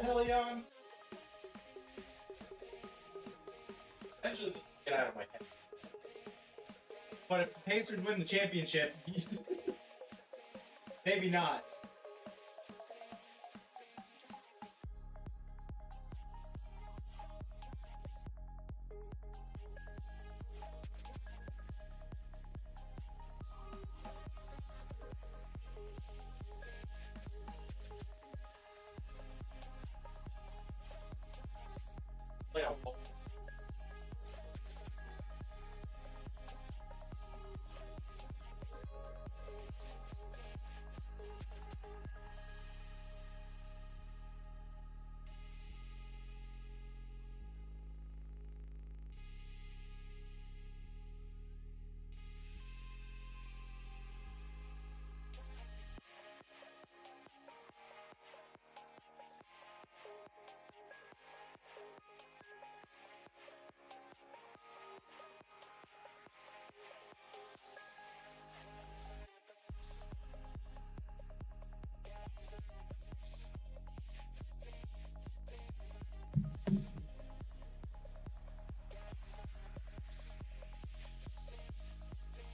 Helion. Eventually, get out of my head. But if the Pacers win the championship, maybe not.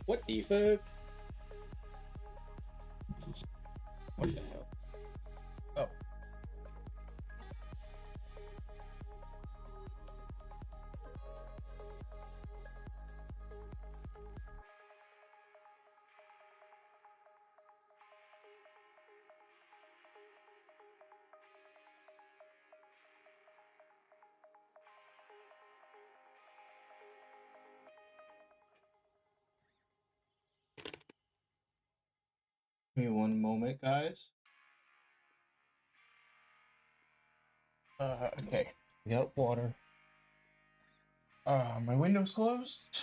What the fuck? What the hell? Oh. Give me one moment, guys. Okay. We got water. My window's closed.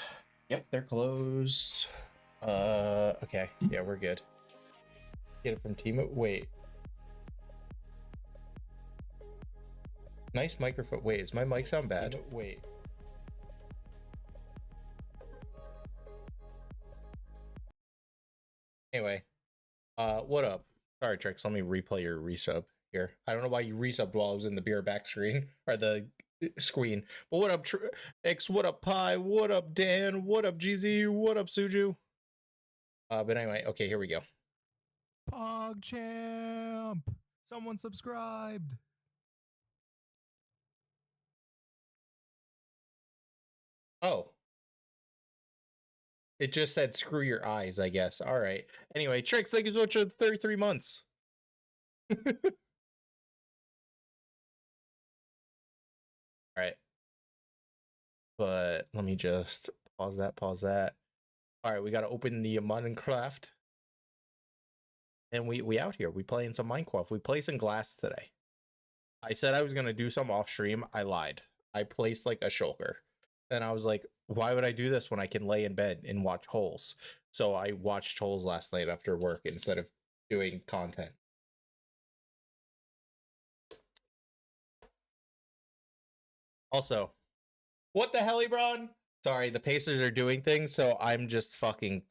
Yep, they're closed. Okay. Yeah, we're good. Get it from Timo. Wait. Nice microphone. Wait, does my mic sound bad? Wait. Anyway. What up? Sorry, Trix. Let me replay your resub here. I don't know why you resubbed while I was in the beer back screen or the screen. But what up, Trix? What up, Pi? What up, Dan? What up, GZ? What up, Suju? But anyway, okay, here we go. PogChamp! Someone subscribed! Oh. It just said screw your eyes, I guess. All right. Anyway, Trix, thank you so much for 33 months. All right. But let me just pause that. All right, we got to open the Minecraft. And we out here. We playing some Minecraft. We play some glass today. I said I was going to do some off stream. I lied. I placed like a shulker. And I was like, why would I do this when I can lay in bed and watch holes? So I watched holes last night after work instead of doing content. Also, what the hell, Ebron? Sorry, the Pacers are doing things, so I'm just fucking...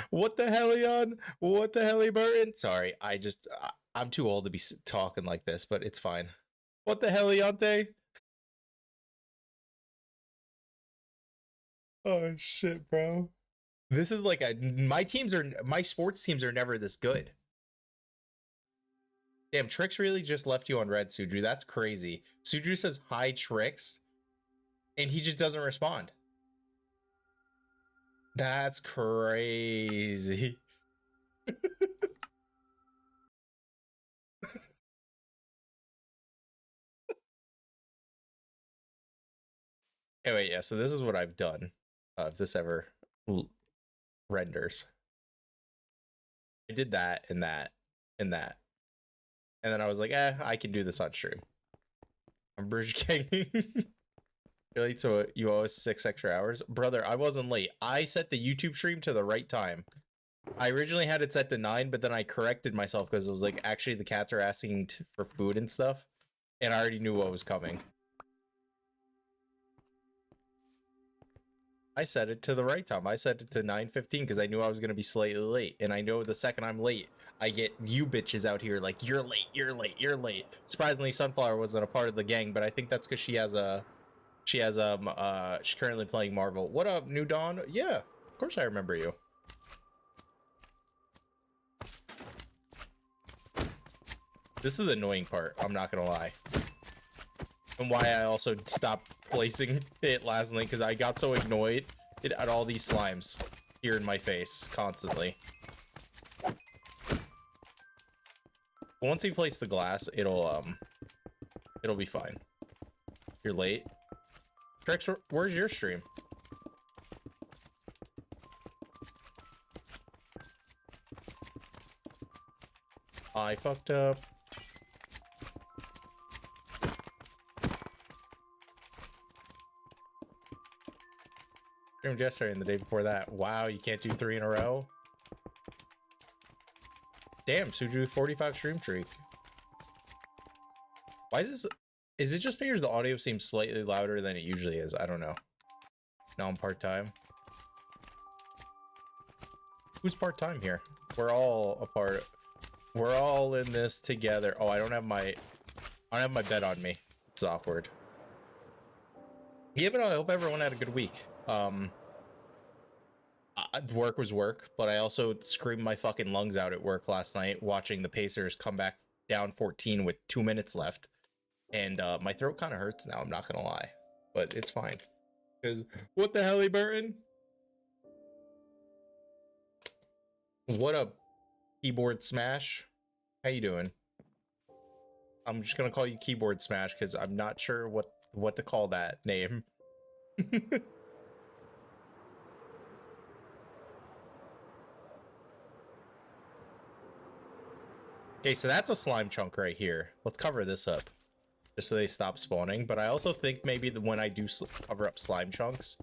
what the hell, Leon? What the hell, Burton? Sorry, I'm too old to be talking like this, but it's fine. What the hell, Leonte? Oh, shit, bro. This is like my sports teams are never this good. Damn, Trix really just left you on red, Suju. That's crazy. Suju says, hi, Trix, and he just doesn't respond. That's crazy. Anyway, yeah, so this is what I've done. If this ever renders. I did that and that and that. And then I was like, I can do this on stream. I'm Bridge King. Really? So you owe us 6 extra hours? Brother, I wasn't late. I set the YouTube stream to the right time. I originally had it set to 9, but then I corrected myself because it was like, actually the cats are asking for food and stuff. And I already knew what was coming. I set it to the right time. I set it to 9:15 because I knew I was going to be slightly late. And I know the second I'm late, I get you bitches out here like, you're late, you're late, you're late. Surprisingly, Sunflower wasn't a part of the gang, but I think that's because she's currently playing Marvel. What up, New Dawn? Yeah, of course I remember you. This is the annoying part, I'm not going to lie. And why I also stopped placing it last night, because I got so annoyed at all these slimes here in my face constantly. Once you place the glass, it'll be fine. You're late. Trex, where's your stream? I fucked up. Streamed yesterday and the day before that. Wow, you can't do 3 in a row? Damn, Suju 45 stream streak. Why is this? Is it just me or the audio seems slightly louder than it usually is? I don't know. Now I'm part-time. Who's part-time here? We're all a part. We're all in this together. Oh, I don't have my bed on me. It's awkward. Yeah, but I hope everyone had a good week. Work was work, but I also screamed my fucking lungs out at work last night watching the Pacers come back down 14 with 2 minutes left. And my throat kind of hurts now, I'm not gonna lie. But it's fine. Because, what the hell, Burton? What up, Keyboard Smash? How you doing? I'm just gonna call you Keyboard Smash because I'm not sure what to call that name. Okay, so that's a slime chunk right here. Let's cover this up just so they stop spawning. But I also think maybe that when I do cover up slime chunks,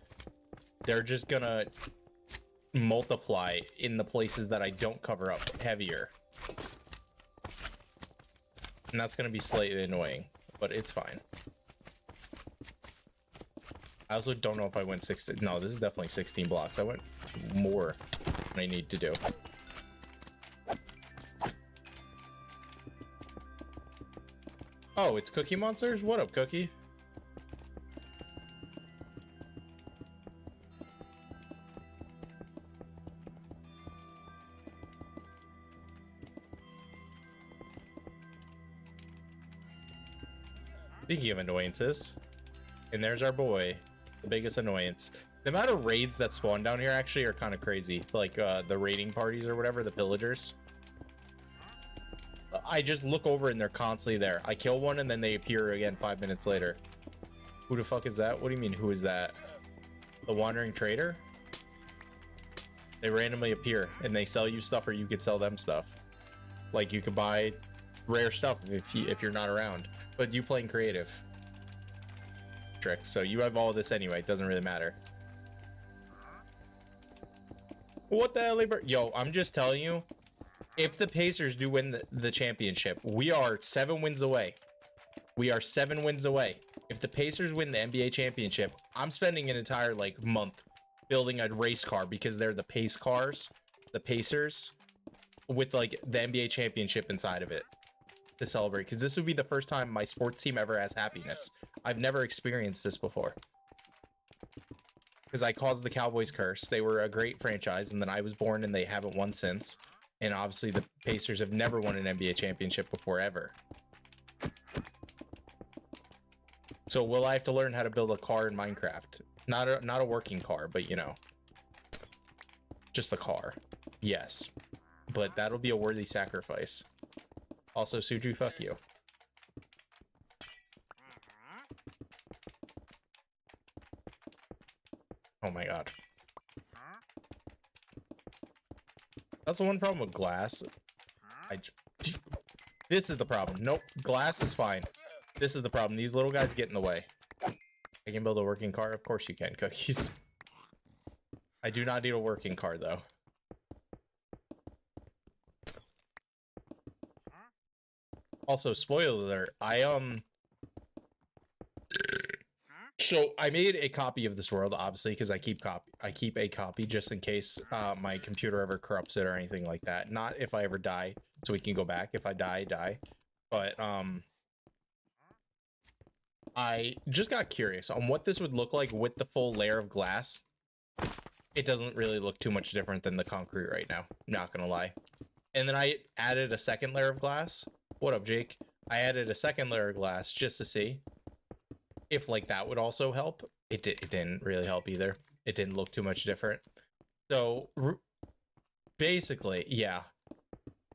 they're just gonna multiply in the places that I don't cover up heavier. And that's gonna be slightly annoying, but it's fine. I also don't know if I went 16. No, this is definitely 16 blocks. I went more than I need to do. Oh, it's Cookie Monsters? What up, Cookie? Speaking of annoyances, and there's our boy, the biggest annoyance. The amount of raids that spawn down here actually are kind of crazy. Like the raiding parties or whatever, the pillagers. I just look over and they're constantly there. I kill one and then they appear again 5 minutes later. Who the fuck is that? What do you mean, who is that? The Wandering Trader? They randomly appear and they sell you stuff, or you could sell them stuff. Like you could buy rare stuff if you're not around. But you playing creative tricks, so you have all this anyway. It doesn't really matter. What the hell, yo? I'm just telling you. If the Pacers do win the championship, we are 7 wins away. We are 7 wins away. If the Pacers win the NBA championship, I'm spending an entire like month building a race car because they're the pace cars, the Pacers, with like the NBA championship inside of it to celebrate. Because this would be the first time my sports team ever has happiness. I've never experienced this before. Because I caused the Cowboys curse. They were a great franchise, and then I was born and they haven't won since. And obviously the Pacers have never won an NBA championship before, ever. So will I have to learn how to build a car in Minecraft? Not a working car, but you know, just a car. Yes, but that'll be a worthy sacrifice. Also, Suju, fuck you. Oh my god. That's the one problem with glass. This is the problem. Nope, glass is fine. This is the problem. These little guys get in the way. I can build a working car. Of course you can, Cookies. I do not need a working car, though. Also, spoiler alert, So I made a copy of this world, obviously, because I keep a copy just in case my computer ever corrupts it or anything like that. Not if I ever die, so we can go back. If I die, I die. But I just got curious on what this would look like with the full layer of glass. It doesn't really look too much different than the concrete right now, not gonna lie. And then I added a second layer of glass. What up, Jake? I added a second layer of glass just to see if like that would also help. It didn't really help either. It didn't look too much different. So basically, yeah.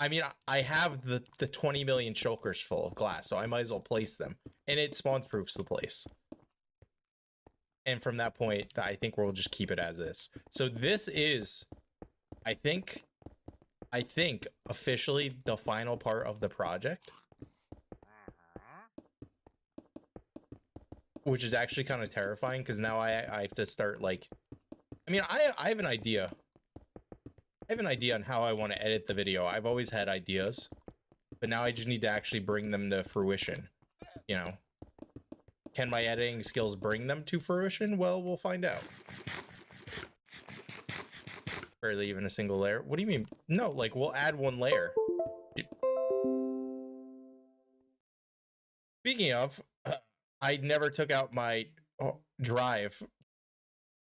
I mean, I have the 20 million chokers full of glass, so I might as well place them. And it spawns proofs the place. And from that point, I think we'll just keep it as is. So this is, I think officially the final part of the project, which is actually kind of terrifying because now I have to start like, I mean, I have an idea. I have an idea on how I want to edit the video. I've always had ideas, but now I just need to actually bring them to fruition. You know, can my editing skills bring them to fruition? Well, we'll find out. Barely even a single layer. What do you mean? No, like we'll add one layer. Speaking of, I never took out my drive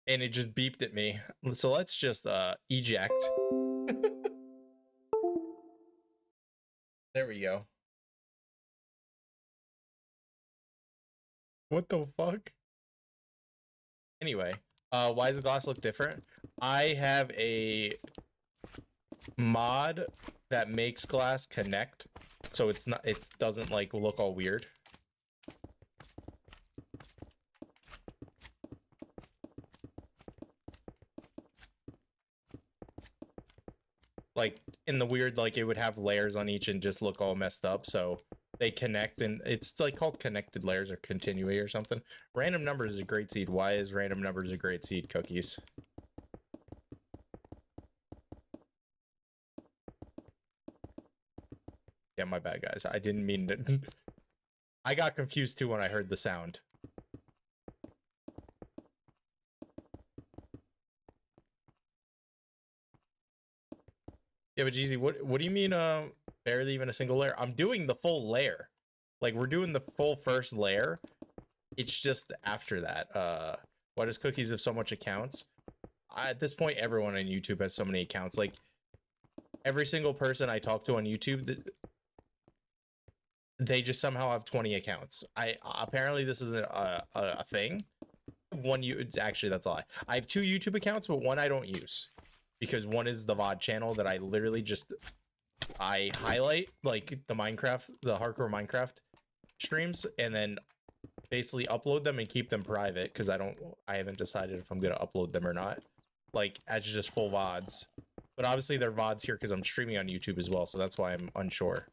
and it just beeped at me. So let's just eject. There we go. What the fuck? Anyway, why does the glass look different? I have a mod that makes glass connect, so it doesn't like look all weird. Like in the weird, like it would have layers on each and just look all messed up, so they connect, and it's like called connected layers or continue or something. Random numbers is a great seed. Why is random numbers a great seed, Cookies? Yeah, my bad, guys. I didn't mean to. I got confused too when I heard the sound. Yeah, but Jeezy, what do you mean barely even a single layer? I'm doing the full layer. Like we're doing the full first layer. It's just after that. Why does Cookies have so much accounts? At this point, everyone on YouTube has so many accounts. Like every single person I talk to on YouTube, they just somehow have 20 accounts. Apparently this is a thing. Actually, that's a lie. I have 2 YouTube accounts, but one I don't use because one is the VOD channel that I literally just highlight like the hardcore Minecraft streams, and then basically upload them and keep them private because I haven't decided if I'm gonna upload them or not, like as just full VODs. But obviously they're VODs here because I'm streaming on YouTube as well, so that's why I'm unsure.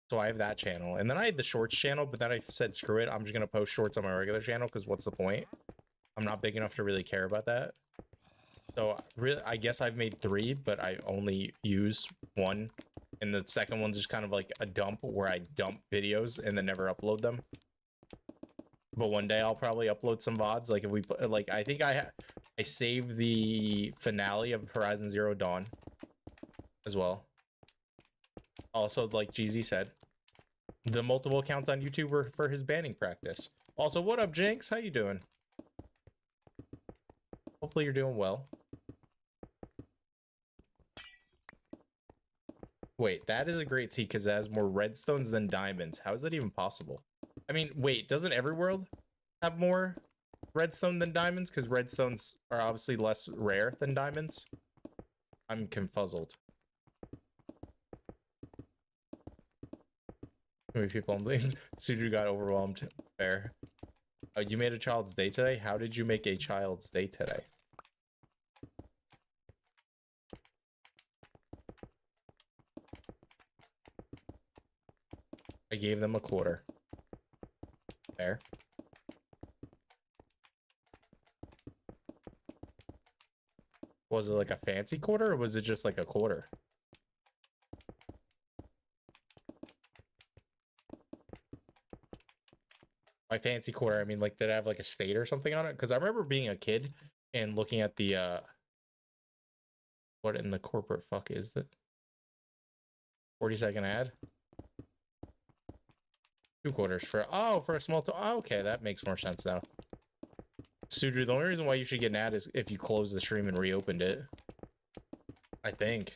So I have that channel, and then I had the shorts channel, but then I said screw it, I'm just gonna post shorts on my regular channel because what's the point? I'm not big enough to really care about that. So really, I guess I've made 3, but I only use 1, and the second one's just kind of like a dump where I dump videos and then never upload them. But one day I'll probably upload some VODs. Like if we put, like, I think I saved the finale of Horizon Zero Dawn as well. Also, like Jeezy said, the multiple accounts on YouTube were for his banning practice. Also, what up, Jinx? How you doing? Hopefully you're doing well. Wait, that is a great seed because it has more redstones than diamonds. How is that even possible? I mean, wait, doesn't every world have more redstone than diamonds? Because redstones are obviously less rare than diamonds. I'm confuzzled. Too many people on bleeds. Suju got overwhelmed. Fair. You made a child's day today? How did you make a child's day today? I gave them a quarter. Fair. Was it like a fancy quarter or was it just like a quarter? By fancy quarter, I mean like did it have like a state or something on it? Because I remember being a kid and looking at the what in the corporate fuck is that? 40-second ad. 2 quarters for for a small okay, that makes more sense now. Suju, the only reason why you should get an ad is if you close the stream and reopened it. I think.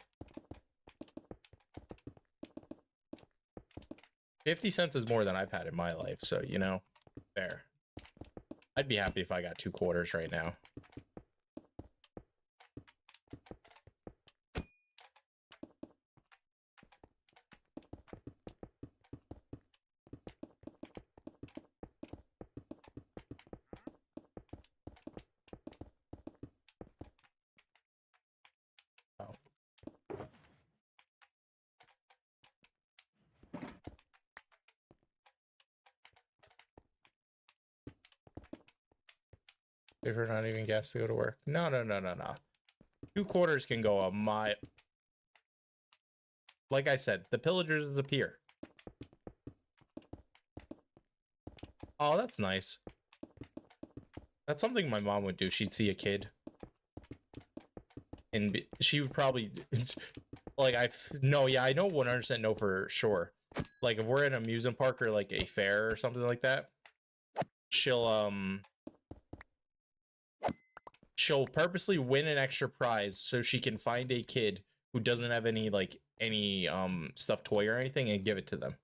50 cents is more than I've had in my life, so you know, fair. I'd be happy if I got 2 quarters right now. Oh. If we're not even gas to go to work. No. 2 quarters can go a mile. Like I said, the pillagers appear. Oh, that's nice. That's something my mom would do. She'd see a kid. And she would probably... like, I know 100% no for sure. Like, if we're in an amusement park or, like, a fair or something like that, she'll purposely win an extra prize so she can find a kid who doesn't have any stuffed toy or anything and give it to them.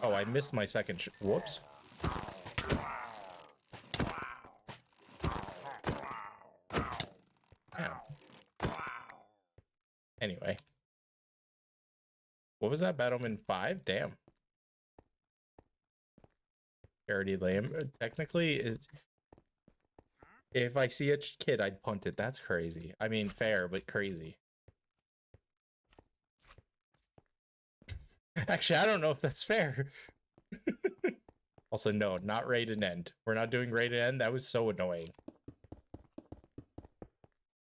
Oh, I missed my second whoops. Yeah. Anyway. What was that? Battleman 5? Damn. Charity lame. Technically, if I see a kid, I'd punt it. That's crazy. I mean, fair, but crazy. Actually, I don't know if that's fair. Also, no, not rated end. We're not doing rated end. That was so annoying.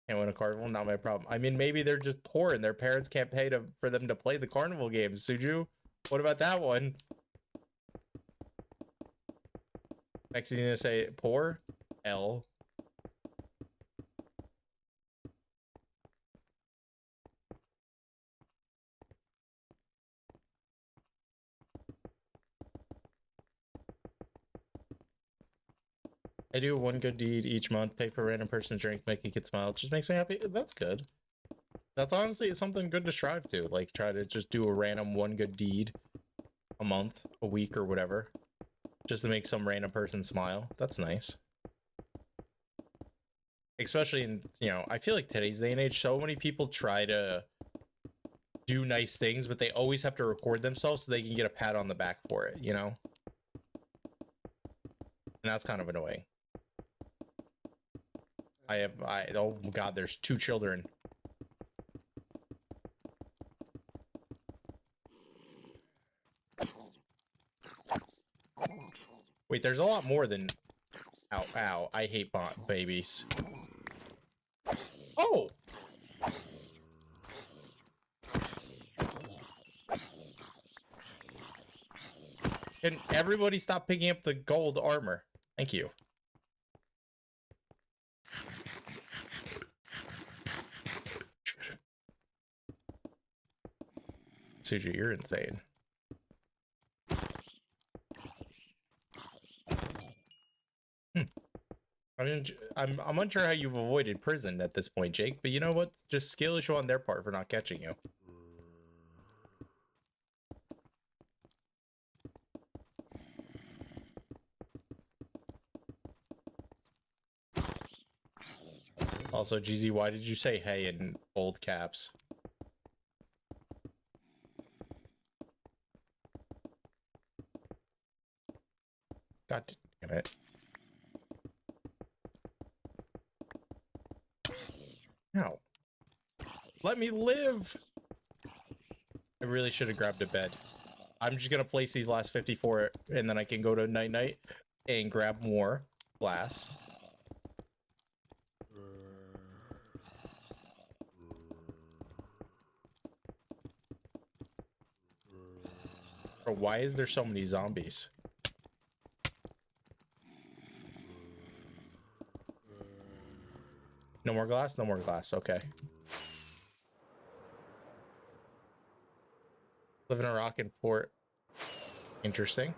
Can't win a carnival, not my problem. I mean, maybe they're just poor and their parents can't pay for them to play the carnival games. Suju, what about that one? Next thing you're gonna say, poor? L. I do one good deed each month, pay for a random person's drink, make a kid smile. It just makes me happy. That's good. That's honestly something good to strive to. Like, try to just do a random one good deed a month, a week, or whatever. Just to make some random person smile. That's nice. Especially in, you know, I feel like today's day and age, so many people try to do nice things, but they always have to record themselves so they can get a pat on the back for it, you know? And that's kind of annoying. Oh god, there's 2 children. Wait, there's a lot more than... Ow, ow, I hate babies. Oh! Can everybody stop picking up the gold armor? Thank you. Suju, you're insane. I mean, I'm unsure how you've avoided prison at this point, Jake, but you know what? Just skill issue on their part for not catching you. Also, GZ, why did you say hey in bold caps? God damn it. Ow. Let me live! I really should have grabbed a bed. I'm just gonna place these last 54 and then I can go to night-night and grab more glass. Or why is there so many zombies? No more glass? No more glass. Okay. Live in a rocket fort. Interesting.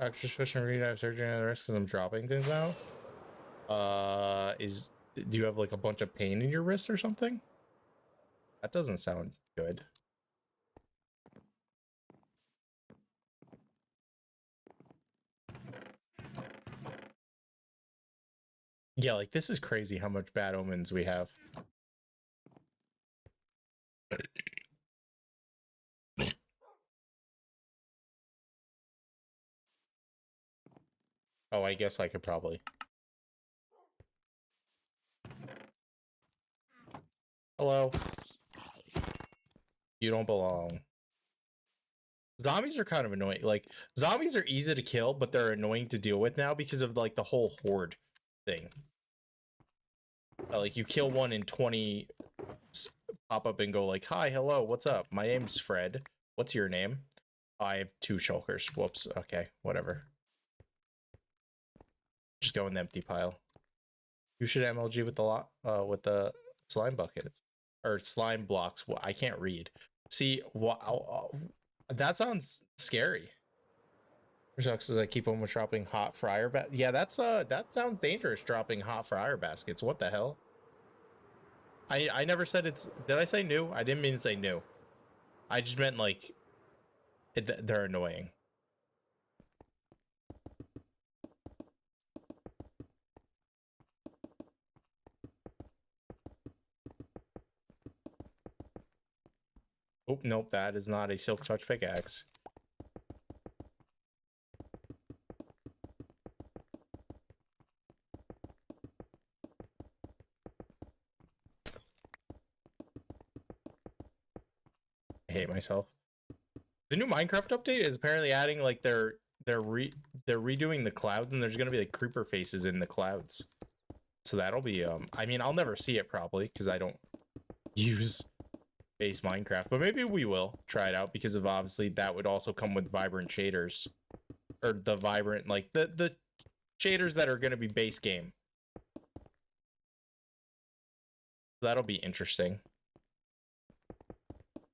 Doctor's pushing read. I'm searching on the rest because I'm dropping things now. Do you have like a bunch of pain in your wrist or something? That doesn't sound good. Yeah, like this is crazy how much bad omens we have. Oh, I guess I could probably. Hello. You don't belong. Zombies are kind of annoying. Like, zombies are easy to kill, but they're annoying to deal with now because of like the whole horde thing. Like you kill one and 20 pop up and go like, hi, hello, what's up? My name's Fred. What's your name? I have 2 shulkers. Whoops. Okay, whatever. Just go in the empty pile. You should MLG with the slime buckets or slime blocks. Well, I can't read. See, that sounds scary. Sucks as I keep on dropping hot fryer yeah, that sounds dangerous, dropping hot fryer baskets. What the hell? I never said it's. Did I say new? I didn't mean to say new. I just meant like they're annoying. Oh, nope, that is not a silk touch pickaxe. I hate myself. The new Minecraft update is apparently adding like they're redoing the clouds, and there's gonna be like creeper faces in the clouds. So that'll be I mean, I'll never see it probably because I don't use base Minecraft, but maybe we will try it out because of obviously that would also come with vibrant shaders, or the vibrant like the shaders that are going to be base game. That'll be interesting.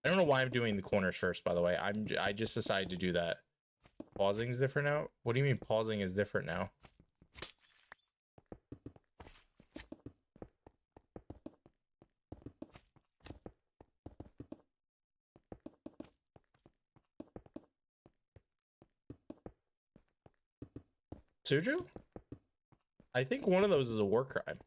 I don't know why I'm doing the corners first, by the way. I just decided to do that. Pausing is different now? What do you mean pausing is different now? Suju? I think one of those is a war crime.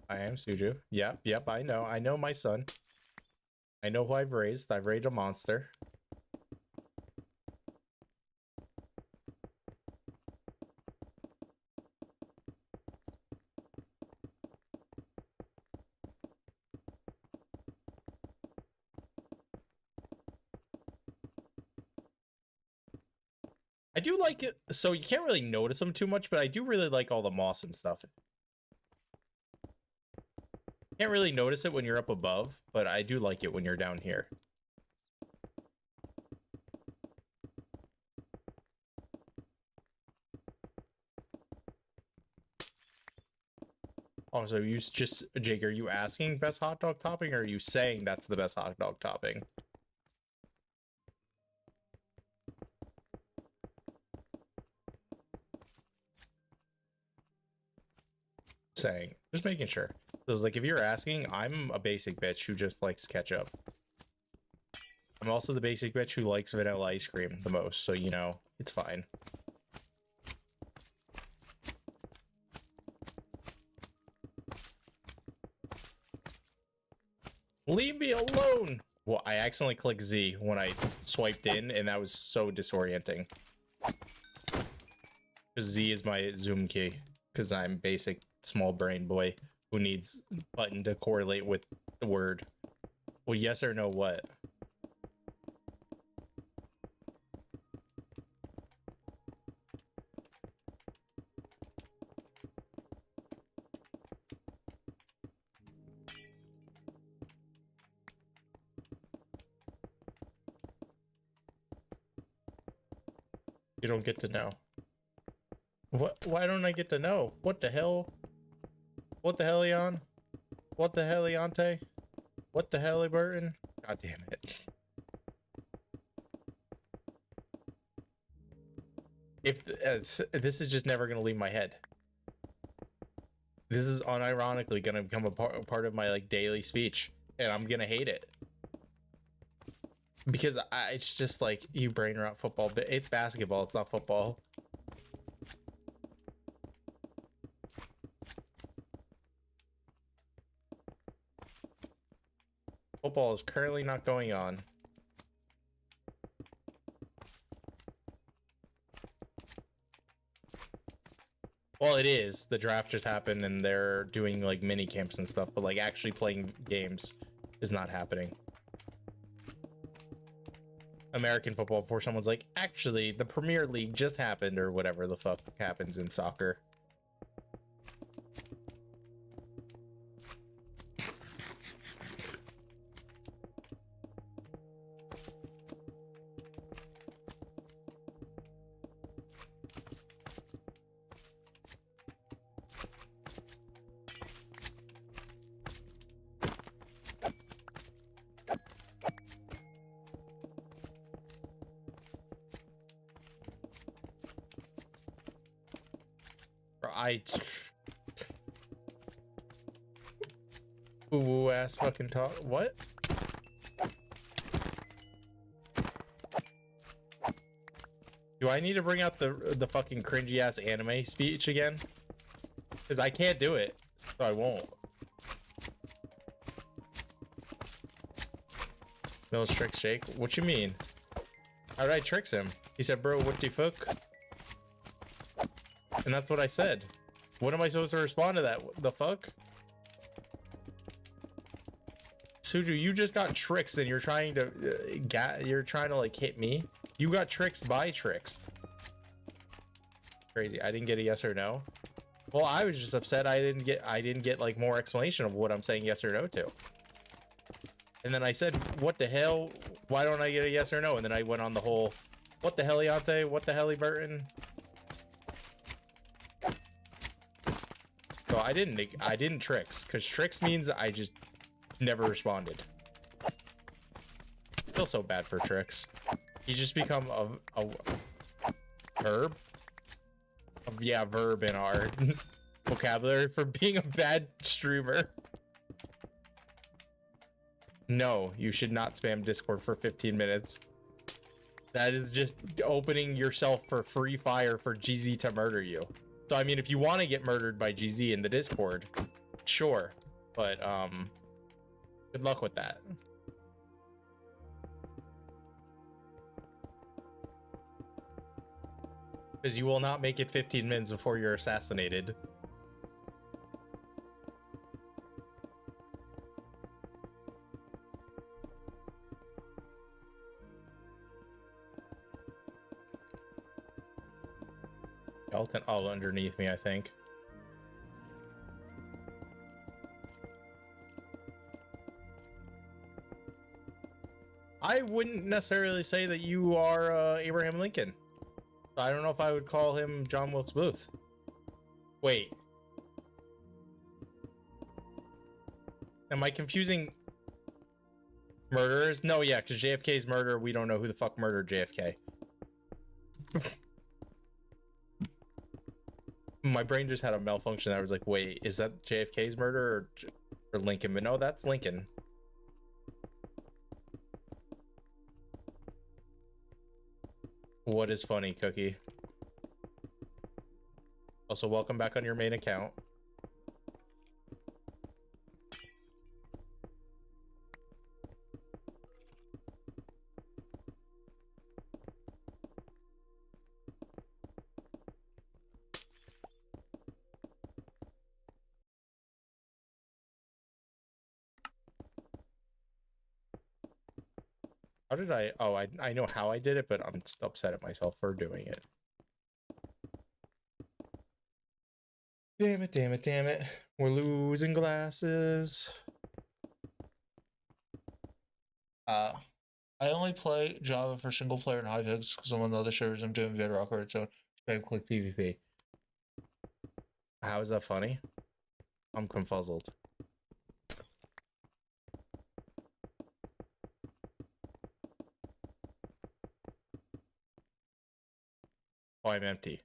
I am Suju. Yep, I know. I know my son. I know who I've raised. I've raised a monster. I do like it. So you can't really notice them too much, but I do really like all the moss and stuff. Can't really notice it when you're up above, but I do like it when you're down here. Also, Jake, are you asking best hot dog topping, or are you saying that's the best hot dog topping? Saying, just making sure. So like, if you're asking, I'm a basic bitch who just likes ketchup. I'm also the basic bitch who likes vanilla ice cream the most, so you know, it's fine. Leave me alone! Well, I accidentally clicked Z when I swiped in, and that was so disorienting. Z is my zoom key, because I'm basic small brain boy who needs button to correlate with the word. Well, yes or no what? You don't get to know. What? Why don't I get to know? What the hell? What the hell, Leon? What the hell, Leonte? What the hell, Burton? God damn it. If this is just never gonna leave my head. This is unironically gonna become a part of my like daily speech, and I'm gonna hate it because it's just like you brain rot football, but it's basketball. It's not football. Football is currently not going on. Well, it is. The draft just happened and they're doing like mini camps and stuff, but like actually playing games is not happening. American football, before someone's like, actually, the Premier League just happened, or whatever the fuck happens in soccer. Ooh ass fucking talk. What? Do I need to bring out the fucking cringy ass anime speech again? Because I can't do it, so I won't. No trick shake. What you mean? How did I tricks him? He said, "Bro, what the fuck?" And that's what I said. What am I supposed to respond to that? What the fuck? Suju, you just got tricks and you're trying to you're trying to like hit me. You got tricks by tricks. Crazy. I didn't get a yes or no. Well, I was just upset I didn't get like more explanation of what I'm saying yes or no to. And then I said, "What the hell? Why don't I get a yes or no?" And then I went on the whole, "What the hell, Leonte? What the hell, Burton?" So I didn't tricks, because tricks means I just never responded. I feel so bad for tricks. He just become a verb. Yeah, verb in our vocabulary for being a bad streamer. No, you should not spam Discord for 15 minutes. That is just opening yourself for free fire for GZ to murder you. So I mean, if you want to get murdered by GZ in the Discord, sure, but good luck with that. Because you will not make it 15 minutes before you're assassinated. Skeleton all underneath me, I think. I wouldn't necessarily say that you are Abraham Lincoln. I don't know if I would call him John Wilkes Booth. Wait. Am I confusing murderers? No, yeah, because JFK's murder, we don't know who the fuck murdered JFK. My brain just had a malfunction. I was like, wait, is that JFK's murder or Lincoln? But no, that's Lincoln. What is funny, Cookie? Also, welcome back on your main account. How did I? Oh, I know how I did it, but I'm still upset at myself for doing it. Damn it, damn it, damn it. We're losing glasses. I only play Java for single player and high-vigs because I'm on the other servers. I'm doing Bedrock or so. Click PvP. How is that funny? I'm confuzzled. Oh, I'm empty.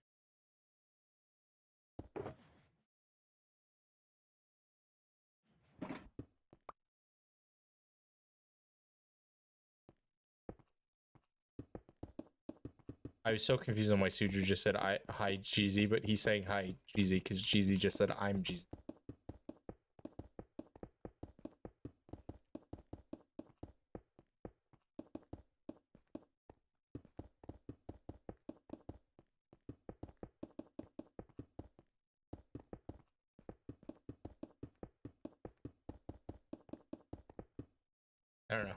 I was so confused on why Suju just said hi Jeezy, but he's saying hi Jeezy because Jeezy just said I'm Jeezy. I don't know.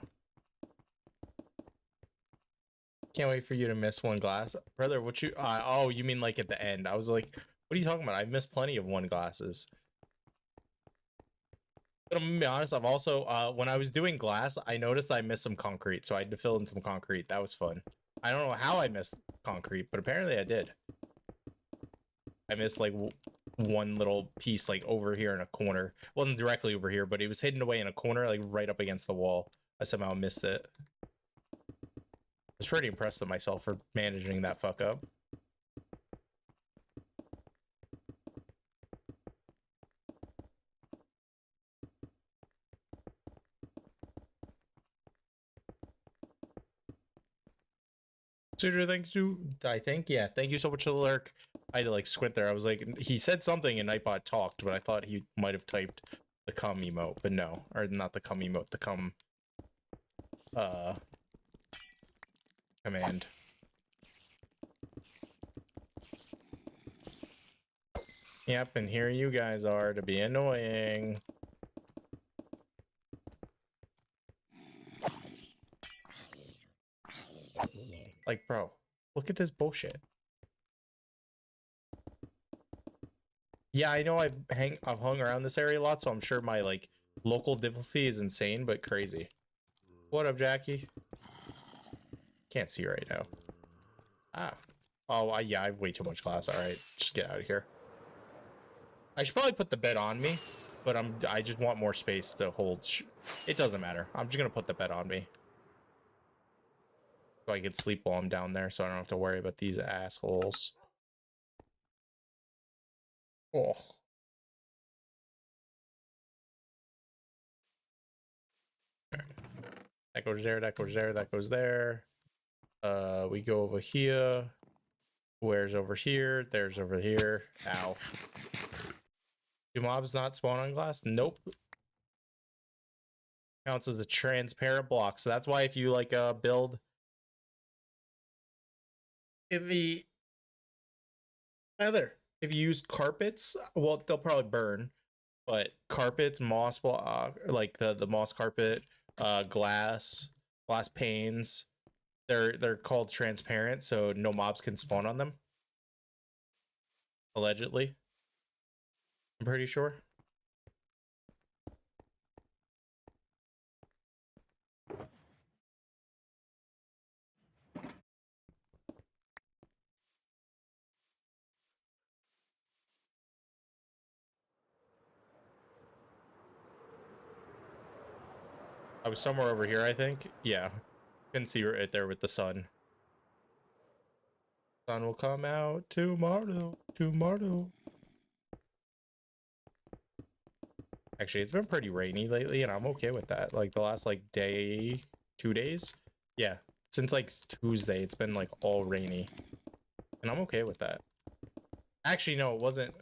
Can't wait for you to miss one glass. Brother, what you oh, you mean like at the end. I was like, what are you talking about? I've missed plenty of one glasses. But I'm gonna be honest, I've also when I was doing glass, I noticed I missed some concrete, so I had to fill in some concrete. That was fun. I don't know how I missed concrete, but apparently I did. I missed like one little piece like over here in a corner. It wasn't directly over here, but it was hidden away in a corner, like right up against the wall. I somehow missed it. I was pretty impressed with myself for managing that fuck up. Suder, thank you. I think, yeah. Thank you so much for the lurk. I had to like squint there. I was like, he said something and Nightbot talked, but I thought he might have typed the cum emote, but no, or not the cum emote, the cum command. Yep, and here you guys are to be annoying. Like, bro, look at this bullshit. Yeah, I know I've hung around this area a lot, so I'm sure my like local difficulty is insane, but crazy. What up, Jackie? Can't see right now. Ah. Oh, yeah, I have way too much glass. All right, just get out of here. I should probably put the bed on me, but I just want more space to hold. It doesn't matter. I'm just gonna put the bed on me, so I can sleep while I'm down there, so I don't have to worry about these assholes. Oh. That goes there, that goes there, that goes there. We go over here. Where's over here? There's over here. Ow. Do mobs not spawn on glass? Nope. Counts as a transparent block. So that's why if you like build if if you use carpets, well, they'll probably burn. But carpets, moss block, like the moss carpet, glass panes, they're called transparent, so no mobs can spawn on them. Allegedly, I'm pretty sure. I was somewhere over here, I think. Yeah, can see right there with the sun. Sun will come out tomorrow. Actually, it's been pretty rainy lately, and I'm okay with that. Like the last like day, 2 days, yeah, since like Tuesday, it's been like all rainy, and I'm okay with that. Actually, no, it wasn't.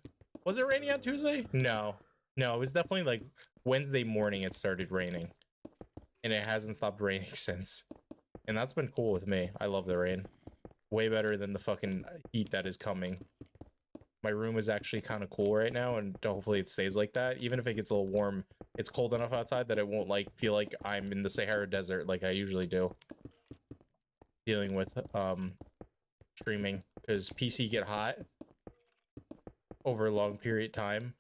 Was it rainy on Tuesday? No, it was definitely like Wednesday morning. It started raining, and it hasn't stopped raining since. And that's been cool with me. I love the rain. Way better than the fucking heat that is coming. My room is actually kind of cool right now, and hopefully it stays like that. Even if it gets a little warm, it's cold enough outside that it won't like feel like I'm in the Sahara Desert like I usually do. Dealing with streaming, because PC get hot over a long period of time.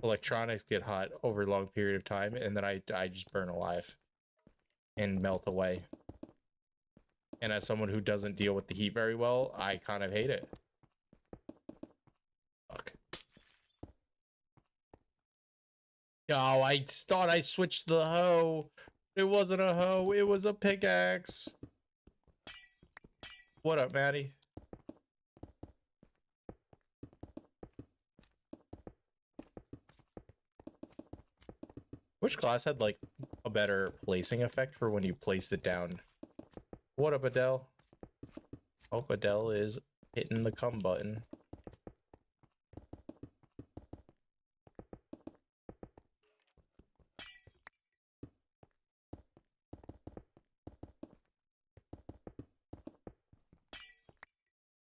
Electronics get hot over a long period of time, and then I just burn alive and melt away. And as someone who doesn't deal with the heat very well, I kind of hate it. Fuck. Yo, I thought I switched the hoe. It wasn't a hoe, it was a pickaxe. What up, Maddie? Which class had like a better placing effect for when you placed it down? What up, Adele? Hope Adele is hitting the come button.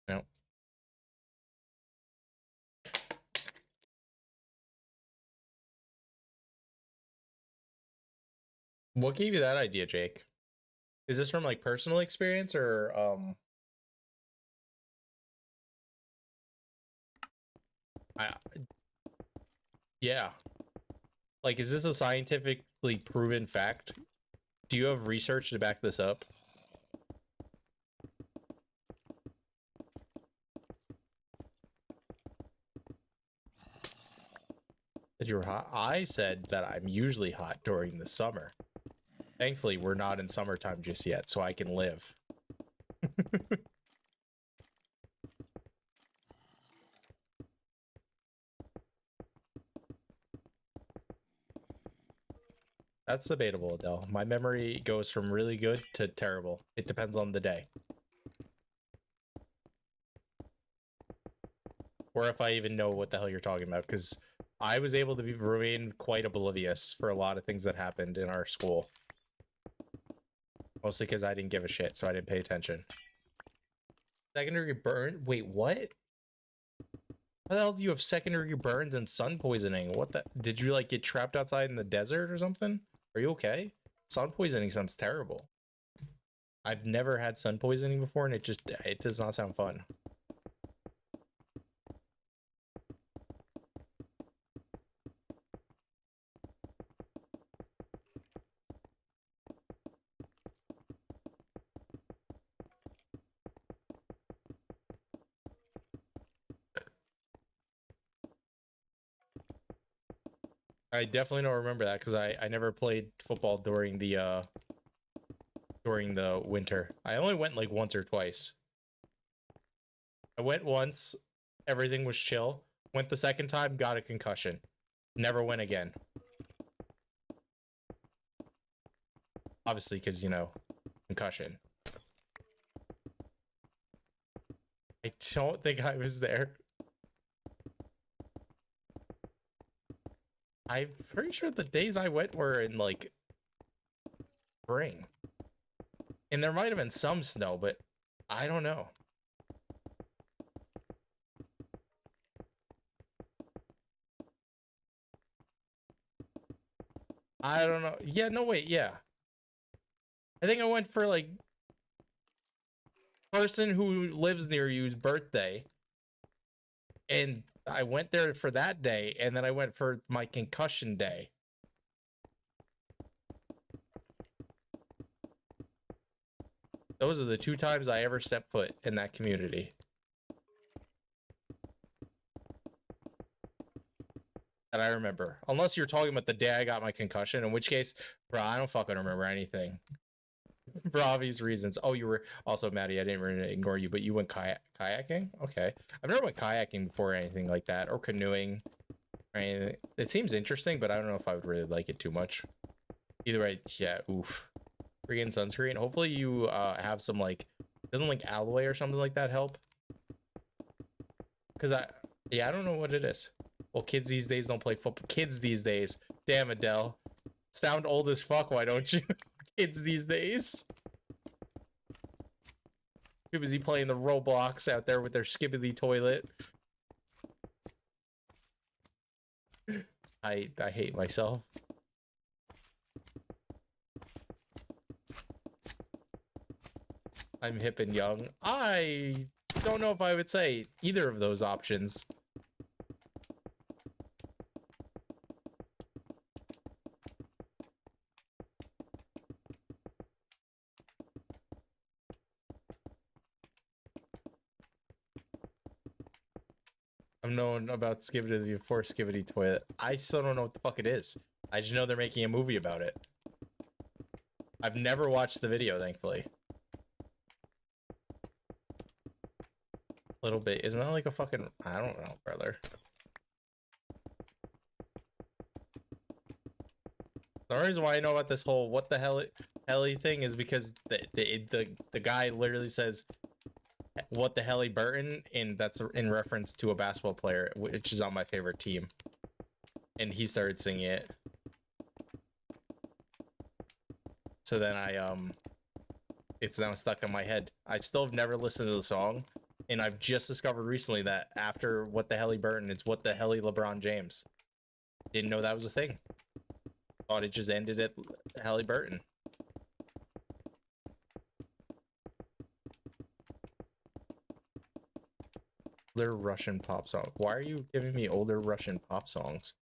No. What gave you that idea, Jake? Is this from like personal experience or I yeah. Like, is this a scientifically proven fact? Do you have research to back this up? That you're hot? I said that I'm usually hot during the summer. Thankfully, we're not in summertime just yet, so I can live. That's debatable, Adele. My memory goes from really good to terrible. It depends on the day. Or if I even know what the hell you're talking about, because I was able to remain quite oblivious for a lot of things that happened in our school. Mostly because I didn't give a shit, so I didn't pay attention. Secondary burn? Wait, what? How the hell do you have secondary burns and sun poisoning? What the? Did you like get trapped outside in the desert or something? Are you okay? Sun poisoning sounds terrible. I've never had sun poisoning before, and it does not sound fun. I definitely don't remember that because I never played football during the winter. I only went like once or twice. I went once, everything was chill. Went the second time, got a concussion. Never went again. Obviously, because, you know, concussion. I don't think I was there. I'm pretty sure the days I went were in, like, spring. And there might have been some snow, but I don't know. I don't know. Yeah, no, wait, yeah. I think I went for, like, person who lives near you's birthday. And I went there for that day, and then I went for my concussion day. Those are the 2 times I ever set foot in that community. That I remember. Unless you're talking about the day I got my concussion, in which case, bro, I don't fucking remember anything. For obvious reasons. Oh, you were also, Maddie, I didn't really ignore you, but you went kayaking? Okay. I've never went kayaking before or anything like that, or canoeing. Or anything. It seems interesting, but I don't know if I would really like it too much. Either way, yeah, oof. Freaking sunscreen. Hopefully you have some, like, doesn't like alloy or something like that help? Because I don't know what it is. Well, kids these days don't play football. Kids these days. Damn, Adele. Sound old as fuck, why don't you? Kids these days. Too busy playing the Roblox out there with their skibbity toilet. I hate myself. I'm hip and young. I don't know if I would say either of those options. I'm known about Skibidi before Skibidi Toilet. I still don't know what the fuck it is. I just know they're making a movie about it. I've never watched the video, thankfully. Little bit. Isn't that like a fucking... I don't know, brother. The only reason why I know about this whole what the hell thing is because the guy literally says what the hell Burton, and that's in reference to a basketball player, which is on my favorite team. And he started singing it. So then it's now stuck in my head. I still have never listened to the song, and I've just discovered recently that after what the hell Burton, it's what the hell LeBron James. Didn't know that was a thing. Thought it just ended at Halliburton. Older Russian pop song. Why are you giving me older Russian pop songs?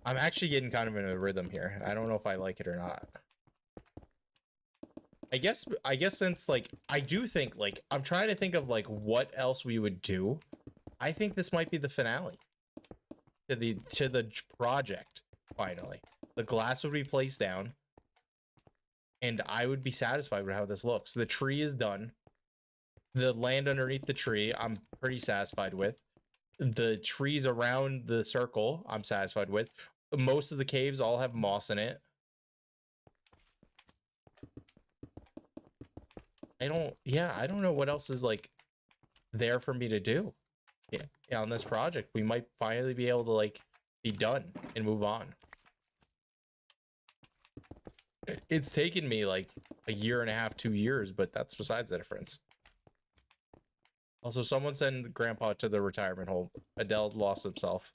I'm actually getting kind of in a rhythm here. I don't know if I like it or not. I guess since like I do think like I'm trying to think of like what else we would do. I think this might be the finale to the project. Finally, the glass would be placed down, and I would be satisfied with how this looks. The tree is done. The land underneath the tree, I'm pretty satisfied with. The trees around the circle, I'm satisfied with. Most of the caves all have moss in it. I don't know what else is like there for me to do. Yeah, on this project, we might finally be able to like be done and move on. It's taken me like a year and a half, 2 years, but that's besides the difference. Also, someone send Grandpa to the retirement home. Adele lost himself.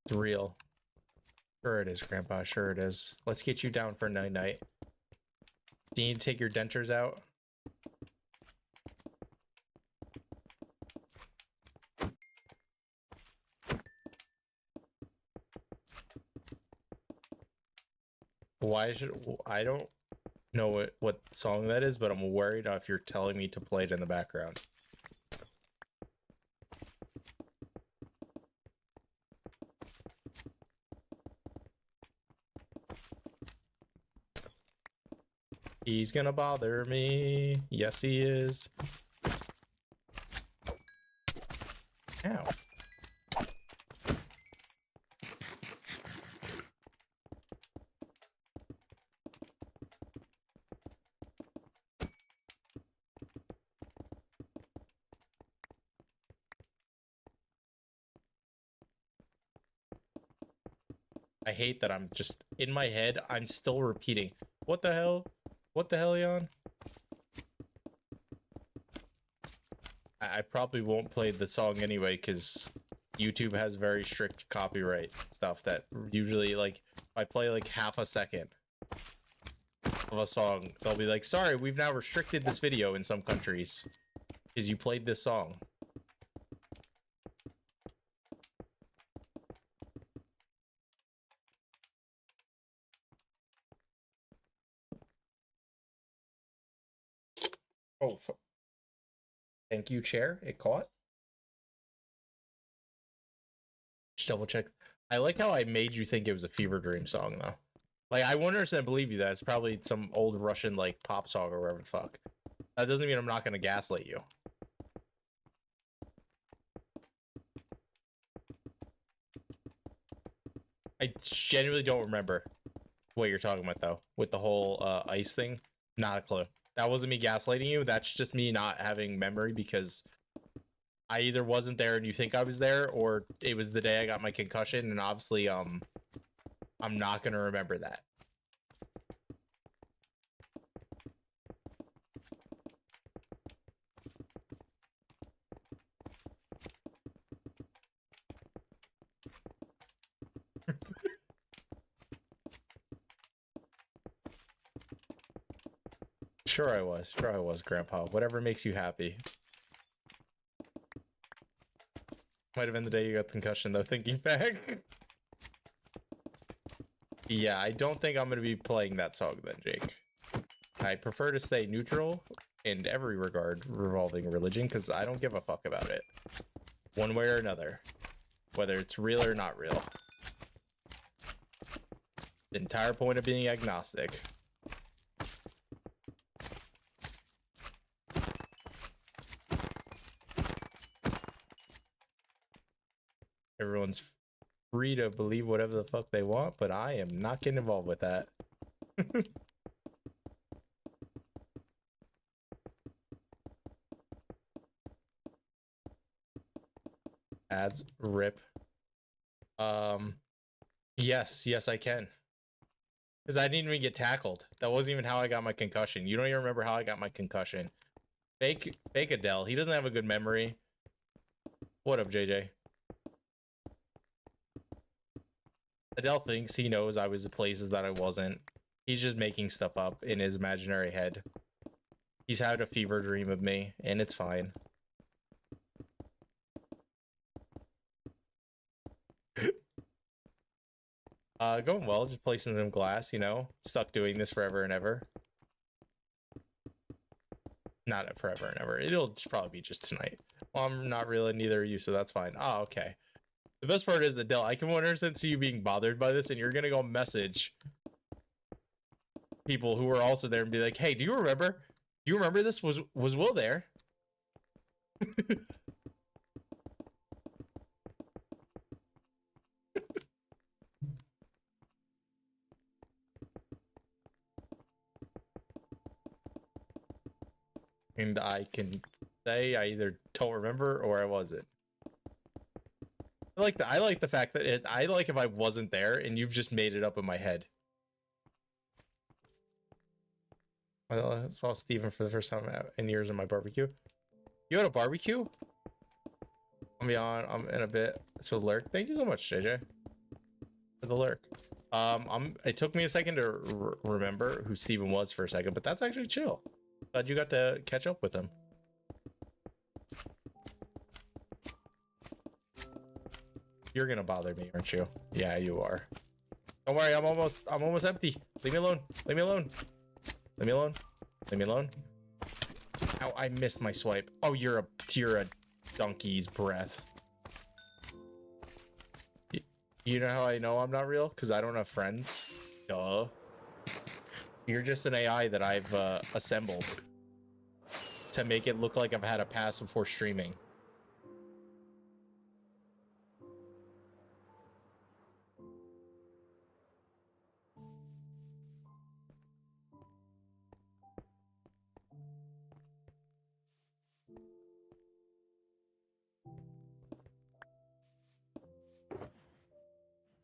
It's real. Sure it is, Grandpa. Sure it is. Let's get you down for night-night. Do you need to take your dentures out? Why should I don't know what song that is, but I'm worried if you're telling me to play it in the background. He's gonna bother me. Yes, he is. Ow. I hate that I'm just in my head. I'm still repeating. What the hell? What the hell, Jan? I probably won't play the song anyway because YouTube has very strict copyright stuff that usually, like, if I play like half a second of a song, they'll be like, sorry, we've now restricted this video in some countries because you played this song. Oh, thank you, chair. It caught. Just double check. I like how I made you think it was a Fever Dream song, though. Like, I won't understand, believe you that it's probably some old Russian, like, pop song or whatever the fuck. That doesn't mean I'm not gonna gaslight you. I genuinely don't remember what you're talking about, though, with the whole ice thing. Not a clue. That wasn't me gaslighting you. That's just me not having memory because I either wasn't there and you think I was there, or it was the day I got my concussion, and obviously, I'm not gonna remember that. Sure I was. Sure I was, Grandpa. Whatever makes you happy. Might have been the day you got the concussion, though, thinking back. Yeah, I don't think I'm going to be playing that song then, Jake. I prefer to stay neutral in every regard revolving religion, because I don't give a fuck about it. One way or another. Whether it's real or not real. The entire point of being agnostic. Everyone's free to believe whatever the fuck they want, but I am not getting involved with that. Ads rip. Yes, I can. Because I didn't even get tackled. That wasn't even how I got my concussion. You don't even remember how I got my concussion. Fake Adele. He doesn't have a good memory. What up, JJ? Adele thinks he knows I was the places that I wasn't. He's just making stuff up in his imaginary head. He's had a fever dream of me, and it's fine. Going well, just placing some glass, you know? Stuck doing this forever and ever. Not forever and ever. It'll just probably be just tonight. Well, I'm not really neither of you, so that's fine. Oh, okay. The best part is, Adele, I can understand you being bothered by this, and you're gonna go message people who were also there and be like, hey, do you remember? Do you remember this? Was Will there? And I can say I either don't remember or I wasn't. I like the fact that I like if I wasn't there and you've just made it up in my head. I saw Steven for the first time in years in my barbecue. You had a barbecue? I'm in a bit. So lurk. Thank you so much, JJ, for the lurk. It took me a second to remember who Steven was for a second, but that's actually chill. Glad you got to catch up with him. You're gonna bother me, aren't you? Yeah, you are. Don't worry, I'm almost empty. Leave me alone. Leave me alone. Leave me alone. Leave me alone. Ow, I missed my swipe. Oh, you're a donkey's breath. You know how I know I'm not real? Because I don't have friends. Duh. You're just an AI that I've assembled to make it look like I've had a pass before streaming.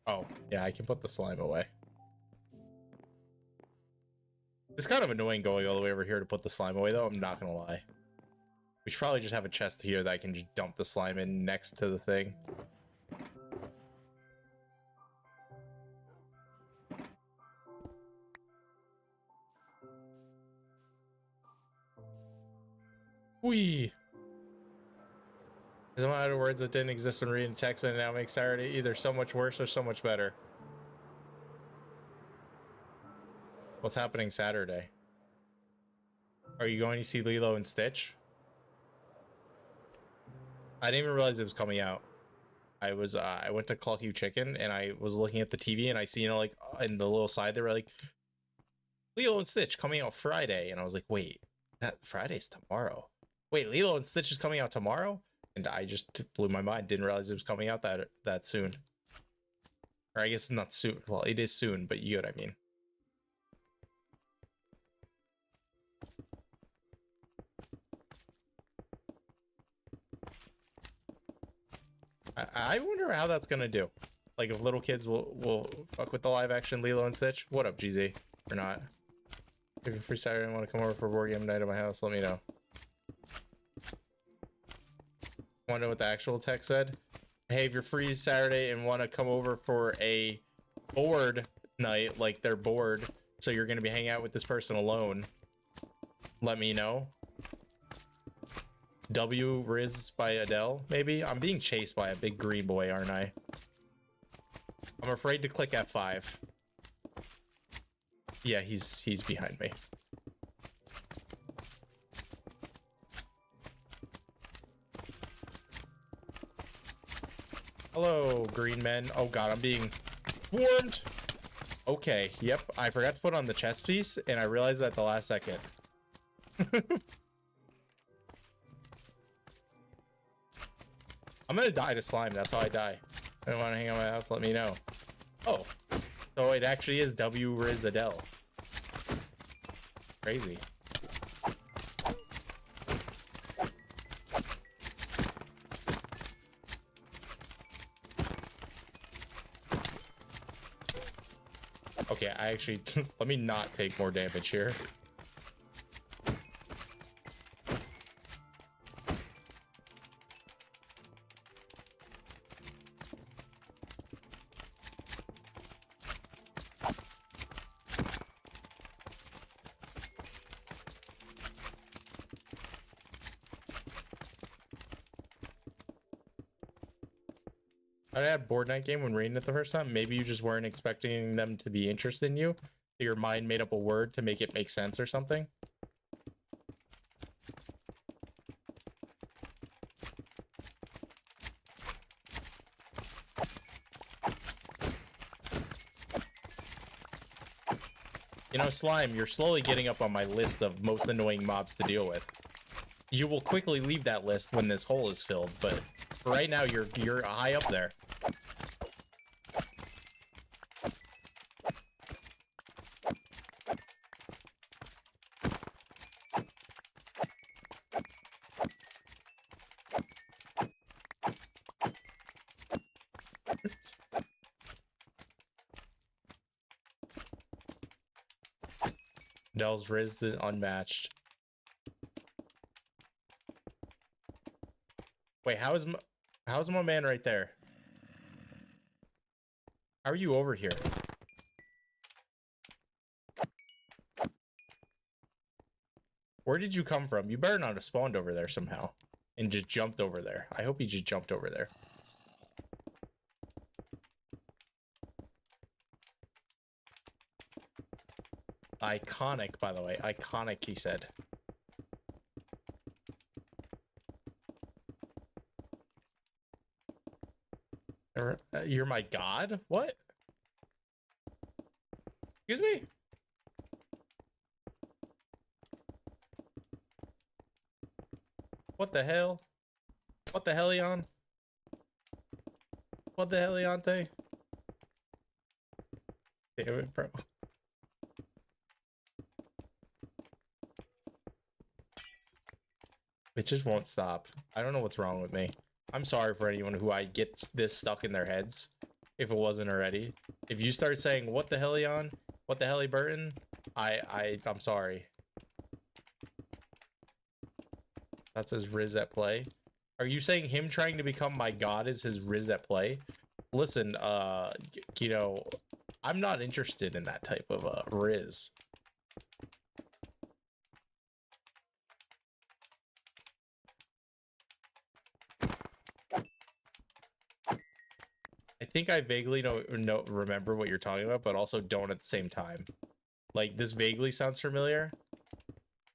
Oh, yeah, I can put the slime away. It's kind of annoying going all the way over here to put the slime away, though. I'm not gonna lie. We should probably just have a chest here that I can just dump the slime in next to the thing. Whee! There's a lot of words that didn't exist when reading text and now makes Saturday either so much worse or so much better. What's happening Saturday? Are you going to see Lilo and Stitch? I didn't even realize it was coming out. I went to Clucky Chicken and I was looking at the TV and I see, you know, like in the little side they were like Lilo and Stitch coming out Friday, and I was like, wait, that Friday's tomorrow. Wait, Lilo and Stitch is coming out tomorrow? And I just blew my mind. Didn't realize it was coming out that soon. Or I guess not soon. Well, it is soon, but you know what I mean. I wonder how that's gonna do. Like if little kids will fuck with the live action Lilo and Stitch. What up, GZ? Or not? If you're free Saturday and want to come over for board game night at my house, let me know. Want to know what the actual text said? Hey, if you're free Saturday and want to come over for a board night, like they're bored, so you're gonna be hanging out with this person alone. let me know. W Riz by Adele, maybe? I'm being chased by a big green boy, aren't I? I'm afraid to click F5. Yeah, he's behind me. Hello, green men. Oh god, I'm being warmed. Okay, yep. I forgot to put on the chest piece, and I realized that at the last second. I'm gonna die to slime. That's how I die. If you want to hang out at my house, let me know. Oh, so it actually is W Riz Adele. Crazy. Okay, I actually let me not take more damage here. I had a board night game when raiding it the first time. Maybe you just weren't expecting them to be interested in you. So your mind made up a word to make it make sense or something. You know, Slime, you're slowly getting up on my list of most annoying mobs to deal with. You will quickly leave that list when this hole is filled, but for right now you're high up there. Dell's Riz the unmatched. Wait, how's my man right there? How are you over here? Where did you come from? You better not have spawned over there somehow and just jumped over there. I hope you just jumped over there. Iconic, by the way. Iconic, he said. You're my god? What? Excuse me? What the hell? What the hellion? What the heliante? Damn it, bro. It just won't stop. I don't know what's wrong with me. I'm sorry for anyone who I get this stuck in their heads, if it wasn't already. If you start saying, what the hellion? What the helly Burton? I'm sorry. That's his Riz at play. Are you saying him trying to become my god is his Riz at play? Listen, you know, I'm not interested in that type of Riz. I think I vaguely remember what you're talking about, but also don't at the same time. Like, this vaguely sounds familiar,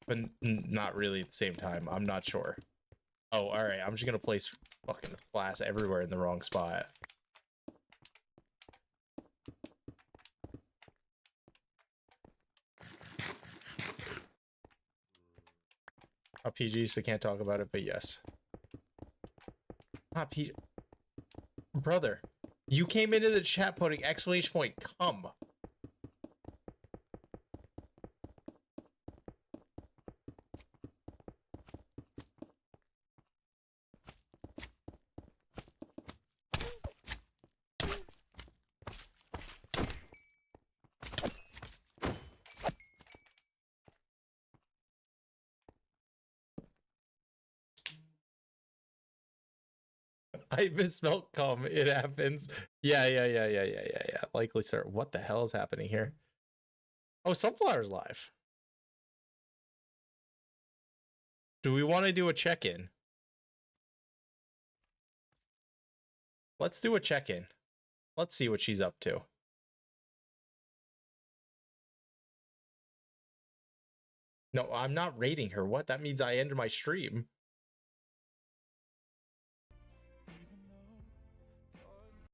but not really at the same time. I'm not sure. Oh, alright. I'm just gonna place fucking glass everywhere in the wrong spot. A PG, so can't talk about it, but yes. Ah, Pete. Brother, you came into the chat putting exclamation point, come. I misspelled come. It happens. Yeah. Likely, sir. What the hell is happening here? Oh, Sunflower's live. Do we want to do a check-in? Let's do a check-in. Let's see what she's up to. No, I'm not rating her. What? That means I end my stream.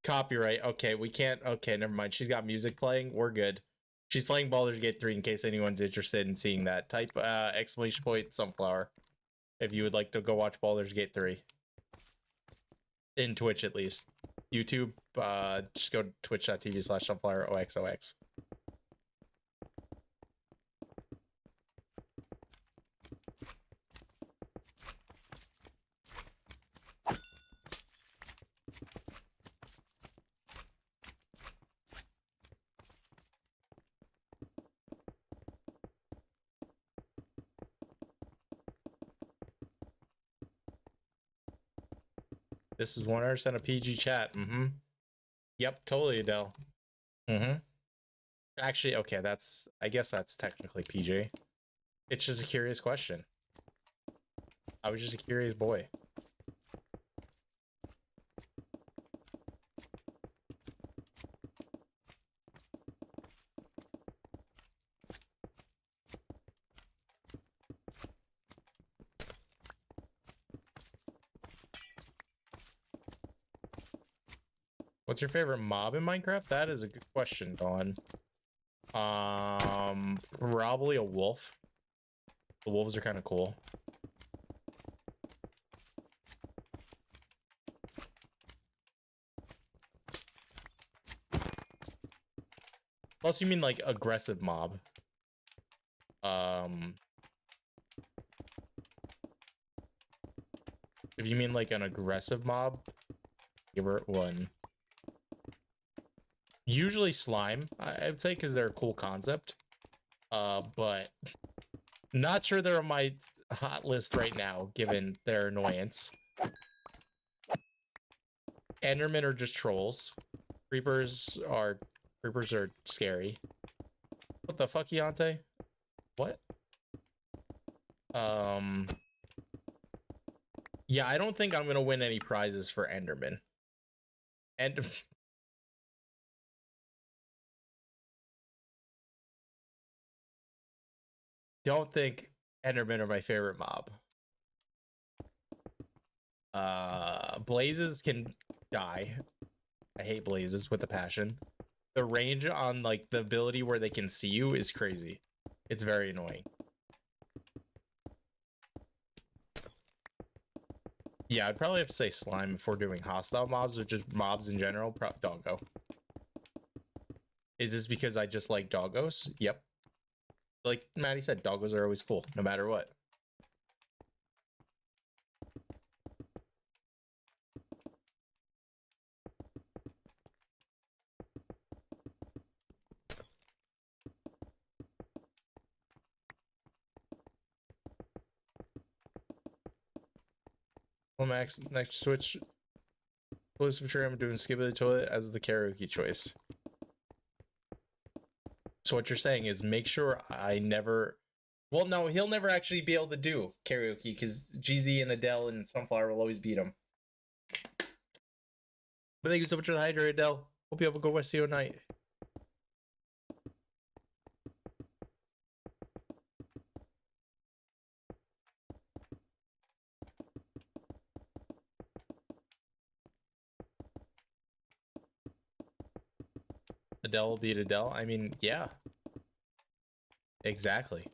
Copyright. Okay, we can't. Okay, never mind. She's got music playing. We're good. She's playing Baldur's Gate 3 in case anyone's interested in seeing that. Type exclamation point sunflower if you would like to go watch Baldur's Gate 3. In Twitch, at least. YouTube, just go to twitch.tv/sunfloweroxox. This is 100% a PG chat. Mm-hmm. Yep, totally, Adele. Mm-hmm. Actually, okay, I guess that's technically PG. It's just a curious question. I was just a curious boy. What's your favorite mob in Minecraft? That is a good question, Dawn. Probably a wolf. The wolves are kind of cool. Plus, you mean like aggressive mob? If you mean like an aggressive mob, give her one. Usually slime, I'd say, because they're a cool concept. But not sure they're on my hot list right now, given their annoyance. Endermen are just trolls. Creepers are scary. What the fuck, Yante? What? Yeah, I don't think I'm gonna win any prizes for Enderman. And don't think Endermen are my favorite mob. Blazes can die. I hate blazes with a passion. The range on like the ability where they can see you is crazy. It's very annoying. Yeah, I'd probably have to say slime if we're doing hostile mobs or just mobs in general. Doggo. Is this because I just like doggos? Yep. Like Maddie said, doggos are always cool, no matter what. Well, Max, next switch. Please for sure I'm doing skip of the toilet as the karaoke choice. So what you're saying is make sure I never... Well, no, he'll never actually be able to do karaoke because GZ and Adele and Sunflower will always beat him. But thank you so much for the hydrate, Adele. Hope you have a good rest of your night. Adele will beat Adele. I mean, yeah. Exactly.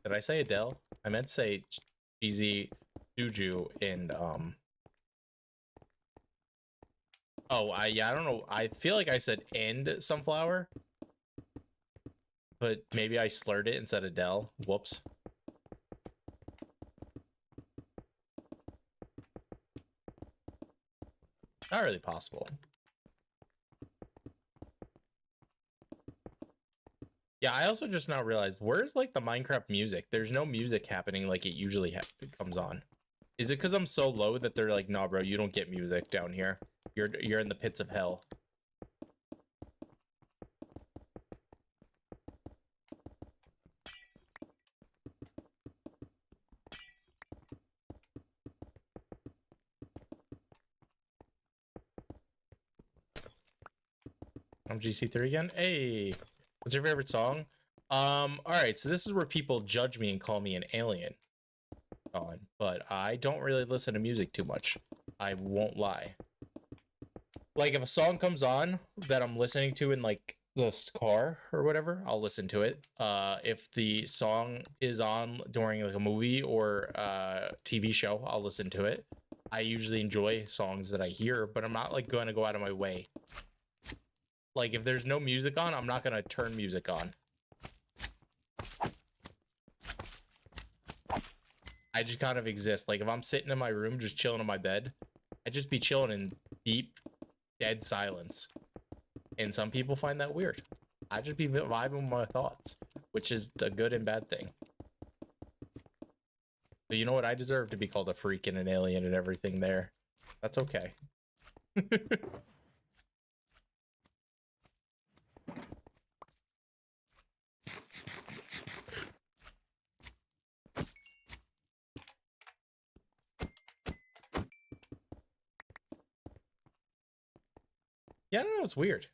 Did I say Adele? I meant to say GZ, Juju, and oh, I don't know. I feel like I said and Sunflower, but maybe I slurred it and said Adele. Whoops. Not really possible. Yeah, I also just now realized, where's like the Minecraft music? There's no music happening like it usually comes on. Is it because I'm so low that they're like, nah, bro, you don't get music down here. You're in the pits of hell. I'm GC3 again. Hey, what's your favorite song? All right, so this is where people judge me and call me an alien. But I don't really listen to music too much. I won't lie. Like if a song comes on that I'm listening to in like the car or whatever, I'll listen to it. If the song is on during like a movie or TV show, I'll listen to it. I usually enjoy songs that I hear, but I'm not like going to go out of my way. Like if there's no music on, I'm not going to turn music on. I just kind of exist. Like if I'm sitting in my room just chilling in my bed, I just be chilling in deep dead silence. And some people find that weird. I just be vibing with my thoughts, which is a good and bad thing. But you know what? I deserve to be called a freak and an alien and everything there. That's okay. Yeah, I don't know. It's weird.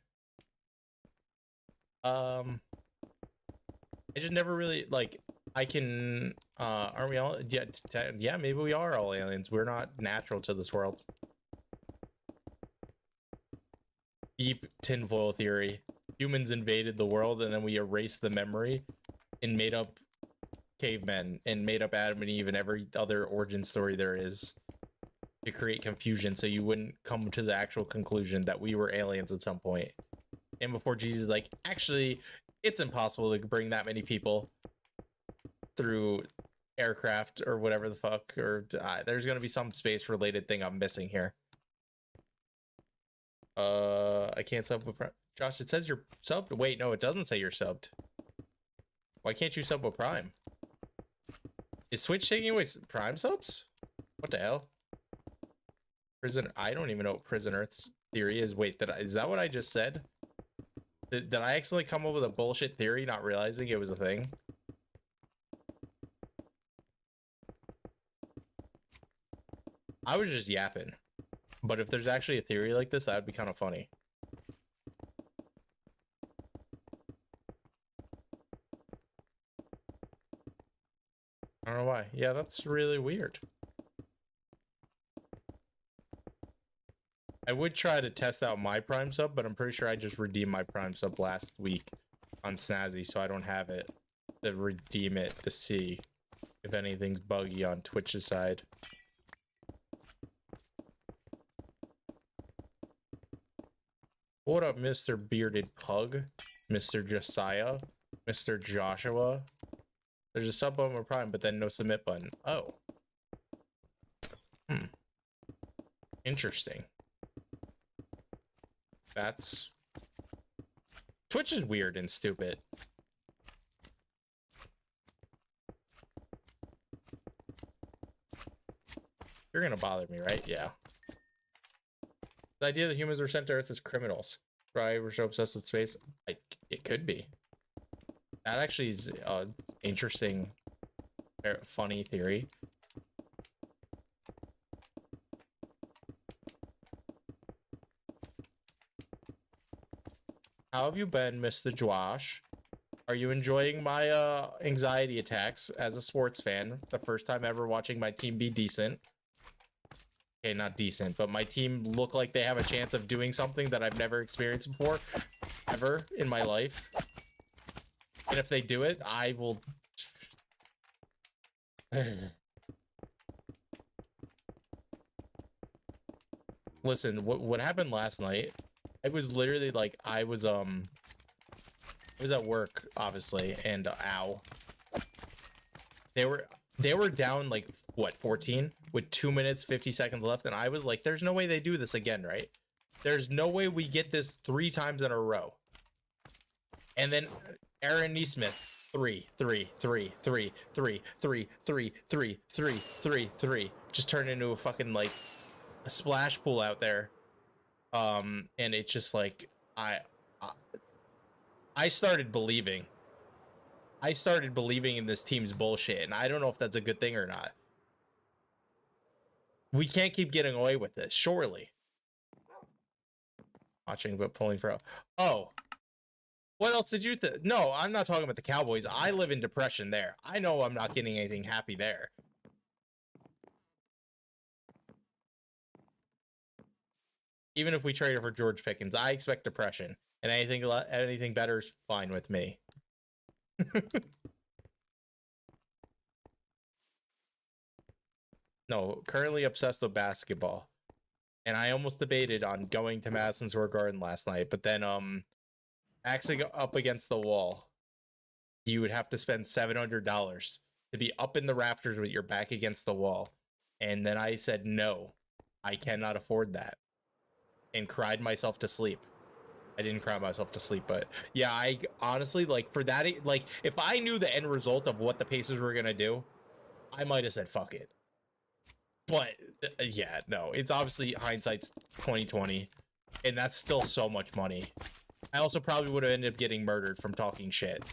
I just never really like. I can. Aren't we all? Yeah, yeah. Maybe we are all aliens. We're not natural to this world. Deep tinfoil theory. Humans invaded the world, and then we erased the memory, and made up cavemen, and made up Adam and Eve, and every other origin story there is, to create confusion, so you wouldn't come to the actual conclusion that we were aliens at some point. And before Jesus, like, actually, it's impossible to bring that many people through aircraft or whatever the fuck, or there's gonna be some space related thing I'm missing here. I can't sub with Josh. It says you're subbed. Wait, no, it doesn't say you're subbed. Why can't you sub with Prime? Is Twitch taking away Prime subs? What the hell? Prison. I don't even know what Prison Earth's theory is. Wait, is that what I just said? Did I actually come up with a bullshit theory, not realizing it was a thing? I was just yapping. But if there's actually a theory like this, that would be kind of funny. I don't know why. Yeah, that's really weird. I would try to test out my Prime sub, but I'm pretty sure I just redeemed my Prime sub last week on Snazzy, so I don't have it to redeem it to see if anything's buggy on Twitch's side. What up, Mr. Bearded Pug? Mr. Josiah? Mr. Joshua? There's a sub button with Prime, but then no submit button. Oh. Interesting. That's... Twitch is weird and stupid. You're gonna bother me, right? Yeah. The idea that humans were sent to Earth as criminals. Right? We're so obsessed with space. It could be. That actually is interesting, funny theory. How have you been, Mr. Josh? Are you enjoying my anxiety attacks as a sports fan? The first time ever watching my team be decent. Okay, not decent, but my team look like they have a chance of doing something that I've never experienced before, ever in my life. And if they do it, I will... Listen, what happened last night, it was literally like, I was at work, obviously, and ow. They were down like, what, 14? With 2 minutes, 50 seconds left, and I was like, there's no way they do this again, right? There's no way we get this 3 times in a row. And then Aaron Neesmith, 3, 3, 3, 3, 3, 3, 3, 3, 3, 3, 3. Just turned into a fucking, like, a splash pool out there. And it's just like, I started believing. I started believing in this team's bullshit, and I don't know if that's a good thing or not. We can't keep getting away with this, surely. watching but pulling for. Oh, what else did you think? No, I'm not talking about the Cowboys. I live in depression there. I know I'm not getting anything happy there. Even if we trade it for George Pickens, I expect depression, and anything better is fine with me. No, currently obsessed with basketball. And I almost debated on going to Madison Square Garden last night, but then actually up against the wall, you would have to spend $700 to be up in the rafters with your back against the wall. And then I said, no, I cannot afford that. And cried myself to sleep. I didn't cry myself to sleep, but yeah, I honestly, like, for that, like, if I knew the end result of what the Pacers were going to do, I might have said, fuck it. But yeah, no, it's obviously hindsight's 2020, and that's still so much money. I also probably would have ended up getting murdered from talking shit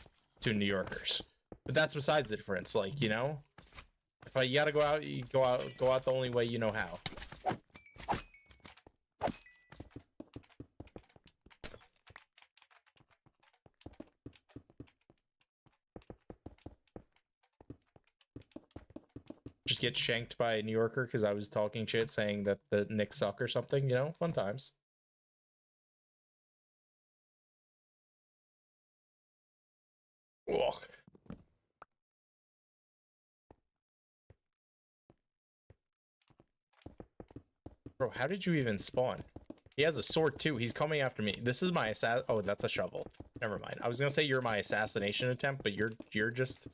to New Yorkers, but that's besides the difference. Like, you know, if you gotta go out, you go out the only way you know how. Just get shanked by a New Yorker because I was talking shit saying that the Knicks suck or something, you know? Fun times. Ugh. Bro, how did you even spawn? He has a sword too. He's coming after me. This is my assassin. Oh, that's a shovel. Never mind. I was gonna say you're my assassination attempt, but you're just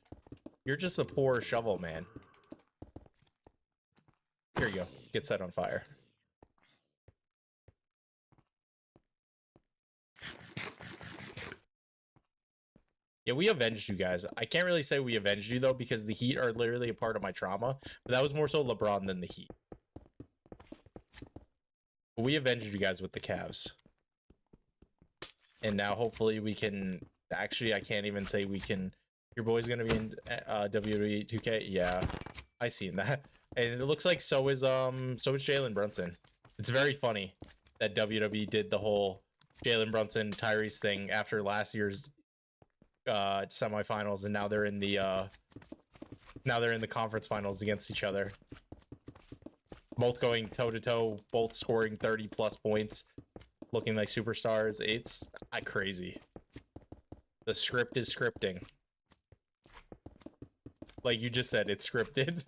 a poor shovel man. Here you go. Get set on fire. Yeah, we avenged you guys. I can't really say we avenged you though, because the Heat are literally a part of my trauma. But that was more so LeBron than the Heat. But we avenged you guys with the Cavs. And now hopefully we can... Actually, I can't even say we can... Your boy's gonna be in WWE 2K? Yeah, I seen that. And it looks like so is Jalen Brunson. It's very funny that WWE did the whole Jalen Brunson Tyrese thing after last year's semifinals, and now they're in the conference finals against each other. Both going toe to toe, both scoring 30+ points, looking like superstars. It's crazy. The script is scripting. Like you just said, it's scripted.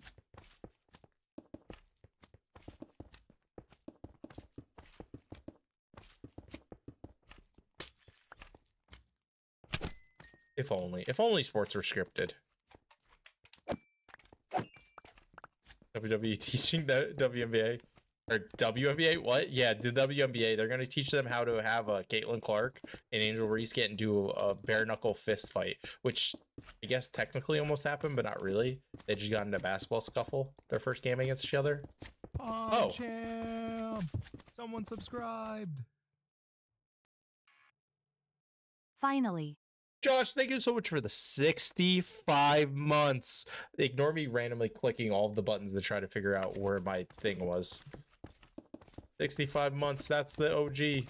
If only sports were scripted. WWE teaching the WNBA or WNBA? What? Yeah, the WNBA. They're gonna teach them how to have Caitlin Clark and Angel Reese get into a bare knuckle fist fight, which I guess technically almost happened, but not really. They just got into a basketball scuffle their first game against each other. Oh, champ! Someone subscribed. Finally. Josh, thank you so much for the 65 months. Ignore me randomly clicking all of the buttons to try to figure out where my thing was. 65 months, that's the OG.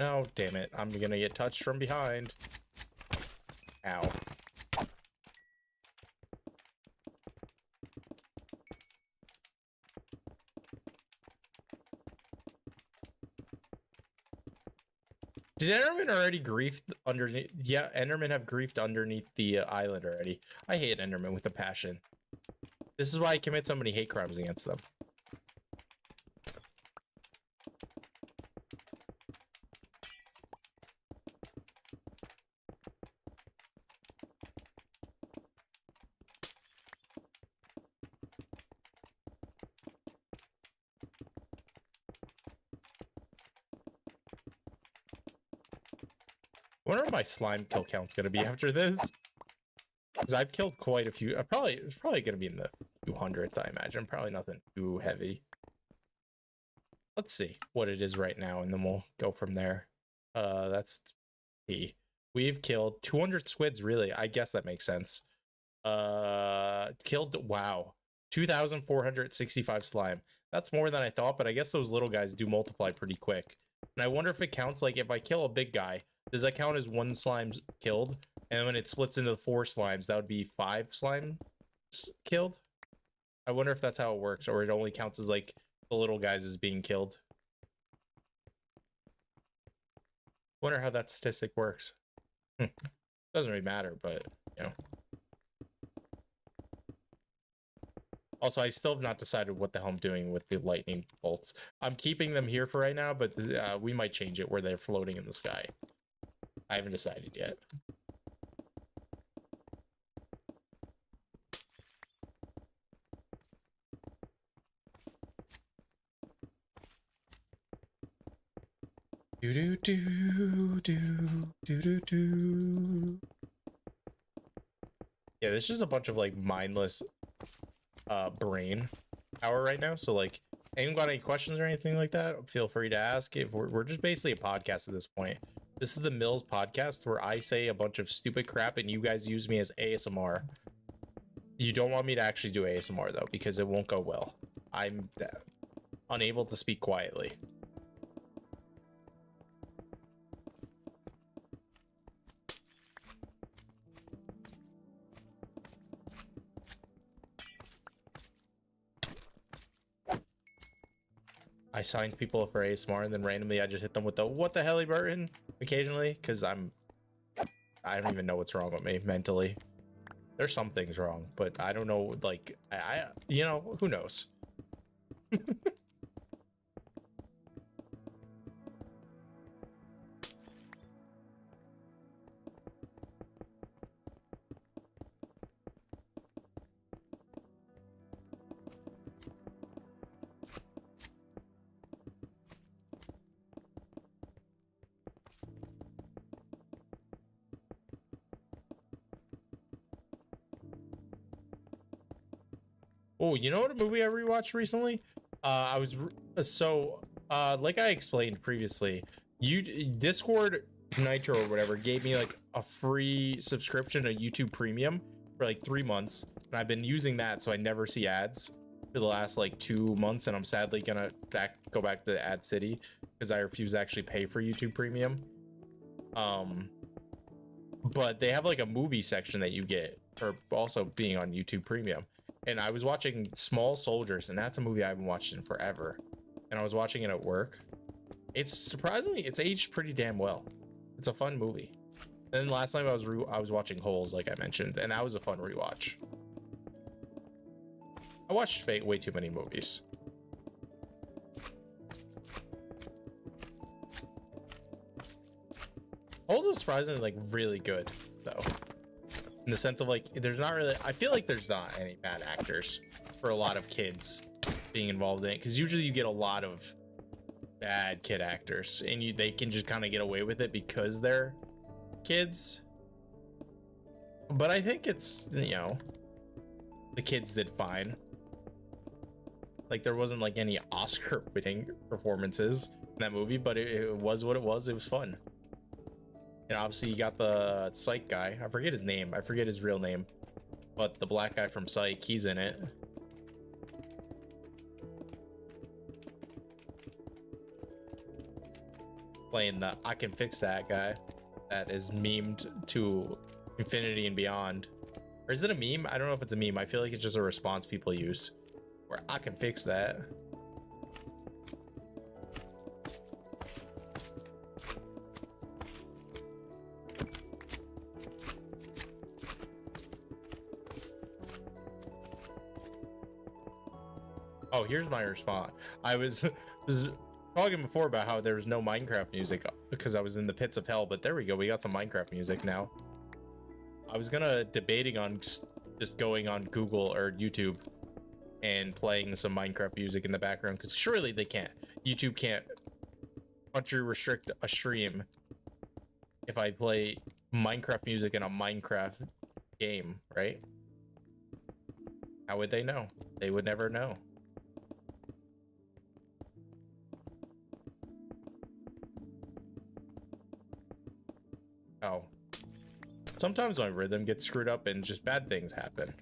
Oh, damn it. I'm gonna get touched from behind. Ow. Did Enderman already grief underneath? Yeah, Enderman have griefed underneath the island already. I hate Enderman with a passion. This is why I commit so many hate crimes against them. I wonder what my slime kill count's gonna be after this. Because I've killed quite a few. It's probably gonna be in the 200s, I imagine. Probably nothing too heavy. Let's see what it is right now, and then we'll go from there. That's P. We've killed 200 squids, really. I guess that makes sense. Killed, wow, 2,465 slime. That's more than I thought, but I guess those little guys do multiply pretty quick. And I wonder if it counts, like, if I kill a big guy, does that count as 1 slime killed? And when it splits into 4 slimes, that would be 5 slime killed? I wonder if that's how it works, or it only counts as, like, the little guys as being killed. Wonder how that statistic works. Doesn't really matter, but, you know. Also, I still have not decided what the hell I'm doing with the lightning bolts. I'm keeping them here for right now, but we might change it where they're floating in the sky. I haven't decided yet. Do do do do do do do. Yeah, this is just a bunch of like mindless brain power right now. So like, anyone got any questions or anything like that? Feel free to ask. If we're just basically a podcast at this point. This is the Mills podcast where I say a bunch of stupid crap and you guys use me as ASMR. You don't want me to actually do ASMR though, because it won't go well. I'm unable to speak quietly. I signed people up for ASMR and then randomly I just hit them with the what the hell button occasionally, because I don't even know what's wrong with me mentally. There's some things wrong, but I don't know, like I you know, who knows. Oh, you know what a movie I rewatched recently? Like I explained previously, Discord Nitro or whatever gave me like a free subscription to YouTube Premium for like 3 months, and I've been using that so I never see ads for the last like 2 months, and I'm sadly gonna go back to Ad City because I refuse to actually pay for YouTube Premium. But they have like a movie section that you get for also being on YouTube Premium. And I was watching Small Soldiers, and that's a movie I haven't watched in forever. And I was watching it at work. It's aged pretty damn well. It's a fun movie. And then last night I was watching Holes, like I mentioned, and that was a fun rewatch. I watched way too many movies. Holes is surprisingly like really good though. In the sense of like, I feel like there's not any bad actors for a lot of kids being involved in it, because usually you get a lot of bad kid actors and they can just kind of get away with it because they're kids. But I think it's, you know, the kids did fine. Like there wasn't like any Oscar winning performances in that movie, but it was what it was. It was fun. And obviously you got the Psych guy. I forget his name. I forget his real name. But the black guy from Psych, he's in it. Playing the I can fix that guy. That is memed to infinity and beyond. Or is it a meme? I don't know if it's a meme. I feel like it's just a response people use. Where I can fix that. Oh, here's my response. I was talking before about how there was no Minecraft music because I was in the pits of hell, but there we go. We got some Minecraft music now. I was debating on just going on Google or YouTube and playing some Minecraft music in the background, because surely they can't. YouTube can't country restrict a stream if I play Minecraft music in a Minecraft game, right? How would they know? They would never know. Oh. Sometimes my rhythm gets screwed up and just bad things happen.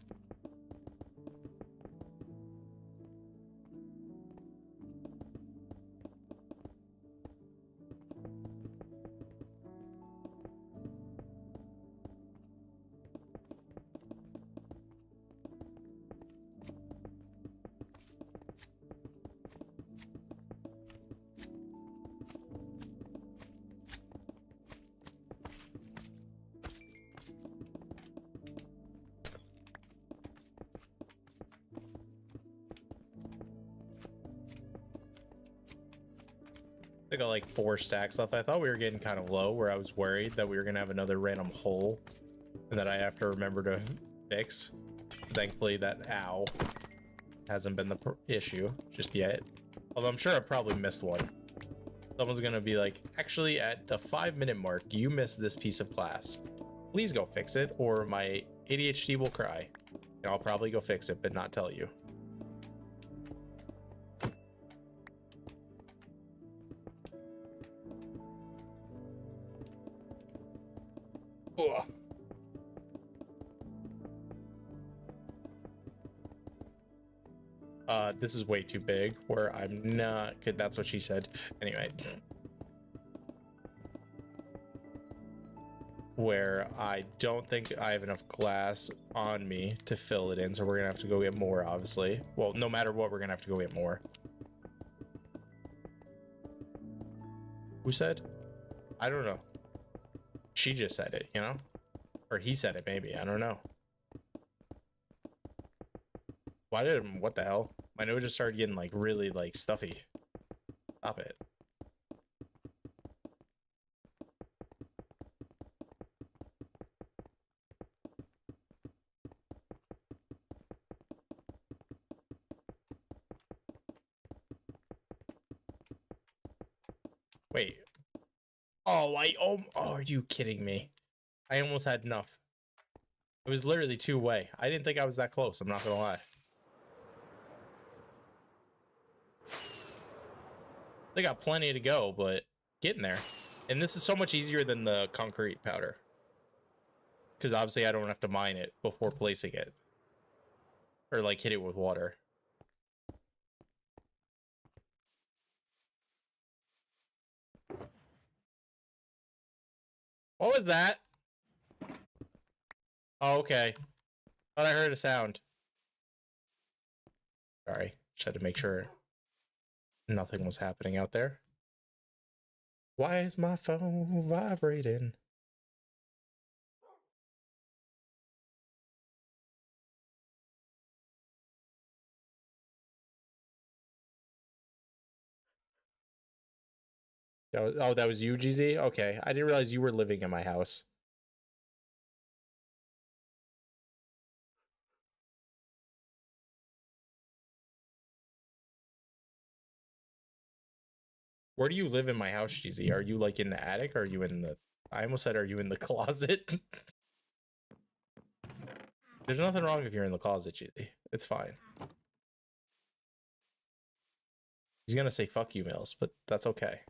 I got like 4 stacks left. I thought we were getting kind of low, where I was worried that we were gonna have another random hole and that I have to remember to fix. Thankfully that ow hasn't been the issue just yet, although I'm sure I probably missed one. Someone's gonna be like, actually at the 5-minute mark you missed this piece of glass, please go fix it or my ADHD will cry. And I'll probably go fix it but not tell you. Ugh. This is way too big where I'm not, that's what she said. Anyway. Where I don't think I have enough glass on me to fill it in, so we're gonna have to go get more, obviously. Well, no matter what, we're gonna have to go get more. Who said? I don't know. She just said it, you know? Or he said it, maybe. I don't know. Why did, what the hell? My nose just started getting like really like stuffy. Stop it. Wait. Oh, oh, are you kidding me? I almost had enough. It was literally 2-way. I didn't think I was that close, I'm not gonna lie. They got plenty to go, but getting there. And this is so much easier than the concrete powder. Because obviously I don't have to mine it before placing it. Or like hit it with water. What was that? Oh, okay. Thought I heard a sound. Sorry. Just had to make sure nothing was happening out there. Why is my phone vibrating? That was, oh, that was you, GZ? Okay. I didn't realize you were living in my house. Where do you live in my house, GZ? Are you like in the attic? Or are you in the... I almost said, are you in the closet? There's nothing wrong if you're in the closet, GZ. It's fine. He's gonna say fuck you, Mills, but that's okay.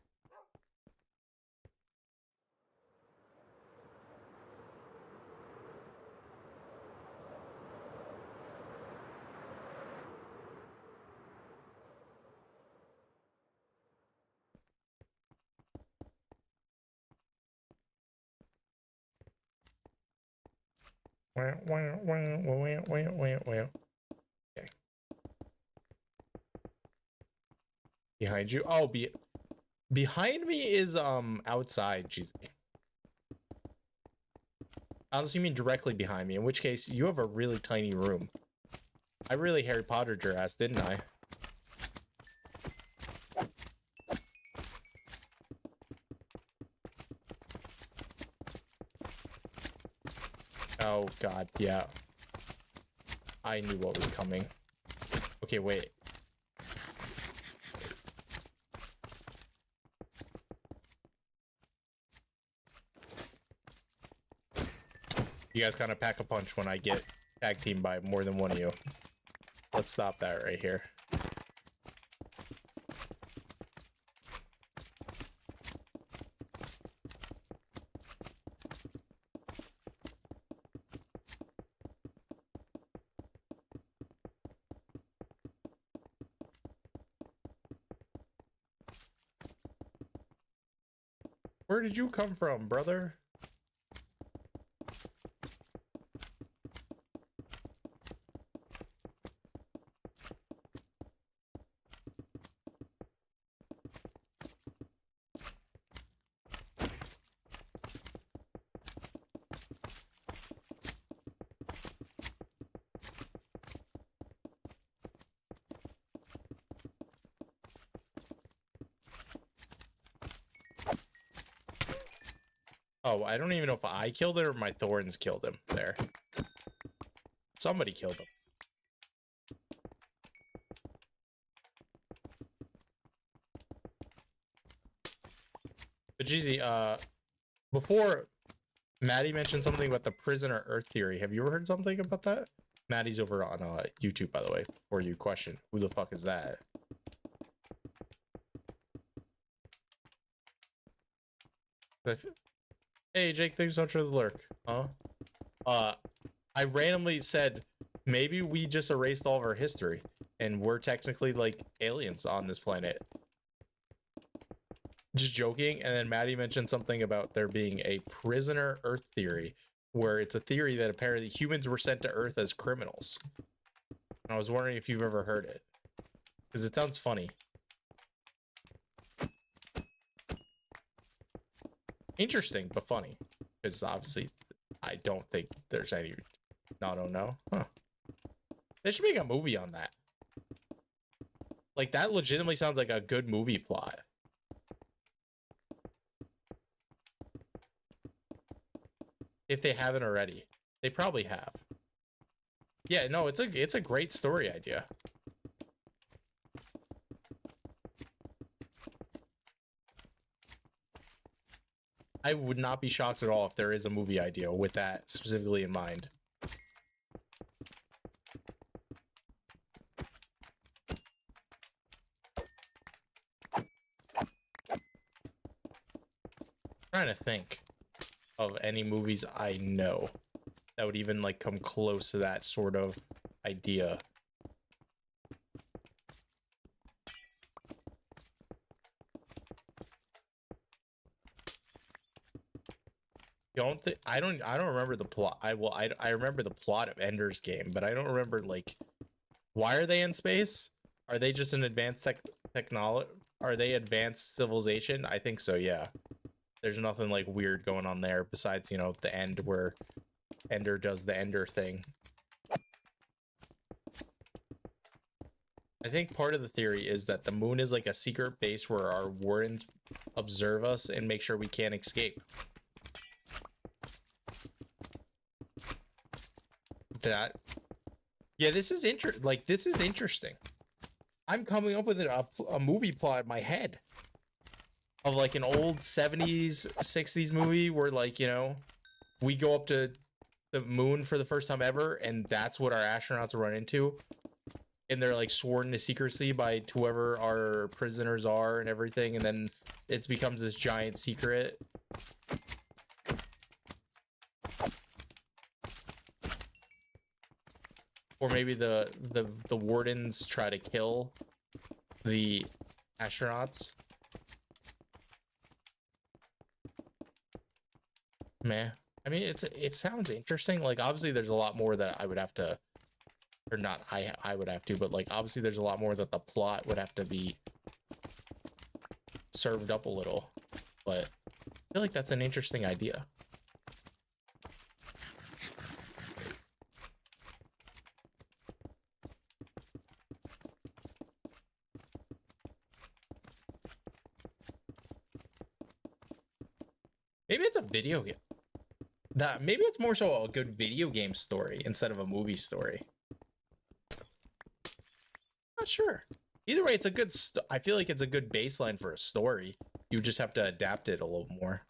Okay. Behind you? Oh, behind me is outside. Jeez. Unless you mean directly behind me, in which case you have a really tiny room. I really Harry Pottered your ass, didn't I? Oh god, yeah. I knew what was coming. Okay, wait. You guys kind of pack a punch when I get tag teamed by more than one of you. Let's stop that right here. Where did you come from, brother? Oh, I don't even know if I killed it or my thorns killed him there. Somebody killed him. But Jeezy, before Maddie mentioned something about the prisoner Earth theory, have you ever heard something about that? Maddie's over on YouTube, by the way, before you question who the fuck is that. Hey Jake, thanks so much for the lurk. Huh? I randomly said maybe we just erased all of our history and we're technically like aliens on this planet. Just joking. And then Maddie mentioned something about there being a prisoner Earth theory, where it's a theory that apparently humans were sent to Earth as criminals. And I was wondering if you've ever heard it, because it sounds funny. Interesting, but funny. Because obviously, I don't think there's any... No. Huh. They should make a movie on that. Like, that legitimately sounds like a good movie plot. If they haven't already. They probably have. Yeah, no, it's a great story idea. I would not be shocked at all if there is a movie idea with that specifically in mind. Trying to think of any movies I know that would even like come close to that sort of idea. I don't remember the plot. I remember the plot of Ender's Game, but I don't remember, like, why are they in space? Are they just an advanced technology? Are they advanced civilization? I think so, yeah. There's nothing like weird going on there besides, you know, the end where Ender does the Ender thing. I think part of the theory is that the moon is like a secret base where our wardens observe us and make sure we can't escape. Yeah, this is interesting. I'm coming up with a movie plot in my head of like an old 70s 60s movie where, like, you know, we go up to the moon for the first time ever and that's what our astronauts run into, and they're like sworn to secrecy by whoever our prisoners are and everything, and then it becomes this giant secret. Or maybe the wardens try to kill the astronauts. Man, I mean, it sounds interesting. Like, obviously there's a lot more that I would have to, or not I would have to, but like obviously there's a lot more that the plot would have to be served up a little. But I feel like that's an interesting idea. Maybe it's a video game. Maybe it's more so a good video game story instead of a movie story. Not sure. Either way, it's a good. I feel like it's a good baseline for a story. You just have to adapt it a little more.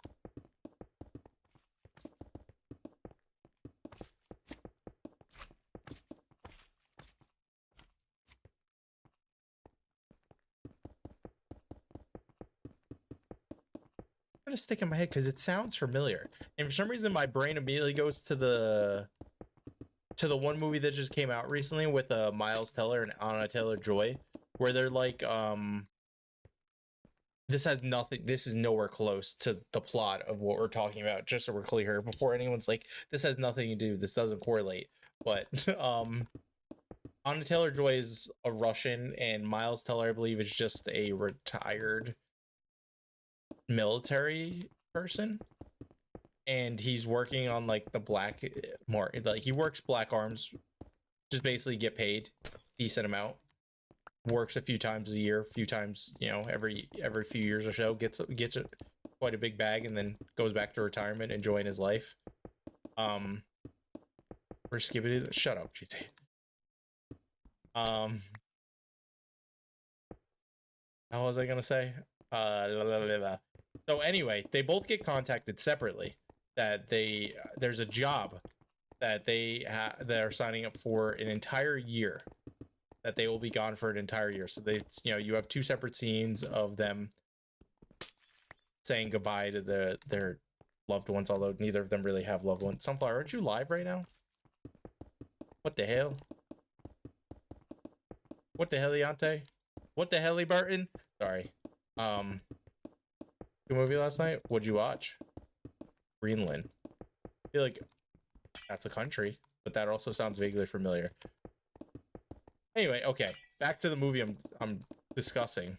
trying to stick in my head because it sounds familiar, and for some reason my brain immediately goes to the one movie that just came out recently with Miles Teller and Anna Taylor-Joy, where they're like, this has nothing. This is nowhere close to the plot of what we're talking about. Just so we're clear, before anyone's like, this has nothing to do. This doesn't correlate. But Anna Taylor-Joy is a Russian, and Miles Teller, I believe, is just a retired military person, and he's working on like the black market. Like he works black arms, just basically get paid decent amount. Works a few times a year, a few times, you know, every few years or so. Gets quite a big bag, and then goes back to retirement, enjoying his life. We're skipping. Shut up, GT. How was I gonna say? So anyway, they both get contacted separately that there's a job that they're signing up for an entire year, that they will be gone for an entire year. So they, you know, you have two separate scenes of them saying goodbye to their loved ones, although neither of them really have loved ones. Sunflower, aren't you live right now? What the hell? What the hell, Leonte? What the hell, Burton? Sorry. Good movie last night. What'd you watch? Greenland. I feel like that's a country, but that also sounds vaguely familiar. Anyway, okay, back to the movie I'm discussing.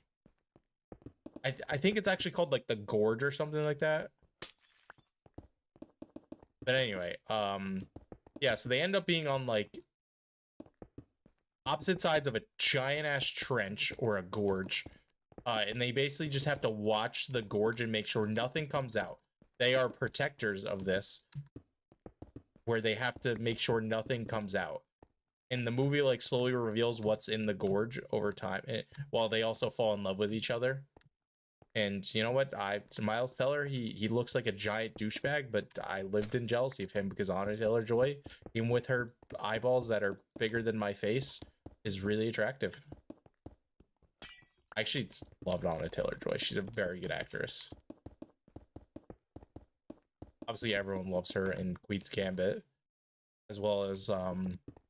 I think it's actually called like The Gorge or something like that. But anyway, yeah, so they end up being on like opposite sides of a giant ass trench or a gorge. And they basically just have to watch the gorge and make sure nothing comes out. They are protectors of this, where they have to make sure nothing comes out. And the movie like slowly reveals what's in the gorge over time, while they also fall in love with each other. And you know what? Miles Teller, he looks like a giant douchebag, but I lived in jealousy of him because Anna Taylor-Joy, even with her eyeballs that are bigger than my face, is really attractive. I actually loved Anna Taylor-Joy. She's a very good actress. Obviously, everyone loves her in Queen's Gambit, as well as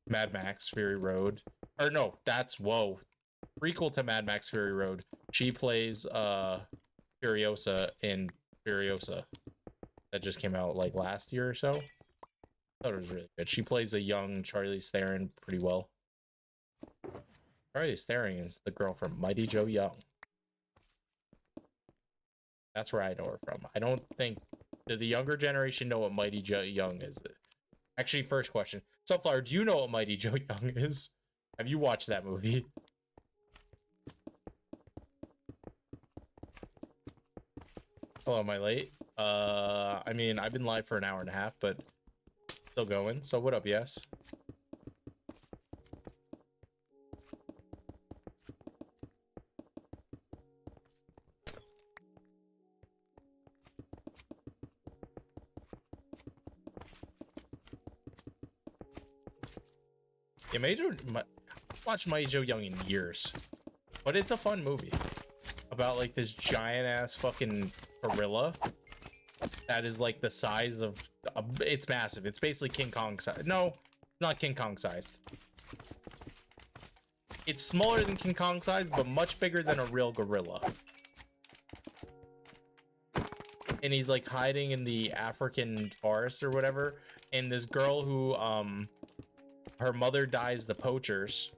Mad Max Fury Road. Or no, that's prequel to Mad Max Fury Road. She plays Furiosa in Furiosa, that just came out like last year or so. I thought it was really good. She plays a young Charlize Theron pretty well. Charlize Theron is the girl from Mighty Joe Young. That's where I know her from. I don't think the younger generation know what Mighty Joe Young is. Actually, first question. Sunflower, do you know what Mighty Joe Young is? Have you watched that movie? Hello, am I late? I mean, I've been live for an hour and a half, but still going. So what up, yes? Yeah, I've watched Mighty Joe Young in years, but it's a fun movie about like this giant ass fucking gorilla that is like the size of it's massive. It's basically King Kong size. No, not King Kong sized. It's smaller than King Kong size, but much bigger than a real gorilla. And he's like hiding in the African forest or whatever. And this girl who her mother dies the poachers,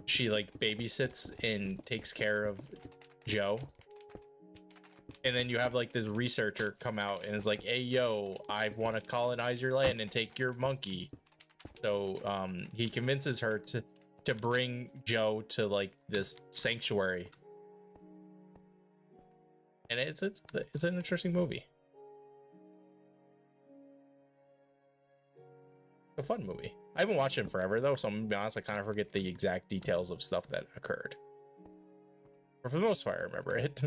she like babysits and takes care of Joe. And then you have like this researcher come out and is like, hey yo, I want to colonize your land and take your monkey. So he convinces her to bring Joe to like this sanctuary. And it's an interesting movie. A fun movie. I haven't watched it in forever though, so I'm gonna be honest, I kind of forget the exact details of stuff that occurred. But for the most part, I remember it.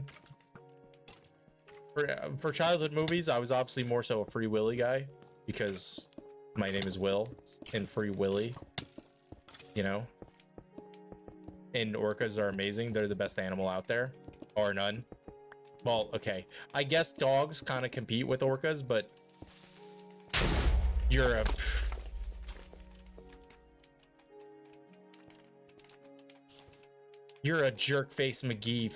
For childhood movies, I was obviously more so a Free Willy guy because my name is Will and Free Willy, you know. And orcas are amazing. They're the best animal out there, or none. Well, okay. I guess dogs kind of compete with orcas, but you're a... You're a jerk-face McGee.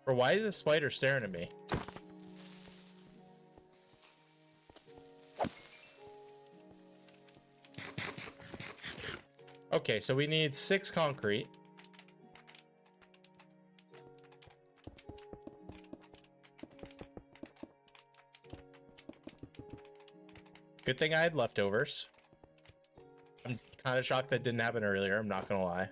Or why is this spider staring at me? Okay, so we need 6 concrete. Good thing I had leftovers. I'm kind of shocked that didn't happen earlier, I'm not gonna lie.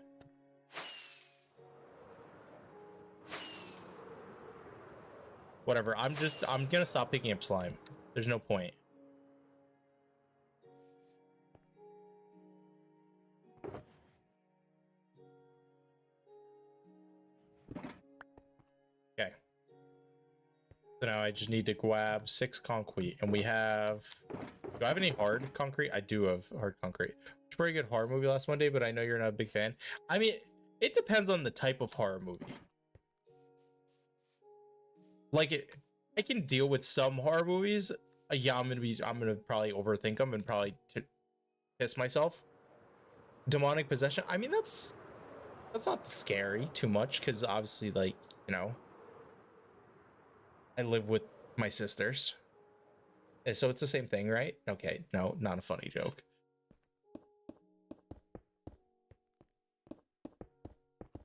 Whatever, I'm gonna stop picking up slime. There's no point. Okay. So now I just need to grab 6 concrete, and we have... Do I have any hard concrete? I do have hard concrete. It's a pretty good horror movie last Monday, but I know you're not a big fan. I mean, it depends on the type of horror movie. Like, I can deal with some horror movies. Yeah, I'm gonna probably overthink them and probably piss myself. Demonic possession. I mean, that's not scary too much, because obviously, like, you know, I live with my sisters. So it's the same thing, right? Okay, no, not a funny joke.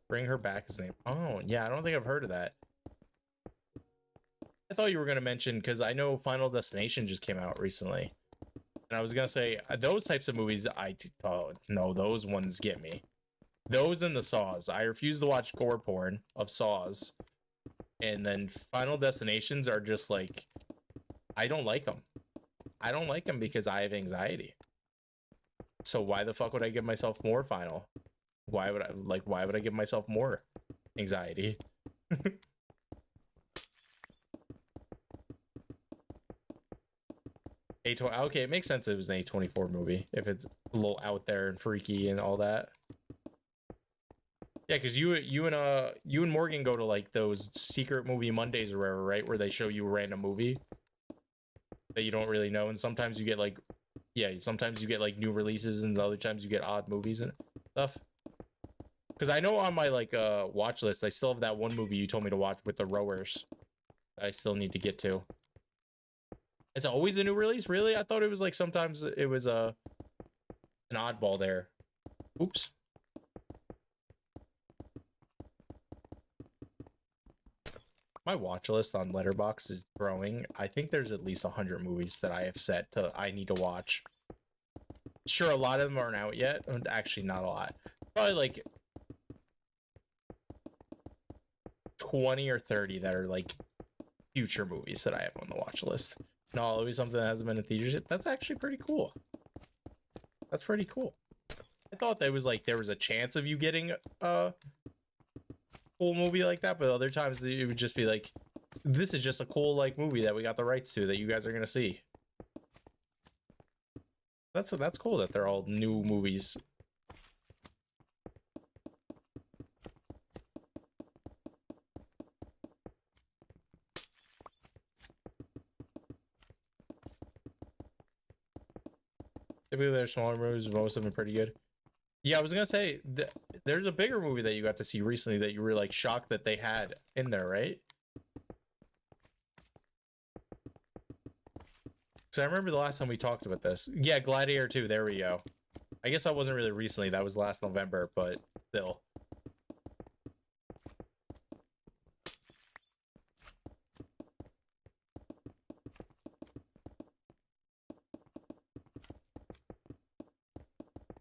Bring her back is the name. Oh, yeah, I don't think I've heard of that. I thought you were going to mention, because I know Final Destination just came out recently. And I was going to say, those types of movies, oh, no, those ones get me. Those and the Saws. I refuse to watch gore porn of Saws. And then Final Destinations are just like, I don't like them. I don't like them because I have anxiety. So why the fuck would I give myself more Final? Why would I give myself more anxiety? Okay, it makes sense it was an A24 movie if it's a little out there and freaky and all that. Yeah, because you and Morgan go to like those secret movie Mondays or whatever, right? Where they show you a random movie that you don't really know, and sometimes you get like, yeah, sometimes you get like new releases, and other times you get odd movies and stuff. Because I know on my like watch list, I still have that one movie you told me to watch with the rowers that I still need to get to. It's always a new release, really? I thought it was like sometimes it was an oddball there. Oops. My watch list on Letterboxd is growing. I think there's at least 100 movies that I have set to I need to watch. Sure, a lot of them aren't out yet. Actually, not a lot. Probably like 20 or 30 that are like future movies that I have on the watch list. Not always something that hasn't been in theaters yet. That's actually pretty cool. That's pretty cool. I thought there was a chance of you getting a cool movie like that, but other times it would just be like, this is just a cool like movie that we got the rights to that you guys are gonna see. That's cool that they're all new movies. Typically they're smaller movies, most of them are pretty good. Yeah, I was gonna say there's a bigger movie that you got to see recently that you were like shocked that they had in there, right? So I remember the last time we talked about this. Yeah, Gladiator 2, there we go. I guess that wasn't really recently, that was last November, but still.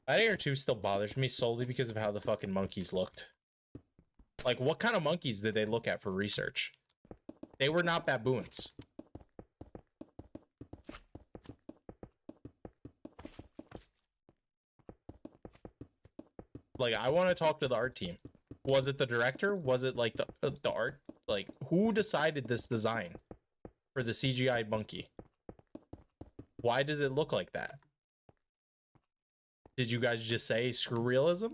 Gladiator 2 still bothers me solely because of how the fucking monkeys looked. Like, what kind of monkeys did they look at for research? They were not baboons. Like, I want to talk to the art team. Was it the director? Was it like the art? Like, who decided this design for the CGI monkey? Why does it look like that? did you guys just say screw realism?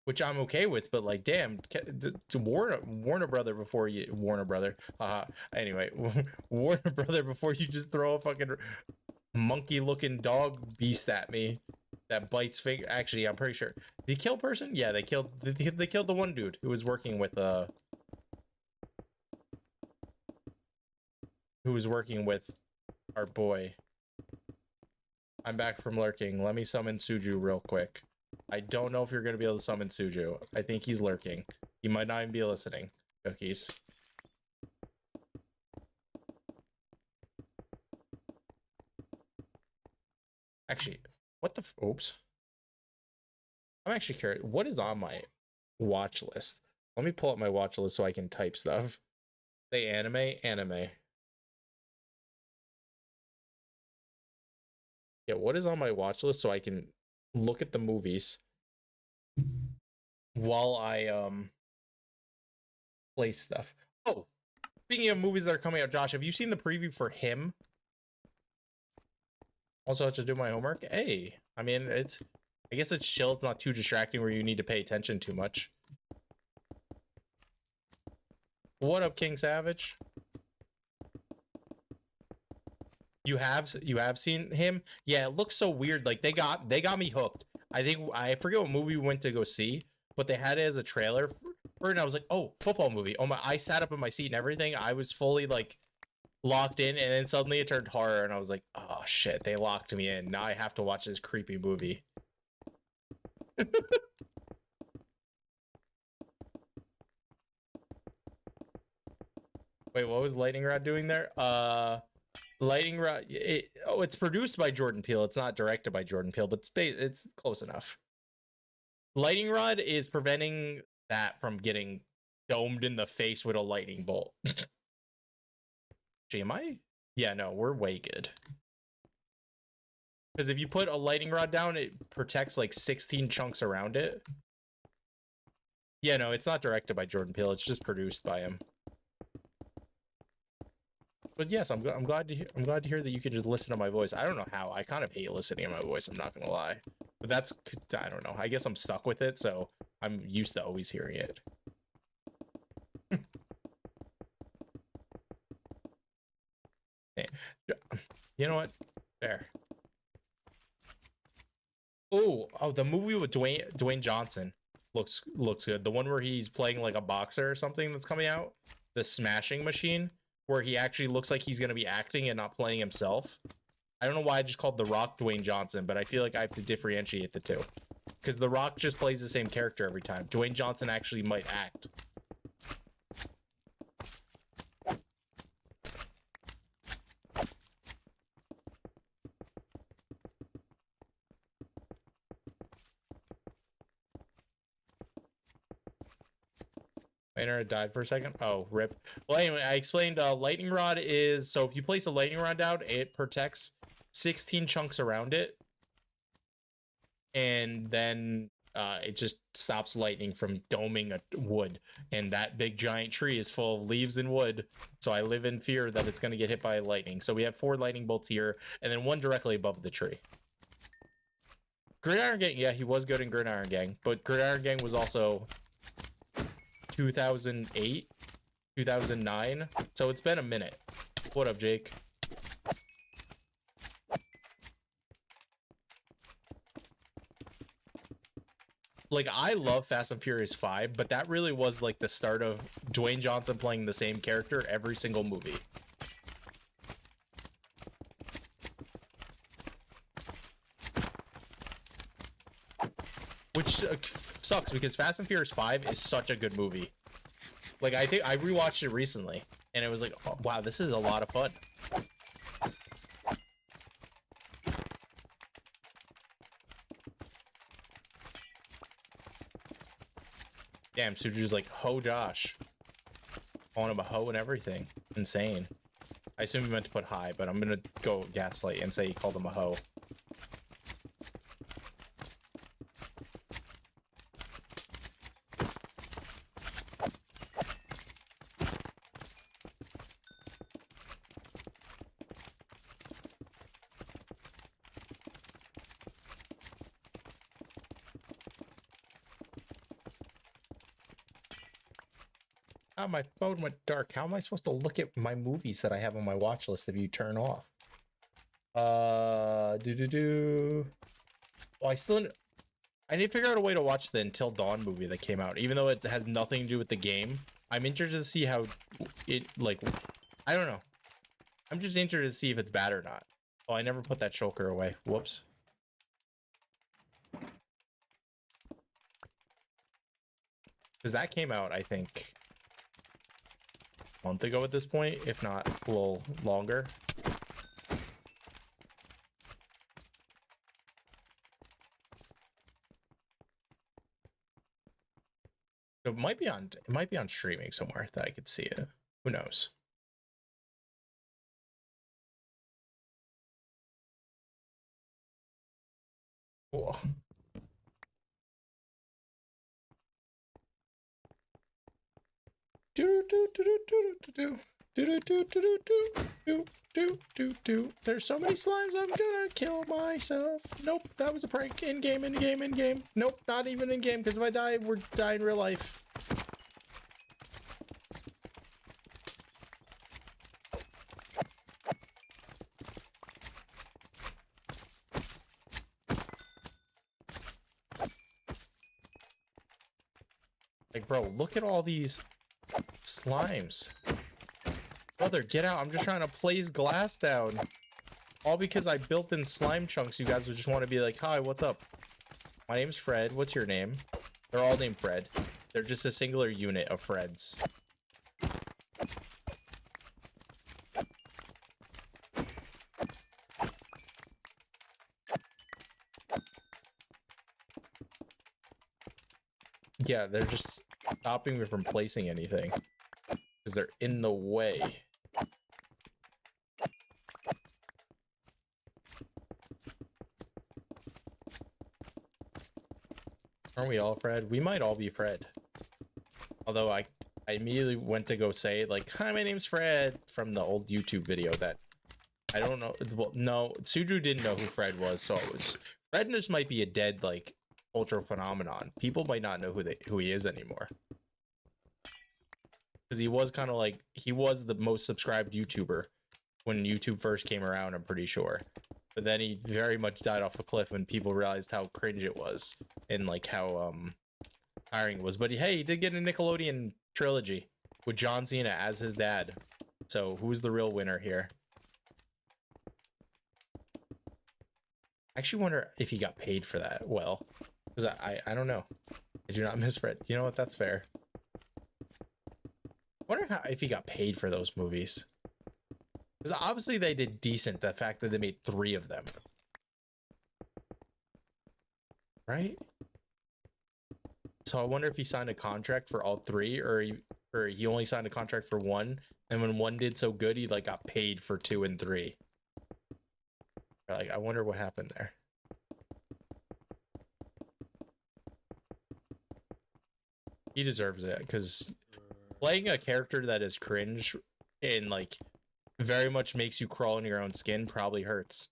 Which I'm okay with, but like, damn, to Warner Brother before you Warner Brother. Anyway, Warner Brother before you just throw a fucking monkey-looking dog beast at me that bites finger. Actually, I'm pretty sure. Did he kill a person? Yeah, they killed the one dude who was working with our boy. I'm back from lurking. Let me summon Suju real quick. I don't know if you're gonna be able to summon Suju. I think he's lurking. He might not even be listening. Cookies. Actually, what the oops. I'm actually curious. What is on my watch list? Let me pull up my watch list so I can type stuff. Say anime. Yeah, what is on my watch list so I can look at the movies while I play stuff. Oh, speaking of movies that are coming out, Josh, have you seen the preview for Him? Also have to do my homework. Hey, I mean, I guess it's chill. It's not too distracting where you need to pay attention too much. What up, King Savage? You have seen Him? Yeah, it looks so weird. Like they got me hooked. I forget what movie we went to go see, but they had it as a trailer for it, and I was like, oh, football movie. Oh my! I sat up in my seat and everything. I was fully like locked in, and then suddenly it turned horror, and I was like, oh shit, they locked me in. Now I have to watch this creepy movie. Wait, what was Lightning Rod doing there? Lightning Rod. It's produced by Jordan Peele. It's not directed by Jordan Peele, but it's close enough. Lightning Rod is preventing that from getting domed in the face with a lightning bolt. Gee, am I? Yeah, no, we're way good. Because if you put a lightning rod down, it protects like 16 chunks around it. Yeah, no, it's not directed by Jordan Peele. It's just produced by him. But yes, I'm glad to hear that you can just listen to my voice. I don't know how. I kind of hate listening to my voice. I'm not gonna lie, but that's, I don't know. I guess I'm stuck with it, so I'm used to always hearing it. You know what? Fair. Oh, the movie with Dwayne Johnson looks good. The one where he's playing like a boxer or something that's coming out. The Smashing Machine, where he actually looks like he's gonna be acting and not playing himself. I don't know why I just called The Rock Dwayne Johnson, but I feel like I have to differentiate the two. Because The Rock just plays the same character every time. Dwayne Johnson actually might act. My internet died for a second. Oh, rip. Well, anyway, I explained lightning rod is, so if you place a lightning rod down, it protects 16 chunks around it. And then it just stops lightning from doming a wood. And that big giant tree is full of leaves and wood. So I live in fear that it's going to get hit by lightning. So we have 4 lightning bolts here, and then 1 directly above the tree. Gridiron Gang, yeah, he was good in Gridiron Gang. But Gridiron Gang was also 2008, 2009. So it's been a minute. What up, Jake? Like, I love Fast and Furious 5, but that really was like the start of Dwayne Johnson playing the same character every single movie. Which sucks because Fast and Furious 5 is such a good movie. Like, I think I rewatched it recently and it was like, oh, wow, this is a lot of fun. Damn, Suju's like, ho Josh. Calling him a ho and everything. Insane. I assume he meant to put hi, but I'm gonna go gaslight and say he called him a ho. Ah, my phone went dark. How am I supposed to look at my movies that I have on my watch list if you turn off? Well, I need to figure out a way to watch the Until Dawn movie that came out, even though it has nothing to do with the game. I'm interested to see how it, like, I don't know. I'm just interested to see if it's bad or not. Oh, I never put that choker away. Whoops. Because that came out, I think, a month ago at this point, if not a little longer. It might be on streaming somewhere that I could see it. Who knows? Cool. There's so many slimes, I'm gonna kill myself. Nope, that was a prank. In game. Nope, not even in game, because if I die, we're dying in real life. Like, bro, look at all these slimes. Brother, get out. I'm just trying to place glass down. All because I built in slime chunks. You guys would just want to be like, hi, what's up? My name's Fred. What's your name? They're all named Fred. They're just a singular unit of Freds. Yeah, they're just stopping me from placing anything because they're in the way. Aren't we all Fred? We might all be Fred. Although I immediately went to go say, like, hi, my name's Fred, from the old YouTube video that I don't know. Well, no, Suju didn't know who Fred was, so it was Fredness might be a dead, like, cultural phenomenon. People might not know who he is anymore. Because he was kind of like, he was the most subscribed YouTuber when YouTube first came around, I'm pretty sure. But then he very much died off a cliff when people realized how cringe it was and like how tiring it was. But hey, he did get a Nickelodeon trilogy with John Cena as his dad. So who's the real winner here? I actually wonder if he got paid for that. Well, because I don't know. I do not miss Fred. You know what? That's fair. I wonder if he got paid for those movies. Because obviously they did decent, the fact that they made 3 of them. Right? So I wonder if he signed a contract for all 3, or he only signed a contract for 1, and when 1 did so good, he like got paid for 2 and 3. Like, I wonder what happened there. He deserves it, because playing a character that is cringe and like very much makes you crawl in your own skin probably hurts.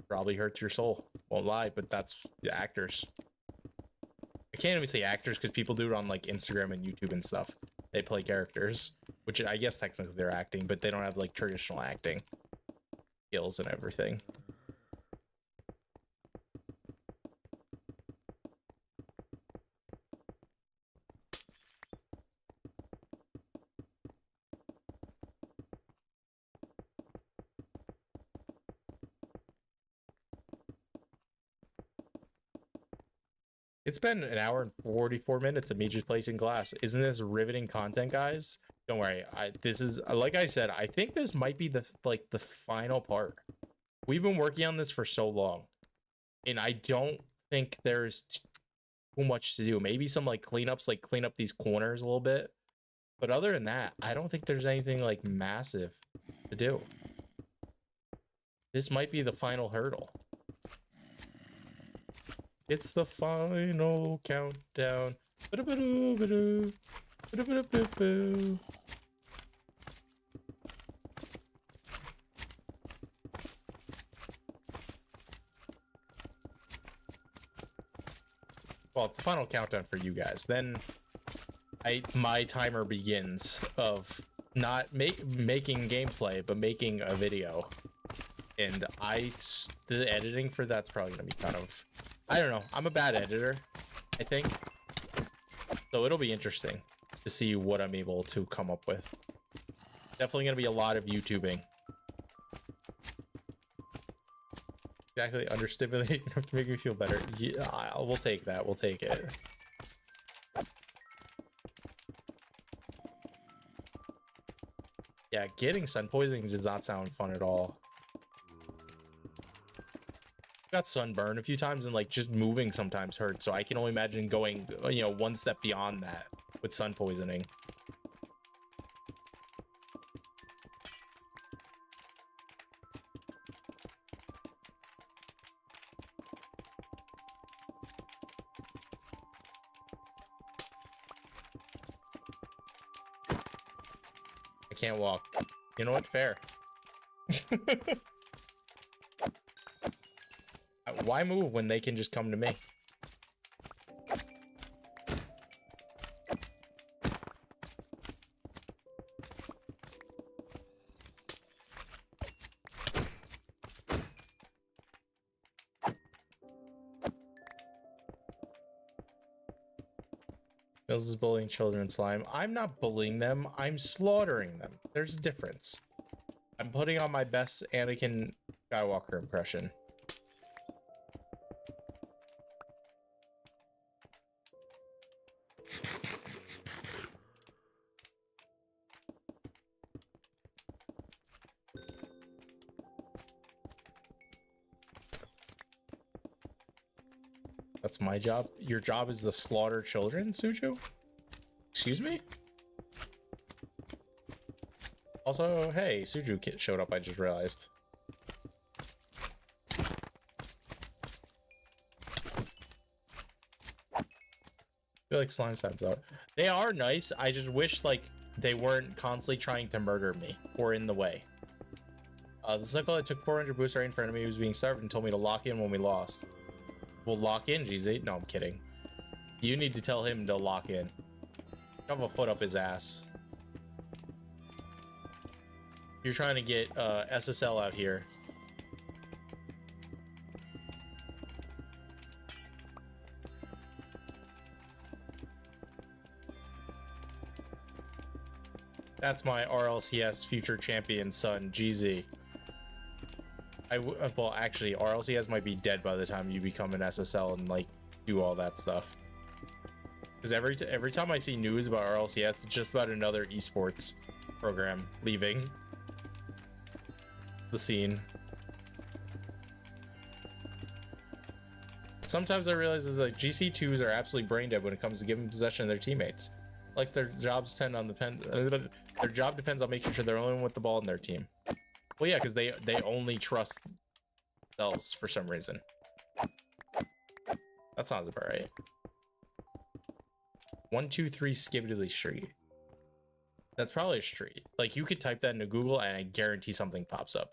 Probably hurts your soul. Won't lie, but that's the actors. I can't even say actors because people do it on like Instagram and YouTube and stuff. They play characters, which I guess technically they're acting, but they don't have like traditional acting skills and everything. It's been an hour and 44 minutes of me just placing glass. Isn't this riveting content, guys? Don't worry. This is, like I said, I think this might be the final part. We've been working on this for so long, and I don't think there's too much to do. Maybe some like cleanups, like clean up these corners a little bit. But other than that, I don't think there's anything like massive to do. This might be the final hurdle. It's the final countdown. Well, it's the final countdown for you guys. Then my timer begins of not making gameplay, but making a video. And the editing for that's probably gonna be kind of, I don't know. I'm a bad editor, I think. So it'll be interesting to see what I'm able to come up with. Definitely gonna be a lot of YouTubing. Exactly, understimulating enough to make me feel better. Yeah, we'll take that. We'll take it. Yeah, getting sun poisoning does not sound fun at all. Got sunburned a few times, and like just moving sometimes hurts, so I can only imagine going, you know, one step beyond that with sun poisoning. I can't walk. You know what? Fair. Why move when they can just come to me? Mills is bullying children slime. I'm not bullying them. I'm slaughtering them. There's a difference. I'm putting on my best Anakin Skywalker impression. That's my job. Your job is to slaughter children, Suju? Excuse me? Also, hey, Suju kid showed up, I just realized. I feel like slime sounds out. They are nice. I just wish like they weren't constantly trying to murder me or in the way. The Snickle that took 400 boosts right in front of me, he was being starved and told me to lock in when we lost. We'll lock in, GZ. No, I'm kidding. You need to tell him to lock in. Shove a foot up his ass. You're trying to get SSL out here. That's my RLCS future champion son, GZ. Well, actually, RLCS might be dead by the time you become an SSL and like do all that stuff. Because every time I see news about RLCS, it's just about another esports program leaving the scene. Sometimes I realize that like GC2s are absolutely brain dead when it comes to giving possession to their teammates. Like their jobs depend on their job depends on making sure they're only one with the ball in their team. Well, yeah, because they only trust themselves for some reason. That sounds about right. 123 Skibbity Street. That's probably a street. Like you could type that into Google and I guarantee something pops up.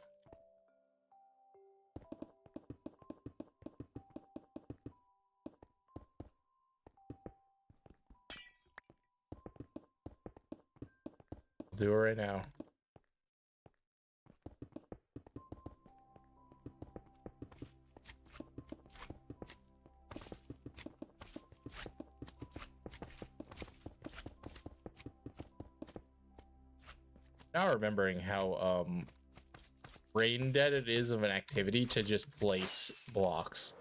I'll do it right now. Now remembering how brain dead it is of an activity to just place blocks.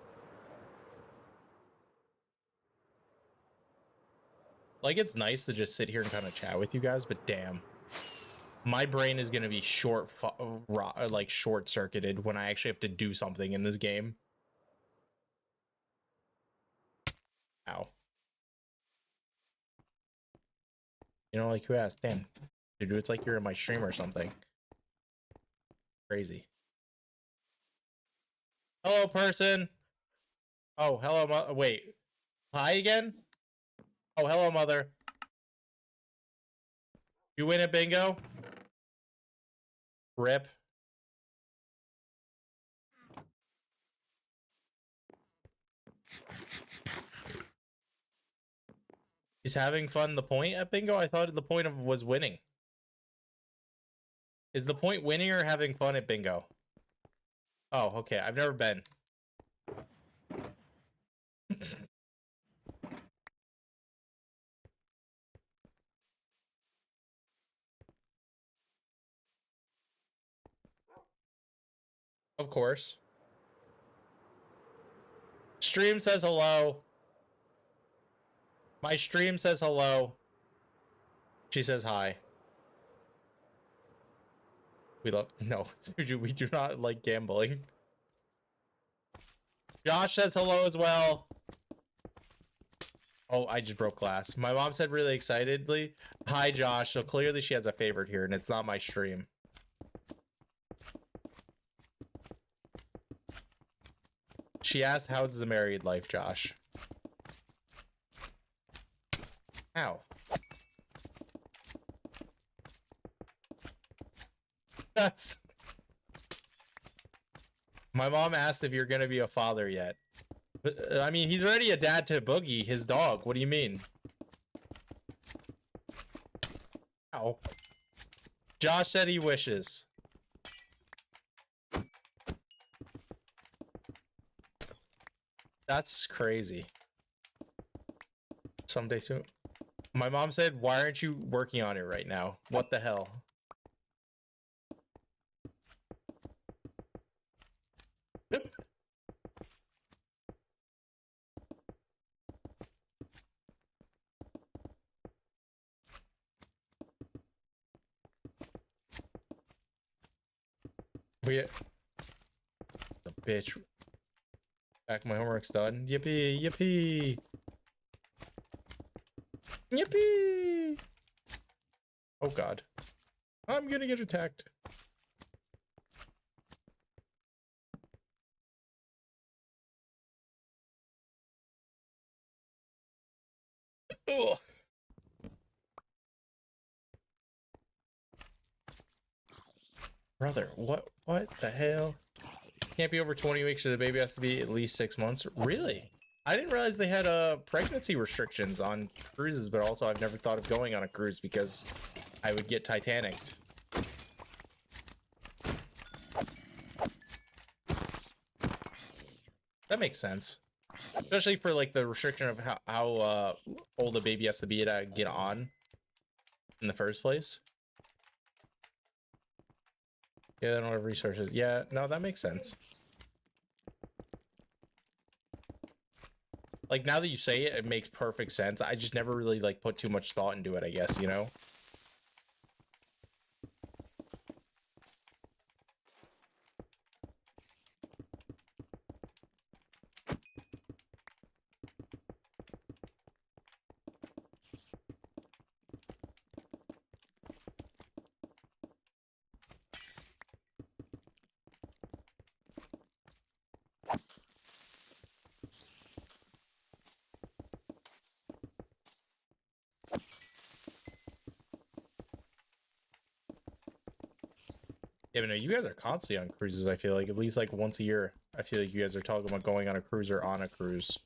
Like it's nice to just sit here and kind of chat with you guys, but damn, my brain is gonna be short circuited when I actually have to do something in this game. Ow. You know, like who asked? Damn. Dude, it's like you're in my stream or something. Crazy. Hello, person. Oh, hello, wait. Hi again? Oh, hello, mother. You win at bingo? Rip. He's having fun. The point at bingo? I thought the point of was winning. Is the point winning or having fun at bingo? Oh, okay. I've never been. Of course. Stream says hello. My stream says hello. She says hi. We love no, we do not like gambling. Josh says hello as well. Oh, I just broke glass. My mom said really excitedly, hi Josh. So clearly she has a favorite here and it's not my stream. She asked, how's the married life, Josh? Ow. That's... My mom asked if you're gonna be a father yet. But, I mean, he's already a dad to Boogie, his dog. What do you mean? Ow. Josh said he wishes. That's crazy. Someday soon. My mom said, why aren't you working on it right now? What the hell? The bitch. Back, my homework's done. Yippee, yippee. Yippee. Oh god. I'm gonna get attacked. Ugh. Brother, what the hell? Can't be over 20 weeks or the baby has to be at least 6 months. Really? I didn't realize they had pregnancy restrictions on cruises, but also I've never thought of going on a cruise because I would get Titanicked. That makes sense. Especially for like the restriction of how old a baby has to be to get on in the first place. Yeah, they don't have resources. Yeah, no, that makes sense. Like, now that you say it, it makes perfect sense. I just never really, like, put too much thought into it, I guess, you know? Yeah, but no, you guys are constantly on cruises, I feel like. At least, like, once a year. I feel like you guys are talking about going on a cruise or on a cruise.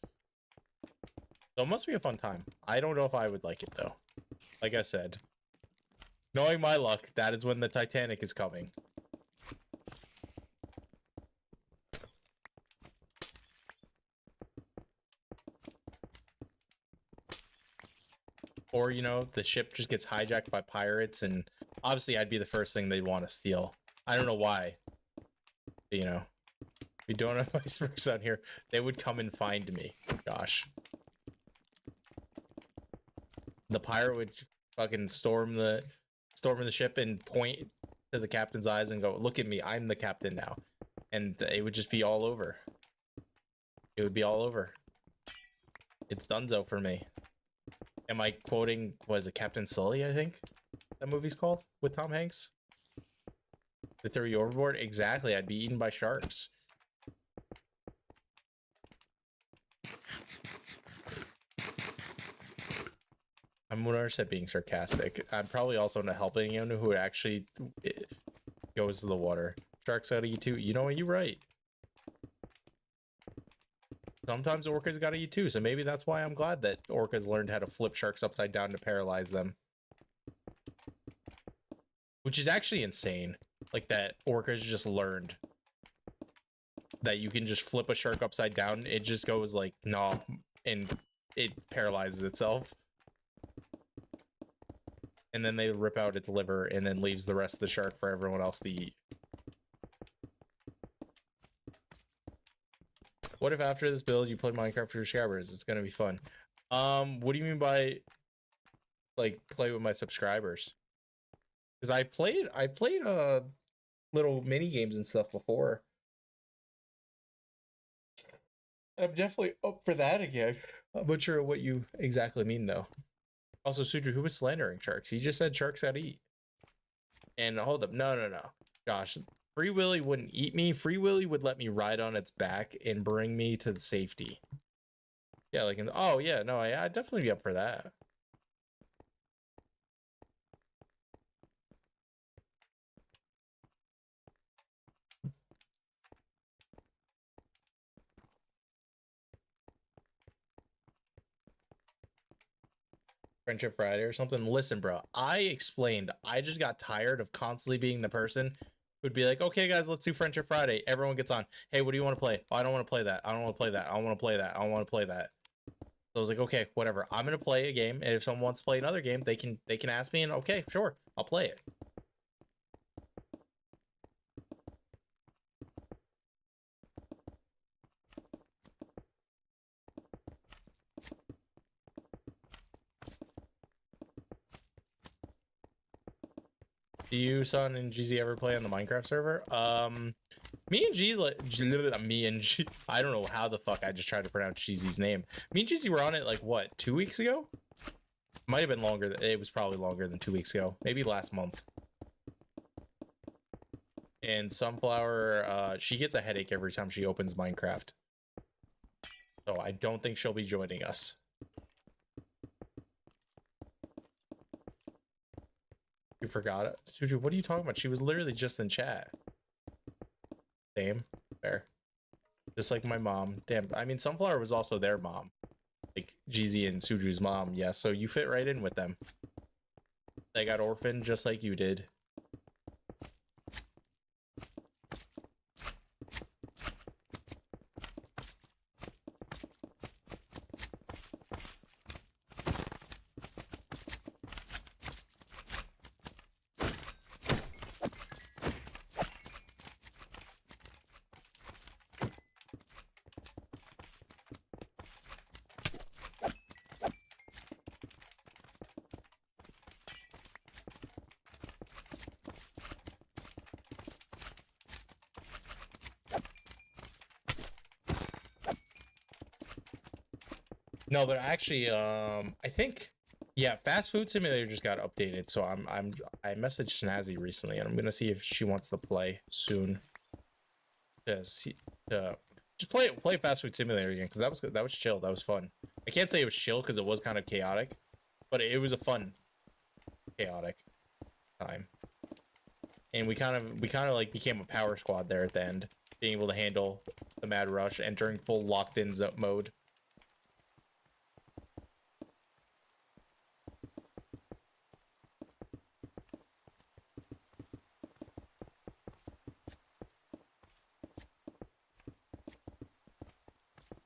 So it must be a fun time. I don't know if I would like it, though. Like I said. Knowing my luck, that is when the Titanic is coming. Or, you know, the ship just gets hijacked by pirates, and obviously I'd be the first thing they'd want to steal. I don't know why. But, you know, we don't have icebergs out here. They would come and find me. Gosh. The pirate would fucking storm the ship and point to the captain's eyes and go, look at me, I'm the captain now. And it would just be all over. It would be all over. It's donezo for me. Am I quoting, was it Captain Sully, I think? That movie's called? With Tom Hanks? To throw you overboard? Exactly, I'd be eaten by sharks. I'm 100% being sarcastic. I'm probably also not helping anyone who actually goes to the water. Sharks out of you too. You know what? You're right. sometimes orcas gotta eat too. So maybe that's why I'm glad that orcas learned how to flip sharks upside down to paralyze them. Which is actually insane. Like that orcas just learned that you can just flip a shark upside down. It just goes like, no, and it paralyzes itself. And then they rip out its liver and then leaves the rest of the shark for everyone else to eat. What if after this build you play Minecraft for your subscribers? It's gonna be fun. What do you mean by like play with my subscribers? Because I played little mini games and stuff before. I'm definitely up for that again. I'm not sure what you exactly mean though. Also, Sudru, who was slandering sharks? He just said sharks gotta eat. And hold up, no. Gosh, Free Willy wouldn't eat me. Free Willy would let me ride on its back and bring me to safety. Yeah, like, oh yeah, no, I'd definitely be up for that. Friendship Friday or something. Listen, bro, I explained. I just got tired of constantly being the person who'd be like, okay, guys, let's do Friendship Friday. Everyone gets on. Hey, what do you want to play? Oh, I don't want to play that. I don't want to play that. I don't want to play that. I don't want to play that. So I was like, okay, whatever. I'm gonna play a game, and if someone wants to play another game, they can ask me, and okay, sure, I'll play it. Do you, Son, and GZ ever play on the Minecraft server? Me and G, I don't know how the fuck I just tried to pronounce GZ's name. Me and GZ were on it like what, 2 weeks ago? Might have been longer. It was probably longer than 2 weeks ago. Maybe last month. And Sunflower, she gets a headache every time she opens Minecraft. So I don't think she'll be joining us. You forgot it? Suju, what are you talking about? She was literally just in chat. Same. Fair. Just like my mom. Damn, I mean, Sunflower was also their mom. Like, GZ and Suju's mom. Yeah, so you fit right in with them. They got orphaned just like you did. No, but actually, I think, yeah, Fast Food Simulator just got updated, so I messaged Snazzy recently, and I'm gonna see if she wants to play soon. To just play Fast Food Simulator again, because that was chill, that was fun. I can't say it was chill because it was kind of chaotic, but it was a fun, chaotic time. And we kind of like became a power squad there at the end, being able to handle the mad rush, entering full locked in mode.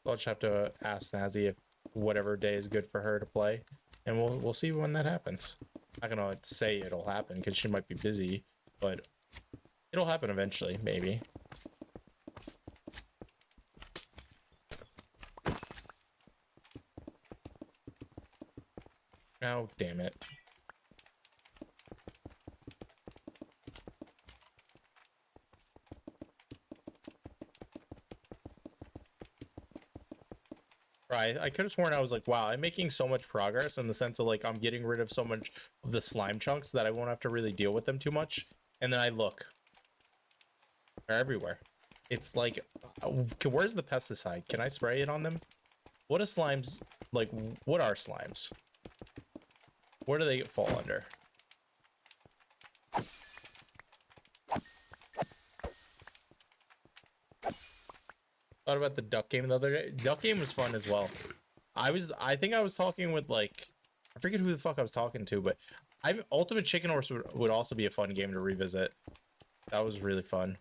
I'll just have to ask Snazzy if whatever day is good for her to play, and we'll see when that happens. I'm not gonna say it'll happen because she might be busy, but it'll happen eventually, maybe. Oh, damn it. Right, I could have sworn I was like, wow, I'm making so much progress in the sense of like I'm getting rid of so much of the slime chunks that I won't have to really deal with them too much. And then I look, they're everywhere. It's like, where's the pesticide? Can I spray it on them? What are slimes, like, what are slimes? Where do they fall under? Thought about the duck game the other day. Duck game was fun as well. I think I was talking with like, I forget who the fuck I was talking to, but Ultimate Chicken Horse would also be a fun game to revisit. That was really fun.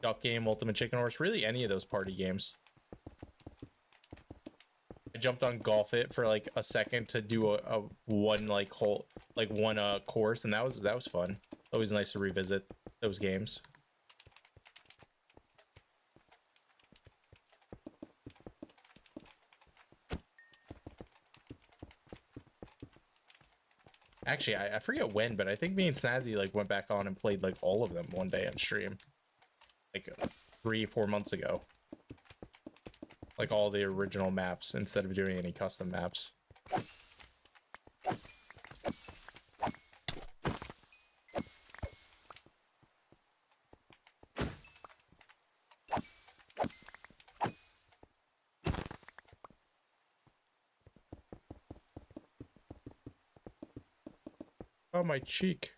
Duck game, Ultimate Chicken Horse, really any of those party games. I jumped on Golf It for like a second to do a one like whole like one course, and that was fun. Always nice to revisit those games. Actually, I forget when, but I think me and Snazzy like went back on and played like all of them one day on stream, like 3-4 months ago. Like all the original maps instead of doing any custom maps. Oh, my cheek.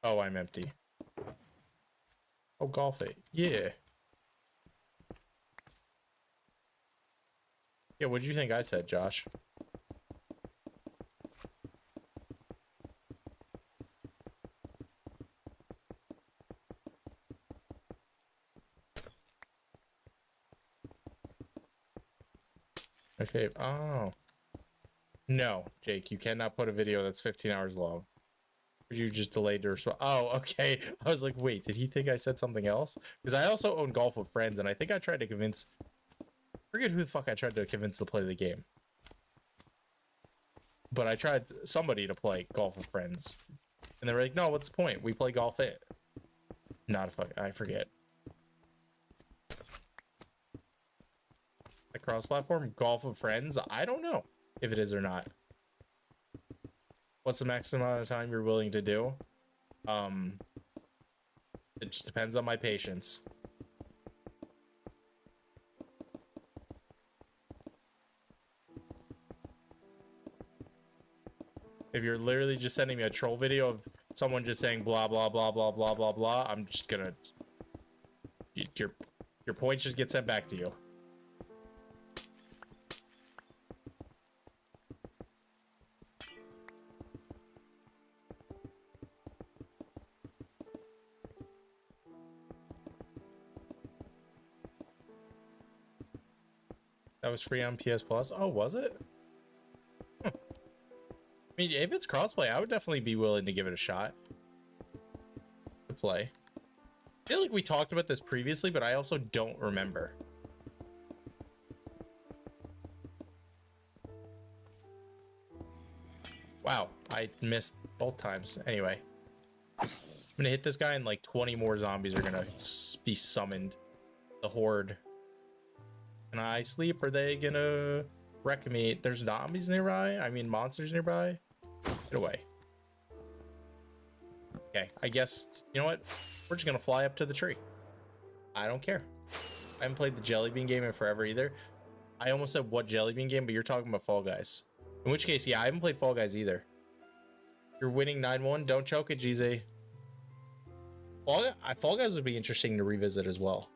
Oh, I'm empty. Oh, Golf It. Yeah. Yeah, what did you think I said, Josh? My fave. Oh. No, Jake, you cannot put a video that's 15 hours long. You just delayed to respond. Oh, okay. I was like, wait, did he think I said something else? Because I also own Golf with Friends, and I think I tried to convince... I forget who the fuck I tried to convince to play the game. But I tried somebody to play Golf with Friends. And they were like, no, what's the point? We play Golf It. Not a fuck... I forget. The cross-platform Golf with Friends? I don't know if it is or not. What's the maximum amount of time you're willing to do? It just depends on my patience. If you're literally just sending me a troll video of someone just saying blah blah blah blah blah blah blah, I'm just gonna your points just get sent back to you. That was free on PS Plus. Oh, was it? Huh. I mean, if it's crossplay, I would definitely be willing to give it a shot. To play. I feel like we talked about this previously, but I also don't remember. Wow, I missed both times. Anyway. I'm gonna hit this guy and like 20 more zombies are gonna be summoned. The horde. Can I sleep? Are they gonna wreck me? There's zombies nearby. I mean, monsters nearby. Get away. Okay, I guess, you know what? We're just gonna fly up to the tree. I don't care. I haven't played the Jelly Bean game in forever either. I almost said what Jelly Bean game, but you're talking about Fall Guys. In which case, yeah, I haven't played Fall Guys either. You're winning 9-1. Don't choke it, GZ. Fall Guys would be interesting to revisit as well.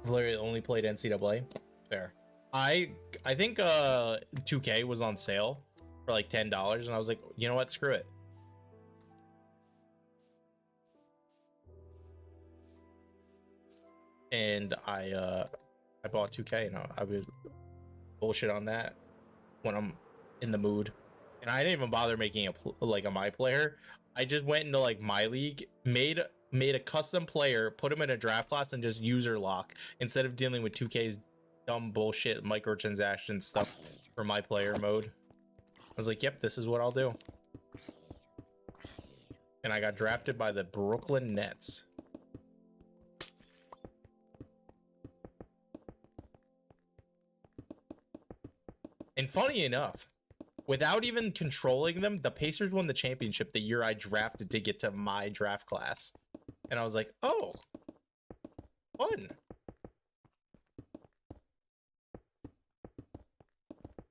I've literally only played NCAA. Fair. I think 2K was on sale for like $10, and I was like, you know what? Screw it. And I bought 2K, and I was bullshit on that when I'm in the mood. And I didn't even bother making a my player. I just went into like my league, made a custom player, put him in a draft class, and just user lock instead of dealing with 2K's dumb bullshit microtransaction stuff for my player mode. I was like, yep, this is what I'll do. And I got drafted by the Brooklyn Nets. And funny enough, without even controlling them, the Pacers won the championship the year I drafted to get to my draft class. And I was like, oh, fun.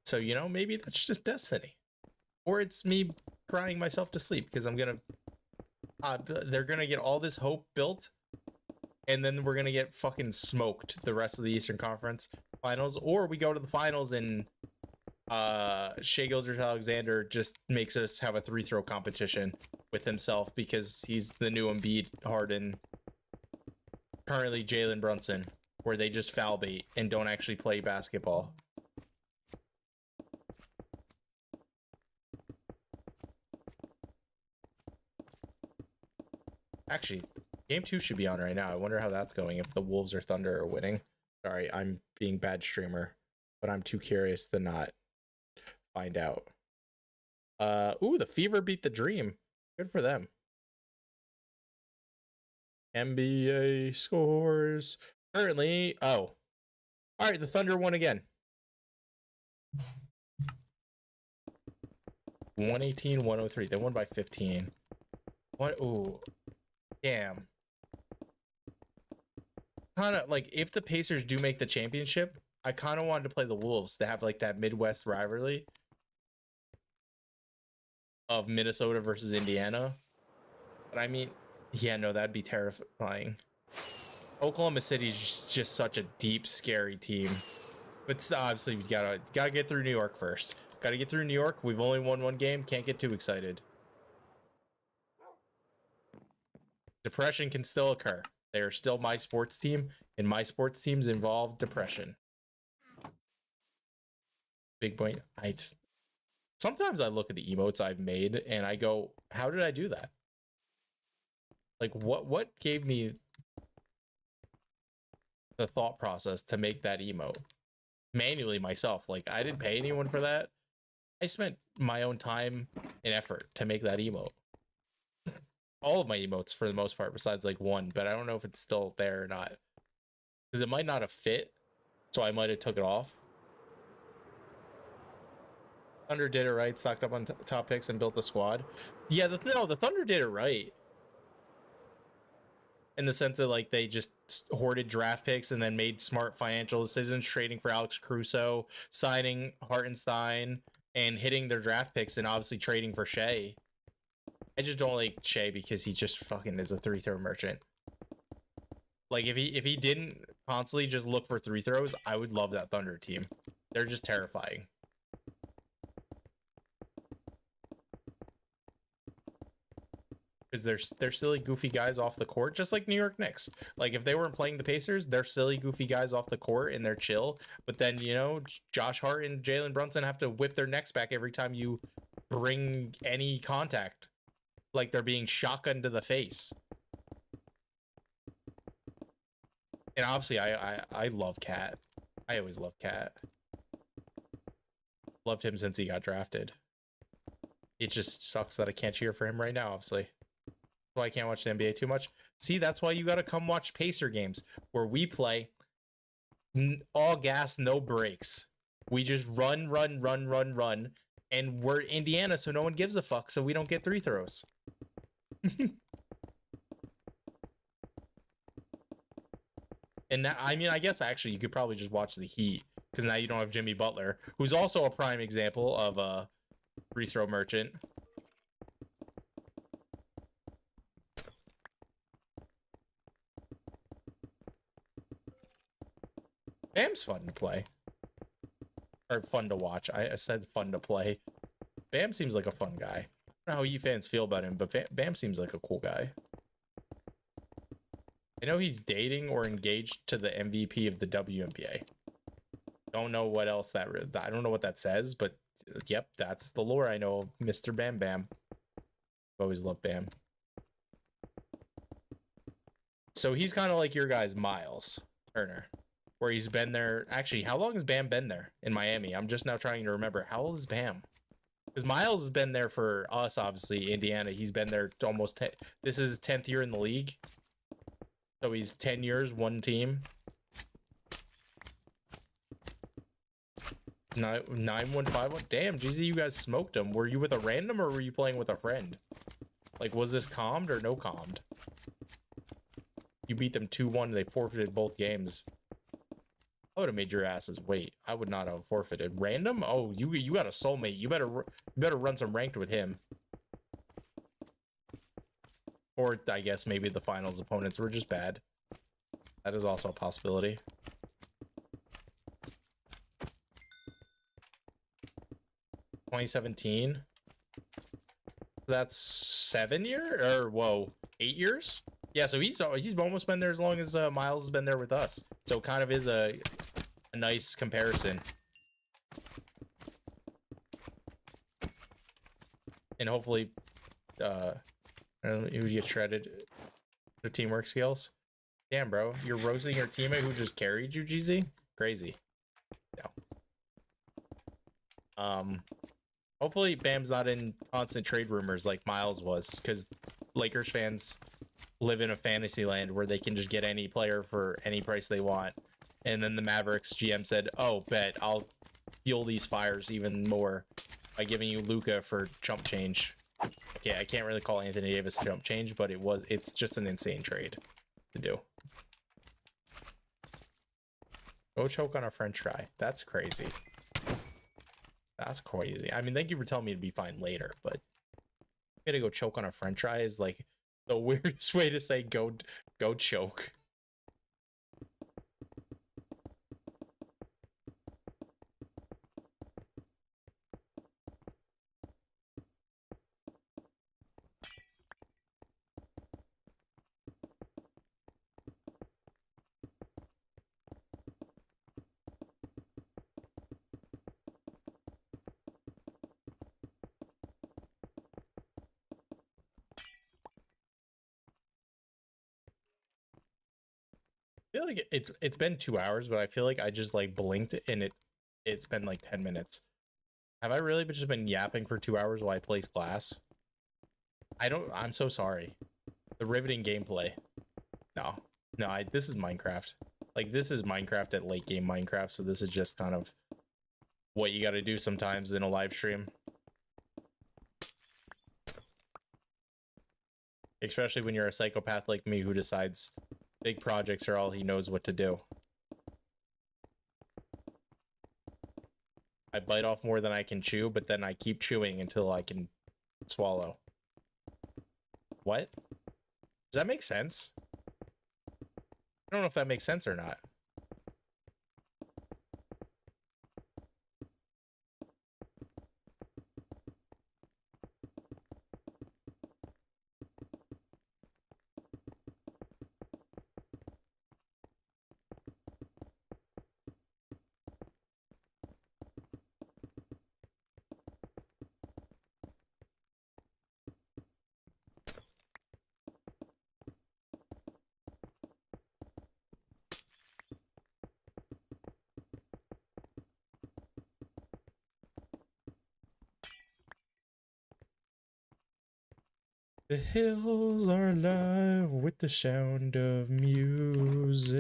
So, you know, maybe that's just destiny. Or it's me crying myself to sleep because I'm going to... they're going to get all this hope built, and then we're going to get fucking smoked the rest of the Eastern Conference Finals. Or we go to the finals and Shai Gilgeous-Alexander just makes us have a 3-throw competition with himself because he's the new Embiid, Harden, currently Jalen Brunson, where they just foul bait and don't actually play basketball. Actually, game 2 should be on right now. I wonder how that's going, if the Wolves or Thunder are winning. Sorry, I'm being bad streamer, but I'm too curious to not find out. Ooh, the Fever beat the Dream. Good for them. NBA scores. Currently, oh. All right, the Thunder won again. 118-103. They won by 15. What? Ooh. Damn. Kind of like, if the Pacers do make the championship, I kind of wanted to play the Wolves to have like that Midwest rivalry of Minnesota versus Indiana. But I mean, yeah, no, that'd be terrifying. Oklahoma City's just such a deep, scary team. But obviously, we gotta get through New York first. Gotta get through New York. We've only won one game. Can't get too excited. Depression can still occur. They are still my sports team, and my sports teams involve depression. Big point. Sometimes I look at the emotes I've made and I go, how did I do that? Like, what gave me the thought process to make that emote manually myself? Like, I didn't pay anyone for that. I spent my own time and effort to make that emote. All of my emotes for the most part, besides like one, but I don't know if it's still there or not, because it might not have fit, so I might have took it off. Thunder did it right, stocked up on top picks and built the squad. Yeah, the Thunder did it right, in the sense that like they just hoarded draft picks and then made smart financial decisions, trading for Alex Caruso, signing Hartenstein, and hitting their draft picks, and obviously trading for Shai. I just don't like Shai because he just fucking is a 3-throw merchant. Like, if he didn't constantly just look for 3 throws, I would love that Thunder team. They're just terrifying. Because they're silly, goofy guys off the court, just like New York Knicks. Like, if they weren't playing the Pacers, they're silly, goofy guys off the court and they're chill. But then, you know, Josh Hart and Jalen Brunson have to whip their necks back every time you bring any contact. Like they're being shotgunned to the face. And obviously, I love Cat. I always love Cat. Loved him since he got drafted. It just sucks that I can't cheer for him right now, obviously. That's why I can't watch the NBA too much. See, that's why you got to come watch Pacer games, where we play all gas, no brakes. We just run. And we're Indiana, so no one gives a fuck, so we don't get 3 throws. And now, I mean, I guess actually you could probably just watch the Heat, because now you don't have Jimmy Butler, who's also a prime example of a 3-throw merchant. Bam's fun to play. Or fun to watch. I said fun to play. Bam seems like a fun guy. I don't know how you fans feel about him, but Bam seems like a cool guy. I know he's dating or engaged to the MVP of the WNBA. Don't know what else I don't know what that says, but yep, that's the lore I know of Mr. Bam Bam. I've always loved Bam. So he's kind of like your guy's Miles Turner, where he's been there. Actually, how long has Bam been there in Miami? I'm just now trying to remember. How old is Bam? Because Miles has been there for us, obviously, Indiana. He's been there almost this is his 10th year in the league. So he's 10 years, one team. 9151. Damn, GZ, you guys smoked him. Were you with a random or were you playing with a friend? Like, was this calmed or no calmed? You beat them 2-1. They forfeited both games. I would have made your asses wait. I would not have forfeited. Random? Oh, you got a soulmate. You better run some ranked with him. Or I guess maybe the finals opponents were just bad. That is also a possibility. (2017). That's 7 years, or whoa, 8 years. Yeah, so he's almost been there as long as Miles has been there with us. So it kind of is a nice comparison. And hopefully, he would get shredded. The teamwork skills. Damn, bro, you're roasting your teammate who just carried you, GZ. Crazy. Yeah. Hopefully Bam's not in constant trade rumors like Miles was, because Lakers fans live in a fantasy land where they can just get any player for any price they want. And then the Mavericks GM said, oh, bet I'll fuel these fires even more by giving you Luka for chump change. Okay, I can't really call Anthony Davis chump change, but it's just an insane trade to do. Go choke on a french fry. That's crazy. That's crazy. I mean, thank you for telling me to be fine later, but I'm gonna go choke on a french fry is like the weirdest way to say go choke. I feel like it's been 2 hours, but I feel like I just like blinked and it's been like 10 minutes. Have I really just been yapping for 2 hours while I place glass? I'm so sorry. The riveting gameplay. No, this is Minecraft. Like, this is Minecraft at late game Minecraft, so this is just kind of what you got to do sometimes in a live stream. Especially when you're a psychopath like me who decides big projects are all he knows what to do. I bite off more than I can chew, but then I keep chewing until I can swallow. What? Does that make sense? I don't know if that makes sense or not. The hills are alive with the sound of music.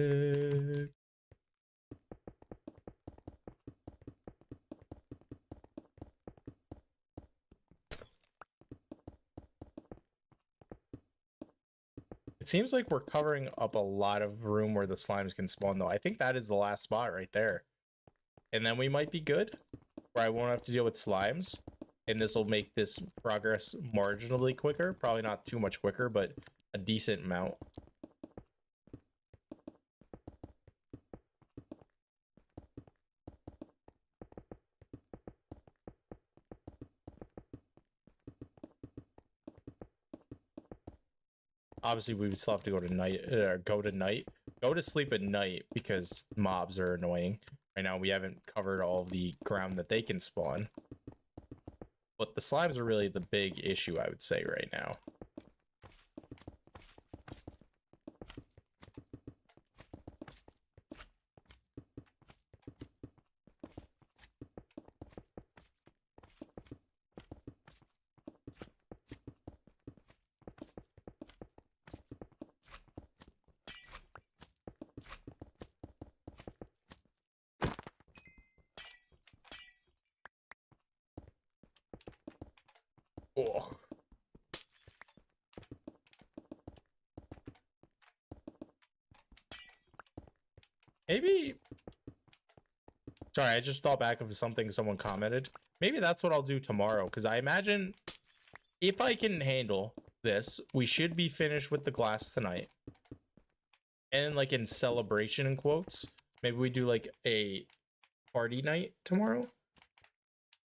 It seems like we're covering up a lot of room where the slimes can spawn, though. I think that is the last spot right there. And then we might be good, where I won't have to deal with slimes. And this will make this progress marginally quicker. Probably not too much quicker, but a decent amount. Obviously, we would still have to go to night, go to sleep at night because mobs are annoying. Right now, we haven't covered all the ground that they can spawn. But the slimes are really the big issue, I would say, right now. Oh. Maybe Sorry, I just thought back of something someone commented. Maybe that's what I'll do tomorrow, because I imagine if I can handle this, we should be finished with the glass tonight. And like in celebration in quotes, maybe we do like a party night tomorrow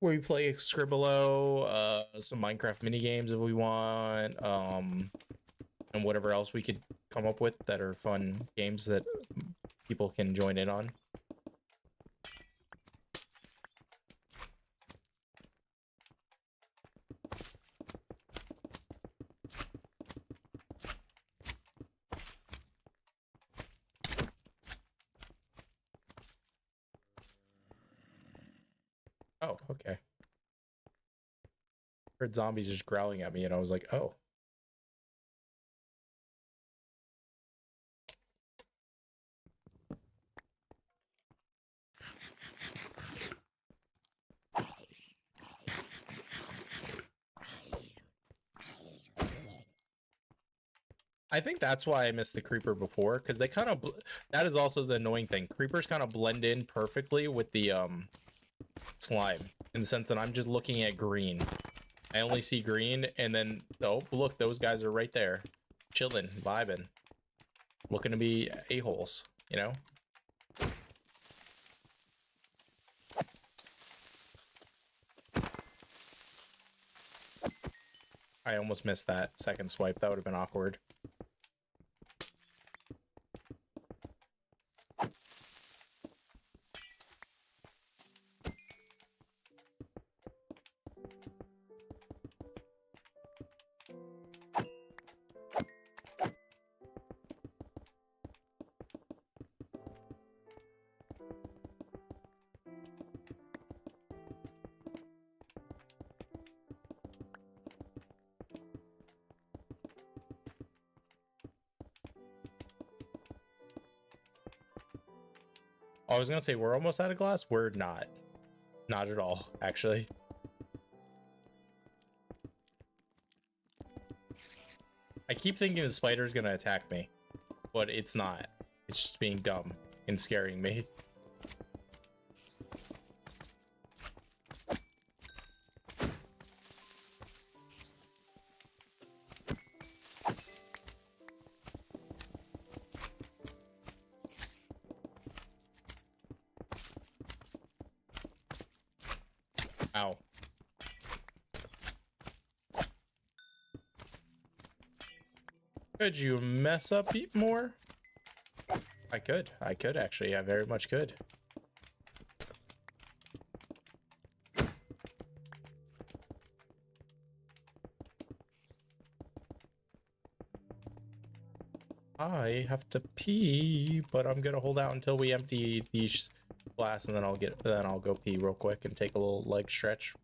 where we play Scribblo, some Minecraft mini games if we want, and whatever else we could come up with that are fun games that people can join in on. Oh, okay. Heard zombies just growling at me, and I was like, oh. I think that's why I missed the creeper before, because they kind of that is also the annoying thing. Creepers kind of blend in perfectly with the slime, in the sense that I'm just looking at green. I only see green, and then oh look, those guys are right there, chilling, vibing, looking to be a-holes, you know. I almost missed that second swipe. That would have been awkward. I was gonna say we're almost out of glass. We're not at all, actually. I keep thinking the spider's gonna attack me, but it's not. It's just being dumb and scaring me. Ow. Could you mess up more? I could actually. I very much could. I have to pee, but I'm gonna hold out until we empty these glass, and then I'll go pee real quick and take a little leg stretch.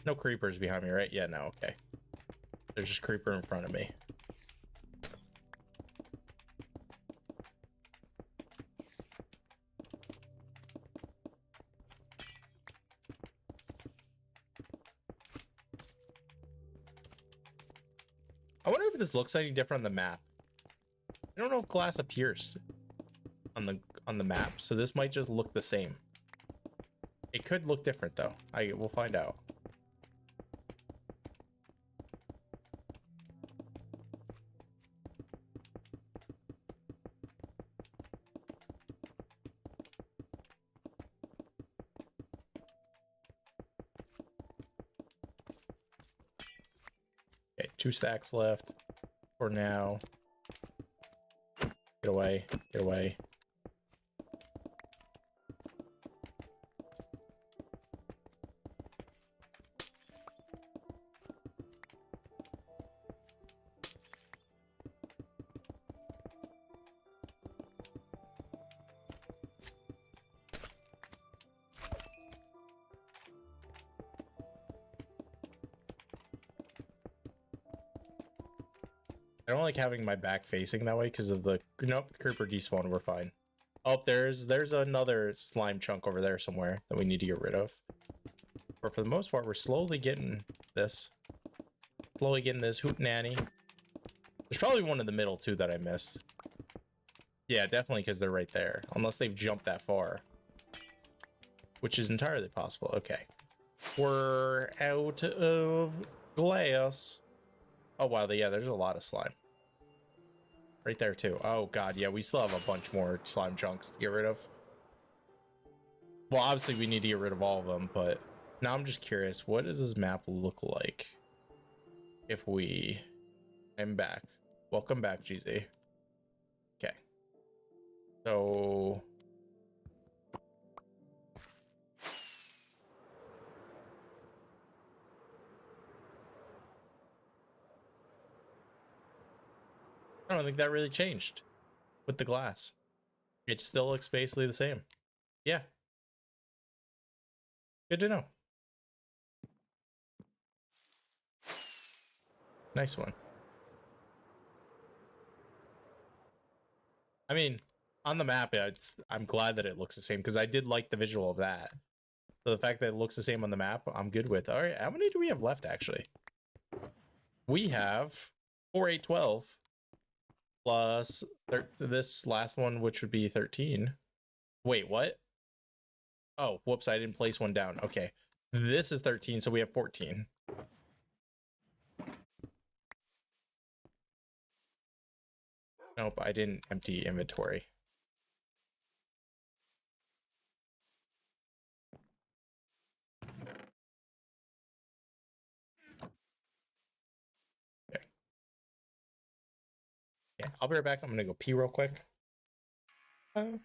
No creepers behind me, right? Yeah, no, okay. There's just creeper in front of me. I wonder if this looks any different on the map. I don't know if glass appears on the map, so this might just look the same. It could look different though. We'll find out. Okay, 2 stacks left for now. Get away, get away. I don't like having my back facing that way because of the nope, creeper despawn. We're fine. Oh, there's another slime chunk over there somewhere that we need to get rid of. But for the most part, we're slowly getting this. Slowly getting this hootenanny. There's probably one in the middle too that I missed. Yeah, definitely because they're right there. Unless they've jumped that far. Which is entirely possible. Okay. We're out of glass. Oh, wow. Yeah, there's a lot of slime. Right there, too. Oh, God. Yeah, we still have a bunch more slime chunks to get rid of. Well, obviously, we need to get rid of all of them, but now I'm just curious. What does this map look like if we... I'm back. Welcome back, GZ. Okay. So... I don't think that really changed with the glass. It still looks basically the same. Yeah. Good to know. Nice one. I mean, on the map, I'm glad that it looks the same because I did like the visual of that. So the fact that it looks the same on the map, I'm good with. All right, how many do we have left, actually? We have 4, 8, 12 plus this last one, which would be 13. Wait, what? Oh, whoops, I didn't place one down. Okay, this is 13, so we have 14. Nope, I didn't empty inventory. Okay. Yeah, I'll be right back. I'm gonna go pee real quick. Oh,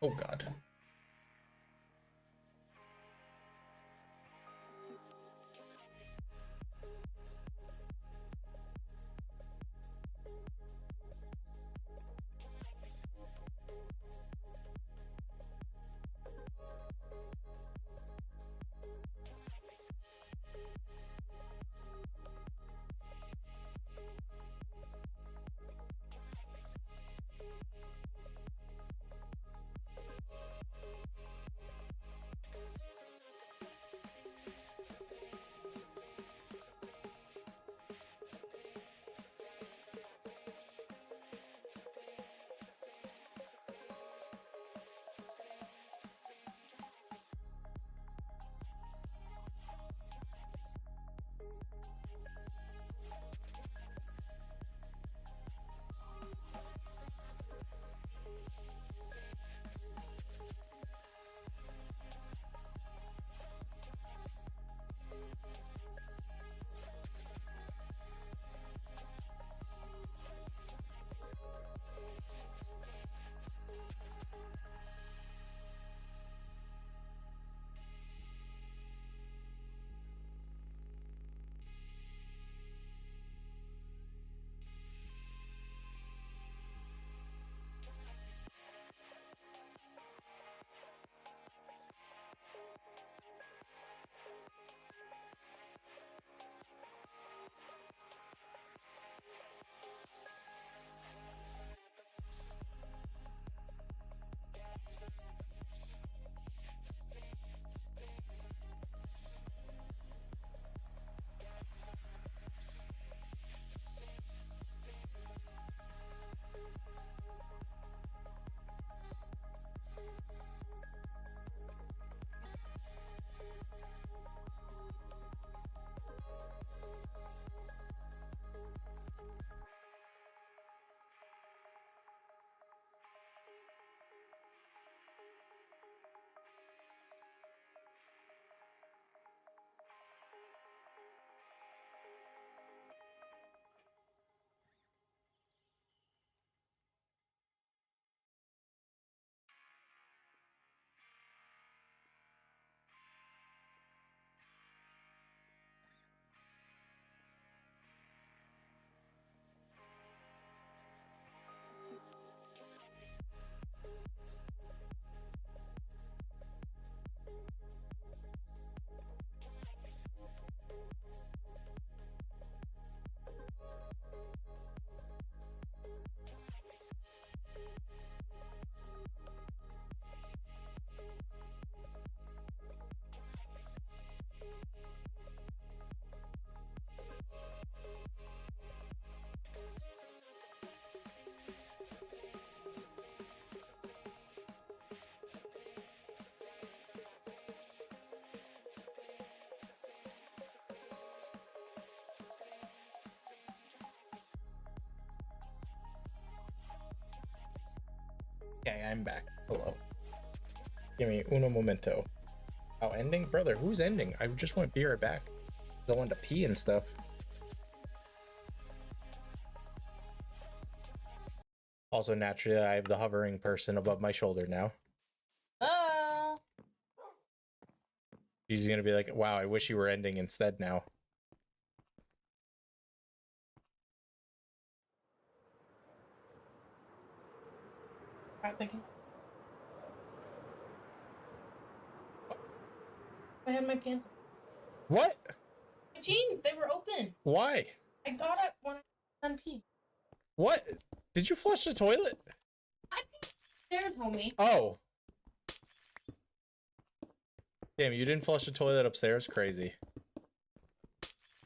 God. Okay, I'm back. Hello. Give me uno momento. Oh, ending? Brother, who's ending? I just want to be right back. I wanted to pee and stuff. Also, naturally, I have the hovering person above my shoulder now. Oh. She's gonna be like, wow, I wish you were ending instead now. Right, thinking. I had my pants on. What? My jeans, they were open. Why? I got it when I was done peeing. What? Did you flush the toilet? I peed upstairs, homie. Oh. Damn, you didn't flush the toilet upstairs? Crazy.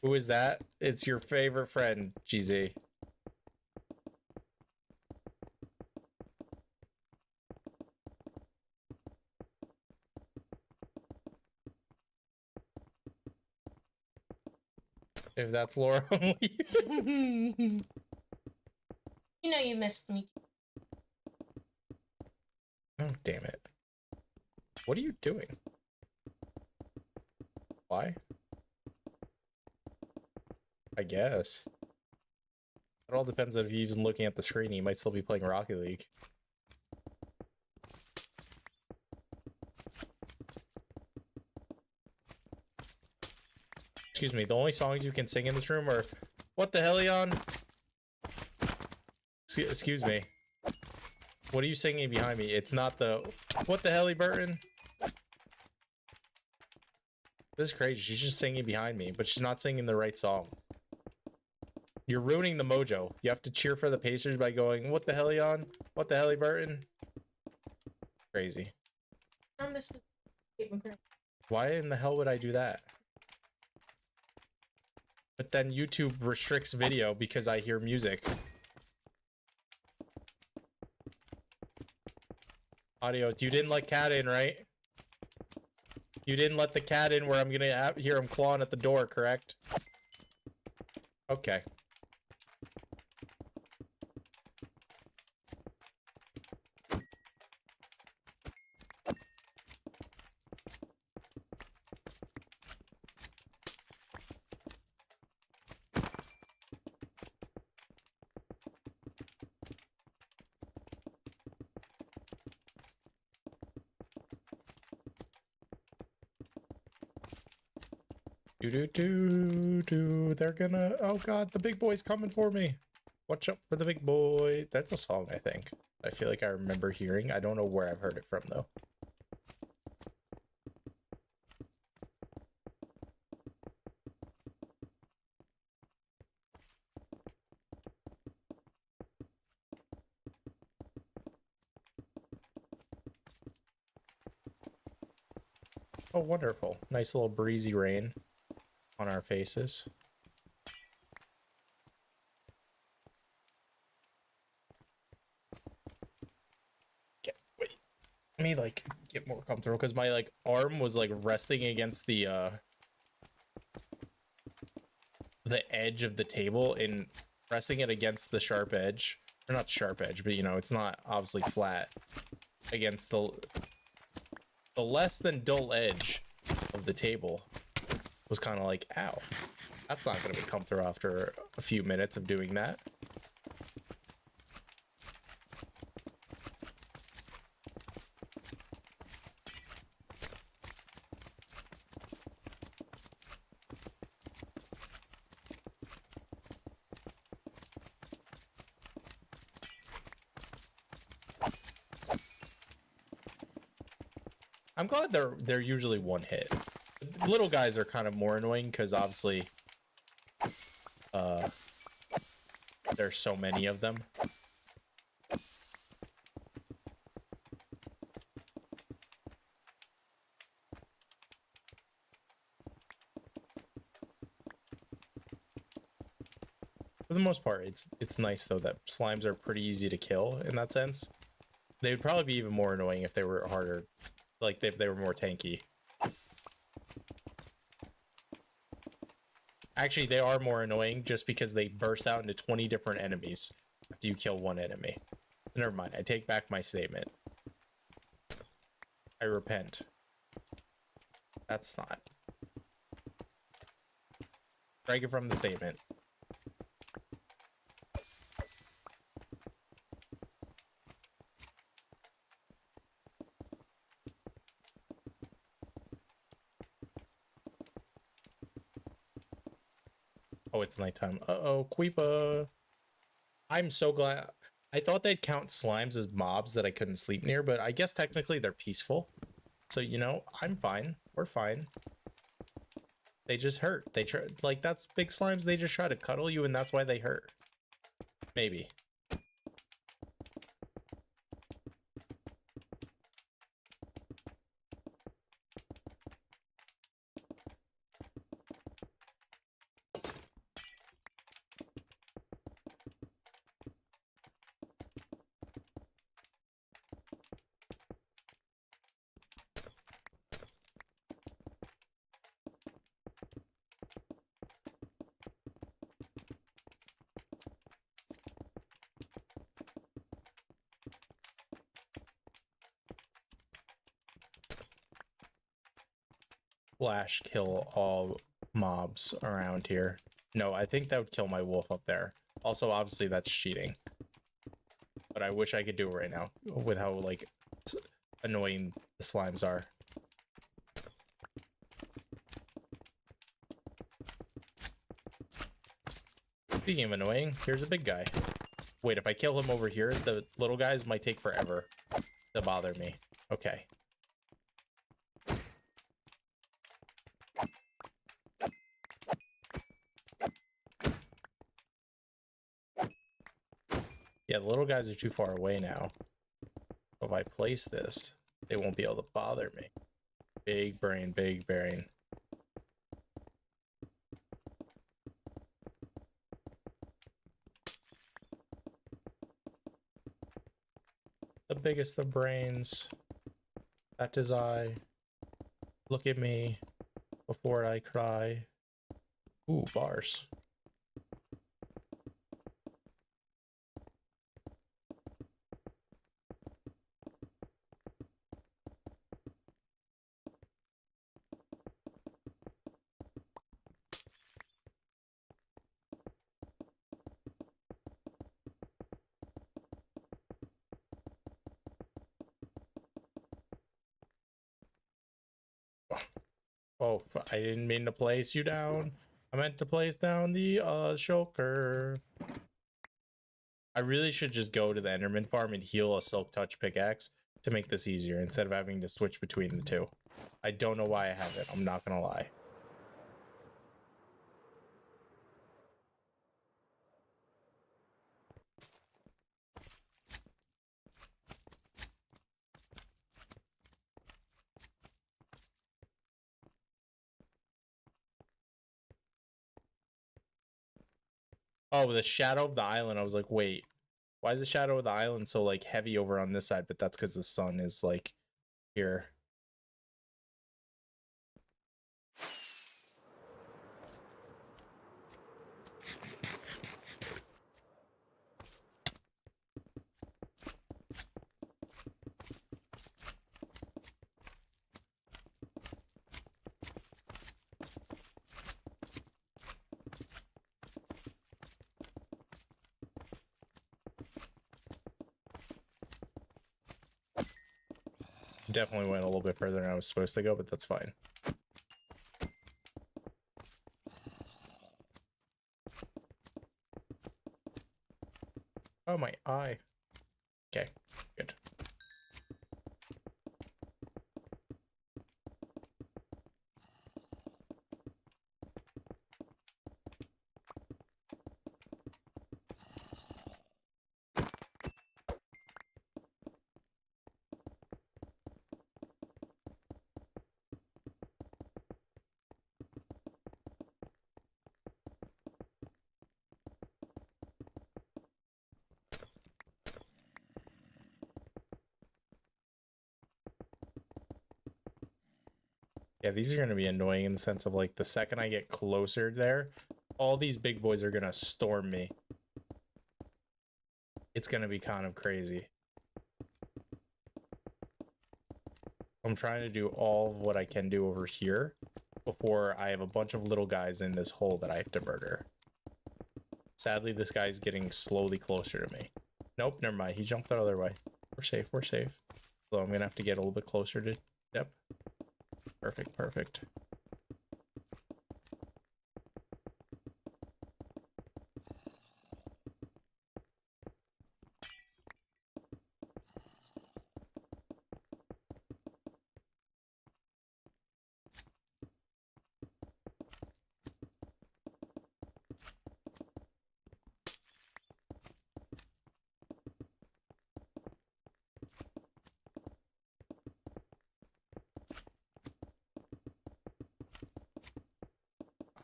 Who is that? It's your favorite friend, GZ. If that's Laura, I'm leaving. You know you missed me. Oh, damn it. What are you doing? Why? I guess. It all depends on if he's even looking at the screen. He might still be playing Rocket League. Excuse me, the only songs you can sing in this room are What the hell, Leon? Excuse me. What are you singing behind me? It's not the What the hell, Burton? This is crazy. She's just singing behind me, but she's not singing the right song. You're ruining the mojo. You have to cheer for the Pacers by going, What the hell, Leon? What the hell, Burton? Crazy. Why in the hell would I do that? But then YouTube restricts video because I hear music. Audio, you didn't let cat in, right? You didn't let the cat in where I'm gonna hear him clawing at the door, correct? Okay. They're gonna. Oh god, the big boy's coming for me. Watch out for the big boy. That's a song, I think. I feel like I remember hearing. I don't know where I've heard it from though. Oh, wonderful. Nice little breezy rain on our faces. Wait. Let me like get more comfortable because my like arm was like resting against the edge of the table and pressing it against the sharp edge. Or not sharp edge, but you know, it's not obviously flat against the less than dull edge of the table. Was kind of like, ow, that's not going to be comfortable after a few minutes of doing that. I'm glad they're usually one hit. Little guys are kind of more annoying because obviously there's so many of them. For the most part, it's nice though that slimes are pretty easy to kill in that sense. They would probably be even more annoying if they were harder, like if they were more tanky. Actually, they are more annoying just because they burst out into 20 different enemies after you kill one enemy. Never mind. I take back my statement. I repent. That's not. Strike it from the statement. Oh, it's nighttime. Uh-oh, Queepa. I'm so glad. I thought they'd count slimes as mobs that I couldn't sleep near, but I guess technically they're peaceful. So, you know, I'm fine. We're fine. They just hurt. They try, like, that's big slimes. They just try to cuddle you, and that's why they hurt. Maybe. Flash kill all mobs around here. No, I think that would kill my wolf up there. Also, obviously, that's cheating. But I wish I could do it right now with how, like, annoying the slimes are. Speaking of annoying, here's a big guy. Wait, if I kill him over here, the little guys might take forever to bother me. Okay. Yeah, the little guys are too far away now. If I place this, they won't be able to bother me. Big brain, big brain. The biggest of brains. That is I. Look at me before I cry. Ooh, bars. Oh, I didn't mean to place you down. I meant to place down the shulker. I really should just go to the Enderman farm and heal a Silk Touch pickaxe to make this easier instead of having to switch between the two. I don't know why I haven't. I'm not gonna lie. Oh, the shadow of the island. I was like, wait, why is the shadow of the island so like heavy over on this side? But that's because the sun is like here. Definitely went a little bit further than I was supposed to go, but that's fine. Oh, my eye. Okay, good. Yeah, these are going to be annoying in the sense of like the second I get closer there, all these big boys are going to storm me. it's gonna be kind of crazy. I'm trying to do all of what I can do over here before I have a bunch of little guys in this hole that I have to murder. Sadly, this guy's getting slowly closer to me. Nope, never mind. He jumped the other way. We're safe, we're safe. So I'm gonna have to get a little bit closer to... Yep. Perfect, perfect.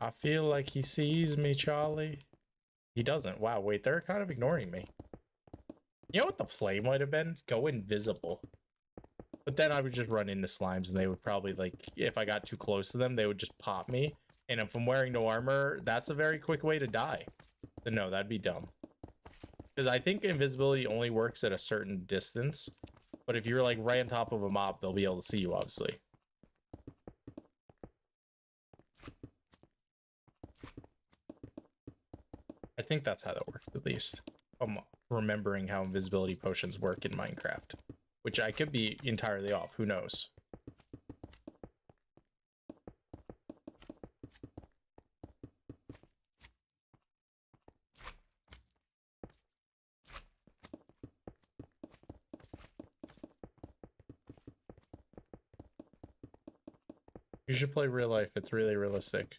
I feel like he sees me, Charlie. He doesn't. Wow, wait, they're kind of ignoring me. You know what the play might have been? Go invisible. But then I would just run into slimes and they would probably, like, if I got too close to them, they would just pop me. And if I'm wearing no armor, that's a very quick way to die. So no, that'd be dumb. Because I think invisibility only works at a certain distance. But if you're, like, right on top of a mob, they'll be able to see you, obviously. I think that's how that works, at least. I'm remembering how invisibility potions work in Minecraft. Which I could be entirely off, who knows? You should play real life, it's really realistic.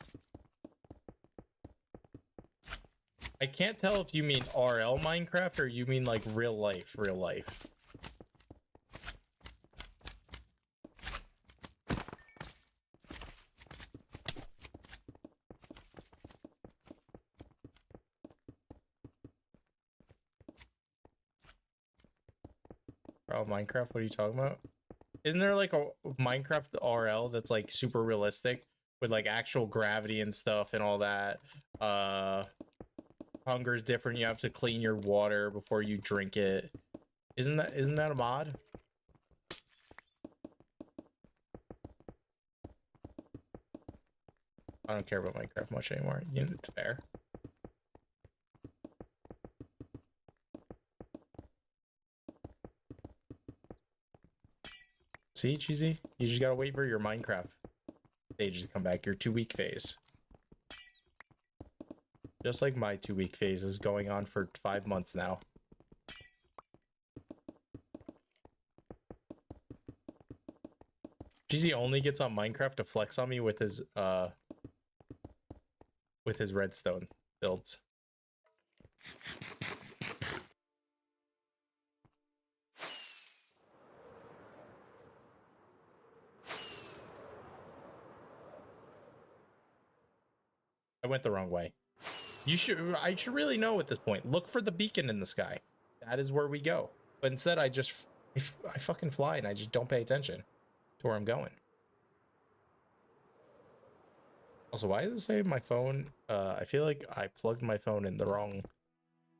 I can't tell if you mean RL Minecraft or you mean like real life, real life. Oh, Minecraft, what are you talking about? Isn't there like a Minecraft RL that's like super realistic with like actual gravity and stuff and all that? Hunger's different. You have to clean your water before you drink it. Isn't that a mod? I don't care about Minecraft much anymore. You know, it's fair. See, Cheesy? You just gotta wait for your Minecraft stage to come back. Your 2-week phase. Just like my 2-week phase is going on for 5 months now. Cheesy only gets on Minecraft to flex on me with his redstone builds. I went the wrong way. I should really know at this point. Look for the beacon in the sky. That is where we go. But instead I fucking fly and I just don't pay attention to where I'm going. Also, why does it say my phone? I feel like I plugged my phone in the wrong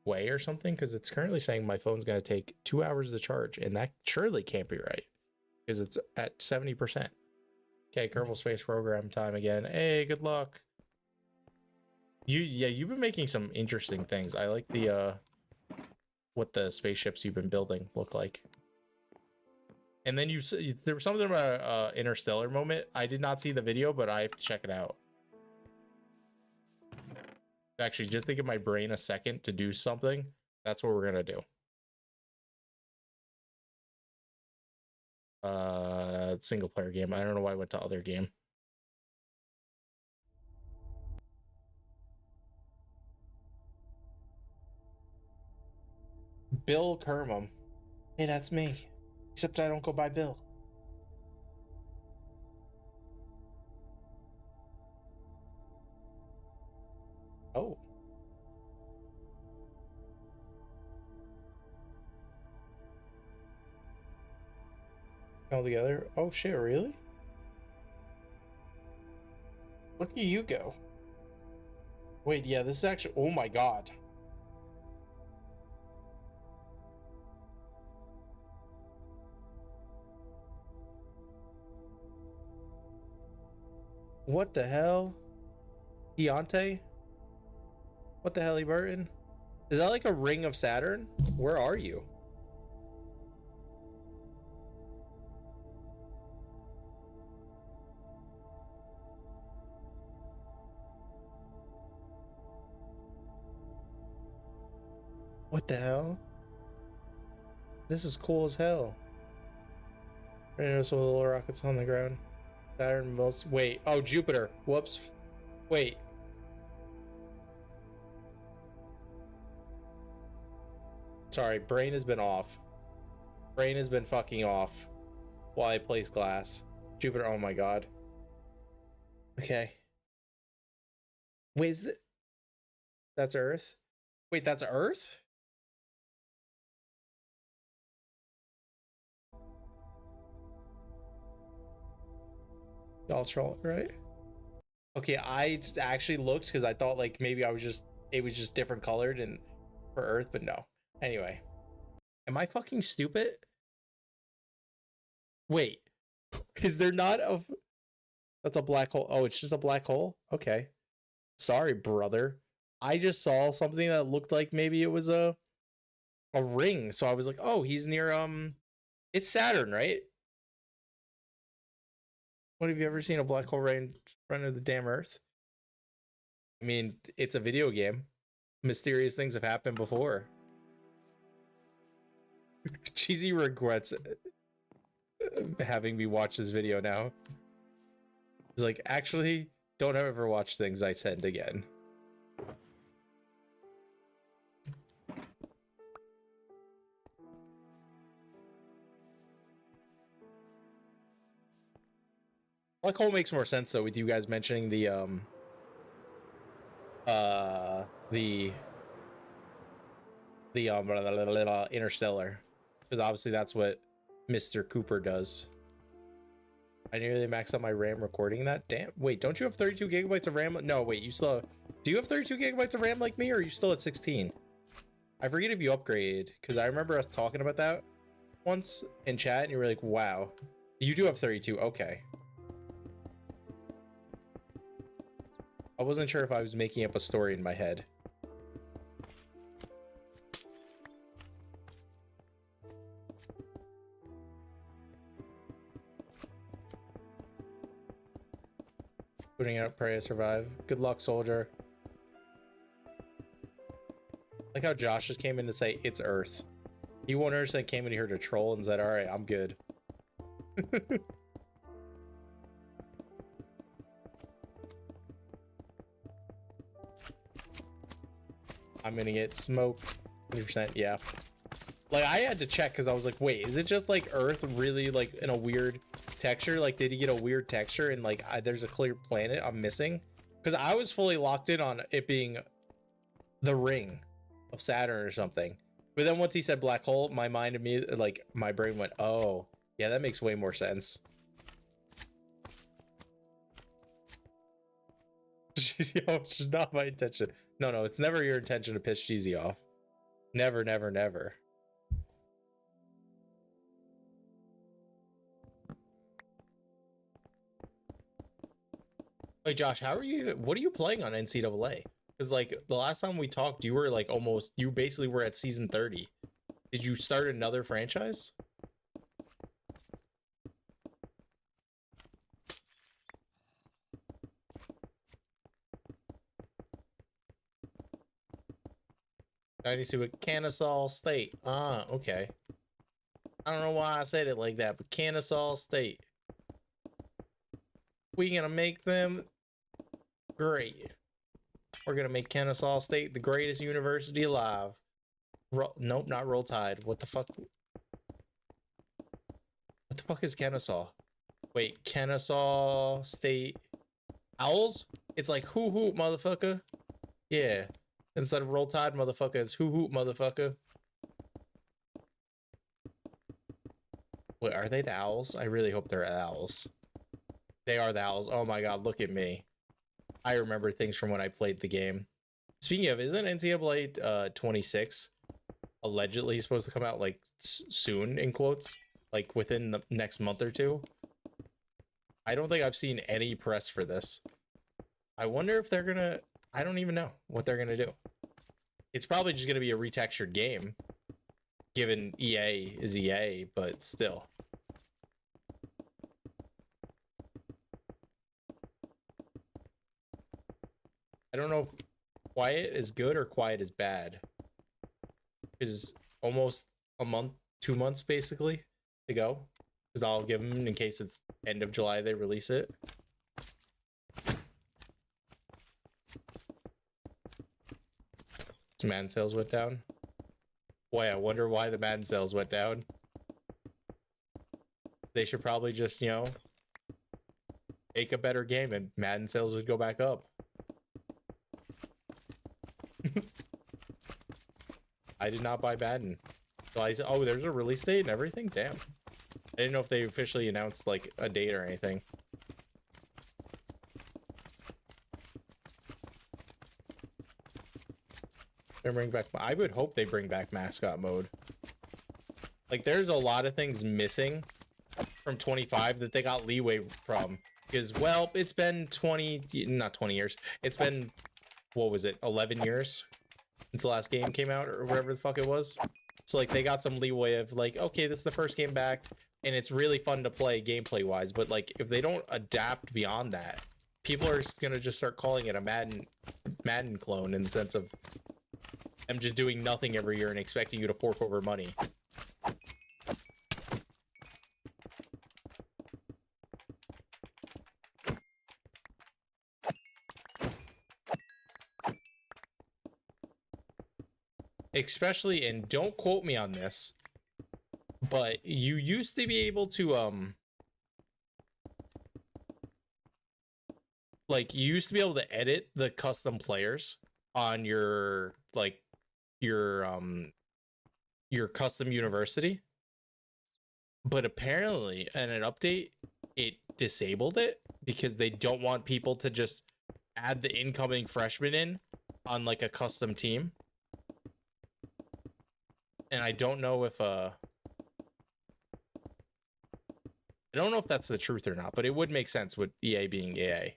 way or something, because it's currently saying my phone's going to take 2 hours to charge, and that surely can't be right because it's at 70%. Okay, Kerbal Space Program time again. Hey, good luck. You've been making some interesting things. I like the what the spaceships you've been building look like. And then there was something about interstellar moment. I did not see the video, but I have to check it out. Actually, just to give my brain a second to do something, that's what we're gonna do. Single player game. I don't know why I went to other game. Bill Kermum. Hey, that's me. Except I don't go by Bill. Oh. All together? Oh shit, really? Look at you go. Wait, yeah, this is actually... Oh my god. What the hell? Deontay? What the hell, Burton? Is that like a ring of Saturn? Where are you? What the hell? This is cool as hell. Notice all the little rockets on the ground. Saturn most. Wait. Oh, Jupiter. Whoops. Wait. Sorry, brain has been off. Brain has been fucking off while I place glass. Jupiter. Oh my god. Okay. Wait, is that? That's Earth? Wait, that's Earth? Ultra, right? Okay, I actually looked because I thought like maybe it was just different colored and for Earth, but no. Anyway, am I fucking stupid? Wait, is there not a? That's a black hole. Oh, it's just a black hole. Okay, sorry, brother. I just saw something that looked like maybe it was a ring, so I was like, oh, he's near it's Saturn, right? What, have you ever seen a black hole right in front of the damn Earth? I mean, it's a video game. Mysterious things have happened before. Cheesy regrets having me watch this video now. He's like, actually, don't ever watch things I send again. Black hole makes more sense though with you guys mentioning the Interstellar, because obviously that's what Mr. Cooper does. I nearly maxed out my RAM recording that. Damn. Wait, don't you have 32 gigabytes of RAM? No, wait, you still have, do you have 32 gigabytes of RAM like me, or are you still at 16? I forget if you upgraded, because I remember us talking about that once in chat and you were like, wow, you do have 32. Okay. I wasn't sure if I was making up a story in my head. Putting out, pray I survive. Good luck, soldier. Like how Josh just came in to say it's Earth. He 100% came in here to troll and said, all right, I'm good. I'm gonna get smoked. 100%, yeah. Like, I had to check because I was like, wait, is it just like Earth really like in a weird texture? Like, did he get a weird texture and like there's a clear planet I'm missing? Because I was fully locked in on it being the ring of Saturn or something. But then once he said black hole, my mind immediately, like, my brain went, oh, yeah, that makes way more sense. Cheesy off, it's just not my intention. No, it's never your intention to piss Cheesy off. Never, never, never. Wait, Josh, how are you? What are you playing on NCAA? Because like the last time we talked, you were like you basically were at season 30. Did you start another franchise? I need to with Kennesaw State. Ah, okay. I don't know why I said it like that, but Kennesaw State. We gonna make them great. We're gonna make Kennesaw State the greatest university alive. Nope, not Roll Tide. What the fuck? What the fuck is Kennesaw? Wait, Kennesaw State Owls? It's like hoo hoo, motherfucker. Yeah. Instead of Roll Tide, motherfucker, it's hoo hoo, motherfucker. Wait, are they the Owls? I really hope they're Owls. They are the Owls. Oh my god, look at me. I remember things from when I played the game. Speaking of, isn't NCAA 26 allegedly supposed to come out like soon, in quotes? Like within the next month or two? I don't think I've seen any press for this. I wonder if they're gonna... I don't even know what they're gonna do. It's probably just gonna be a retextured game, given EA is EA, but still. I don't know if quiet is good or quiet is bad. Is almost a month, 2 months basically to go. Because I'll give them in case it's end of July they release it. Madden sales went down. Boy, I wonder why the Madden sales went down. They should probably just, you know, make a better game and Madden sales would go back up. I did not buy Madden. So I said, oh, there's a release date and everything? Damn. I didn't know if they officially announced like a date or anything. They bring back. I would hope they bring back mascot mode. Like, there's a lot of things missing from 25 that they got leeway from. Because, well, it's been not 20 years. It's been, what was it, 11 years since the last game came out or whatever the fuck it was. So, like, they got some leeway of, like, okay, this is the first game back, and it's really fun to play gameplay-wise. But, like, if they don't adapt beyond that, people are going to just start calling it a Madden clone in the sense of them just doing nothing every year and expecting you to fork over money. Especially, and don't quote me on this, but you used to be able to, like, you used to be able to edit the custom players on your, like, your custom university, but apparently in an update it disabled it because they don't want people to just add the incoming freshman in on like a custom team. And I don't know if that's the truth or not, but it would make sense with EA being EA.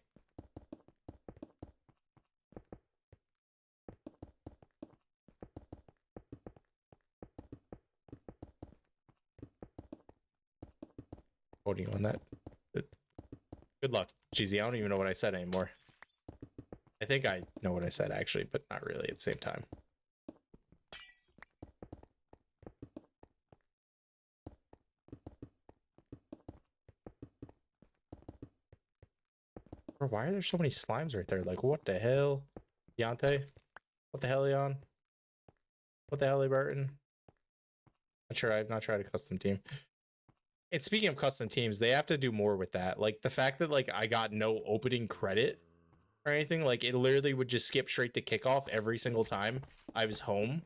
Voting on that. Good luck, Cheesy. I don't even know what I said anymore. I think I know what I said actually, but not really at the same time. Bro, why are there so many slimes right there? Like, what the hell? Deontay? What the hell, Leon? What the hell, Barton? Not sure. I've not tried a custom team. And speaking of custom teams, they have to do more with that. Like, the fact that, like, I got no opening credit or anything, like, it literally would just skip straight to kickoff every single time I was home,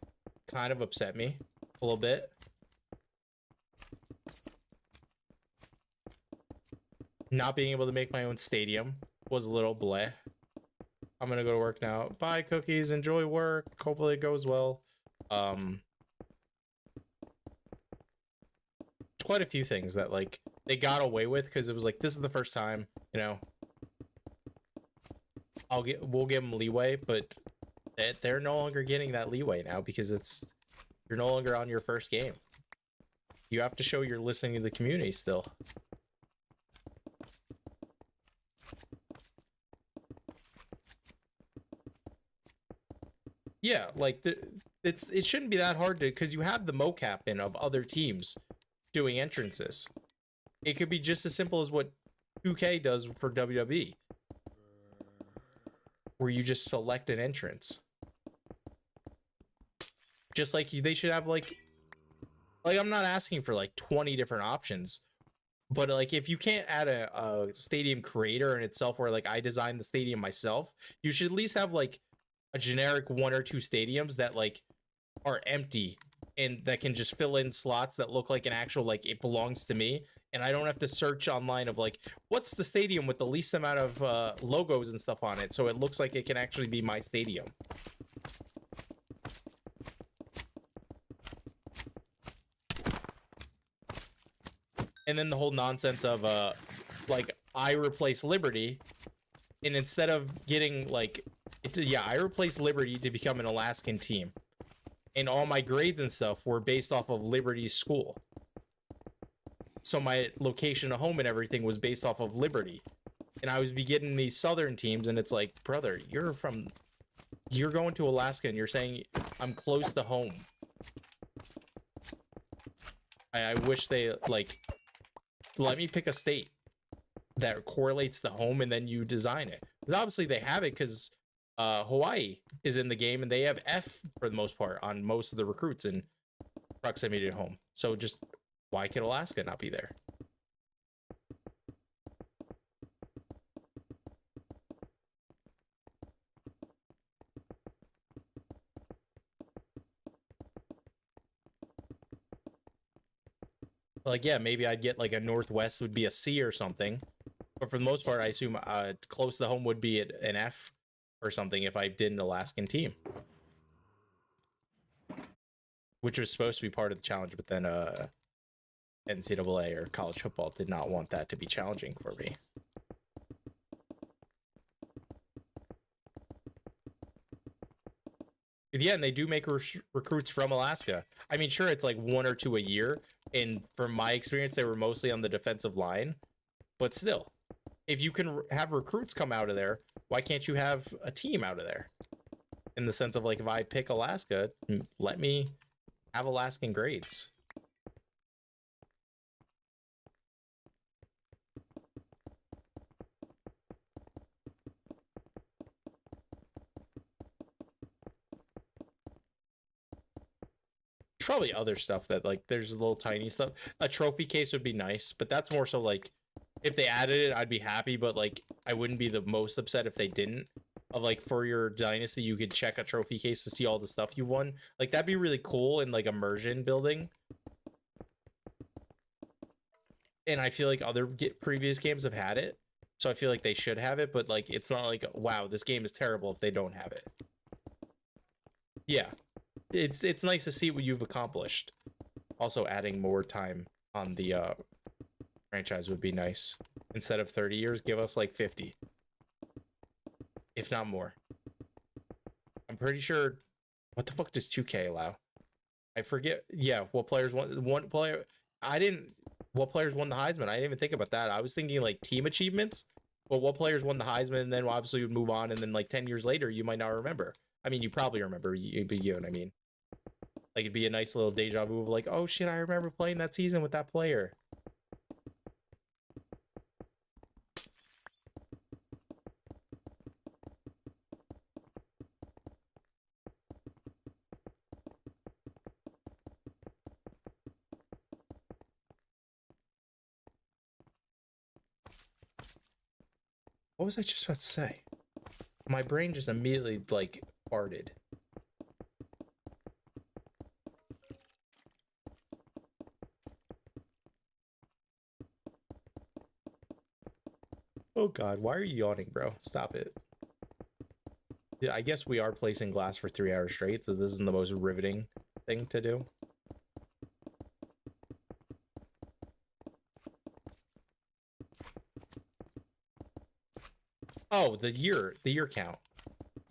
kind of upset me a little bit. Not being able to make my own stadium was a little bleh. I'm gonna go to work now. Bye, cookies. Enjoy work. Hopefully it goes well. Quite a few things that, like, they got away with because it was like, this is the first time, you know, we'll give them leeway, but they're no longer getting that leeway now because you're no longer on your first game. You have to show you're listening to the community still. Yeah, like, it shouldn't be that hard to, because you have the mocap in of other teams doing entrances. It could be just as simple as what 2K does for WWE, where you just select an entrance. Just like they should have, like I'm not asking for like 20 different options, but like, if you can't add a stadium creator in itself where like I designed the stadium myself, you should at least have like a generic 1 or 2 stadiums that like are empty and that can just fill in slots that look like an actual, like, it belongs to me, and I don't have to search online of like, what's the stadium with the least amount of logos and stuff on it, so it looks like it can actually be my stadium. And then the whole nonsense of like, I replace Liberty, and instead of getting like, I replaced Liberty to become an Alaskan team, and all my grades and stuff were based off of Liberty's school. So my location of home and everything was based off of Liberty, and I was getting these Southern teams, and it's like, brother, you're going to Alaska, and you're saying I'm close to home. I wish they like let me pick a state that correlates to home, and then you design it. Because obviously they have it, because Hawaii is in the game, and they have F for the most part on most of the recruits in proximity to home. So just why could Alaska not be there? Like, yeah, maybe I'd get like a Northwest would be a C or something. But for the most part, I assume close to home would be an F or something if I did an Alaskan team. Which was supposed to be part of the challenge, but then NCAA or college football did not want that to be challenging for me. Yeah, and they do make recruits from Alaska. I mean, sure, it's like 1 or 2 a year, and from my experience, they were mostly on the defensive line. But still, if you can have recruits come out of there, why can't you have a team out of there? In the sense of, like, if I pick Alaska, let me have Alaskan grades. There's probably other stuff that, like, there's a little tiny stuff. A trophy case would be nice, but that's more so, like, if they added it, I'd be happy, but, like, I wouldn't be the most upset if they didn't. Of, like, for your dynasty, you could check a trophy case to see all the stuff you won. Like, that'd be really cool in, like, immersion building. And I feel like other previous games have had it, so I feel like they should have it, but, like, it's not like, wow, this game is terrible if they don't have it. Yeah. It's nice to see what you've accomplished. Also, adding more time on the franchise would be nice. Instead of 30 years, give us like 50. If not more. I'm pretty sure. What the fuck does 2K allow? I forget. Yeah, what players won? One player. What players won the Heisman? I didn't even think about that. I was thinking like team achievements. But what players won the Heisman? And then obviously you'd move on. And then like 10 years later, you might not remember. I mean, you probably remember. You know what I mean? Like, it'd be a nice little deja vu of like, oh shit, I remember playing that season with that player. What was I just about to say? My brain just immediately, like, farted. Oh god, why are you yawning, bro? Stop it. Yeah, I guess we are placing glass for 3 hours straight, so this is the most riveting thing to do. Oh, the year count.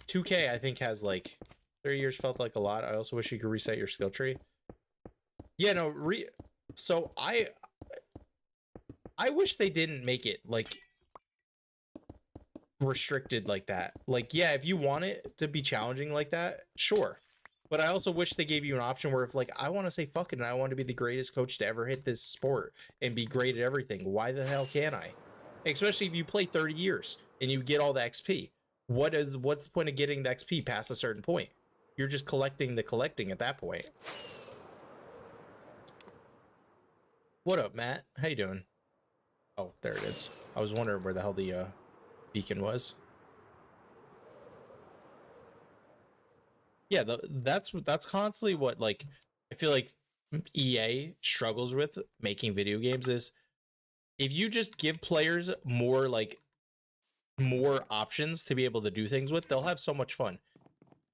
2K, I think, has like 30 years felt like a lot. I also wish you could reset your skill tree. Yeah, no, so I wish they didn't make it like restricted like that. Like, yeah, if you want it to be challenging like that, sure. But I also wish they gave you an option where if like I want to say fuck it and I want to be the greatest coach to ever hit this sport and be great at everything, why the hell can't I? Especially if you play 30 years and you get all the XP. What's the point of getting the XP past a certain point? You're just collecting at that point. What up, Matt? How you doing? Oh, there it is. I was wondering where the hell the beacon was. Yeah, that's constantly what, like, I feel like EA struggles with making video games is if you just give players more options to be able to do things with, they'll have so much fun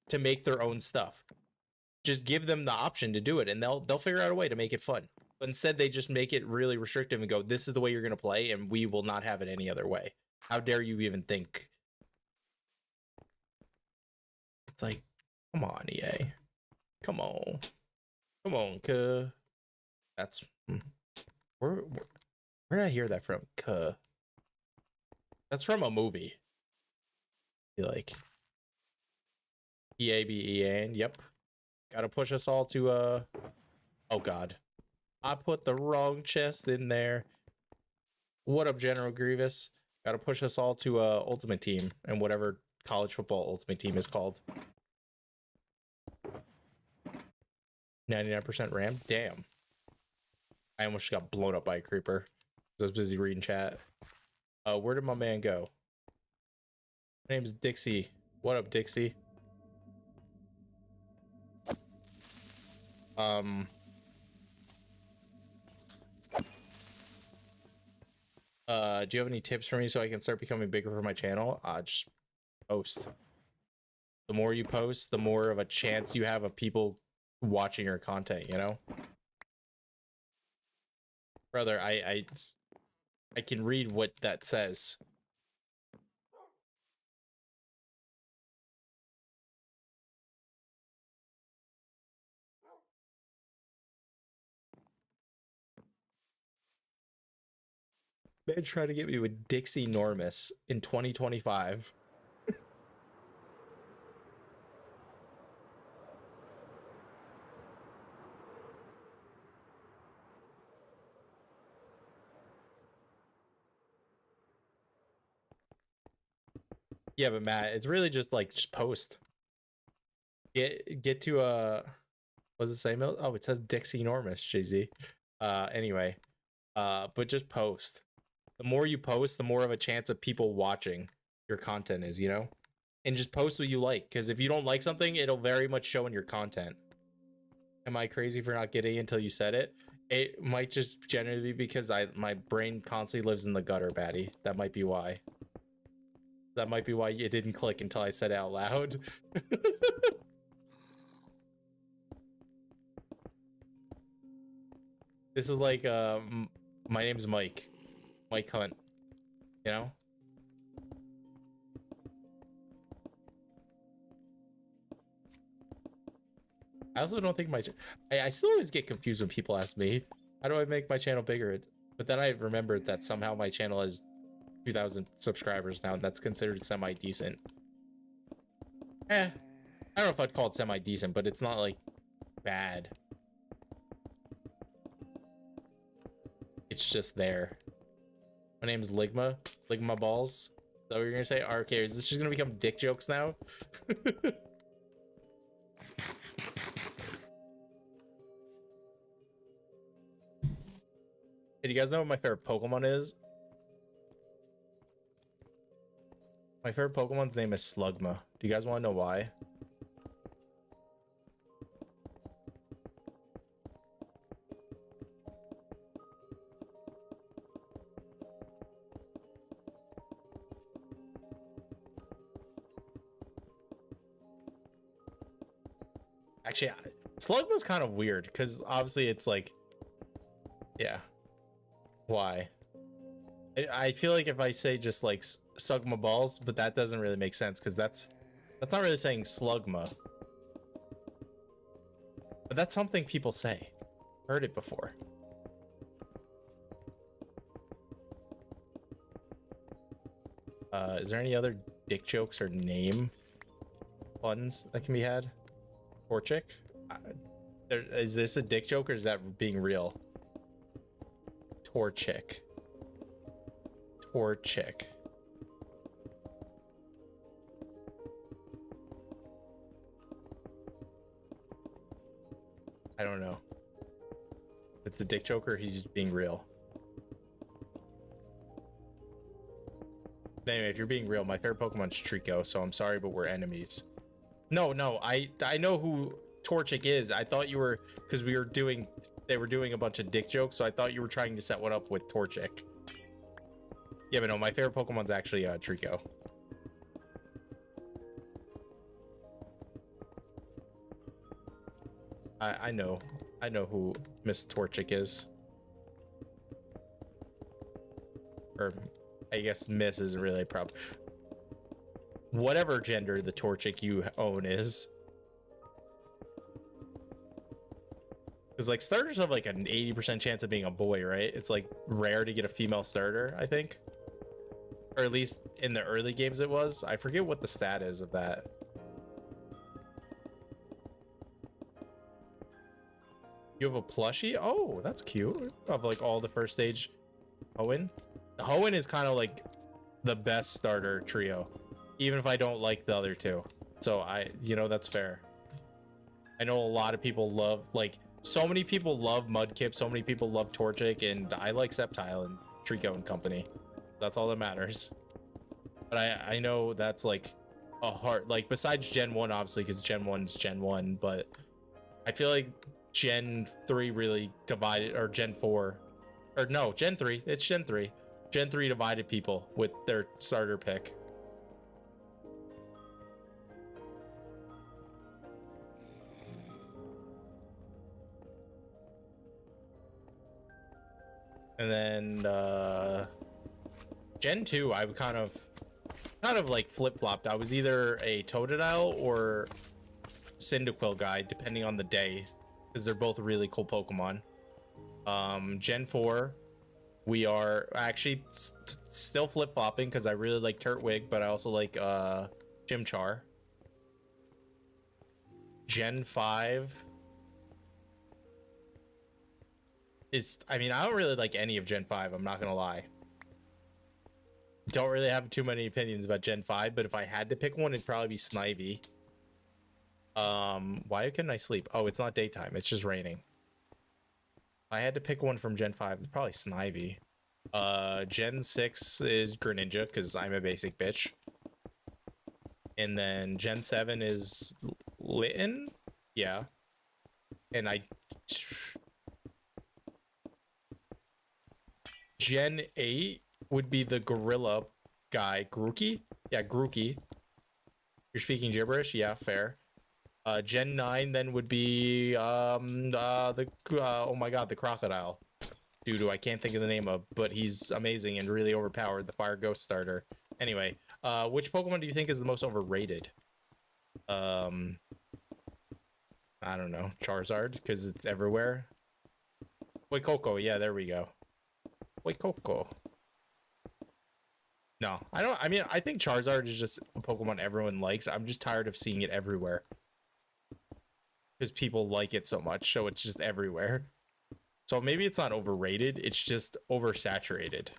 to make their own stuff. Just give them the option to do it and they'll figure out a way to make it fun. But instead, they just make it really restrictive and go, this is the way you're going to play, and we will not have it any other way. How dare you even think? It's like, come on, EA. Come on. Come on, cuh. That's... Where did I hear that from? Cuh. That's from a movie. Like... EA be EA, yep. Gotta push us all to, oh, God. I put the wrong chest in there. What up, General Grievous? Gotta push us all to Ultimate Team and whatever college football Ultimate Team is called. 99% RAM? Damn. I almost got blown up by a creeper. I was busy reading chat. Where did my man go? My name's Dixie. What up, Dixie? Do you have any tips for me so I can start becoming bigger for my channel? Just post. The more you post, the more of a chance you have of people watching your content, you know? Brother, I can read what that says. Man tried to get me with Dixie Normus in 2025. Yeah, but Matt, it's really just like, just post. Get to what does it say? Oh, it says Dixie Normus, JZ. Anyway, but just post. The more you post, the more of a chance of people watching your content is, you know? And just post what you like, because if you don't like something, it'll very much show in your content. Am I crazy for not getting it until you said it? It might just generally be because my brain constantly lives in the gutter, Batty. That might be why. That might be why it didn't click until I said it out loud. This is like, my name's Mike. Mike Hunt. You know? I also don't think I still always get confused when people ask me, how do I make my channel bigger? But then I remembered that somehow my channel has 2,000 subscribers now, and that's considered semi-decent. I don't know if I'd call it semi-decent, but it's not, like, bad. It's just there. My name is Ligma. Ligma Balls. Is that what you're gonna say? Okay, is this just gonna become dick jokes now? Hey, do you guys know what my favorite Pokemon is? My favorite Pokemon's name is Slugma. Do you guys want to know why? Actually, Slugma's kind of weird because obviously it's like, yeah. Why? I feel like if I say just like Sugma balls, but that doesn't really make sense because that's not really saying Slugma. But that's something people say. Heard it before. Is there any other dick jokes or name puns that can be had? Torchic? Is this a dick joke or is that being real? Torchic. Torchic. I don't know. It's a dick joke or he's just being real. Anyway, if you're being real, my favorite Pokemon's Trico, so I'm sorry, but we're enemies. No, I know who Torchic is. I thought you were, because they were doing a bunch of dick jokes, so I thought you were trying to set one up with Torchic. Yeah, but no, my favorite Pokemon's actually Trico. I know I know who Miss Torchic is. Or I guess Miss isn't really a problem. Whatever gender the Torchic you own is. Because like starters have like an 80% chance of being a boy, right? It's like rare to get a female starter, I think. Or at least in the early games it was. I forget what the stat is of that. You have a plushie? Oh, that's cute. Of like all the first stage Hoenn. Hoenn is kind of like the best starter trio, even if I don't like the other two. So that's fair. I know a lot of people love, like, so many people love Mudkip, so many people love Torchic, and I like Sceptile and Trico and company. That's all that matters. But I know that's like a hard, like, besides Gen 1, obviously, because Gen 1's Gen 1, but I feel like Gen 3 really divided, or Gen 4, or no, Gen 3, it's Gen 3. Gen 3 divided people with their starter pick. And then Gen 2, I would kind of like flip-flopped. I was either a Totodile or Cyndaquil guy, depending on the day, because they're both really cool Pokemon. Gen 4, we are actually still flip-flopping because I really like Turtwig, but I also like Chimchar. Gen 5 is, I mean, I don't really like any of Gen 5, I'm not gonna lie. Don't really have too many opinions about Gen 5, but if I had to pick one, it'd probably be Snivy. Why couldn't I sleep? Oh, it's not daytime, it's just raining. If I had to pick one from Gen 5, it's probably Snivy. Gen 6 is Greninja, because I'm a basic bitch. And then Gen 7 is Litten? Yeah. And Gen 8 would be the gorilla guy, Grookey? Yeah, Grookey. You're speaking gibberish? Yeah, fair. Gen 9 then would be oh my god, the crocodile. Dude, who I can't think of the name of, but he's amazing and really overpowered, the fire ghost starter. Anyway, which Pokemon do you think is the most overrated? I don't know, Charizard, because it's everywhere. Coco, yeah, there we go. Coco. No, I don't. I mean, I think Charizard is just a Pokemon everyone likes. I'm just tired of seeing it everywhere because people like it so much, so it's just everywhere. So maybe it's not overrated, it's just oversaturated.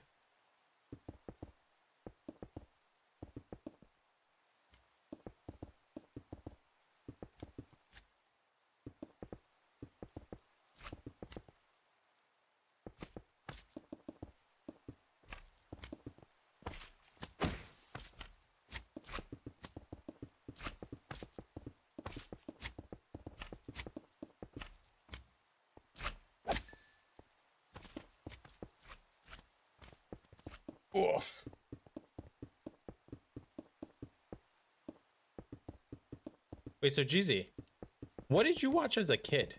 Oh. Wait, so Jeezy, what did you watch as a kid?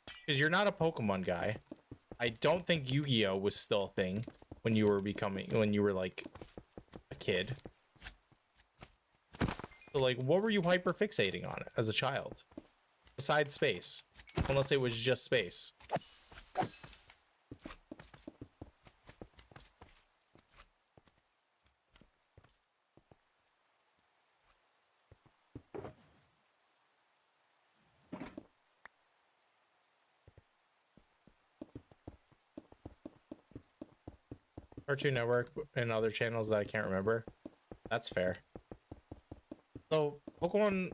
Because you're not a Pokemon guy. I don't think Yu-Gi-Oh was still a thing when you were like a kid. So like, what were you hyper fixating on as a child? Besides space, unless it was just space. Cartoon Network and other channels that I can't remember. That's fair. So Pokemon,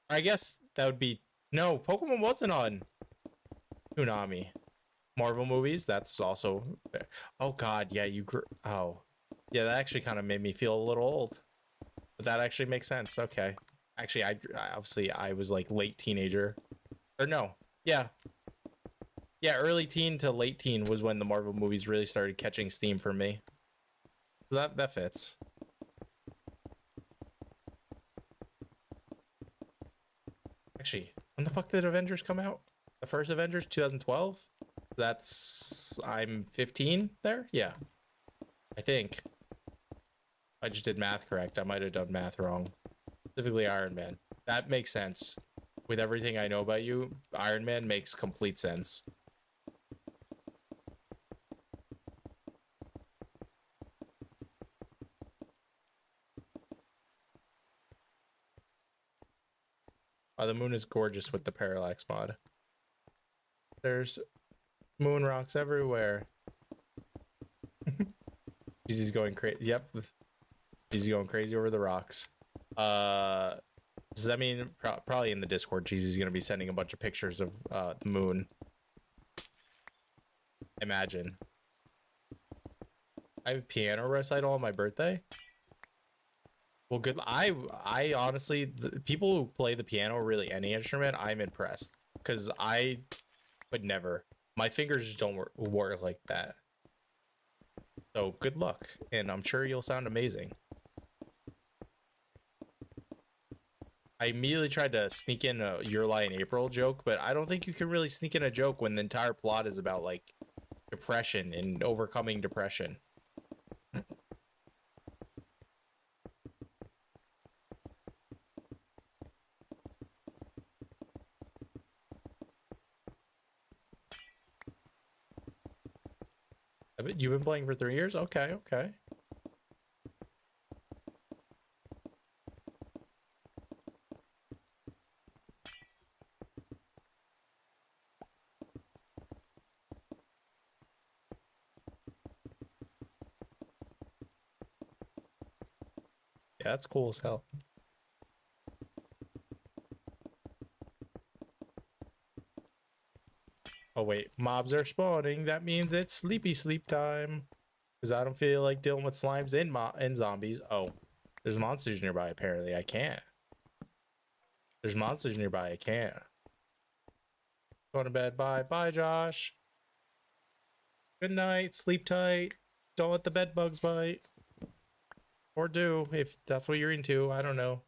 I guess that would be, no, Pokemon wasn't on Toonami. Marvel movies, that's also fair. Oh god, yeah, oh yeah, that actually kind of made me feel a little old, but that actually makes sense. Okay, actually, I was like late teenager, or no, yeah, early teen to late teen was when the Marvel movies really started catching steam for me. So that fits. Actually, When the fuck did Avengers come out? The first Avengers, 2012? That's... I'm 15 there? Yeah. I think. I just did math correct. I might have done math wrong. Specifically Iron Man. That makes sense. With everything I know about you, Iron Man makes complete sense. Oh, the moon is gorgeous with the parallax mod. There's moon rocks everywhere. He's going crazy. Yep. He's going crazy over the rocks. Does that mean probably in the Discord, Jeezy's gonna be sending a bunch of pictures of the moon? Imagine. I have a piano recital on my birthday. Well, good. I honestly, people who play the piano, or really any instrument, I'm impressed because I would never. My fingers just don't work like that. So good luck, and I'm sure you'll sound amazing. I immediately tried to sneak in a Your Lie in April joke, but I don't think you can really sneak in a joke when the entire plot is about like depression and overcoming depression. You've been playing for 3 years? Okay, okay. Yeah, that's cool as hell. Oh wait, mobs are spawning. That means it's sleep time. Because I don't feel like dealing with slimes and zombies. Oh, there's monsters nearby apparently. I can't. There's monsters nearby. I can't. Going to bed. Bye. Bye, Josh. Good night. Sleep tight. Don't let the bed bugs bite. Or do, if that's what you're into. I don't know.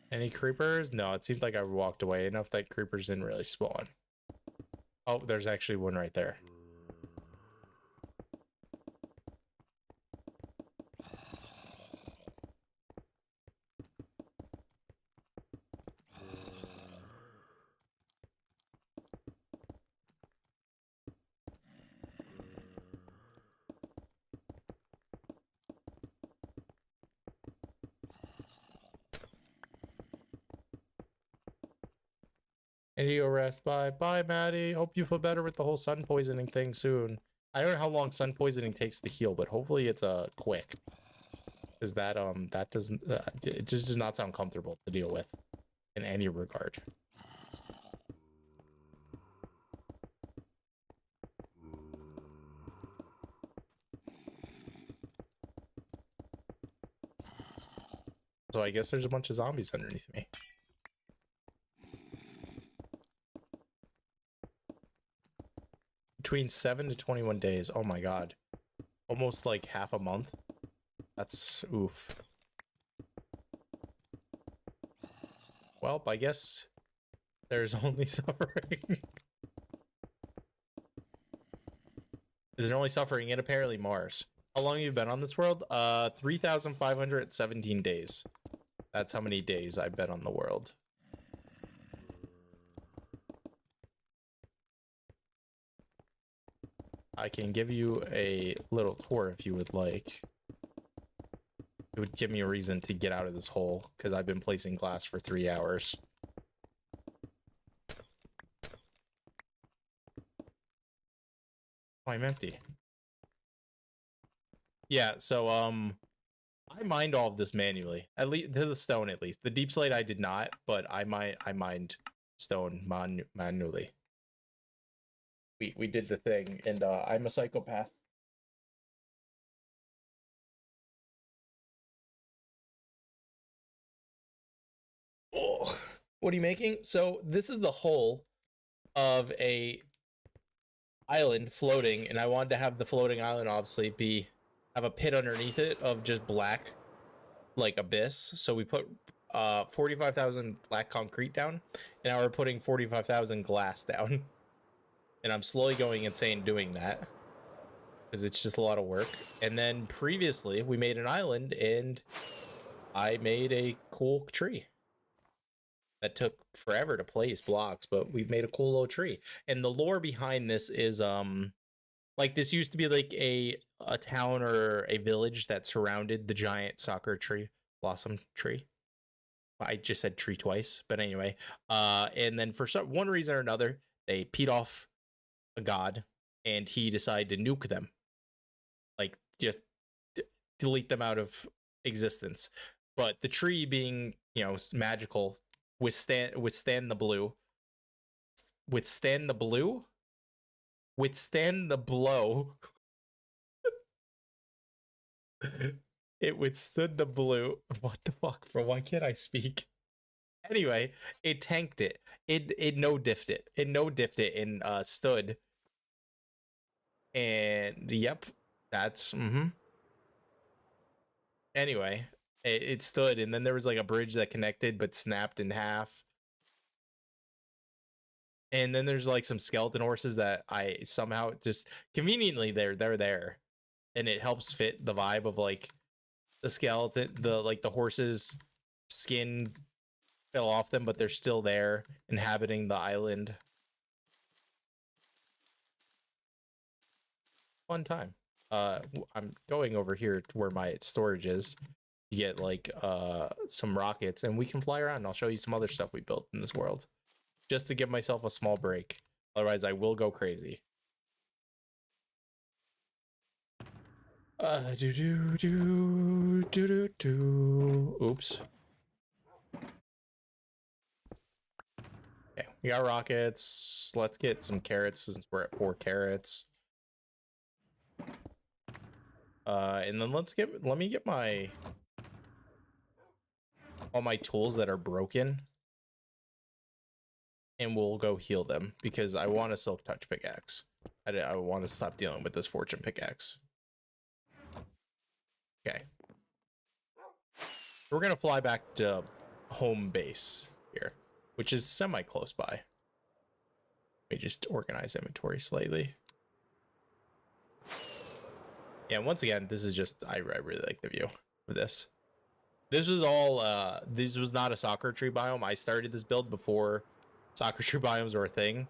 Any creepers? No, it seemed like I walked away enough that creepers didn't really spawn. Oh, there's actually one right there. And you rest. Bye. Bye, Maddie. Hope you feel better with the whole sun poisoning thing soon. I don't know how long sun poisoning takes to heal, but hopefully it's quick. Because that doesn't it just does not sound comfortable to deal with in any regard. So I guess there's a bunch of zombies underneath me. Between 7 to 21 days. Oh my god. Almost like half a month. That's oof. Well, I guess there's only suffering. There's only suffering in apparently Mars. How long have you been on this world? 3,517 days. That's how many days I've been on the world. I can give you a little tour if you would like. It would give me a reason to get out of this hole because I've been placing glass for 3 hours. Oh, I'm empty. Yeah, so I mined all of this manually. At least to the stone at least. The deep slate I did not, but I mined stone manually. We did the thing, and I'm a psychopath. Oh, what are you making? So this is the hull of a island floating, and I wanted to have the floating island obviously have a pit underneath it of just black, like abyss. So we put 45,000 black concrete down, and now we're putting 45,000 glass down. And I'm slowly going insane doing that because it's just a lot of work. And then previously we made an island, and I made a cool tree that took forever to place blocks, but we've made a cool little tree. And the lore behind this is like this used to be like a town or a village that surrounded the giant soccer tree, blossom tree. I just said tree twice, but anyway. And then for one reason or another, they peed off a god, and he decided to nuke them, like just delete them out of existence. But the tree, being magical, withstand the blow. It withstood the blue. What the fuck, bro? Why can't I speak? Anyway, it tanked it. It no diffed it. It no diffed it and stood. And yep, that's Anyway, it stood, and then there was like a bridge that connected but snapped in half. And then there's like some skeleton horses that I somehow just conveniently they're there, and it helps fit the vibe of like the skeleton, the horse's skin fell off them, but they're still there inhabiting the island. Fun time. I'm going over here to where my storage is to get like some rockets, and we can fly around. I'll show you some other stuff we built in this world, just to give myself a small break. Otherwise, I will go crazy. Oops. Okay, we got rockets. Let's get some carrots since we're at 4 carrots. And then let me get all my tools that are broken, and we'll go heal them because I want a silk touch pickaxe. I want to stop dealing with this fortune pickaxe. Okay. We're gonna fly back to home base here, which is semi close by. Let me just organize inventory slightly. Yeah, once again, this is just I really like the view of this. This was all this was not a soccer tree biome. I started this build before soccer tree biomes were a thing,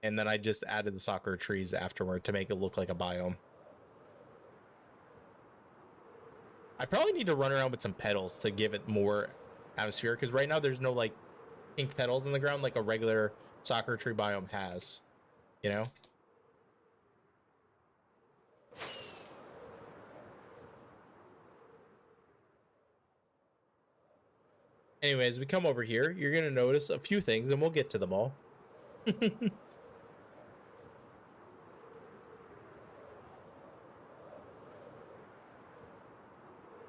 and then I just added the soccer trees afterward to make it look like a biome. I probably need to run around with some petals to give it more atmosphere, because right now there's no like pink petals in the ground like a regular soccer tree biome has, you know? Anyways, we come over here, you're gonna notice a few things, and we'll get to them all.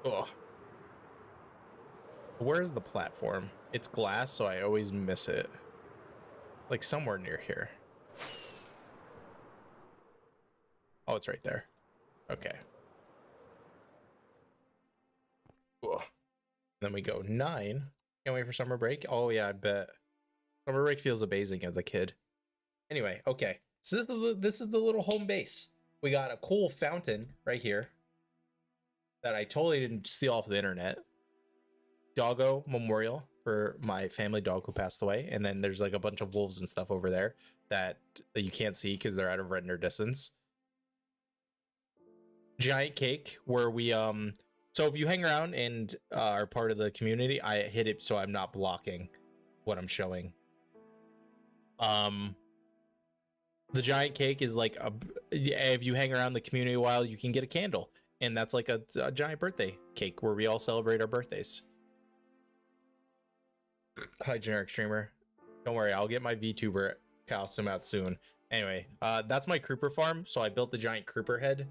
Oh. Where's the platform? It's glass, so I always miss it. Like somewhere near here. Oh, it's right there. Okay. Ugh. Then we go 9. Can't wait for summer break. Oh yeah, I bet. Summer break feels amazing as a kid. Anyway, okay. So this is the little home base. We got a cool fountain right here that I totally didn't steal off the internet. Doggo memorial for my family dog who passed away, and then there's like a bunch of wolves and stuff over there that you can't see because they're out of render distance. Giant cake where we so if you hang around and are part of the community, I hit it so I'm not blocking what I'm showing. The giant cake is like if you hang around the community a while, you can get a candle, and that's like a giant birthday cake where we all celebrate our birthdays. Hi, generic streamer. Don't worry, I'll get my VTuber costume out soon. Anyway, that's my creeper farm. So I built the giant creeper head.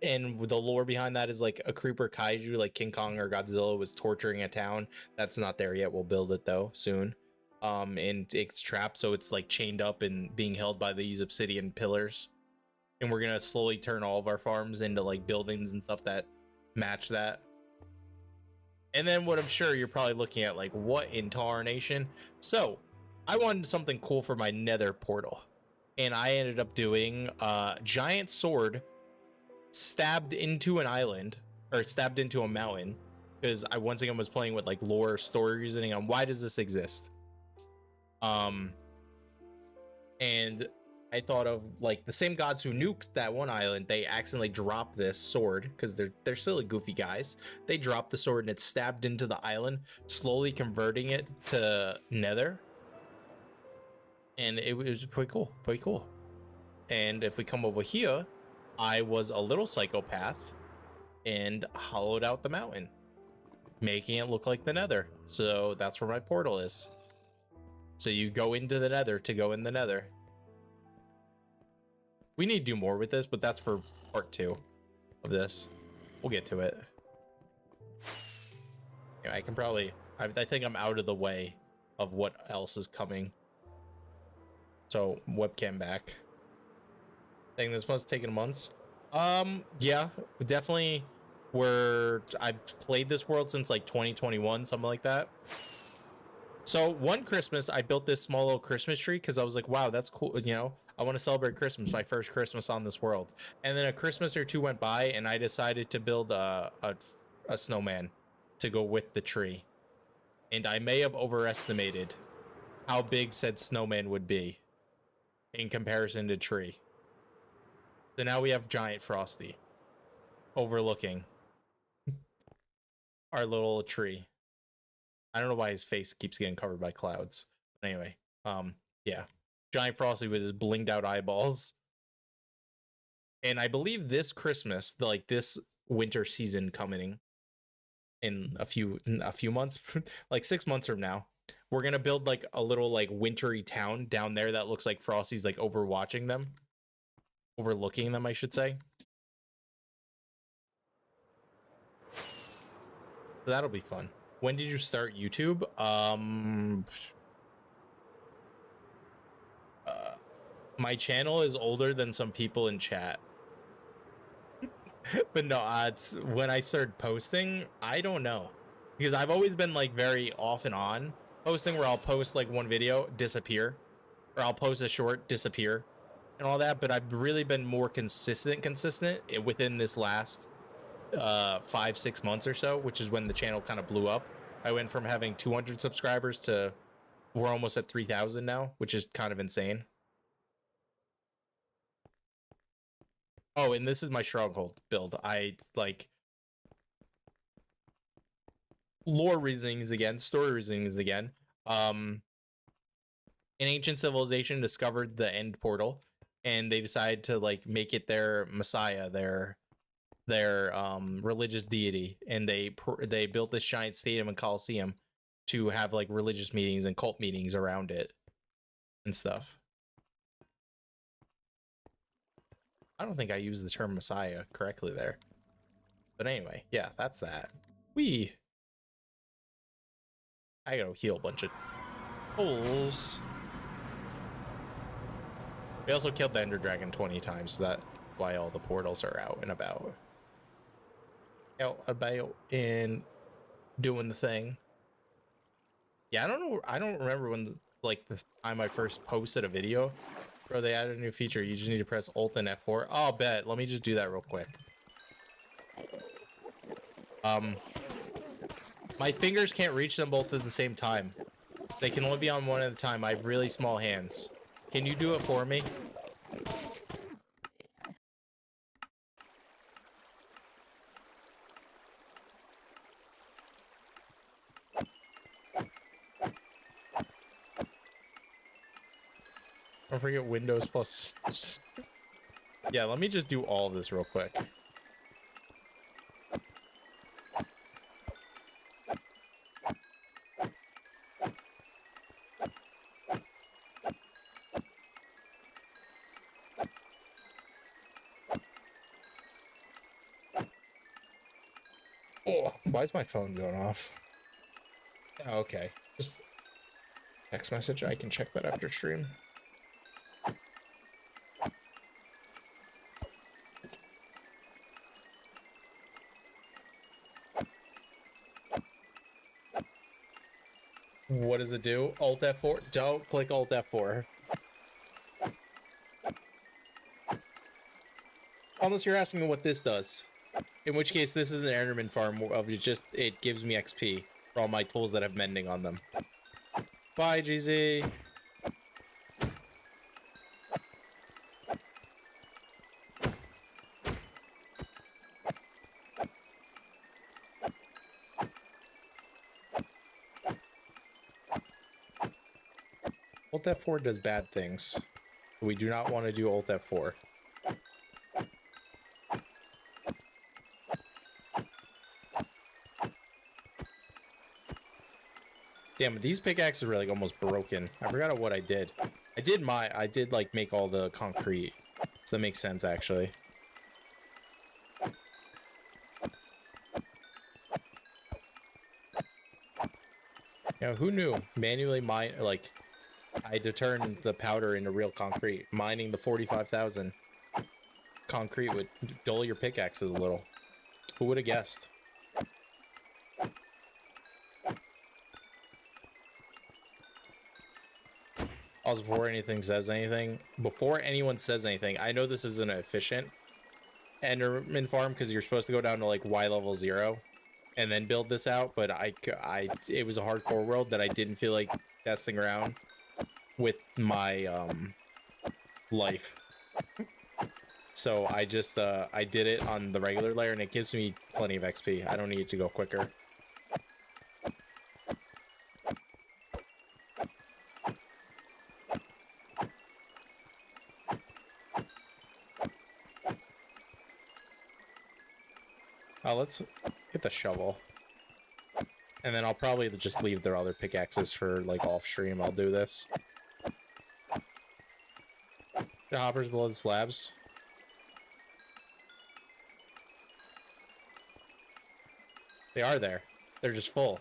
and the lore behind that is like a creeper kaiju, like King Kong or Godzilla was torturing a town. That's not there yet. We'll build it though soon. And it's trapped, so it's like chained up and being held by these obsidian pillars. And we're gonna slowly turn all of our farms into like buildings and stuff that match that. And then what I'm sure you're probably looking at, like, what in tarnation? So I wanted something cool for my nether portal, and I ended up doing a giant sword stabbed into an island, or stabbed into a mountain, because I once again was playing with like lore story reasoning on why does this exist. And I thought of like the same gods who nuked that one island, they accidentally dropped this sword because they're silly goofy guys. They dropped the sword and it stabbed into the island, slowly converting it to nether. And it was pretty cool. And if we come over here, I was a little psychopath and hollowed out the mountain, making it look like the nether. So that's where my portal is. So you go into the nether to go in the nether. We need to do more with this, but that's for part 2 of this. We'll get to it. Yeah, I can probably, I think I'm out of the way of what else is coming. So webcam back. I think this must have taken months. Yeah, definitely. I've played this world since like 2021, something like that. So one Christmas, I built this small little Christmas tree because I was like, wow, that's cool. You know, I want to celebrate Christmas, my first Christmas on this world. And then a Christmas or two went by and I decided to build a snowman to go with the tree. And I may have overestimated how big said snowman would be in comparison to tree. So now we have giant Frosty overlooking our little tree. I don't know why his face keeps getting covered by clouds. But anyway, yeah. Giant Frosty with his blinged out eyeballs. And I believe this Christmas, like this winter season coming in a few months, like 6 months from now, we're gonna build like a little like wintry town down there that looks like Frosty's like overwatching them. Overlooking them, I should say. So that'll be fun. When did you start YouTube? My channel is older than some people in chat. But no, it's when I started posting, I don't know. Because I've always been like very off and on posting, where I'll post like one video, disappear. Or I'll post a short, disappear. And all that, but I've really been more consistent within this last 5-6 months or so, which is when the channel kind of blew up. I went from having 200 subscribers to we're almost at 3,000 now, which is kind of insane. Oh, and this is my stronghold build. I like lore reasonings again, story reasonings again. An ancient civilization discovered the end portal, and they decided to like make it their messiah, their religious deity, and they built this giant stadium and coliseum to have like religious meetings and cult meetings around it and stuff. I don't think I used the term messiah correctly there, but anyway, yeah, that's that. I gotta heal a bunch of holes. We also killed the Ender Dragon 20 times, so that's why all the portals are out and about. Out about and doing the thing. Yeah, I don't know. I don't remember when, like, the time I first posted a video. Bro, they added a new feature. You just need to press Alt and F4. Oh, bet. Let me just do that real quick. My fingers can't reach them both at the same time. They can only be on one at a time. I have really small hands. Can you do it for me? Don't forget Windows plus. Yeah, let me just do all of this real quick. Oh, why is my phone going off? Oh, okay. Just text message. I can check that after stream. What does it do? Alt F4? Don't click Alt F4. Unless you're asking what this does. In which case, this is an Enderman farm of it gives me XP for all my tools that have mending on them. Bye, GZ. Alt F4 does bad things. We do not want to do Alt F4. Damn, these pickaxes are like almost broken. I forgot what I did. I did like make all the concrete. So that makes sense actually. You know, who knew? Manually mine, like, I had to turn the powder into real concrete. Mining the 45,000 concrete would dull your pickaxes a little. Who would have guessed? Also, before anyone says anything, I know this isn't an efficient Enderman farm because you're supposed to go down to like Y level 0 and then build this out, but it was a hardcore world that I didn't feel like testing around with my life. So I just I did it on the regular layer and it gives me plenty of XP. I don't need it to go quicker. Let's get the shovel. And then I'll probably just leave their other pickaxes for, like, off-stream. I'll do this. The hoppers below the slabs. They are there. They're just full.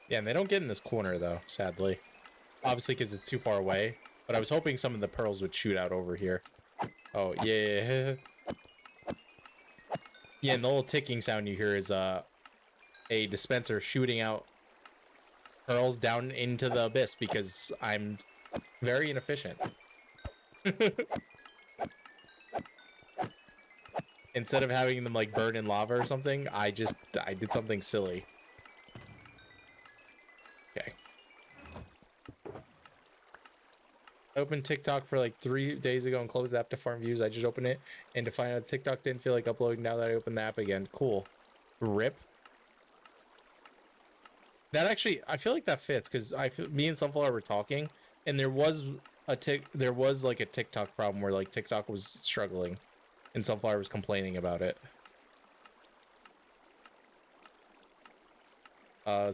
Yeah, and they don't get in this corner, though, sadly. Obviously, because it's too far away. But I was hoping some of the pearls would shoot out over here. Oh, yeah. Yeah, and the little ticking sound you hear is a dispenser shooting out pearls down into the abyss because I'm very inefficient. Instead of having them, like, burn in lava or something, I did something silly. Okay. I opened TikTok for like 3 days ago and closed the app to farm views. I just opened it and to find out TikTok didn't feel like uploading now that I opened the app again. Cool. RIP. That actually, I feel like that fits because me and Sunflower were talking and there was like a TikTok problem where like TikTok was struggling and Sunflower was complaining about it.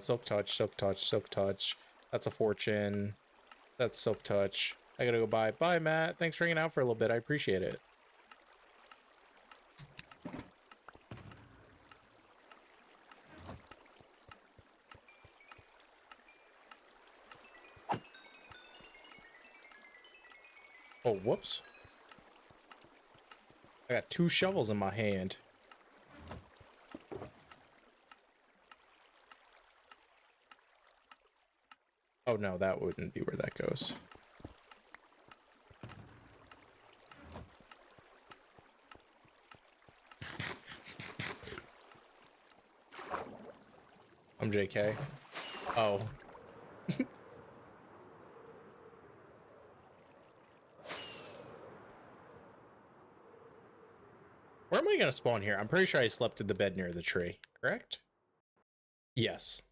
Silk touch, silk touch, silk touch. That's a fortune. That's silk touch. I gotta go bye. Bye, Matt. Thanks for hanging out for a little bit. I appreciate it. Oh, whoops. I got 2 shovels in my hand. Oh no, that wouldn't be where that goes. I'm JK. Oh. Where am I gonna spawn here? I'm pretty sure I slept in the bed near the tree, correct? Yes.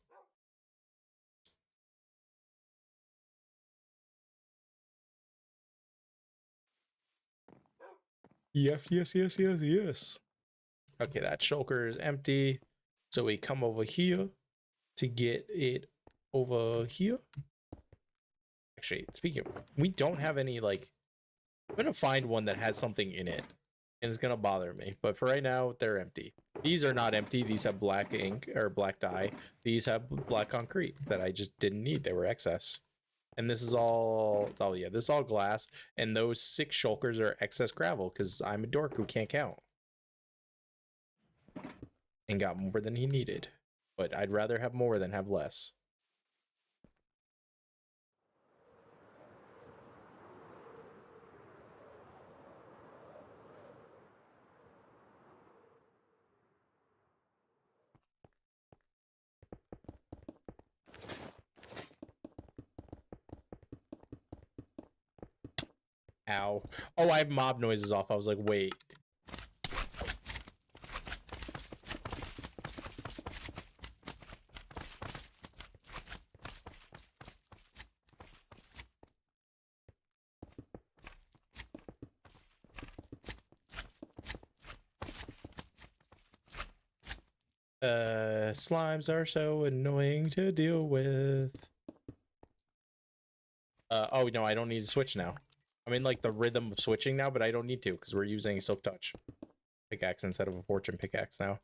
Yes, yes, yes, yes, yes. Okay, that shulker is empty. So we come over here to get it over here. Actually, speaking of, we don't have any, like, I'm gonna find one that has something in it, and it's gonna bother me. But for right now, they're empty. These are not empty. These have black ink or black dye. These have black concrete that I just didn't need. They were excess. And this is all, oh yeah, this is all glass. And those 6 shulkers are excess gravel because I'm a dork who can't count. And got more than he needed. But I'd rather have more than have less. Ow. Oh, I have mob noises off. I was like, wait. Slimes are so annoying to deal with. Oh no, I don't need to switch now. I'm in like the rhythm of switching now, but I don't need to because we're using a silk touch pickaxe instead of a fortune pickaxe now.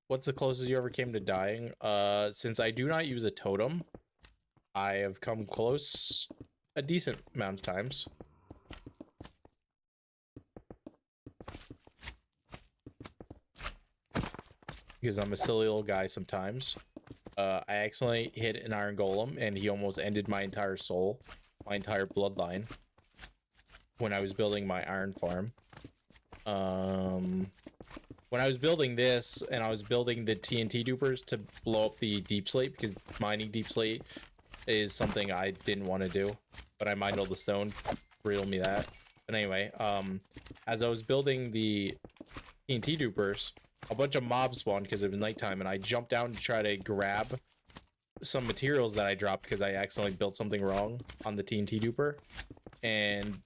What's the closest you ever came to dying? Since I do not use a totem, I have come close a decent amount of times. Because I'm a silly little guy sometimes. I accidentally hit an iron golem and he almost ended my entire soul, my entire bloodline, when I was building my iron farm. When I was building this and I was building the TNT dupers to blow up the deep slate, because mining deep slate is something I didn't want to do, but I mined all the stone, riddle me that. But anyway, as I was building the TNT dupers, a bunch of mobs spawned because it was nighttime, and I jumped down to try to grab some materials that I dropped because I accidentally built something wrong on the TNT duper. And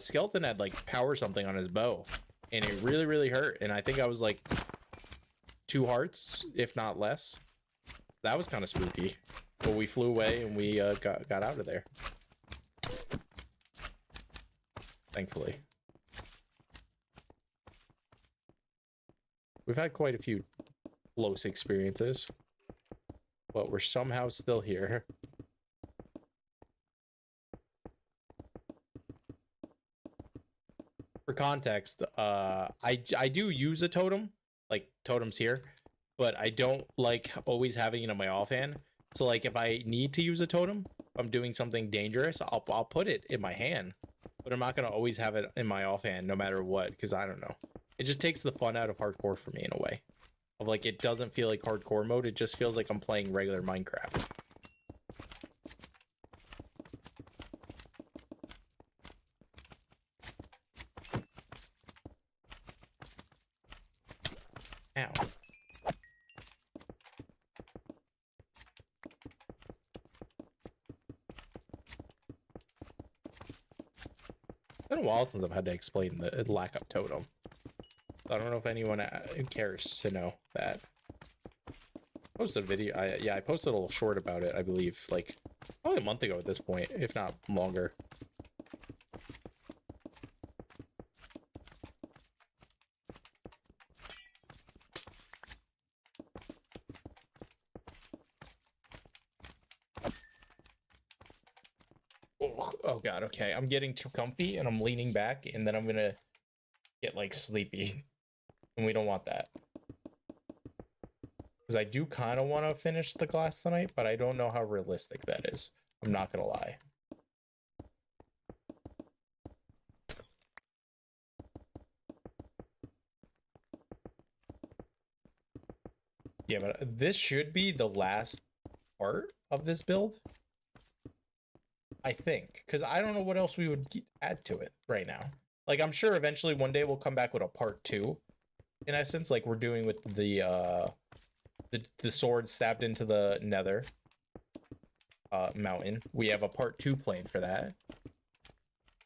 Skeleton had like power something on his bow, and it really, really hurt. And I think I was like 2 hearts, if not less. That was kind of spooky. But we flew away and we got out of there. Thankfully. We've had quite a few close experiences, but we're somehow still here. For context, I do use a totem, like totems here, but I don't like always having it in my offhand. So like if I need to use a totem, if I'm doing something dangerous, I'll put it in my hand, but I'm not gonna always have it in my offhand no matter what, because I don't know. It just takes the fun out of hardcore for me in a way. Of like, it doesn't feel like hardcore mode. It just feels like I'm playing regular Minecraft. Ow. It's been a while since I've had to explain the lack of totem. I don't know if anyone cares to know that. I posted a video. I posted a little short about it, I believe, like probably a month ago at this point, if not longer. Oh god, okay. I'm getting too comfy and I'm leaning back, and then I'm gonna get like sleepy. And we don't want that. Because I do kind of want to finish the glass tonight, but I don't know how realistic that is. I'm not gonna lie. Yeah, but this should be the last part of this build, I think, because I don't know what else we would add to it right now. Like, I'm sure eventually one day we'll come back with a part 2, in essence, like we're doing with the sword stabbed into the nether mountain. We have a part 2 planned for that.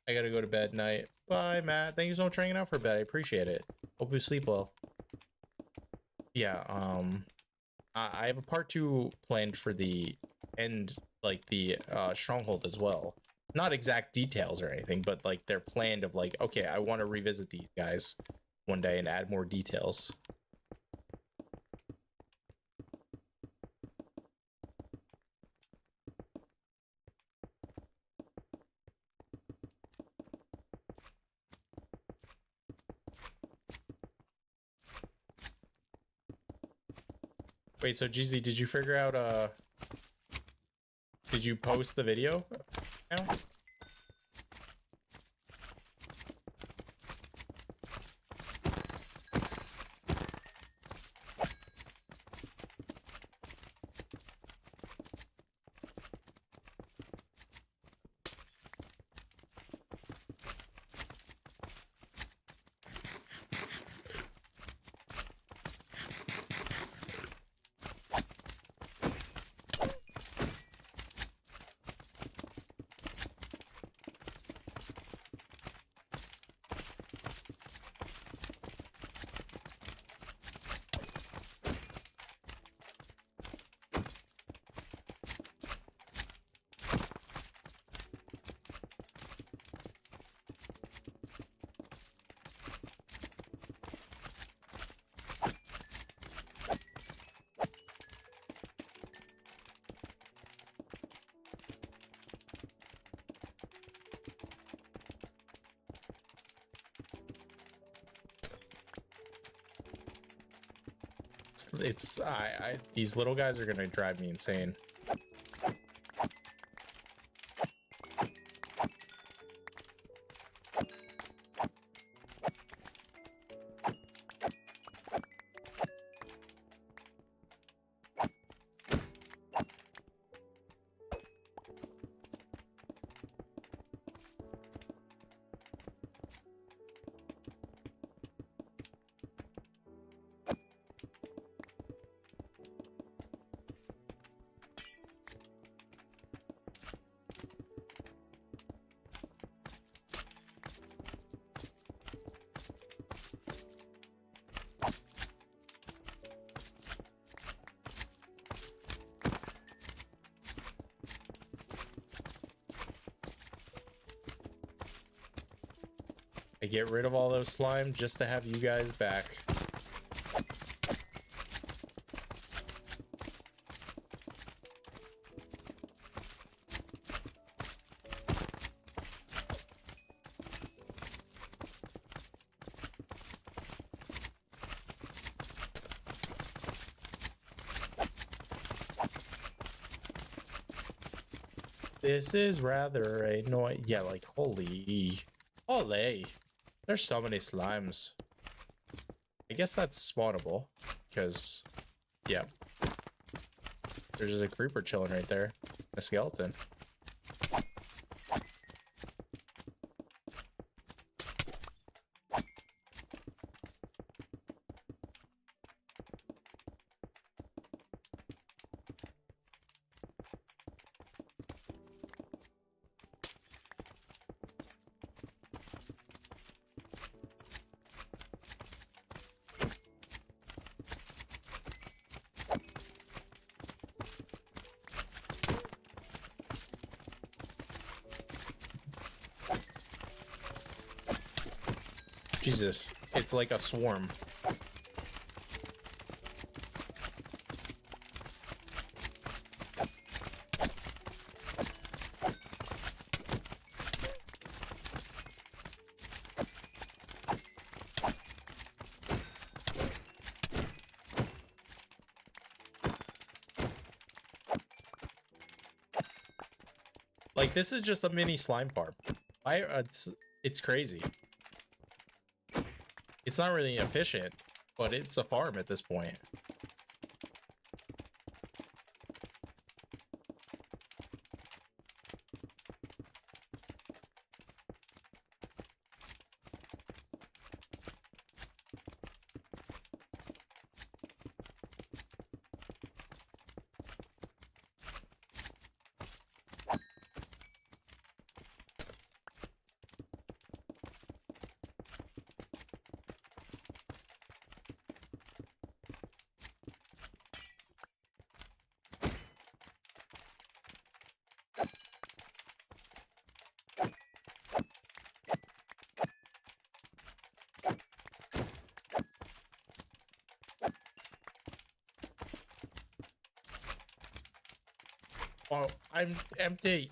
I gotta go to bed night. Bye, Matt. Thank you so much for hanging out for bed. I appreciate it. Hope you sleep well. Yeah, I have a part 2 planned for the end, like the stronghold as well. Not exact details or anything, but like they're planned of like, okay, I want to revisit these guys one day and add more details. Wait, so GZ, did you figure out did you post the video now? It's these little guys are gonna drive me insane. I get rid of all those slime just to have you guys back. This is rather annoying. Yeah, like holy. There's so many slimes. I guess that's spawnable because, yeah, there's a creeper chilling right there, a skeleton. Jesus, it's like a swarm. Like, this is just a mini slime farm. It's crazy. It's not really efficient, but it's a farm at this point. Oh, I'm empty.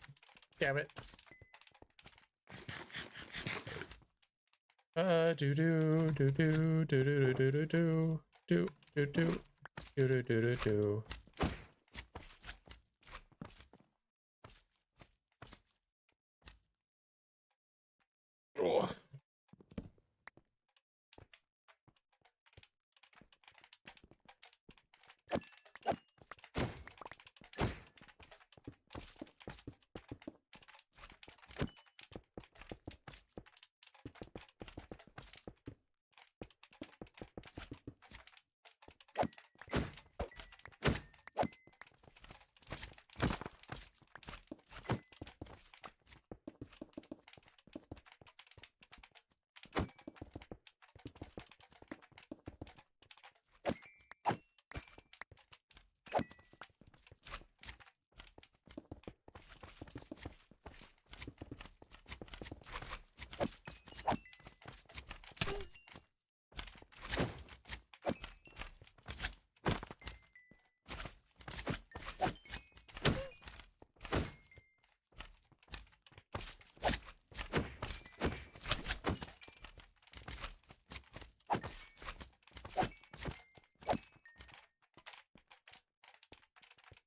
Damn it. Do do do do do do do do do do do do do do do do. Oh.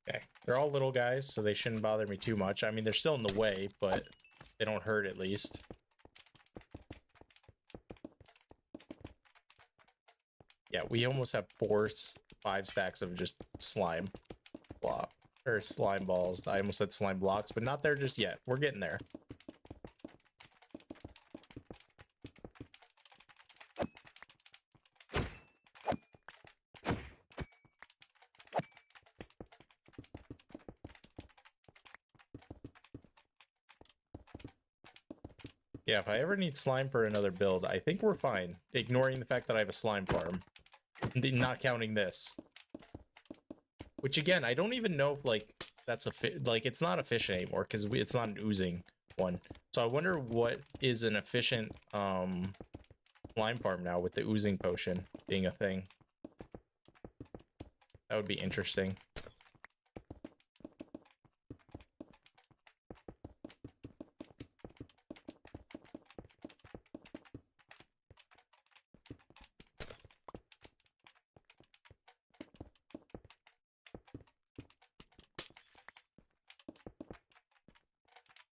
Okay, they're all little guys, so they shouldn't bother me too much. I mean, they're still in the way, but they don't hurt at least. Yeah, we almost have 5 stacks of just slime block or slime balls. I almost said slime blocks, but not there just yet. We're getting there. Yeah, if I ever need slime for another build, I think we're fine. Ignoring the fact that I have a slime farm. Not counting this. Which again, I don't even know if like that's a like it's not efficient anymore because it's not an oozing one. So I wonder what is an efficient slime farm now with the oozing potion being a thing. That would be interesting.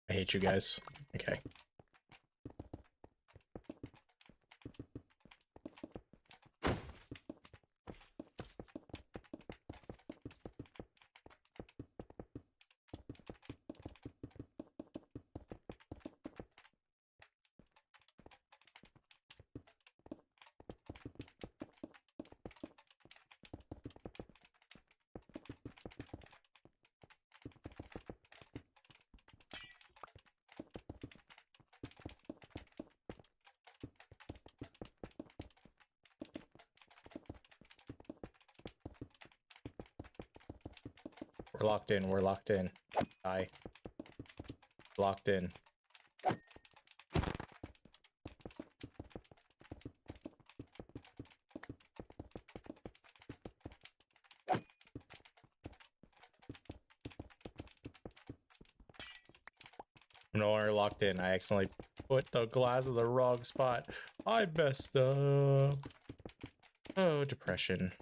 I hate you guys. Okay. We're locked in. We're locked in. Die. Locked in. I'm no longer locked in. I accidentally put the glass in the wrong spot. I messed up. Oh, depression.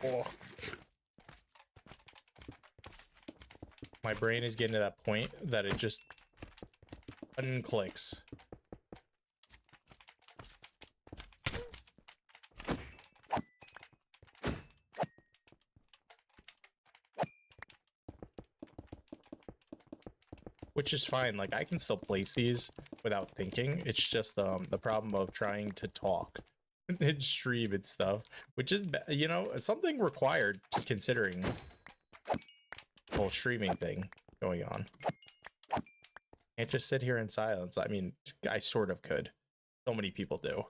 Oh. My brain is getting to that point that it just unclicks. Which is fine. Like, I can still place these. without thinking. It's just the problem of trying to talk and stream and stuff, which is, you know, it's something required considering the whole streaming thing going on. Can't just sit here in silence. I mean, I sort of could. So many people do.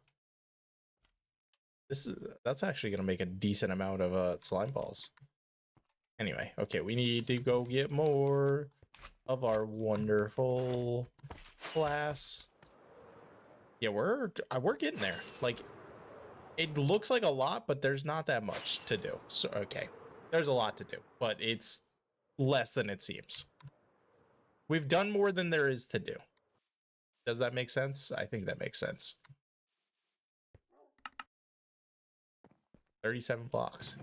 That's actually gonna make a decent amount of slime balls. Anyway, okay, we need to go get more of our wonderful glass. Yeah, we're getting there. Like, it looks like a lot, but there's not that much to do. So okay, there's a lot to do, but it's less than it seems. We've done more than there is to do. Does that make sense? I think that makes sense. 37 blocks.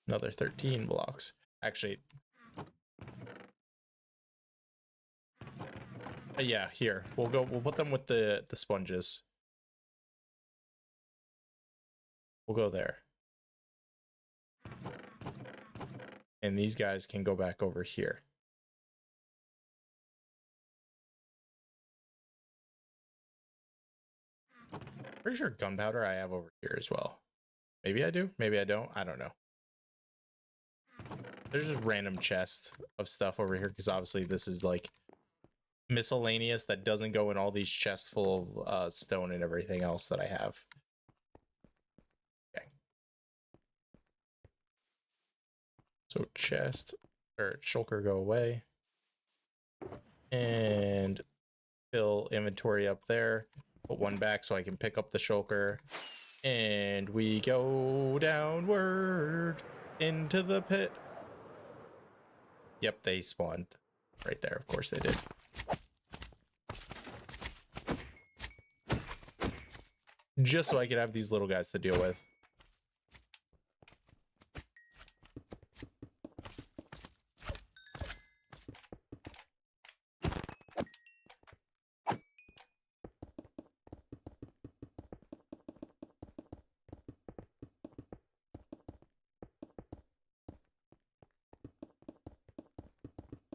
Another 13 blocks. Actually, yeah, here. We'll put them with the sponges. We'll go there. And these guys can go back over here. Pretty sure gunpowder I have over here as well. Maybe I do, maybe I don't. I don't know. There's just random chest of stuff over here because obviously this is like miscellaneous that doesn't go in all these chests full of stone and everything else that I have. Okay. So chest or shulker, go away. And fill inventory up there. Put one back so I can pick up the shulker. And we go downward into the pit. Yep, they spawned right there. Of course they did. Just so I could have these little guys to deal with.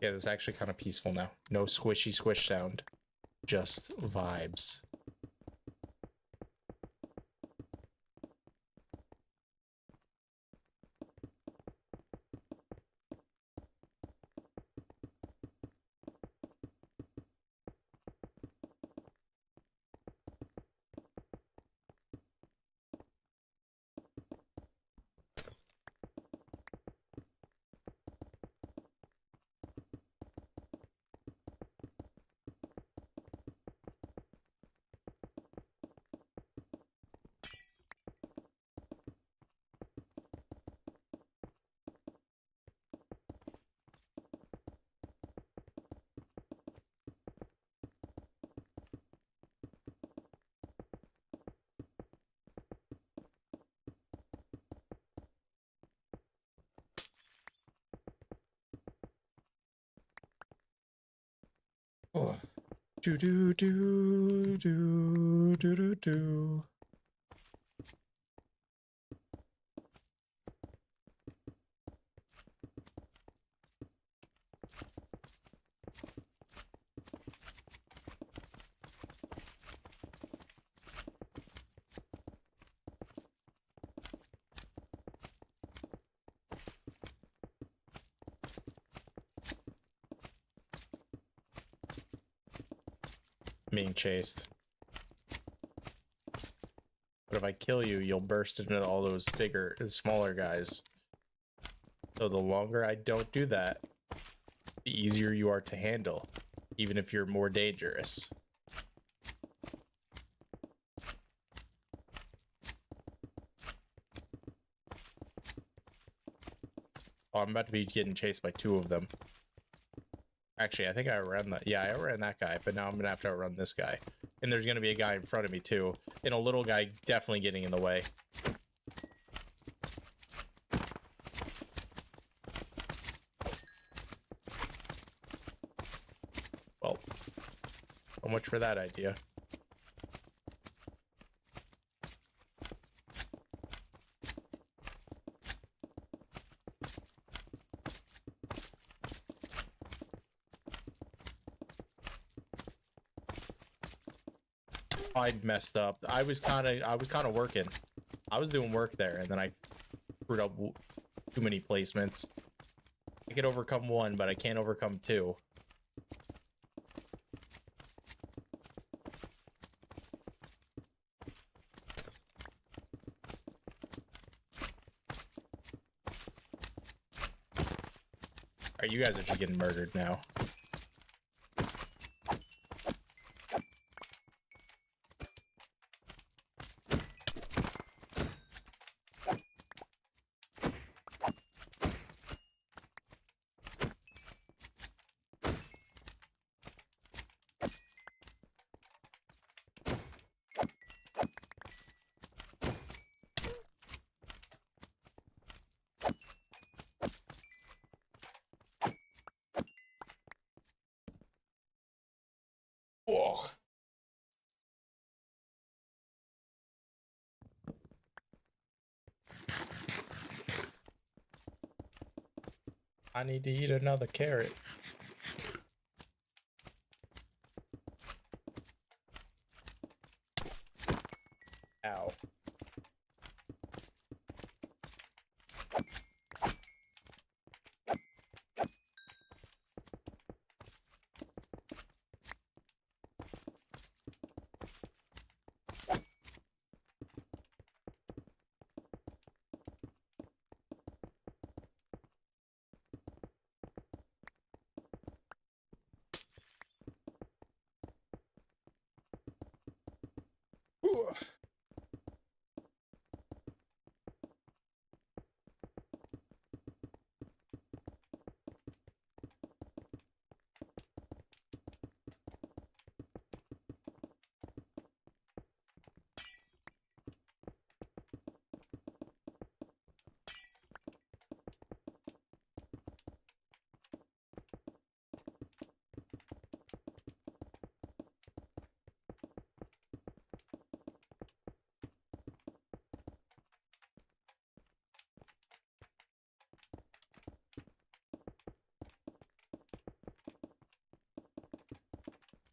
Yeah, this is actually kind of peaceful now. No squishy squish sound. Just vibes. Oh. Do do do do do do do. Being chased. But if I kill you, you'll burst into all those smaller guys. So the longer I don't do that, the easier you are to handle, even if you're more dangerous. Oh, I'm about to be getting chased by two of them. Actually, I think I ran that. Yeah, I ran that guy, but now I'm gonna have to outrun this guy. And there's gonna be a guy in front of me too, and a little guy definitely getting in the way. Well, so much for that idea. I messed up. I was kind of working. I was doing work there, and then I screwed up too many placements. I can overcome one, but I can't overcome two. Alright, you guys are just getting murdered now. Whoa. I need to eat another carrot. Ow. Ooh.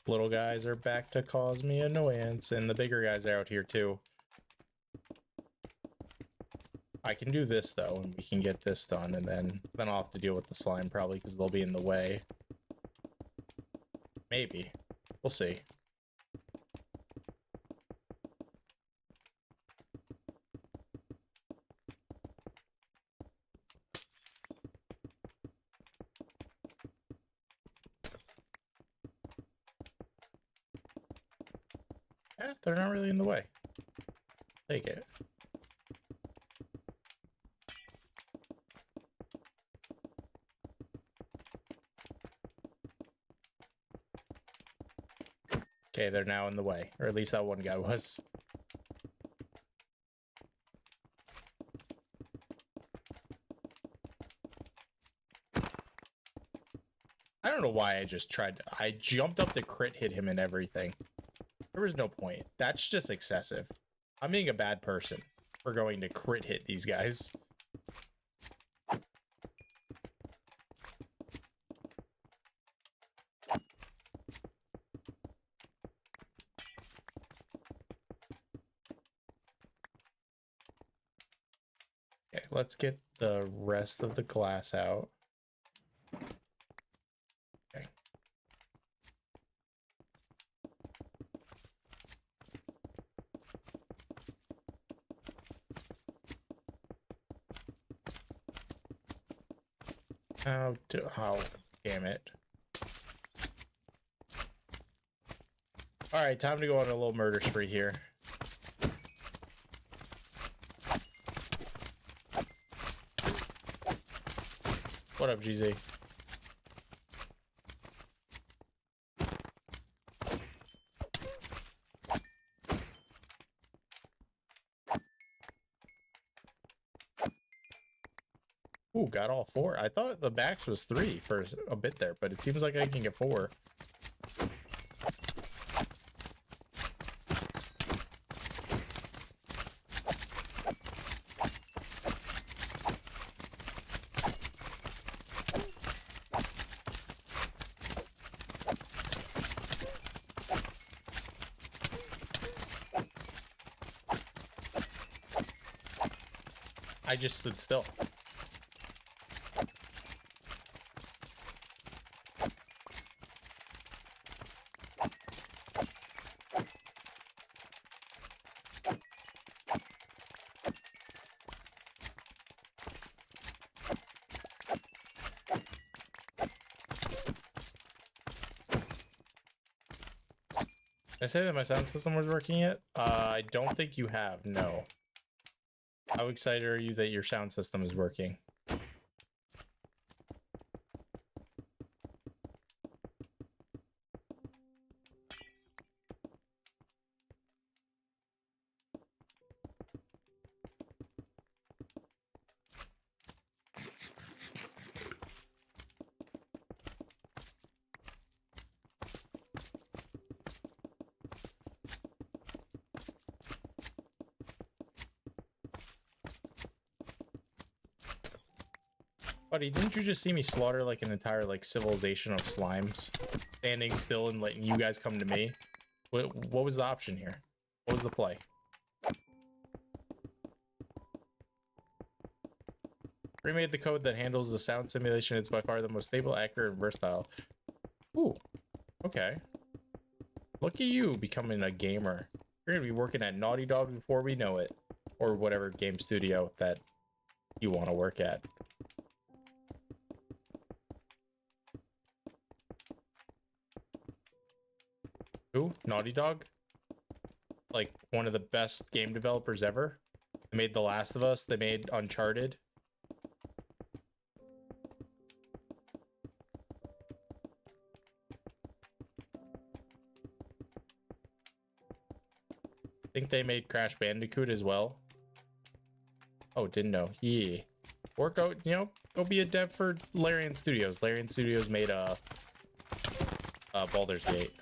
Little guys are back to cause me annoyance, and the bigger guys are out here too. I can do this though, and we can get this done, and then I'll have to deal with the slime probably because they'll be in the way. Maybe. We'll see. Eh, they're not really in the way. Take it. Okay, they're now in the way. Or at least that one guy was. I don't know why I just tried to... I jumped up to crit hit him and everything. There was no point. That's just excessive. I'm being a bad person for going to crit hit these guys. Okay, let's get the rest of the glass out. Okay. Oh, damn it. Alright, time to go on a little murder spree here. What up, GZ? Ooh, got all four. I thought the max was 3 for a bit there, but it seems like I can get 4. I just stood still. Did I say that my sound system was working yet? I don't think you have, no. How excited are you that your sound system is working? Buddy, didn't you just see me slaughter like an entire like civilization of slimes? Standing still and letting you guys come to me? What was the option here? What was the play? Remade the code that handles the sound simulation. It's by far the most stable, accurate, and versatile. Ooh, okay. Look at you becoming a gamer. You're gonna be working at Naughty Dog before we know it. Or whatever game studio that you want to work at. Who? Naughty Dog? Like one of the best game developers ever. They made The Last of Us. They made Uncharted. I think they made Crash Bandicoot as well. Oh, didn't know. Yeah. Work out, you know, go be a dev for Larian Studios. Larian Studios made Baldur's Gate.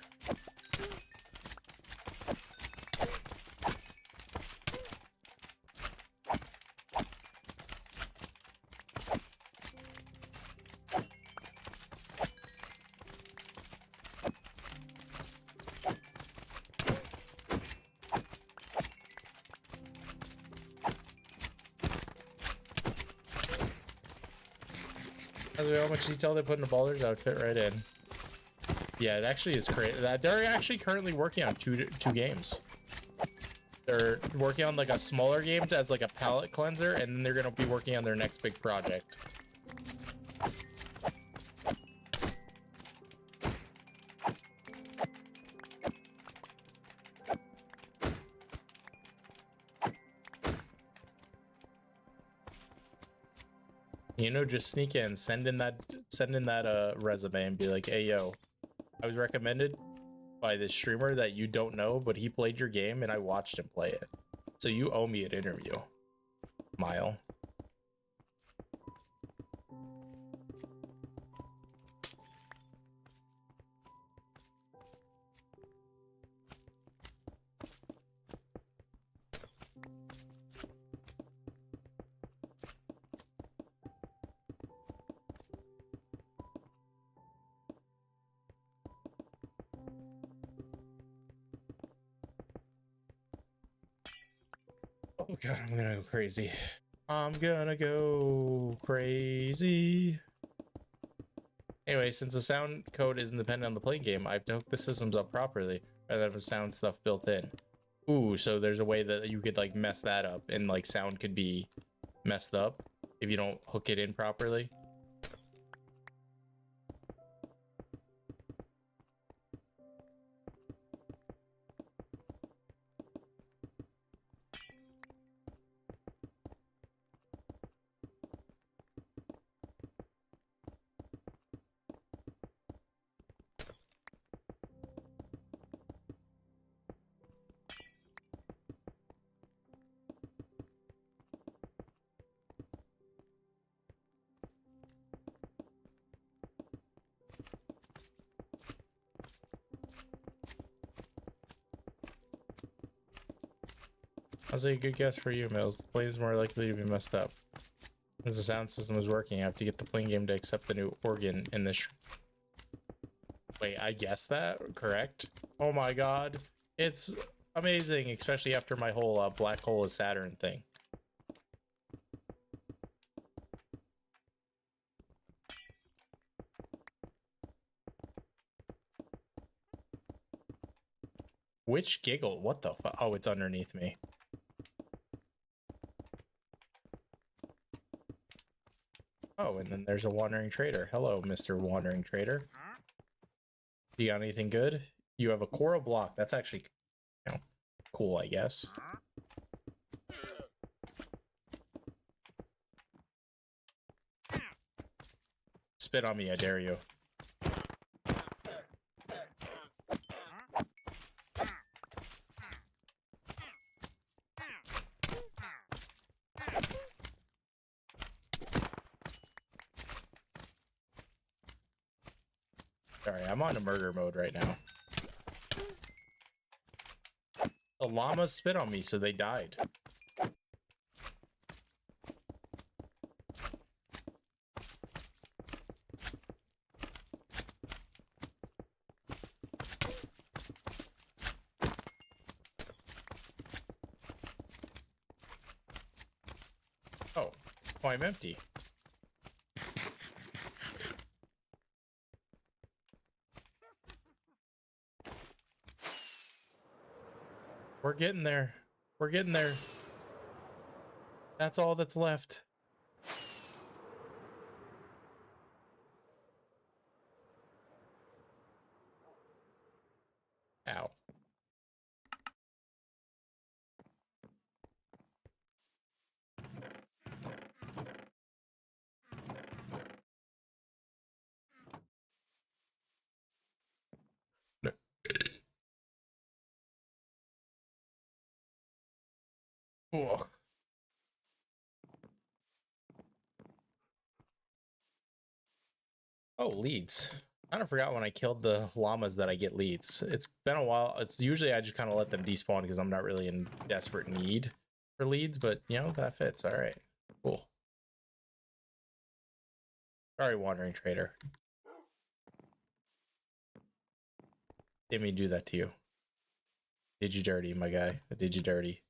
How much detail they put in the Baldur's outfit right in. Yeah, it actually is crazy. They're actually currently working on two games. They're working on like a smaller game as like a palette cleanser, and then they're gonna be working on their next big project. You know, just sneak in, send in that resume and be like, hey yo, I was recommended by this streamer that you don't know, but he played your game and I watched him play it. So you owe me an interview, Mile. Oh god, I'm gonna go crazy. I'm gonna go crazy. Anyway, since the sound code isn't dependent on the playing game, I've hooked the systems up properly rather than sound stuff built in. Ooh, so there's a way that you could like mess that up and like sound could be messed up if you don't hook it in properly. I'll say a good guess for you, Mills. The plane is more likely to be messed up. Since the sound system is working, I have to get the playing game to accept the new organ in this. Wait, I guessed that? Correct? Oh my god. It's amazing, especially after my whole black hole is Saturn thing. Which giggle? What the fuck? Oh, it's underneath me. Oh, and then there's a wandering trader. Hello, Mr. Wandering Trader. You got anything good? You have a coral block. That's actually, you know, cool, I guess. Spit on me, I dare you. Sorry, I'm on a murder mode right now. The llamas spit on me, so they died. Oh, I'm empty. We're getting there. We're getting there. That's all that's left. Ow. Whoa. Oh, leads. I kind of forgot when I killed the llamas that I get leads. It's been a while. It's usually I just kind of let them despawn because I'm not really in desperate need for leads, but you know, that fits. All right, cool. Sorry, Wandering Trader. Didn't mean to do that to you. Did you dirty, my guy? I did you dirty.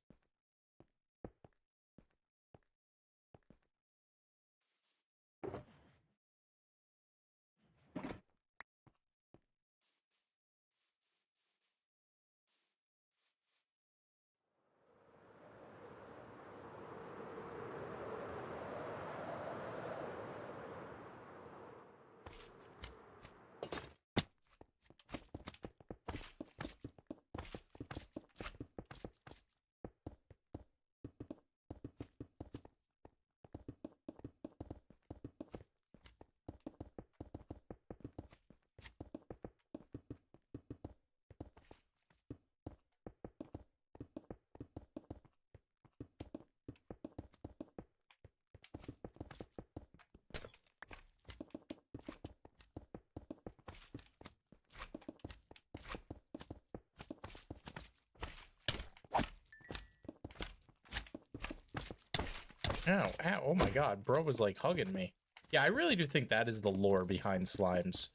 Ow, ow, oh my god, bro was like hugging me. Yeah, I really do think that is the lore behind slimes.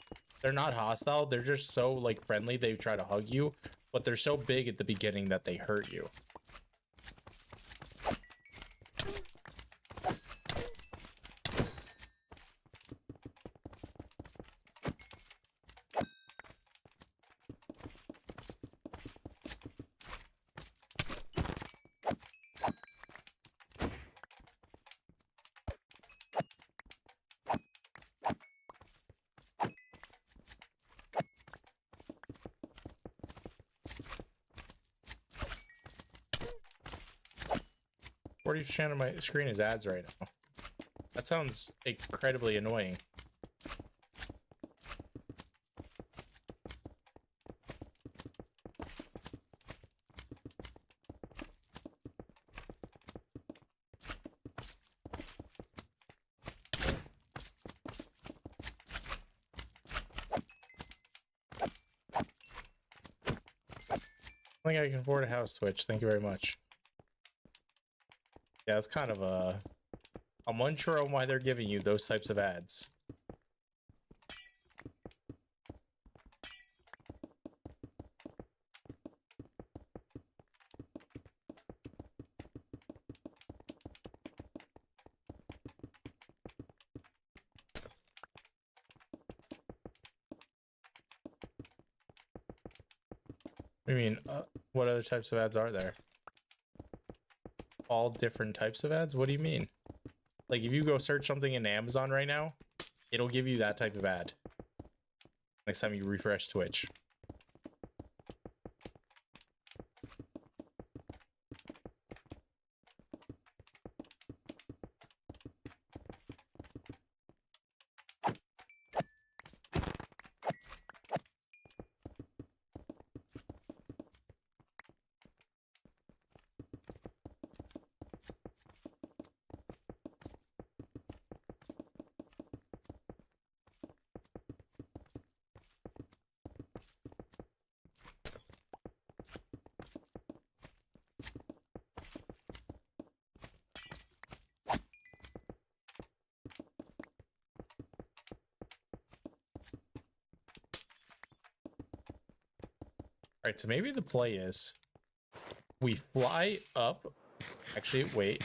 They're not hostile, they're just so like friendly they try to hug you, but they're so big at the beginning that they hurt you. Percent of my screen is ads right now. That sounds incredibly annoying. I think I can afford a house, Twitch. Thank you very much. Yeah, it's kind of a... I'm unsure on why they're giving you those types of ads. I mean, What other types of ads are there? All different types of ads? What do you mean? Like if you go search something in Amazon right now, it'll give you that type of ad. Next time you refresh Twitch. All right, so maybe the play is we fly up. Actually, wait.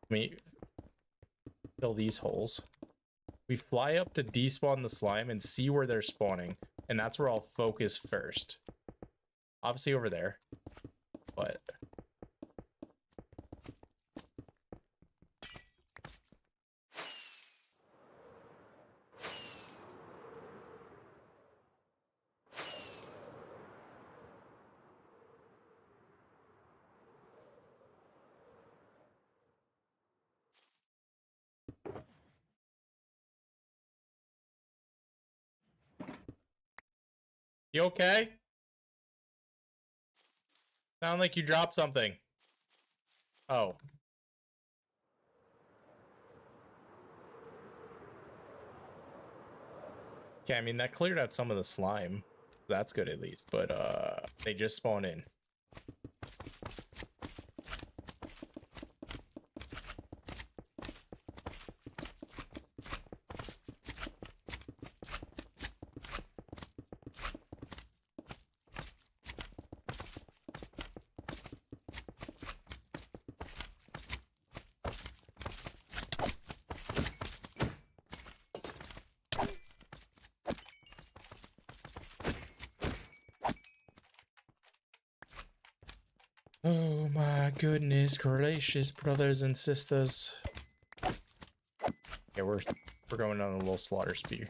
Let me fill these holes. We fly up to despawn the slime and see where they're spawning. And that's where I'll focus first. Obviously over there. But... You okay? Sound like you dropped something. Oh. Okay, I mean, that cleared out some of the slime. That's good at least, but they just spawn in. Oh my goodness gracious, brothers and sisters. Yeah, we're going on a little slaughter spree.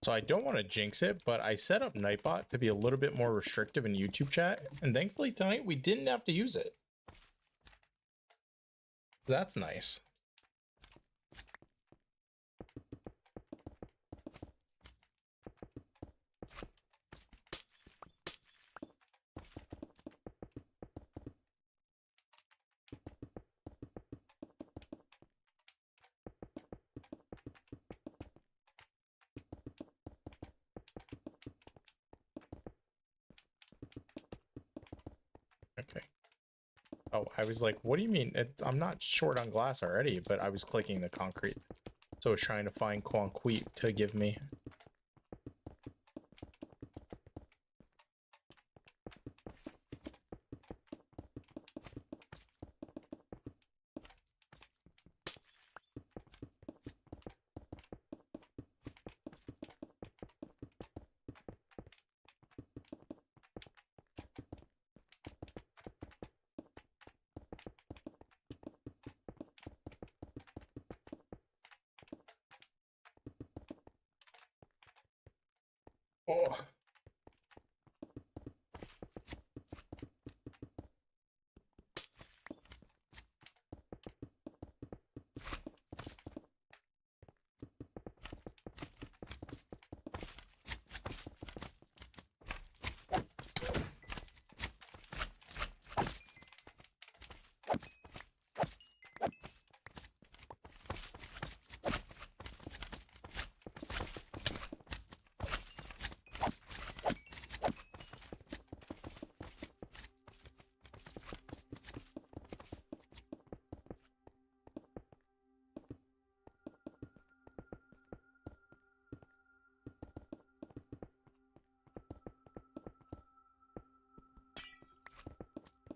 So I don't want to jinx it, but I set up Nightbot to be a little bit more restrictive in YouTube chat, and thankfully tonight we didn't have to use it. That's nice. Okay. Oh, I was like, what do you mean? I'm not short on glass already, but I was clicking the concrete. So I was trying to find concrete to give me. Oh.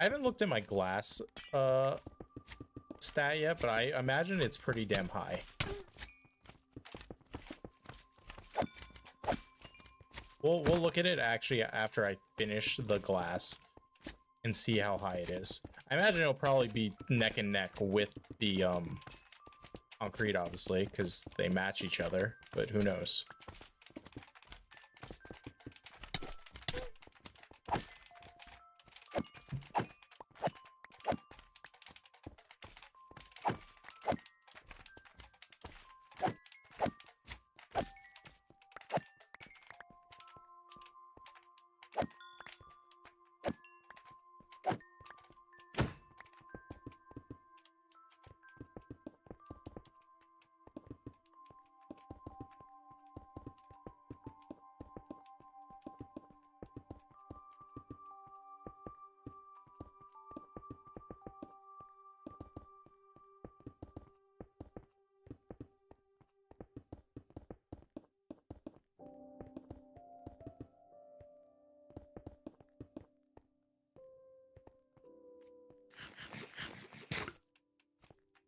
I haven't looked at my glass stat yet, but I imagine it's pretty damn high. We'll look at it actually after I finish the glass and see how high it is. I imagine it'll probably be neck and neck with the concrete, obviously, because they match each other, but who knows?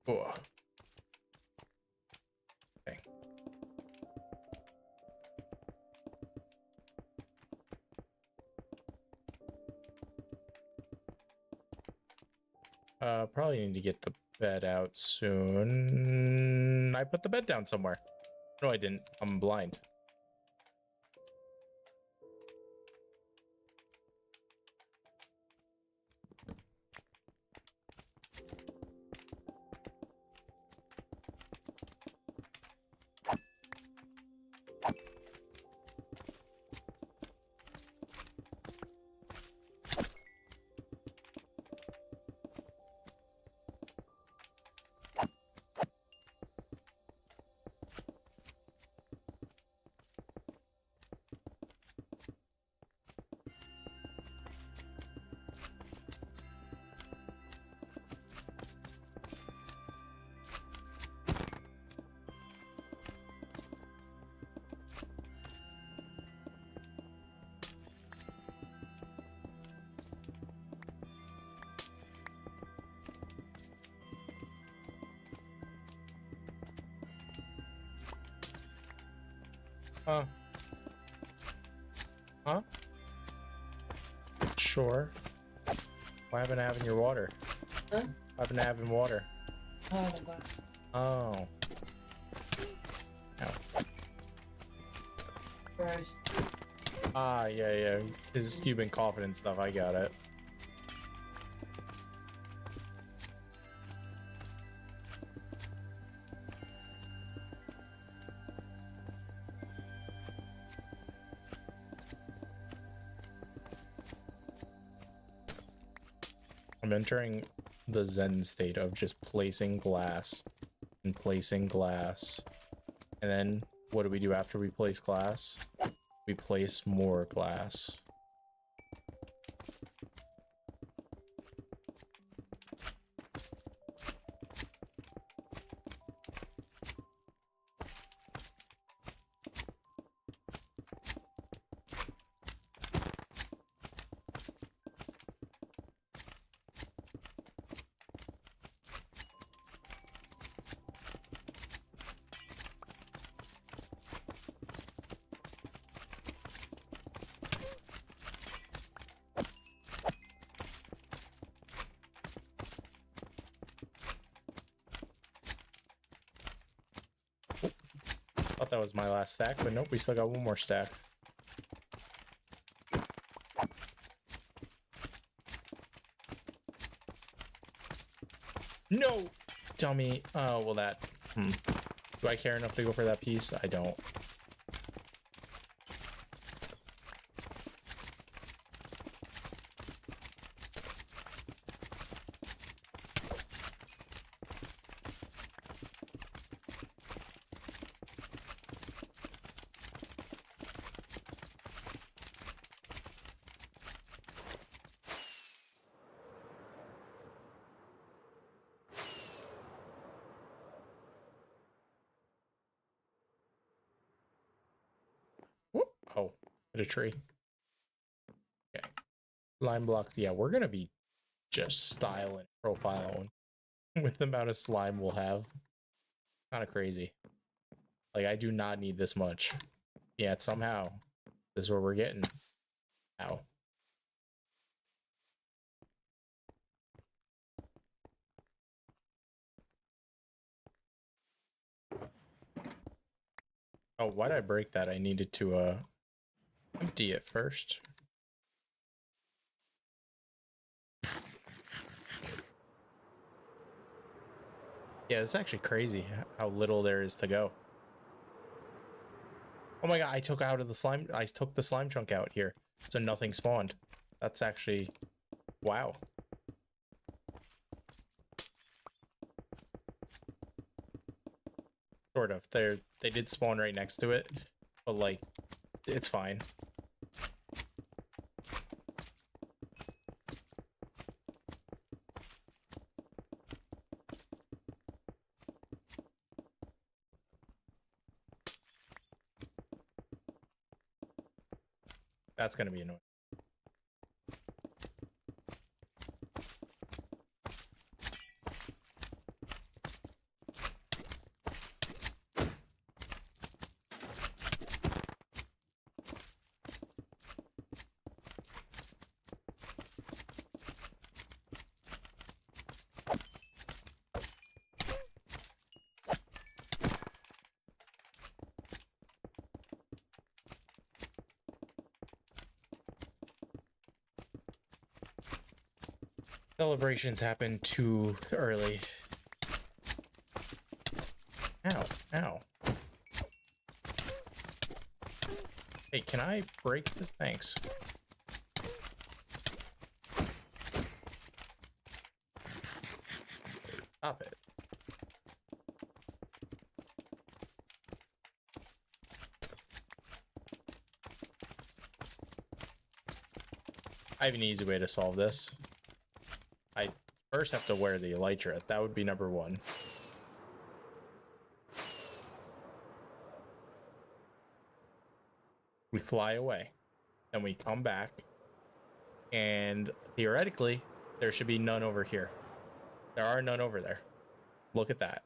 Oh. Okay. Probably need to get the bed out soon. I put the bed down somewhere. No, I didn't. I'm blind. Huh? Sure. Why haven't I having your water? Huh? Why haven't I having water? Oh, wow. Oh. No. Christ. Ah, yeah. Because you've been coughing and stuff. I got it. I'm entering the Zen state of just placing glass and placing glass. And then what do we do after we place glass? We place more glass. Thought that was my last stack, but nope, we still got one more stack. No! Dummy. Oh, well that... Do I care enough to go for that piece? I don't. Whoop. Oh, hit a tree. Okay. Line blocks. Yeah, we're gonna be just style and profile with the amount of slime we'll have. Kind of crazy. Like, I do not need this much. Yet somehow, this is what we're getting. Ow. Oh, why did I break that? I needed to empty it first. Yeah, it's actually crazy how little there is to go. Oh my god, I took the slime chunk out here, so nothing spawned. That's actually, wow. Sort of. They did spawn right next to it, but like, it's fine. That's gonna be annoying. Celebrations happen too early. Ow, ow. Hey, can I break this? Thanks. Stop it. I have an easy way to solve this. I first have to wear the elytra. That would be number one. We fly away. Then we come back. And theoretically, there should be none over here. There are none over there. Look at that.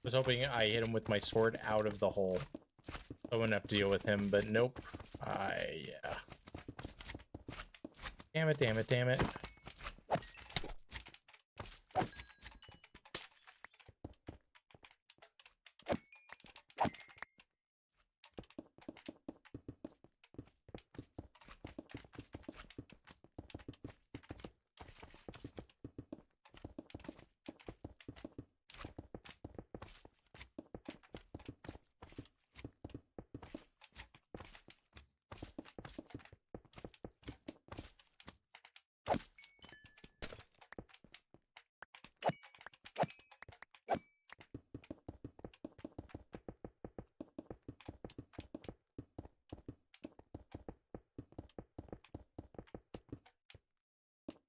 Was hoping I hit him with my sword out of the hole. I wouldn't have to deal with him, but nope. Yeah. Damn it, damn it, damn it.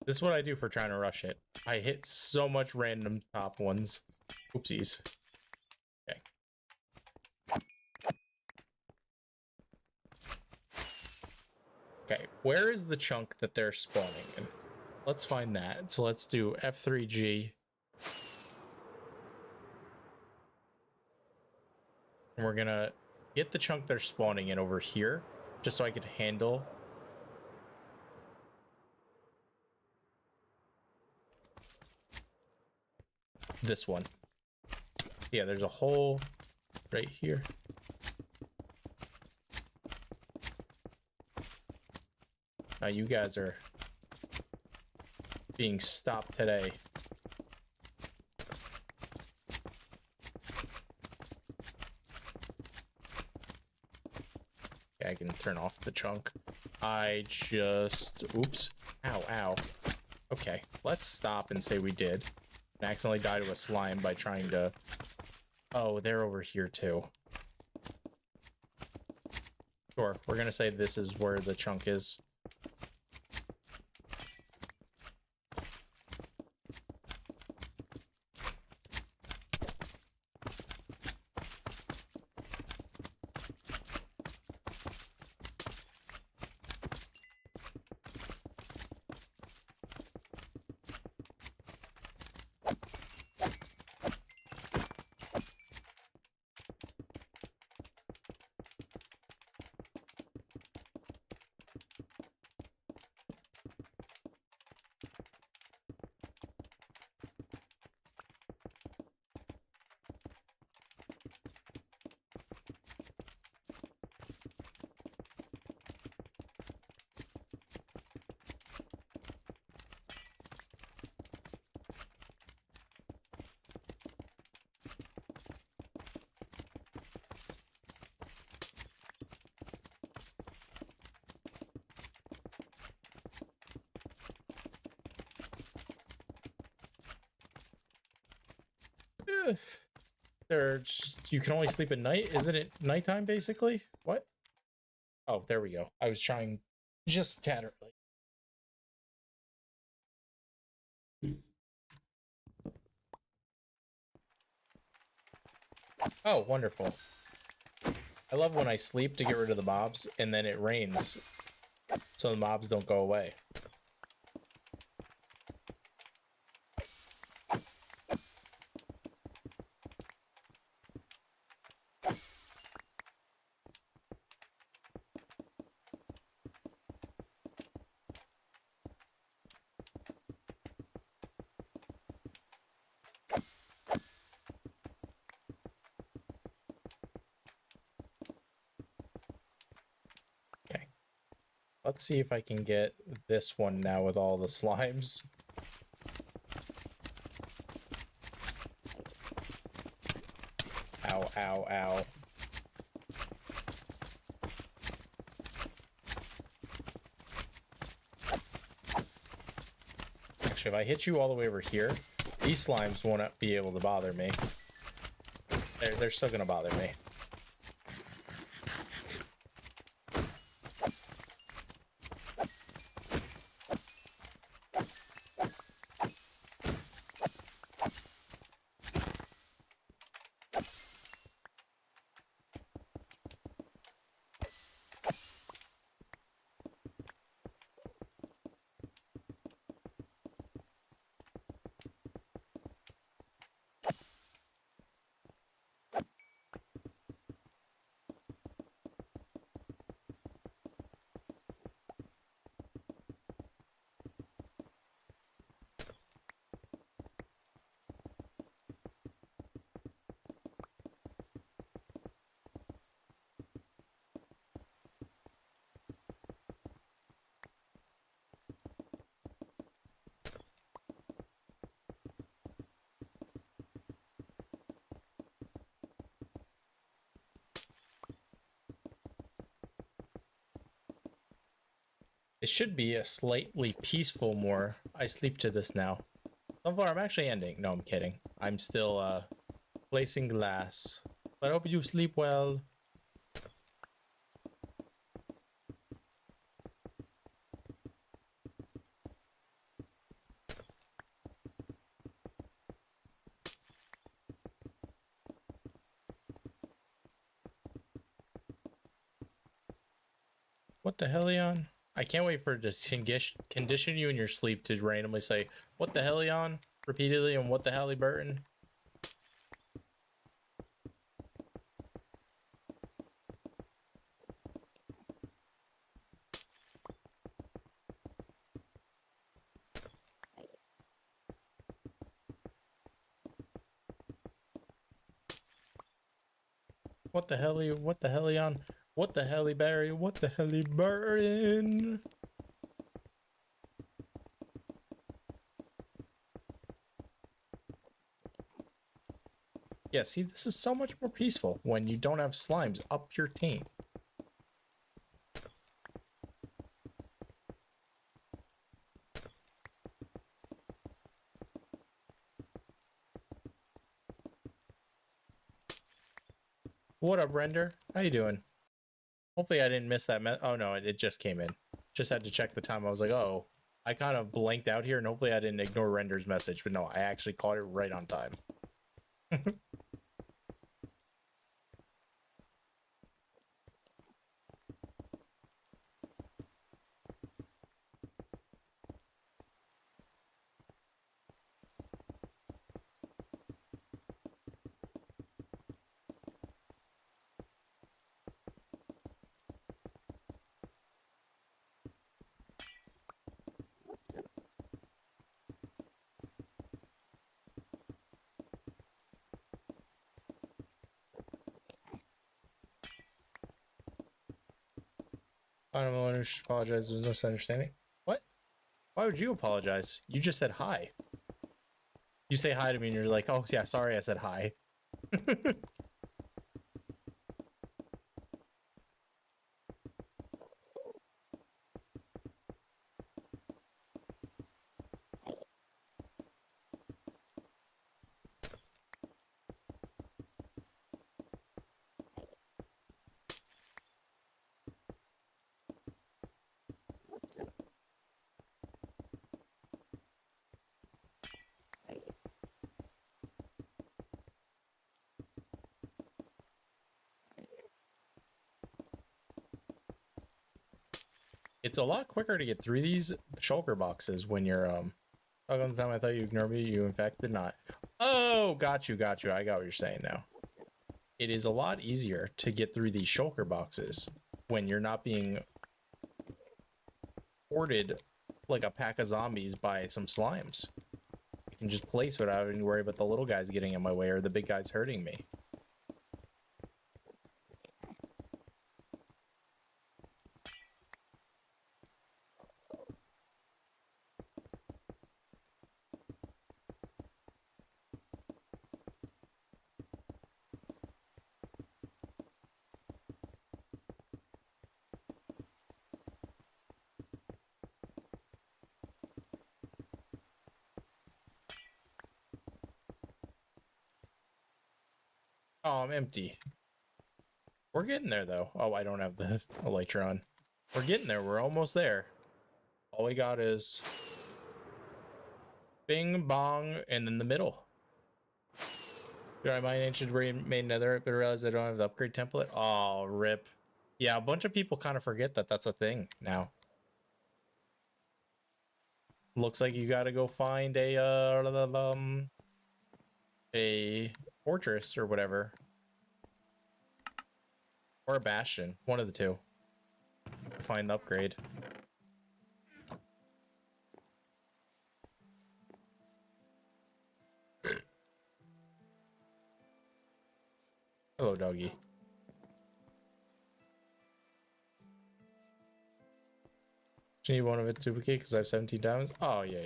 This is what I do for trying to rush it. I hit so much random top ones. Oopsies. Okay. Okay, where is the chunk that they're spawning in? Let's find that. So let's do F3G. And we're gonna get the chunk they're spawning in over here, just so I can handle. This one. Yeah, there's a hole right here. Now you guys are being stopped today. Okay, I can turn off the chunk. Oops. Ow, ow. Okay, let's stop and say we did. And accidentally died to a slime by trying to... Oh, they're over here too. Sure, we're gonna say this is where the chunk is. You can only sleep at night? Isn't it nighttime basically? What? Oh, there we go. I was trying just a tad early. Oh, wonderful. I love when I sleep to get rid of the mobs and then it rains so the mobs don't go away. Let's see if I can get this one now with all the slimes. Ow, ow, ow. Actually, if I hit you all the way over here, these slimes won't be able to bother me. They're still gonna bother me. It should be a slightly peaceful more. I sleep to this now. So far, I'm actually ending. No, I'm kidding. I'm still placing glass. But I hope you sleep well. What the hell, Leon? I can't wait for it to condition you in your sleep to randomly say, "What the hell, Leon?" repeatedly, and "What the hell, Burton?" What the hell, what the hell, Leon? What the hell, Barry? What the hell, Burton? Yeah, see, this is so much more peaceful when you don't have slimes up your team. What up, Render? How you doing? Hopefully I didn't miss that. Oh no, it just came in. Just had to check the time. I was like, oh, I kind of blanked out here, and hopefully I didn't ignore Render's message. But no, I actually caught it right on time. I don't know. I should apologize. There's no misunderstanding. What? Why would you apologize? You just said hi. You say hi to me, and you're like, "Oh yeah, sorry, I said hi." It's a lot quicker to get through these shulker boxes when you're talking on the time I thought you ignored me. You in fact did not. Oh, got you. I got what you're saying now. It is a lot easier to get through these shulker boxes when you're not being hoarded like a pack of zombies by some slimes. I can just place without having to worry about the little guys getting in my way or the big guys hurting me. Oh, I'm empty. We're getting there, though. Oh, I don't have the Elytron. We're getting there. We're almost there. All we got is bing, bong, and then the middle. Did I mine ancient made nether, but realize I don't have the upgrade template? Oh, rip. Yeah, a bunch of people kind of forget that that's a thing now. Looks like you gotta go find a fortress or whatever. Or a bastion, one of the two. Find the upgrade. Hello, doggy. Do you need one of it duplicate because I have 17 diamonds? Oh, yeah.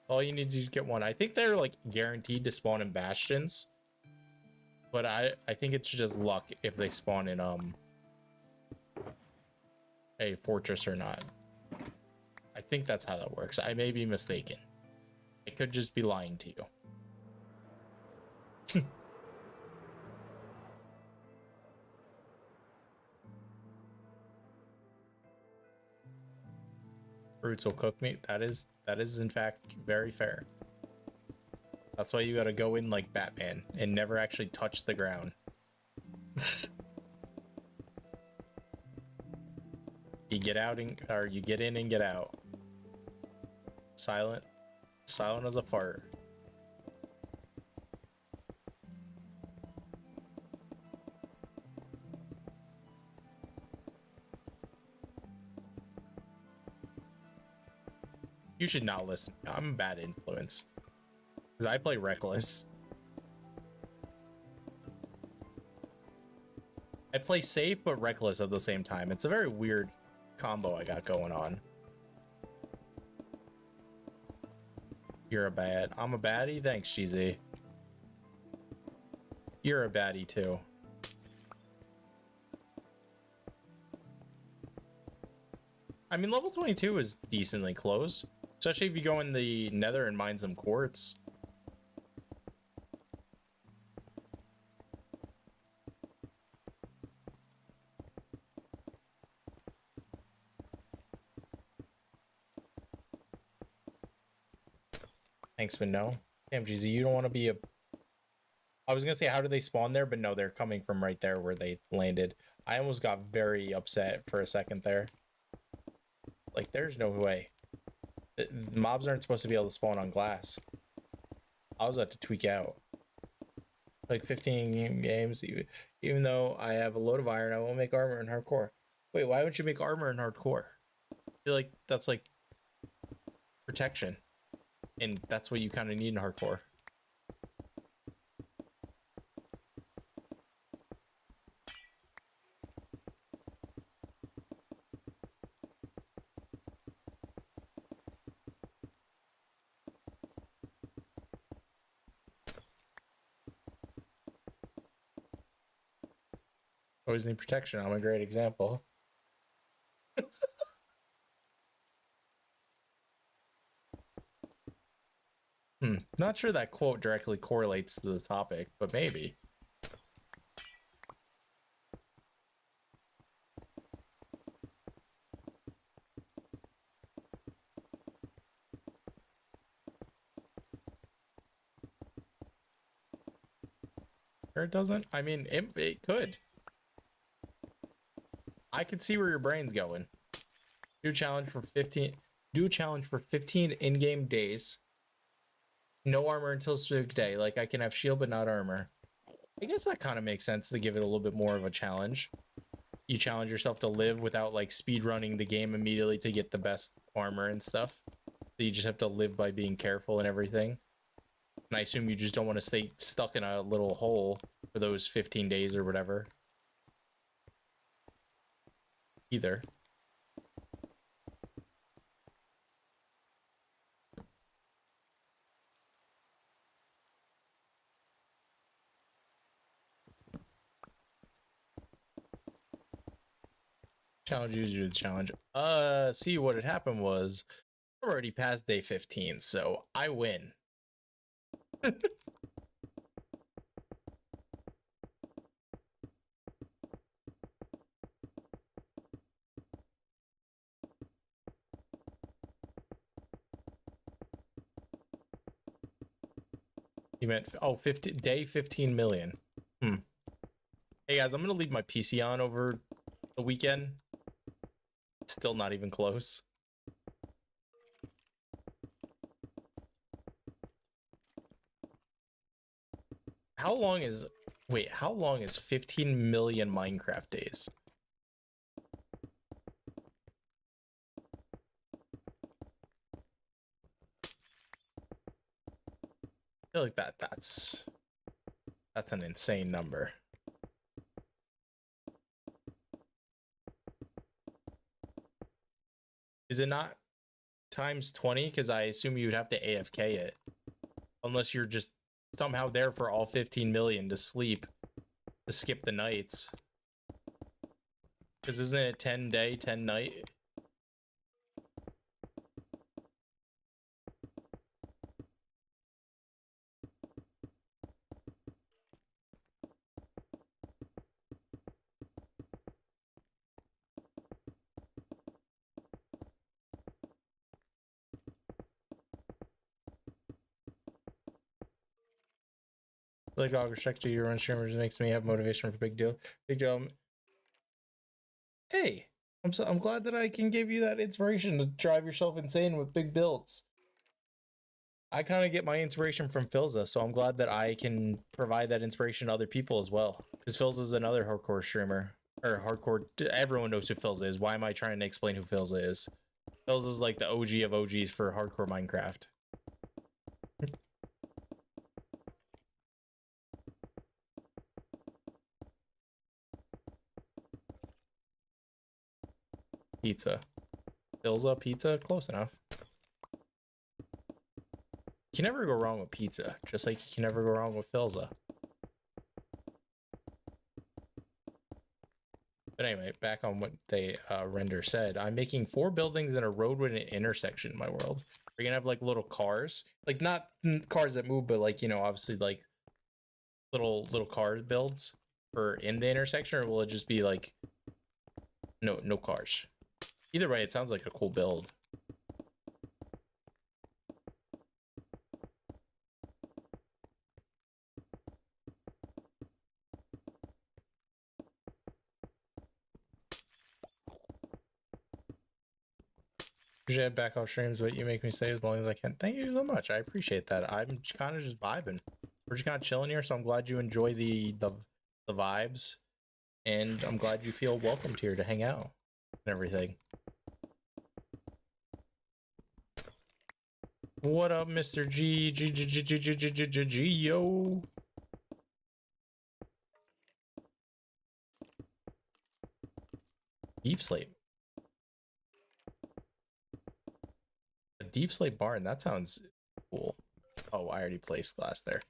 All you need to get one. I think they're like guaranteed to spawn in bastions. But I think it's just luck if they spawn in a fortress or not. I think that's how that works. I may be mistaken. I could just be lying to you. Fruits will cook meat. That is in fact very fair. That's why you gotta go in like Batman and never actually touch the ground. Be get out or you get in and get out. Silent as a fart. You should not listen. I'm a bad influence. Because I play reckless. I play safe but reckless at the same time. It's a very weird combo I got going on. You're a bad. I'm a baddie? Thanks, GZ. You're a baddie too. I mean, level 22 is decently close. Especially if you go in the nether and mine some quartz. Thanks, but no. Damn, GZ, you don't want to be a... I was going to say, how do they spawn there? But no, they're coming from right there where they landed. I almost got very upset for a second there. Like, there's no way. Mobs aren't supposed to be able to spawn on glass. I was about to tweak out. Like 15 games, even though I have a load of iron, I won't make armor in hardcore. Wait, why would you make armor in hardcore? I feel like that's like protection. And that's what you kind of need in hardcore. Always need protection. I'm a great example. Not sure that quote directly correlates to the topic, but maybe. Or it doesn't? I mean, it could. I could see where your brain's going. Do a challenge for 15 in-game days. No armor until a specific day. Like, I can have shield but not armor. I guess that kind of makes sense to give it a little bit more of a challenge. You challenge yourself to live without like speed running the game immediately to get the best armor and stuff. So you just have to live by being careful and everything. And I assume you just don't want to stay stuck in a little hole for those 15 days or whatever. Either. Challenge you to do the challenge. See, what had happened was I'm already past day 15, so I win. You meant, oh, day 15 million. Hey guys, I'm gonna leave my PC on over the weekend. Still not even close. How long is 15 million Minecraft days? I feel like that's an insane number. Is it not times 20? Because I assume you'd have to AFK it. Unless you're just somehow there for all 15 million to sleep. To skip the nights. Because isn't it 10 day, 10 night? Like dog respect to your own streamers makes me have motivation for big deal. Big deal. Hey, I'm glad that I can give you that inspiration to drive yourself insane with big builds. I kind of get my inspiration from Philza, so I'm glad that I can provide that inspiration to other people as well. Because Philza is another hardcore streamer. Or hardcore, everyone knows who Philza is. Why am I trying to explain who Philza is? Philza is like the OG of OGs for hardcore Minecraft. Pizza. Philza, pizza, close enough. You can never go wrong with pizza, just like you can never go wrong with Philza. But anyway, back on what they render said, I'm making 4 buildings and a road with an intersection in my world. We're gonna have like little cars, like not cars that move, but like, you know, obviously like little cars builds for in the intersection, or will it just be like no cars? Either way, it sounds like a cool build. Usually I back off streams, but you make me stay as long as I can. Thank you so much. I appreciate that. I'm kind of just vibing. We're just kind of chilling here, so I'm glad you enjoy the vibes, and I'm glad you feel welcomed here to hang out and everything. What up, Mr. G? G, yo. Deep sleep. A deep slate barn, that sounds cool. Oh, I already placed glass there.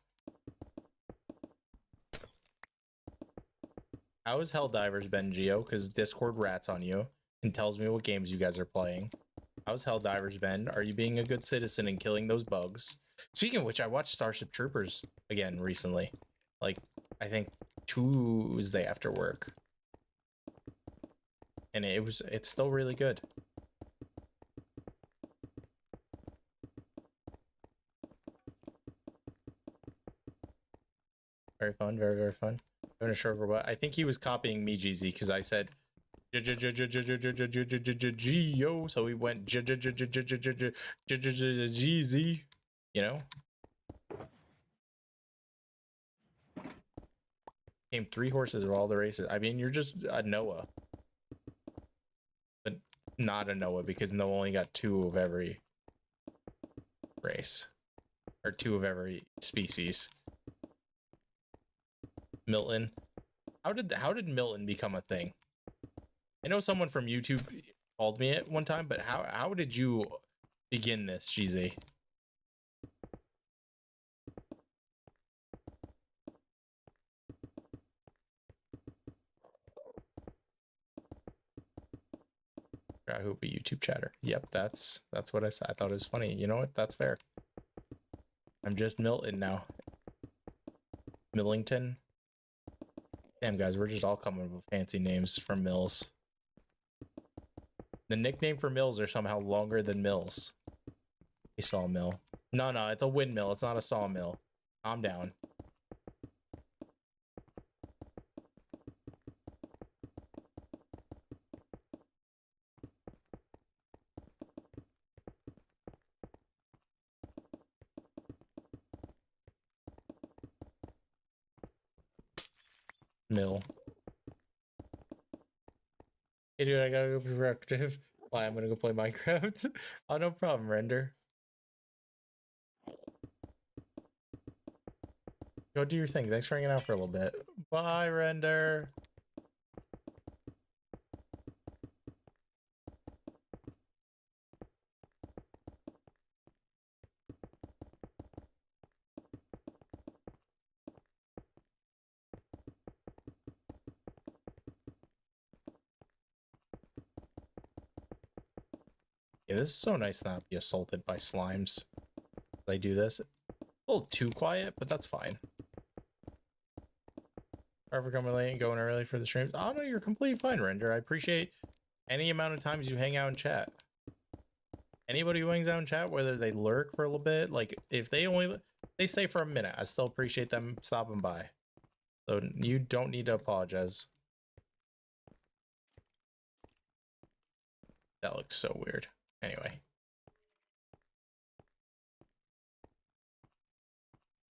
How has Helldivers been, Geo? Because Discord rats on you and tells me what games you guys are playing. How's Helldivers been? Are you being a good citizen and killing those bugs? Speaking of which, I watched Starship Troopers again recently. Like, I think Tuesday after work. And it's still really good. Very fun, very, very fun. Having a short robot. I think he was copying me, GZ, because I said Geo, so we went GZ, you know? Came 3 horses of all the races. I mean, you're just a Noah. But not a Noah, because Noah only got 2 of every race. Or 2 of every species. Milton. How did Milton become a thing? I know someone from YouTube called me it one time, but how did you begin this, GZ? I hope a YouTube chatter. Yep, that's what I said. I thought it was funny. You know what? That's fair. I'm just Milton now. Millington. Damn, guys, we're just all coming up with fancy names from Mills. The nickname for Mills are somehow longer than Mills. A sawmill. No, it's a windmill. It's not a sawmill. Calm down. Mill. Hey, dude, I gotta go be productive. Why? I'm gonna go play Minecraft. Oh, no problem, Render. Go do your thing. Thanks for hanging out for a little bit. Bye, Render. Yeah, this is so nice not to be assaulted by slimes. They do this. A little too quiet, but that's fine. Sorry for coming late and going early for the streams. Oh no, you're completely fine, Render. I appreciate any amount of times you hang out and chat. Anybody who hangs out and chat, whether they lurk for a little bit, like if they stay for a minute, I still appreciate them stopping by. So you don't need to apologize. That looks so weird. Anyway.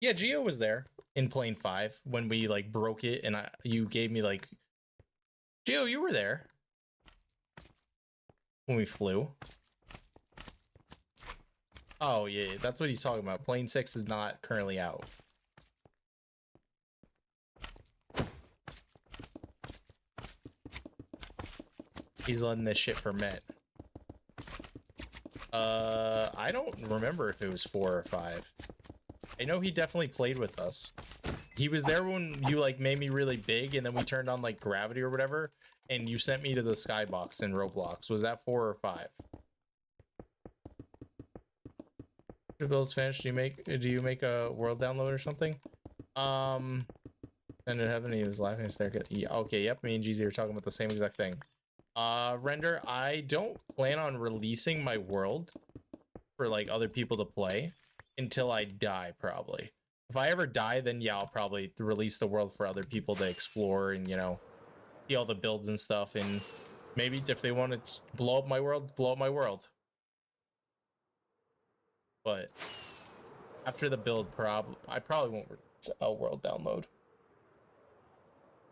Yeah, Geo was there in Plane 5 when we like broke it, and you gave me like, Geo, you were there when we flew. Oh yeah, that's what he's talking about. Plane 6 is not currently out. He's letting this shit ferment. I don't remember if it was 4 or 5. I know he definitely played with us. He was there when you like made me really big, and then we turned on like gravity or whatever, and you sent me to the skybox in Roblox. Was that 4 or 5? The build's finished. Do you make a world download or something? And in heaven, he was laughing and staring. Yeah, okay, yep. Me and GZ are talking about the same exact thing. Render, I don't plan on releasing my world for like other people to play until I die, probably. If I ever die, then yeah, I'll probably release the world for other people to explore and, you know, see all the builds and stuff. And maybe if they want to blow up my world, blow up my world. But after the build, I probably won't release a world download.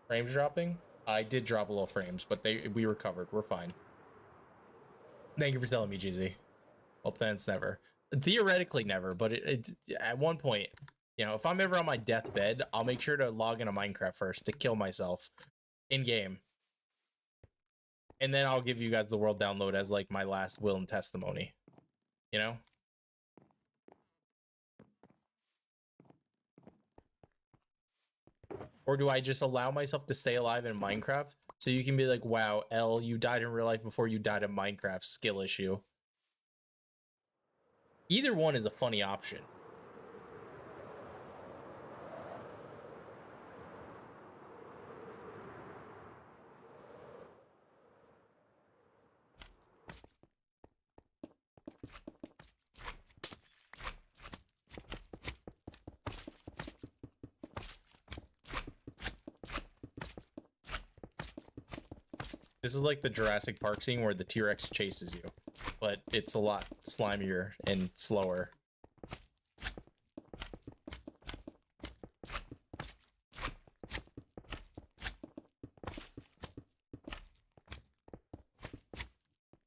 Frames dropping? I did drop a little frames, but we recovered. We're fine. Thank you for telling me, GZ. Hope that's never. Theoretically never, but at one point, you know, if I'm ever on my deathbed, I'll make sure to log into Minecraft first to kill myself in game. And then I'll give you guys the world download as like my last will and testimony. You know? Or do I just allow myself to stay alive in Minecraft so you can be like, wow, L, you died in real life before you died in Minecraft, skill issue. Either one is a funny option. This is like the Jurassic Park scene where the T-Rex chases you, but it's a lot slimier and slower.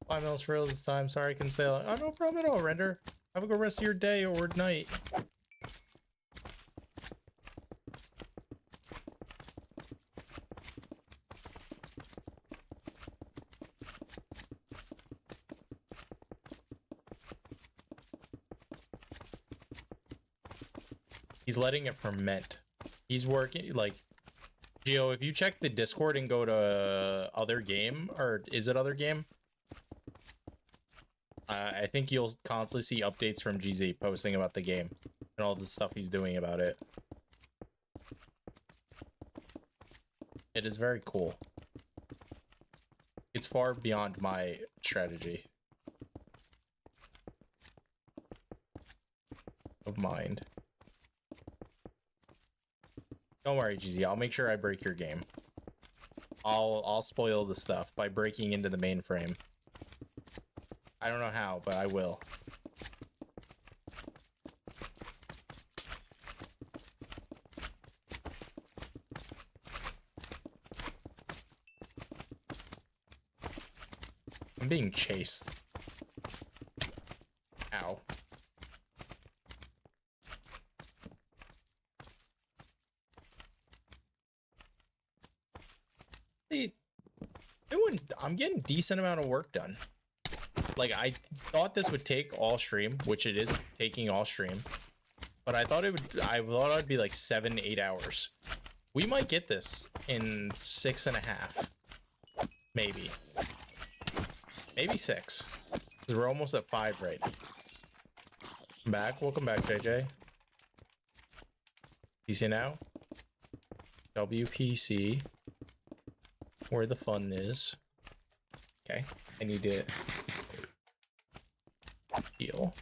$5 mils for real this time. Sorry, I can stay on. Oh, no problem at all, Render. Have a good rest of your day or night. He's letting it ferment. He's working like, Geo, if you check the Discord and go to other game, or is it other game? I think you'll constantly see updates from GZ posting about the game and all the stuff he's doing about it. It is very cool. It's far beyond my strategy of mind. Don't worry, GZ. I'll make sure I break your game. I'll spoil the stuff by breaking into the mainframe. I don't know how, but I will. I'm being chased. Ow. I'm getting a decent amount of work done. Like, I thought this would take all stream, which it is taking all stream. But I thought it'd be like 7-8 hours. We might get this in 6.5. Maybe. Maybe 6. Because we're almost at 5 right now. Welcome back, JJ. PC now. WPC. Where the fun is. Okay, I need to heal.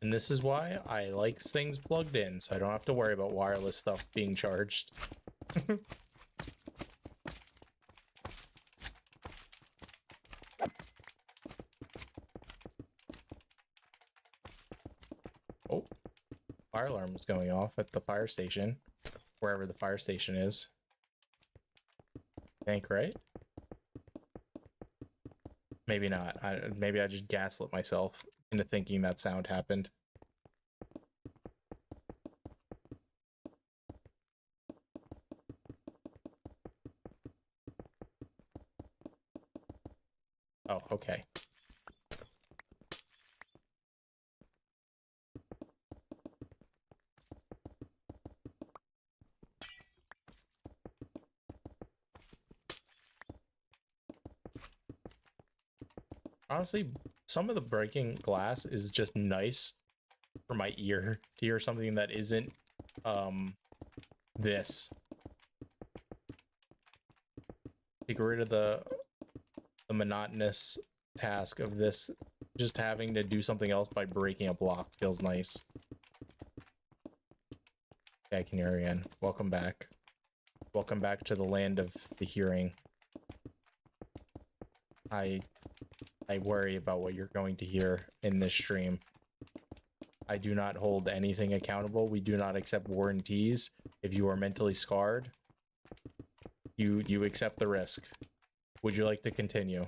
And this is why I like things plugged in, so I don't have to worry about wireless stuff being charged. Oh, fire alarm was going off at the fire station, wherever the fire station is. I think, right? Maybe not. Maybe I just gaslit myself into thinking that sound happened. Oh, okay. Honestly, some of the breaking glass is just nice for my ear to hear something that isn't this. Get rid of the monotonous task of this, just having to do something else by breaking a block feels nice. Okay, I can hear you again. Welcome back. Welcome back to the land of the hearing. I worry about what you're going to hear in this stream. I do not hold anything accountable. We do not accept warranties. If you are mentally scarred, you accept the risk. Would you like to continue?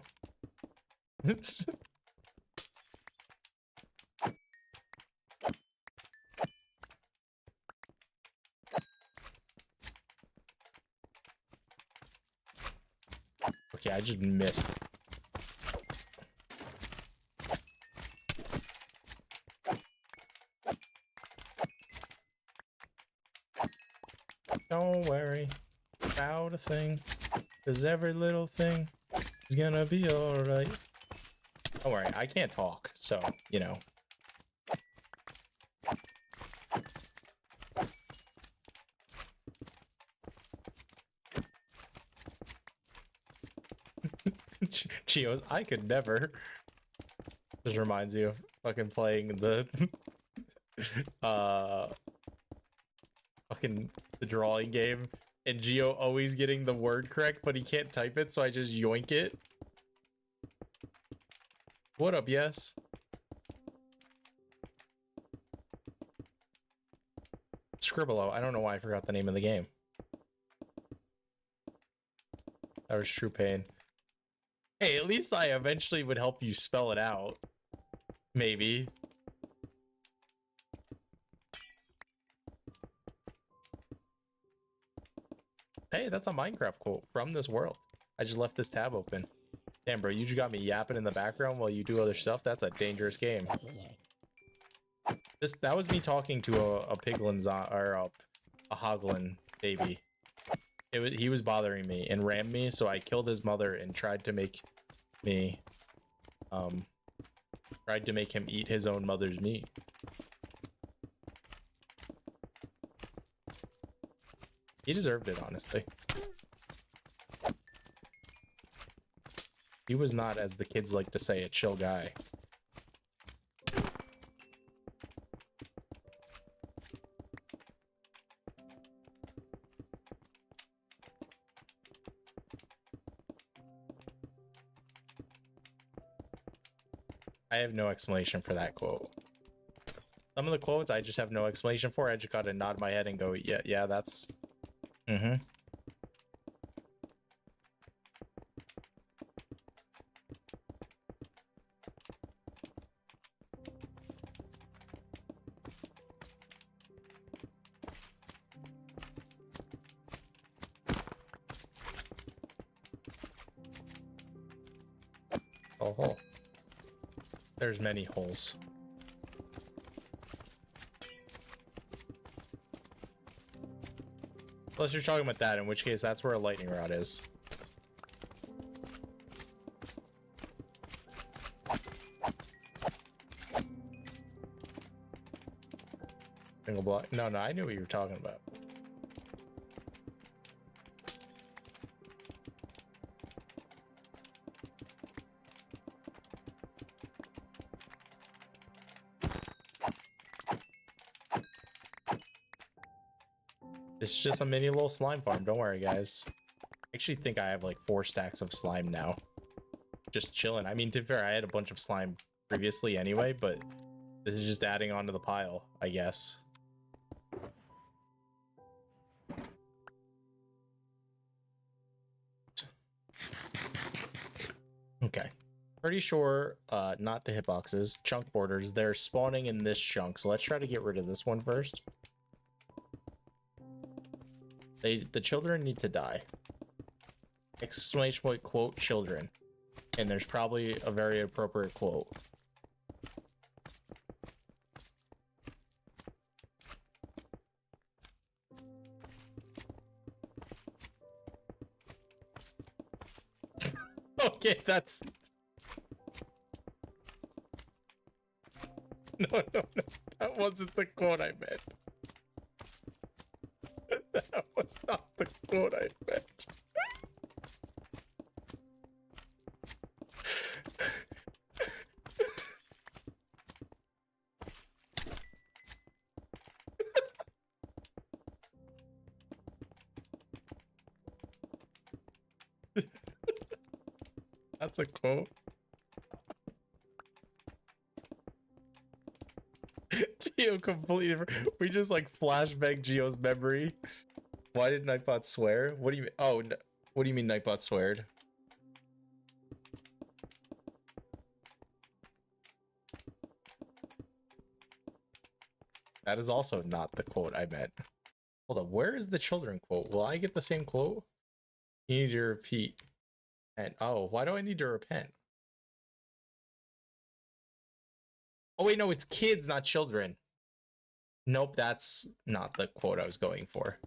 Okay, I just missed. Don't worry about a thing, 'cause every little thing is gonna be alright. Don't worry, I can't talk, so, you know. Chios, I could never. Just reminds you of fucking playing the fucking the drawing game, and Geo always getting the word correct, but he can't type it, so I just yoink it. What up, yes? Scribblo, I don't know why I forgot the name of the game. That was true pain. Hey, at least I eventually would help you spell it out. Maybe. Hey, that's a Minecraft quote from this world. I just left this tab open. Damn, bro, you just got me yapping in the background while you do other stuff. That's a dangerous game. That was me talking to a piglin or a hoglin baby. He was bothering me and rammed me, so I killed his mother and tried to make me him eat his own mother's meat. He deserved it, honestly. He was not, as the kids like to say, a chill guy. I have no explanation for that quote. Some of the quotes I just have no explanation for. I just gotta nod my head and go, yeah, that's... Mm-hmm. Oh, hole. There's many holes. Unless you're talking about that, in which case that's where a lightning rod is. Single block. No, I knew what you were talking about. It's just a mini little slime farm. Don't worry, guys. I actually think I have like 4 stacks of slime now. Just chilling. I mean, to be fair, I had a bunch of slime previously anyway, but This is just adding on to the pile, I guess. Okay. Pretty sure, not the hitboxes, chunk borders, they're spawning in this chunk. So let's try to get rid of this one first. The children need to die. Exclamation point quote children. And there's probably a very appropriate quote. Okay, that's... No, that wasn't the quote I meant. That was not the quote I meant. That's a quote. Geo completely. We just like flashback Geo's memory. Why did Nightbot swear? What do you mean? Oh, no. What do you mean Nightbot sweared? That is also not the quote I meant. Hold up, where is the children quote? Will I get the same quote? You need to repeat. And oh, why do I need to repent? Oh wait, no, it's kids, not children. Nope, that's not the quote I was going for.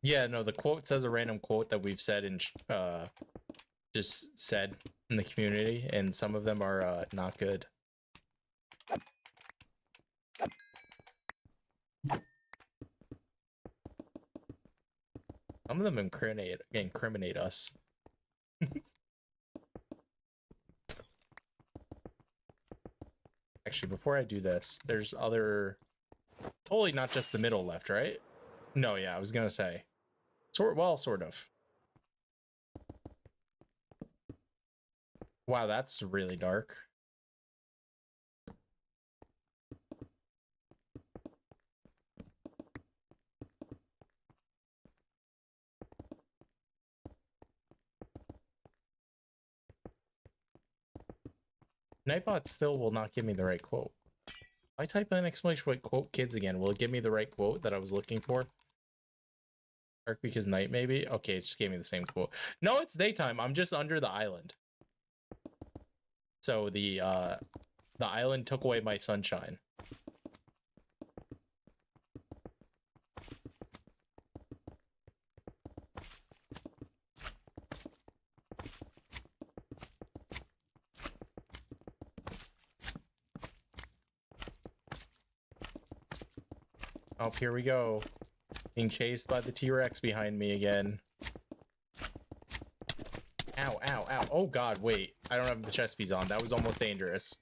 Yeah, no, the quote says a random quote that we've said in just said in the community, and some of them are not good. Some of them incriminate us. Actually, before I do this, there's other... Totally not just the middle left, right? No, yeah, I was gonna say. Sort of. Wow, that's really dark. Nightbot still will not give me the right quote. If I type in exclamation point quote kids again, will it give me the right quote that I was looking for? Dark because night, maybe? Okay, it just gave me the same quote. No, it's daytime. I'm just under the island. So the island took away my sunshine. Oh, here we go. Being chased by the T-Rex behind me again. Ow, ow, ow. Oh god, wait. I don't have the chest piece on. That was almost dangerous.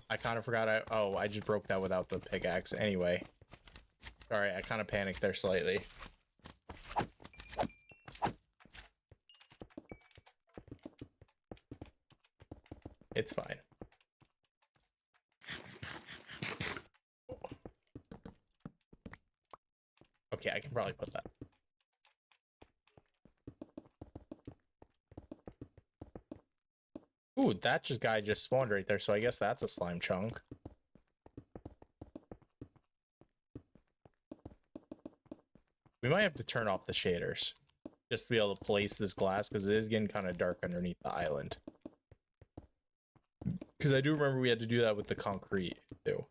I kind of forgot I just broke that without the pickaxe. Anyway. Alright, I kind of panicked there slightly. It's fine. Okay, I can probably put that. Ooh, that guy just spawned right there, so I guess that's a slime chunk. We might have to turn off the shaders just to be able to place this glass, because it is getting kind of dark underneath the island. Because I do remember we had to do that with the concrete, too.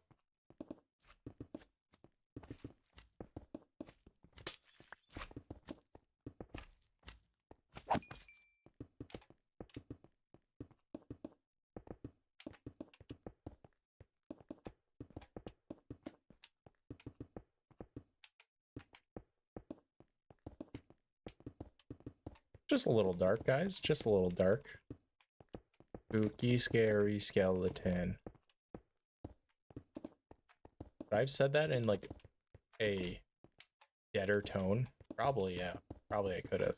Just a little dark, guys. Just a little dark. Spooky, scary skeleton. I've said that in like a deader tone. Probably, yeah. Probably I could have.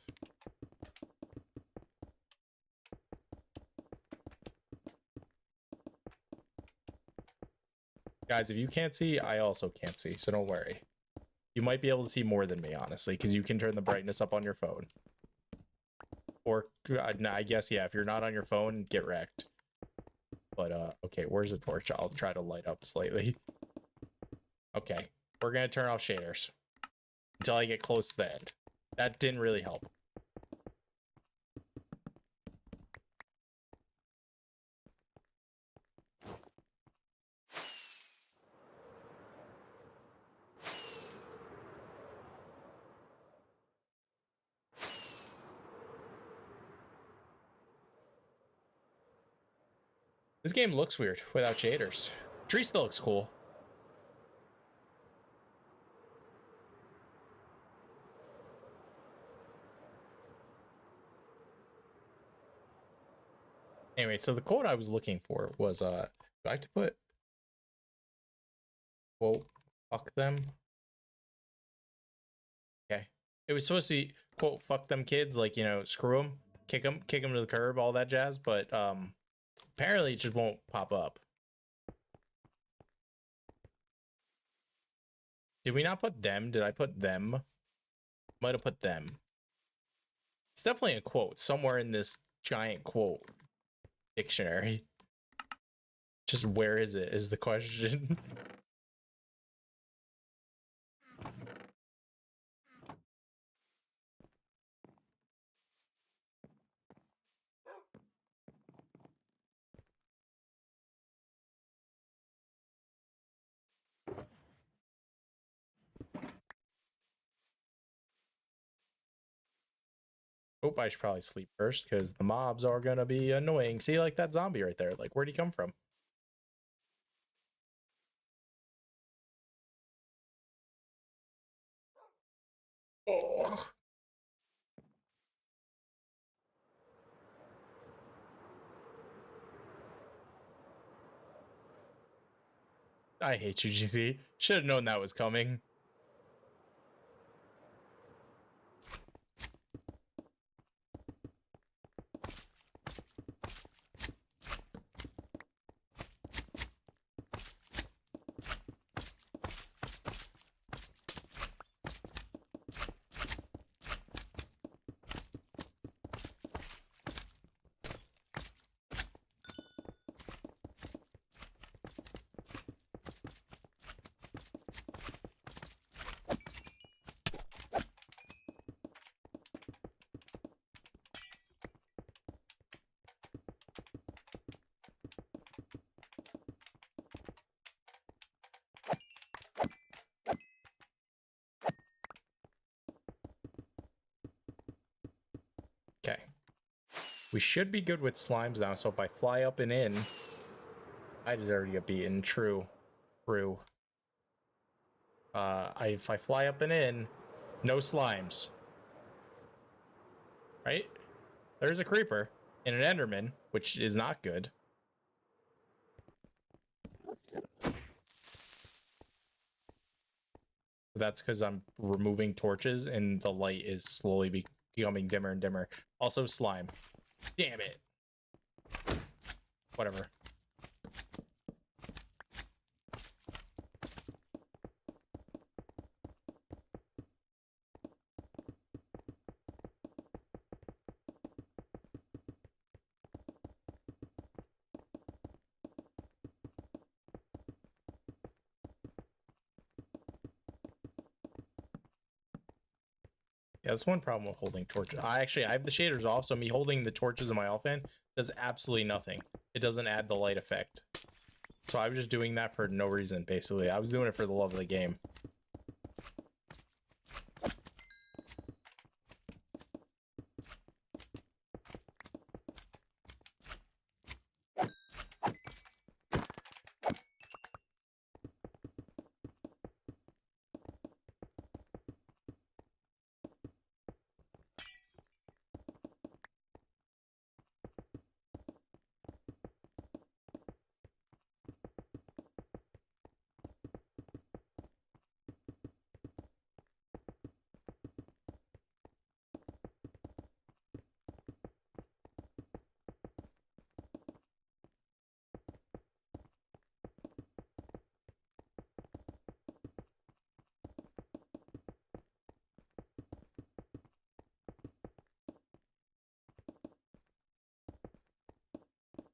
Guys, if you can't see, I also can't see, so don't worry. You might be able to see more than me, honestly, because you can turn the brightness up on your phone. Or, I guess, yeah, if you're not on your phone, get wrecked. But, okay, where's the torch? I'll try to light up slightly. Okay, we're gonna turn off shaders until I get close to the end. That didn't really help. This game looks weird without shaders. Tree still looks cool. Anyway, so the quote I was looking for was, do I have to put, quote, fuck them? Okay. It was supposed to be, quote, fuck them kids, like, you know, screw them, kick them to the curb, all that jazz, but, apparently it just won't pop up. Did we not put them? Did I put them? Might have put them. It's definitely a quote somewhere in this giant quote dictionary. Just where is it is the question. Oh, I should probably sleep first because the mobs are gonna be annoying. See, like that zombie right there. Like, where'd he come from? Oh. I hate you, GC. Should have known that was coming. Okay. We should be good with slimes now, so if I fly up and in, I deserve to get beaten. True. True. If I fly up and in, no slimes. Right? There's a creeper and an enderman, which is not good. That's because I'm removing torches and the light is slowly becoming dimmer and dimmer. Also slime. Damn it. Whatever. Yeah, that's one problem with holding torches. I have the shaders off, so me holding the torches in my offhand does absolutely nothing. It doesn't add the light effect. So I was just doing that for no reason, basically. I was doing it for the love of the game.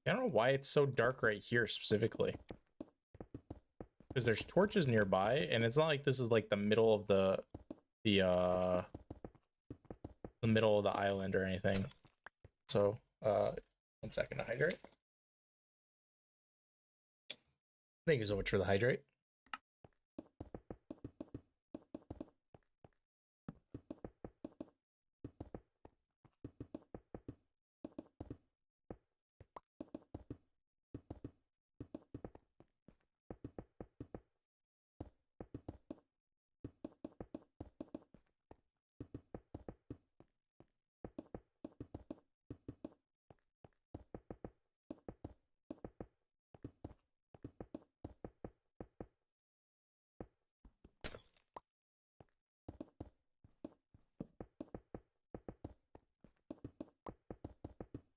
I don't know why it's so dark right here specifically. Because there's torches nearby, and it's not like this is like the middle of the middle of the island or anything. So, 1 second to hydrate. Thank you so much for the hydrate.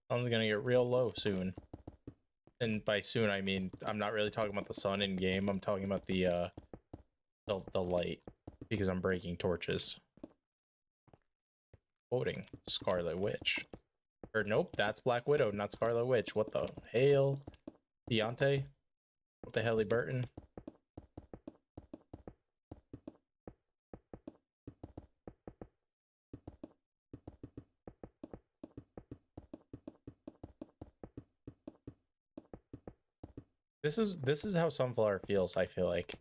Sun's gonna get real low soon. And by soon, I mean, I'm not really talking about the sun in game. I'm talking about the light, because I'm breaking torches. Quoting Scarlet Witch. Or nope, that's Black Widow, not Scarlet Witch. What the hell? Deontay? What the hell, Burton? This is how Sunflower feels, I feel like.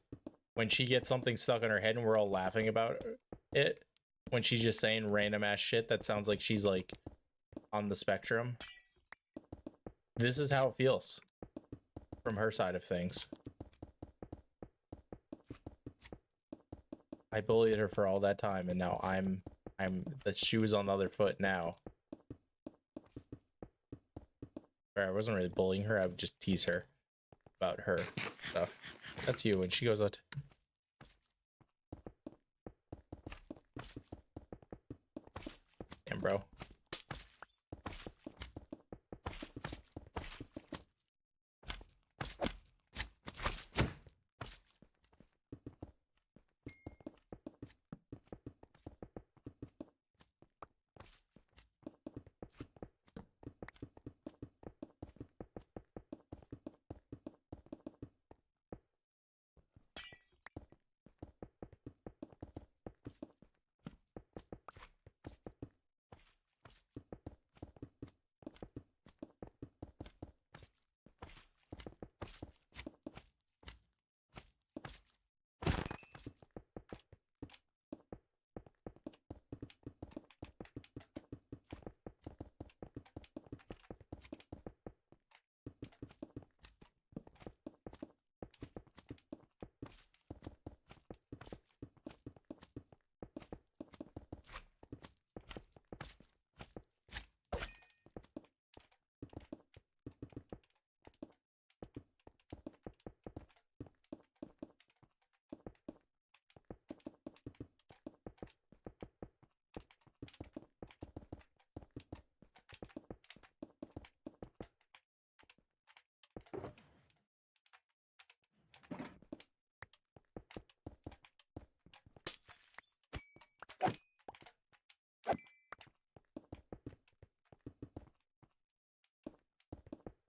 When she gets something stuck in her head and we're all laughing about it. When she's just saying random ass shit that sounds like she's like on the spectrum. This is how it feels from her side of things. I bullied her for all that time, and now I'm the shoe is on the other foot now. Or I wasn't really bullying her, I would just tease her about her stuff. That's you, and she goes out. Damn, bro.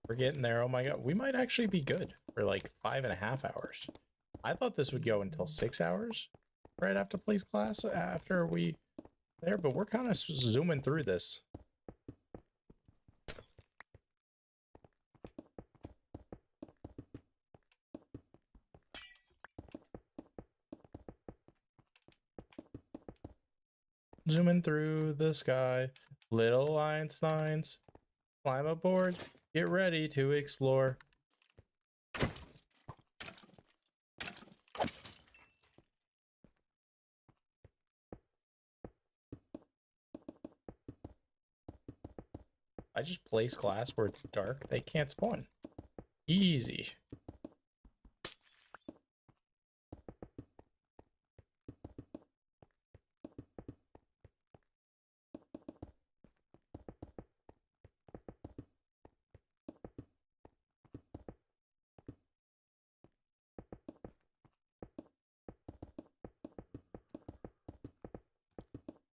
We're getting there. Oh my god, we might actually be good for like 5.5 hours. I thought this would go until 6 hours right after police class after we there, but we're kind of zooming through this. Zooming through the sky, little Einsteins, climb aboard, get ready to explore. I just place glass where it's dark, they can't spawn. Easy.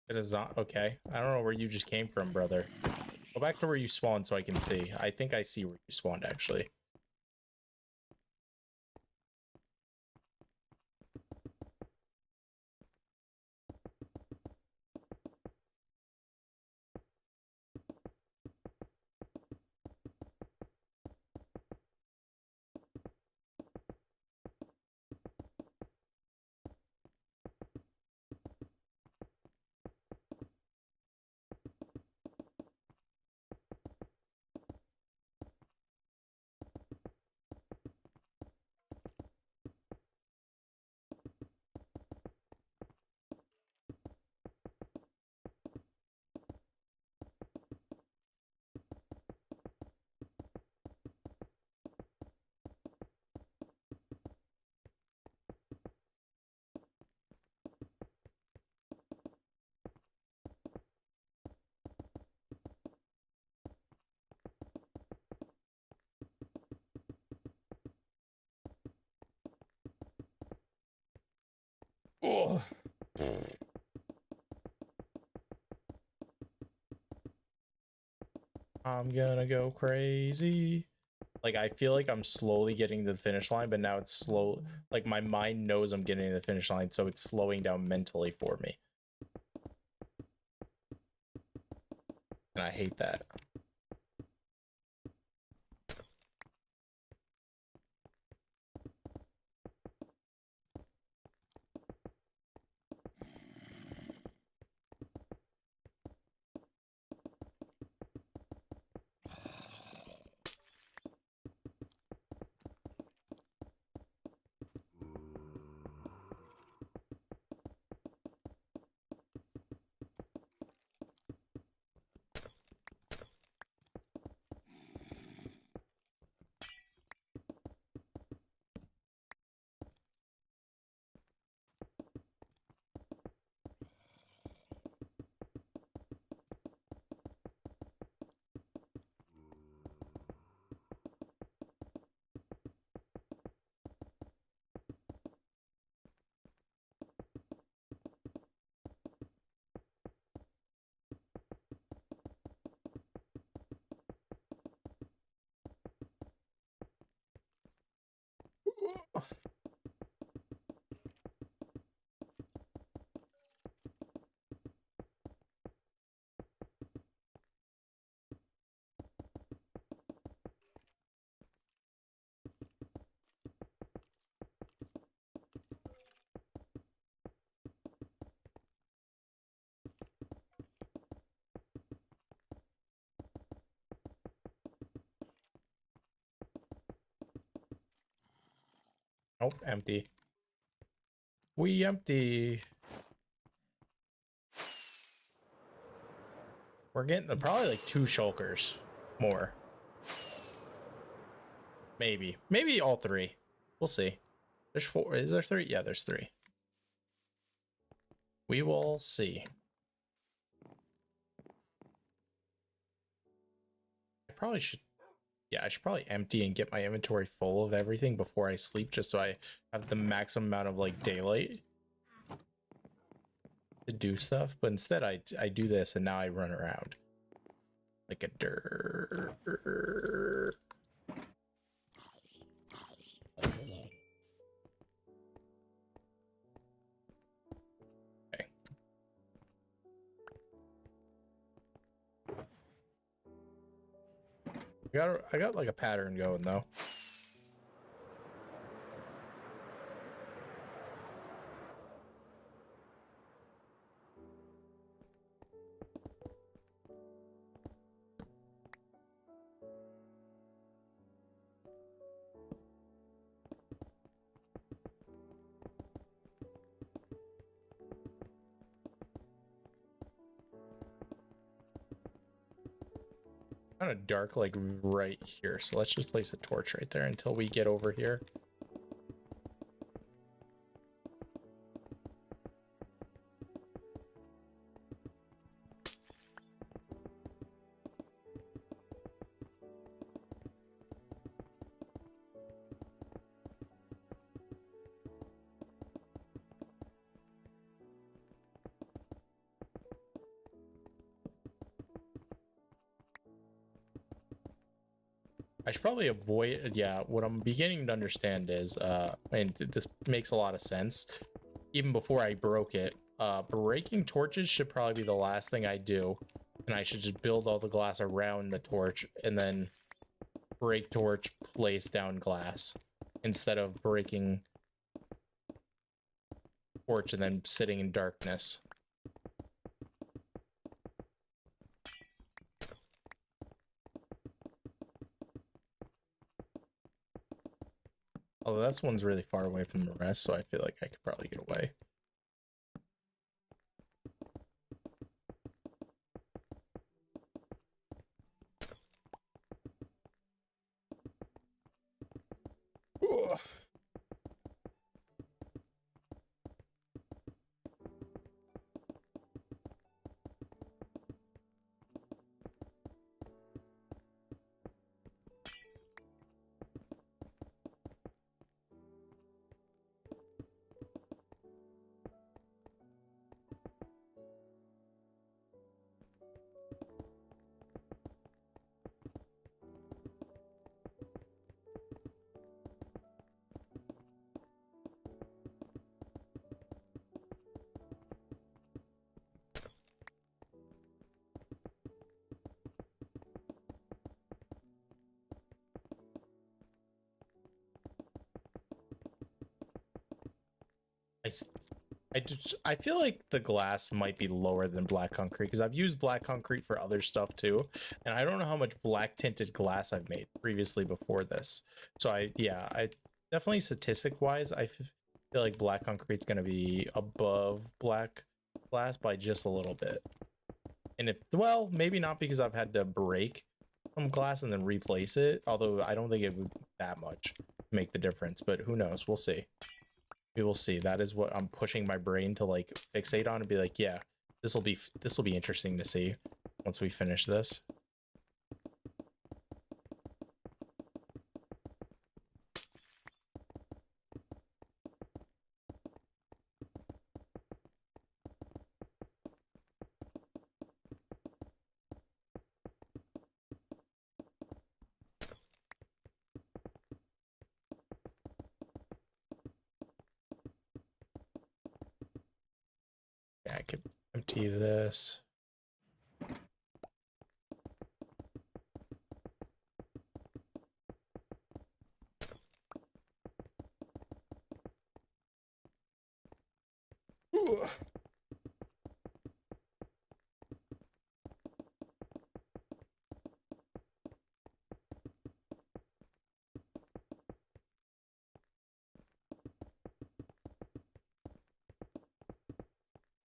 It is not okay. I don't know where you just came from, brother. Go back to where you spawned so I can see. I think I see where you spawned, actually. Oh. I'm gonna go crazy. Like, I feel like I'm slowly getting to the finish line, but now it's slow. Like, my mind knows I'm getting to the finish line, so it's slowing down mentally for me. And I hate that. Nope, empty. We empty. We're getting probably like 2 shulkers more. Maybe. Maybe all 3. We'll see. There's 4. Is there 3? Yeah, there's 3. We will see. I probably should. Yeah, I should probably empty and get my inventory full of everything before I sleep, just so I have the maximum amount of like daylight to do stuff. But instead, I do this, and now I run around like a dirt. Okay. I got like a pattern going though. Kind of dark like right here, so let's just place a torch right there until we get over here. I should probably avoid, yeah, what I'm beginning to understand is, and this makes a lot of sense, even before I broke it, breaking torches should probably be the last thing I do, and I should just build all the glass around the torch, and then break torch, place down glass, instead of breaking torch and then sitting in darkness. Although this one's really far away from the rest, so I feel like I could probably get away. Ugh. I feel like the glass might be lower than black concrete because I've used black concrete for other stuff too, and I don't know how much black tinted glass I've made previously before this. So I definitely statistic wise, I feel like black concrete's gonna be above black glass by just a little bit. And if, well, maybe not because I've had to break some glass and then replace it, although I don't think it would that much make the difference, but who knows, we'll see. We will see. That is what I'm pushing my brain to like fixate on and be like, yeah, this will be interesting to see once we finish this. Yeah, I could empty this. Ooh.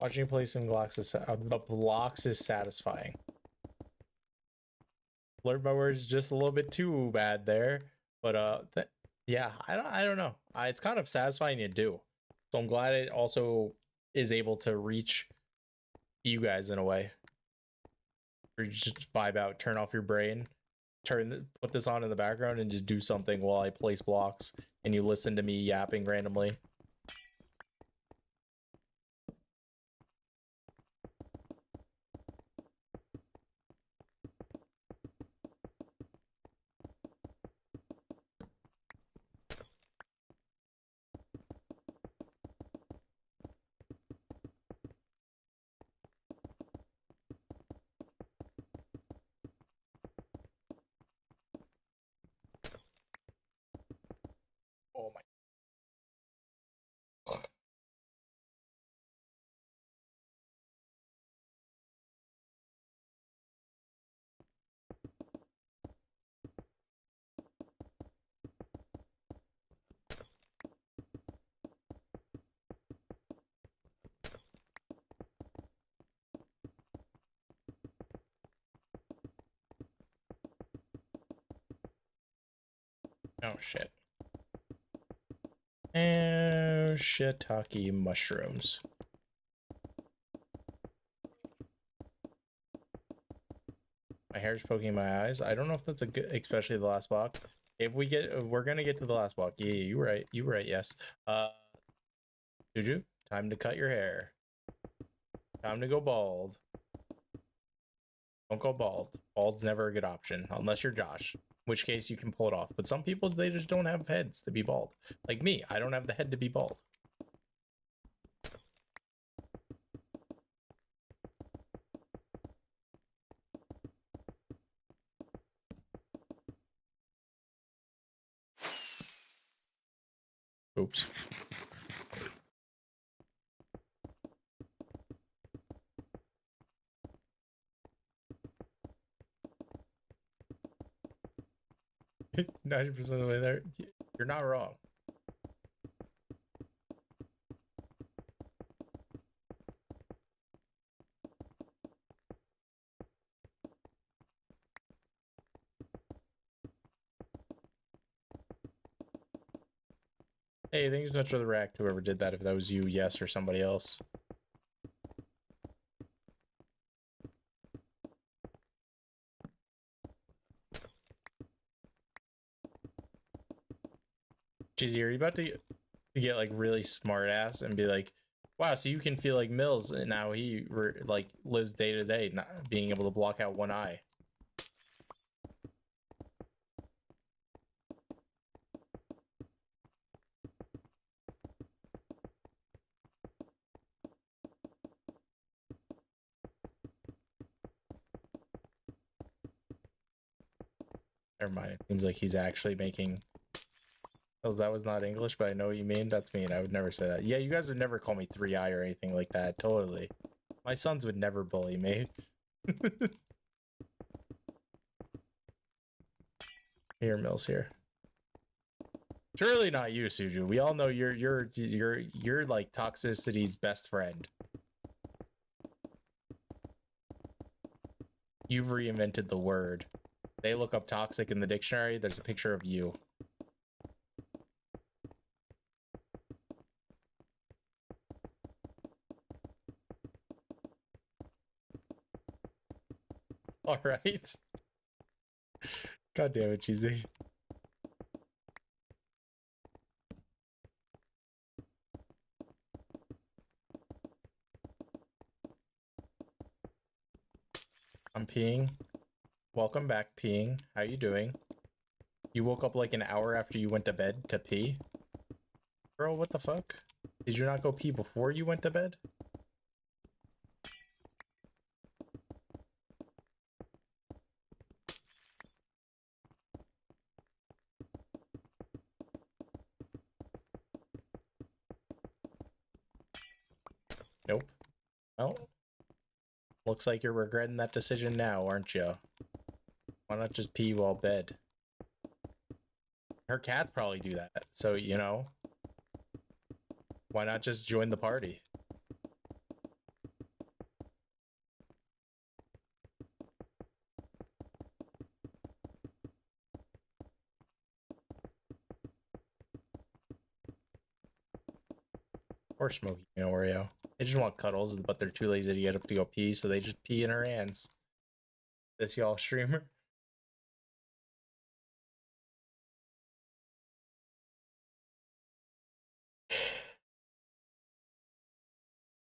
Watching you play some blocks is the blocks is satisfying. Blurred my words just a little bit too bad there, but yeah, I don't know. It's kind of satisfying to do. So I'm glad it also is able to reach you guys in a way. Or just vibe out, turn off your brain, put this on in the background, and just do something while I place blocks, and you listen to me yapping randomly. Oh my. Oh shit. And shiitake mushrooms. My hair's poking my eyes. I don't know if that's a good, especially the last block. If we're gonna get to the last block. Yeah, you were right. You were right. Yes. Juju, time to cut your hair. Time to go bald. Don't go bald. Bald's never a good option unless you're Josh. which case you can pull it off. But some people, they just don't have heads to be bald. Like me, I don't have the head to be bald. Oops. $90% of the way there. You're not wrong. Hey, thank you so much for the react, whoever did that, if that was you, yes, or somebody else. Jeez, are you about to get like really smart ass and be like, wow, so you can feel like Mills, and now he like lives day to day, not being able to block out one eye. Never mind. It seems like he's actually making. Oh, that was not English, but I know what you mean. That's mean. I would never say that. Yeah, you guys would never call me 3-eye or anything like that. Totally. My sons would never bully me. Here, Mills here. Surely not you, Suju. We all know you're like toxicity's best friend. You've reinvented the word. They look up toxic in the dictionary. There's a picture of you. All right. God damn it, Cheesy. I'm peeing. Welcome back, peeing. How you doing? You woke up like an hour after you went to bed to pee? Bro, what the fuck? Did you not go pee before you went to bed? Nope. Well, looks like you're regretting that decision now, aren't you? Why not just pee while bed? Her cats probably do that, so, you know. Why not just join the party? Or Smokey and Oreo. They just want cuddles, but they're too lazy to get up to go pee, so they just pee in her hands. This y'all streamer?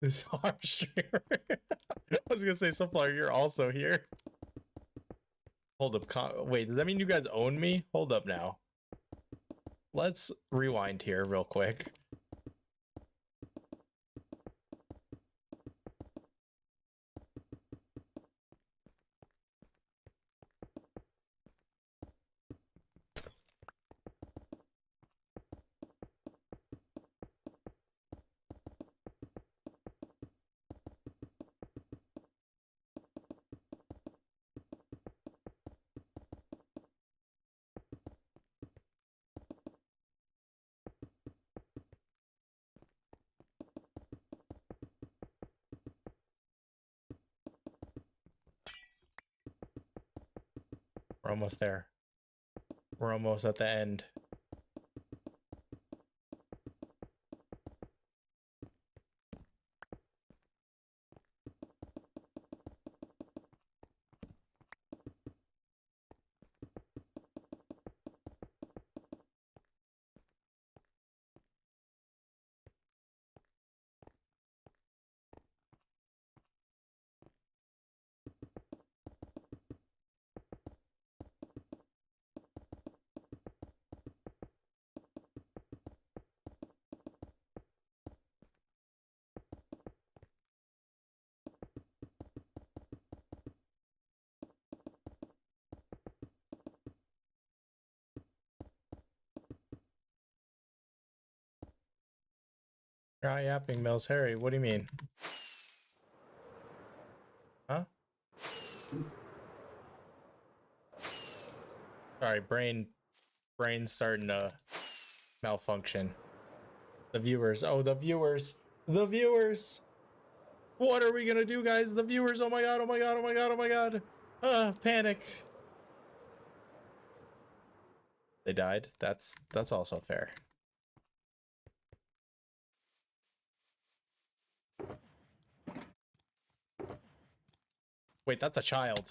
This our streamer? I was gonna say, Sunflower, you're also here. Hold up, wait, does that mean you guys own me? Hold up now. Let's rewind here real quick. We're almost there. We're almost at the end. Try yapping, Mills. Harry, what do you mean? Huh? Sorry, brain's starting to malfunction. The viewers. Oh, the viewers. The viewers. What are we gonna do, guys? The viewers. Oh my god, oh my god, oh my god, oh my god. Panic. They died. That's also fair. Wait, that's a child.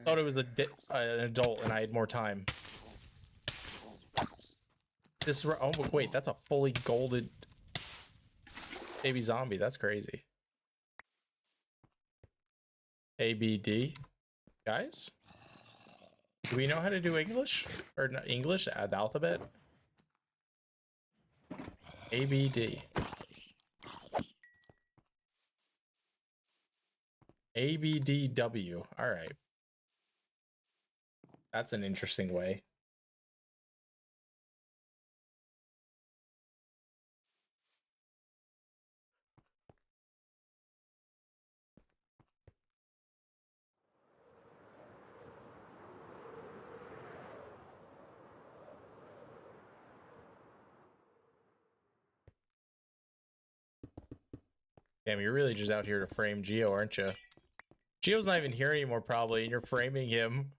Thought it was an adult and I had more time. This is, oh wait, that's a fully golded baby zombie. That's crazy. ABD, guys. Do we know how to do English or not English? The alphabet. ABD. ABDW. All right. That's an interesting way. Damn, you're really just out here to frame Geo, aren't you? Geo's not even here anymore, probably, and you're framing him.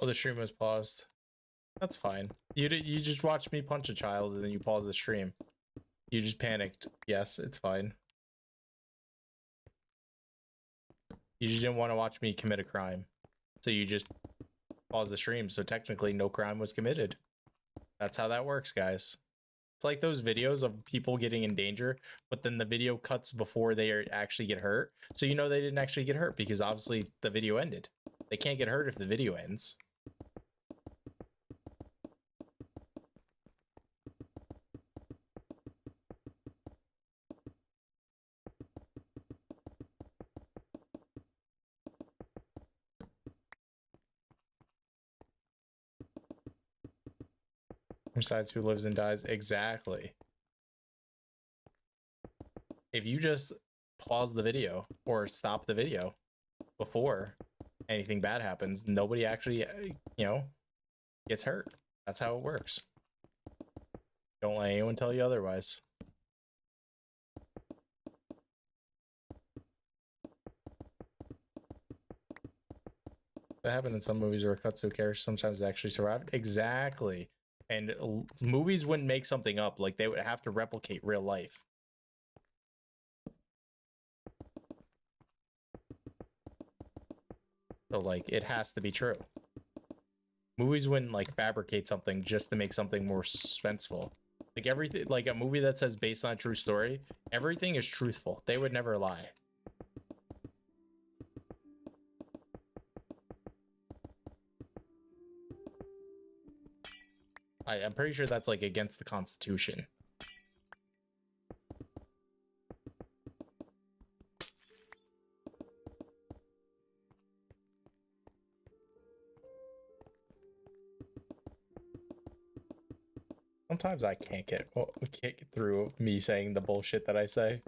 Oh, the stream was paused. That's fine. You just watched me punch a child and then you pause the stream. You just panicked. Yes, it's fine. You just didn't want to watch me commit a crime. So you just pause the stream. So technically no crime was committed. That's how that works, guys. It's like those videos of people getting in danger, but then the video cuts before they actually get hurt. So you know they didn't actually get hurt because obviously the video ended. They can't get hurt if the video ends. Besides who lives and dies. Exactly. If you just pause the video or stop the video before anything bad happens, nobody actually, you know, gets hurt. That's how it works. Don't let anyone tell you otherwise. That happened in some movies where Katsu characters sometimes actually survived. Exactly. And movies wouldn't make something up. Like, they would have to replicate real life. So, like, it has to be true. Movies wouldn't, like, fabricate something just to make something more suspenseful. Like, everything, like a movie that says based on a true story, everything is truthful. They would never lie. I'm pretty sure that's like against the Constitution. Sometimes I can't get through me saying the bullshit that I say.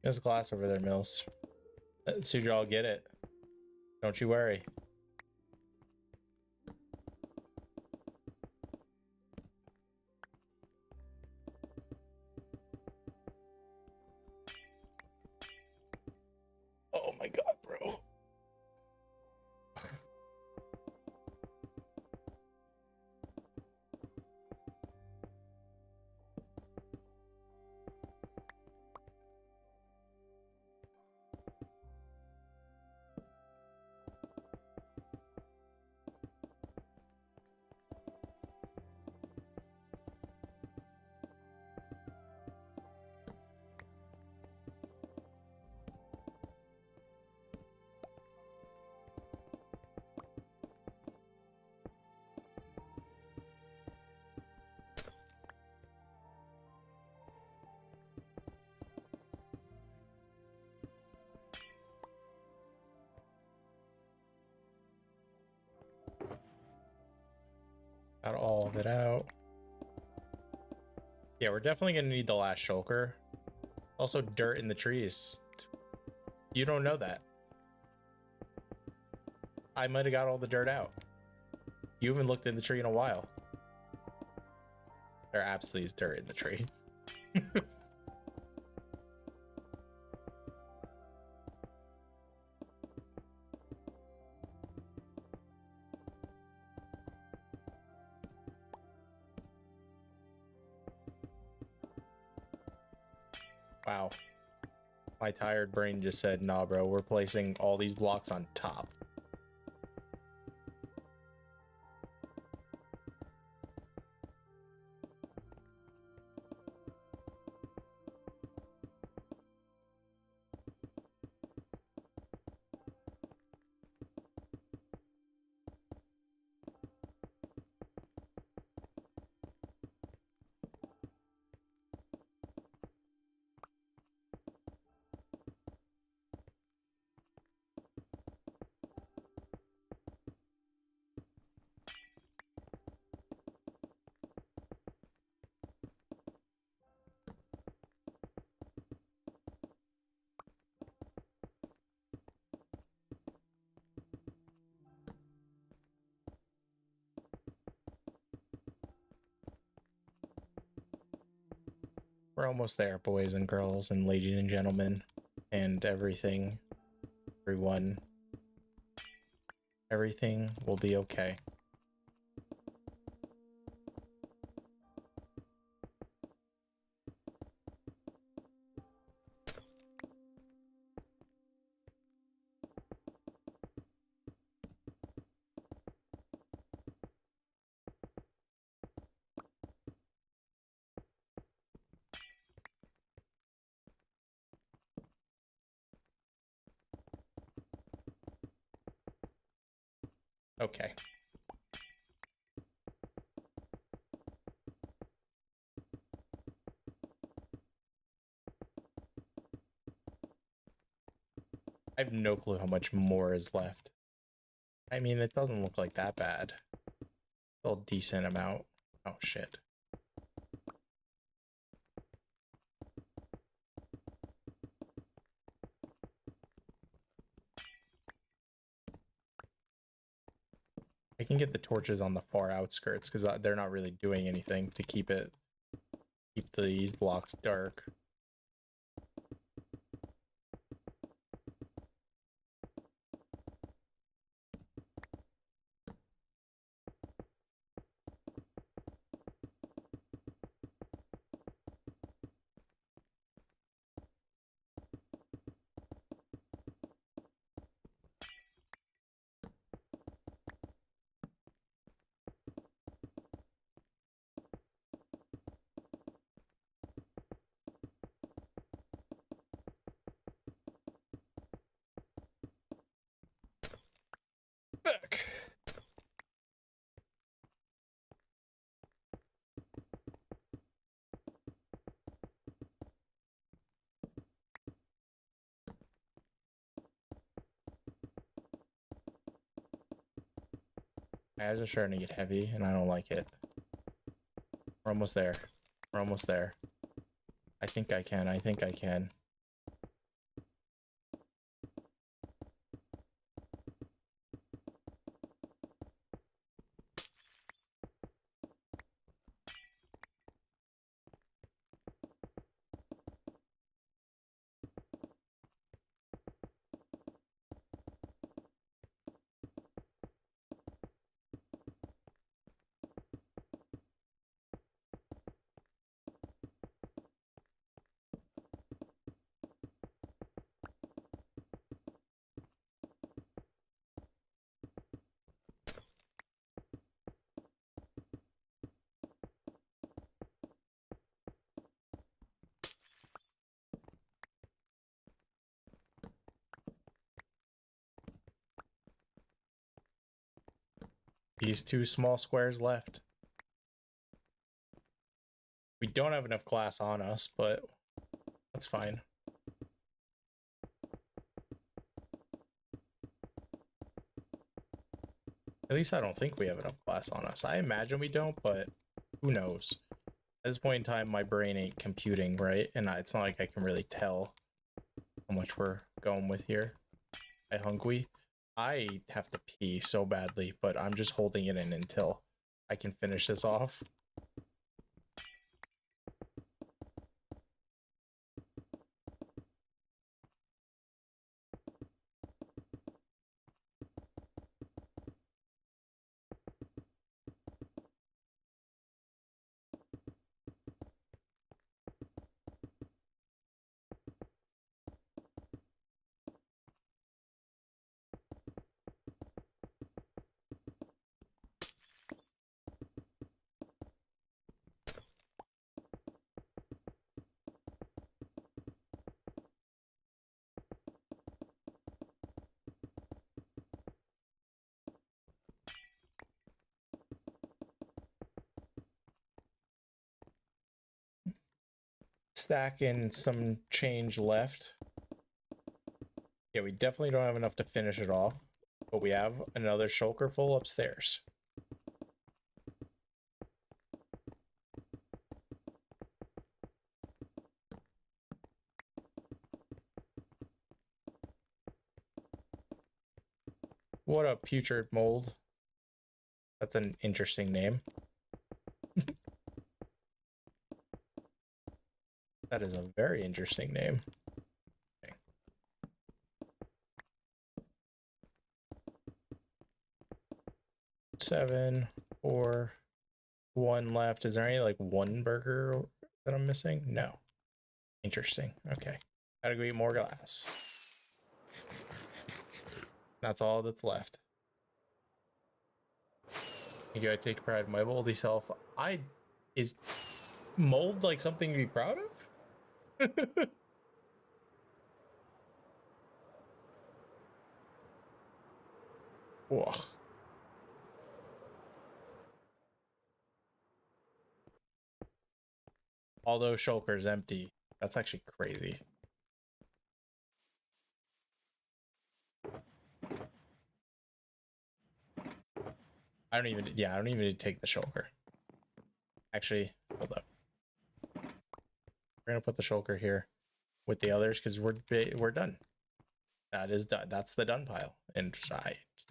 There's glass over there, Mills. Suja, I'll get it. Don't you worry. Oh my god, bro. Got all of it out. Yeah, we're definitely gonna need the last shulker. Also, dirt in the trees. You don't know that. I might have got all the dirt out. You haven't looked in the tree in a while. There absolutely is dirt in the tree. Wow. My tired brain just said, nah, bro, we're placing all these blocks on top. We're almost there, boys and girls and ladies and gentlemen and everything. Everyone. Everything will be okay. Okay. I have no clue how much more is left. I mean, it doesn't look like that bad. Still a decent amount. Oh, shit. I can get the torches on the far outskirts because they're not really doing anything to keep these blocks dark. Back. Guys are starting to get heavy, and I don't like it. We're almost there. We're almost there. I think I can. I think I can. These two small squares left. We don't have enough glass on us, but that's fine. At least I don't think we have enough glass on us. I imagine we don't, but who knows? At this point in time, my brain ain't computing, right? And it's not like I can really tell how much we're going with here. I hungry. I have to pee so badly, but I'm just holding it in until I can finish this off. Stack and some change left. Yeah, we definitely don't have enough to finish it off, but we have another shulker full upstairs. What a putrid mold. That's an interesting name. That is a very interesting name. Okay. 7, 4, 1 left. Is there any like one burger that I'm missing? No. Interesting. Okay. Gotta go eat more glass. That's all that's left. You gotta take pride in my moldy self. Is mold like something to be proud of? Whoa. Although shulker's empty. That's actually crazy. I don't even need to take the shulker. Actually, hold up. We're gonna put the shulker here with the others because we're done. That is done. That's the done pile. And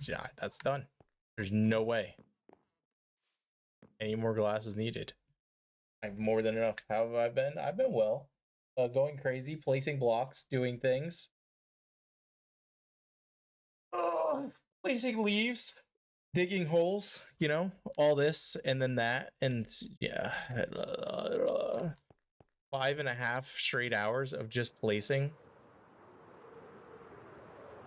yeah, that's done. There's no way any more glass is needed. I have more than enough. How have I been? I've been well. Going crazy, placing blocks, doing things. Placing leaves, digging holes, you know, all this and then that. And yeah, 5.5 straight hours of just placing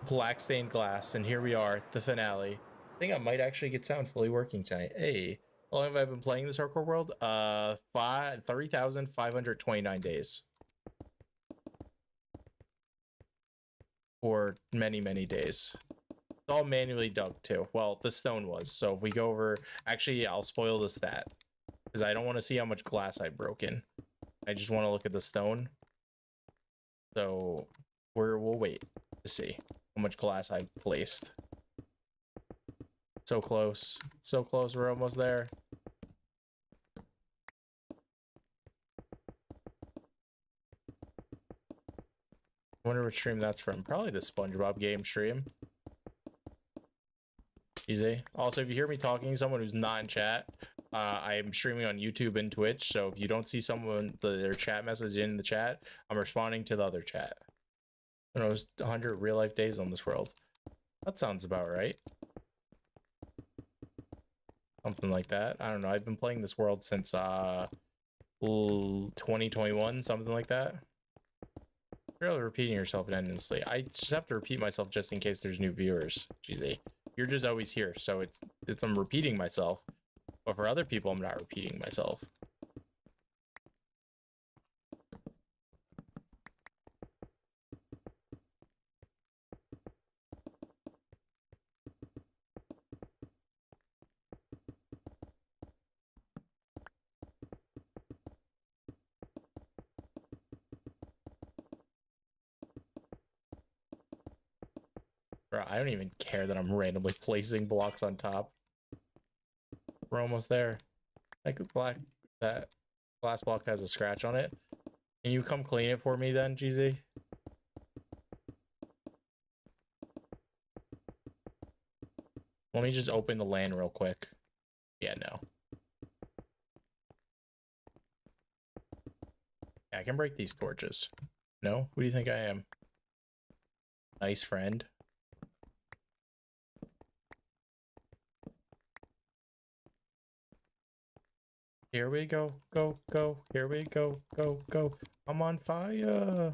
black stained glass. And here we are, the finale. I think I might actually get sound fully working tonight. Hey, how long have I been playing this hardcore world? 30,529 days. For many, many days. It's all manually dug too. Well, the stone was. So if we go over, actually, I'll spoil the stat because I don't want to see how much glass I've broken. I just want to look at the stone. So we'll wait to see how much glass I've placed. So close. So close. We're almost there. I wonder what stream that's from. Probably the SpongeBob game stream. Easy. Also, if you hear me talking to someone who's not in chat, I am streaming on YouTube and Twitch. So if you don't see someone their chat message in the chat, I'm responding to the other chat. I don't know, it's 100 real life days on this world. That sounds about right. Something like that. I don't know. I've been playing this world since 2021, something like that. You're really repeating yourself endlessly. I just have to repeat myself just in case there's new viewers. Jeez, you're just always here, so it's I'm repeating myself. But for other people, I'm not repeating myself. Bro, I don't even care that I'm randomly placing blocks on top. We're almost there. Like that glass block has a scratch on it. Can you come clean it for me then, GZ? Let me just open the LAN real quick. Yeah, no. Yeah, I can break these torches. No? Who do you think I am? Nice friend. Here we go, go, go. Here we go, go, go. I'm on fire.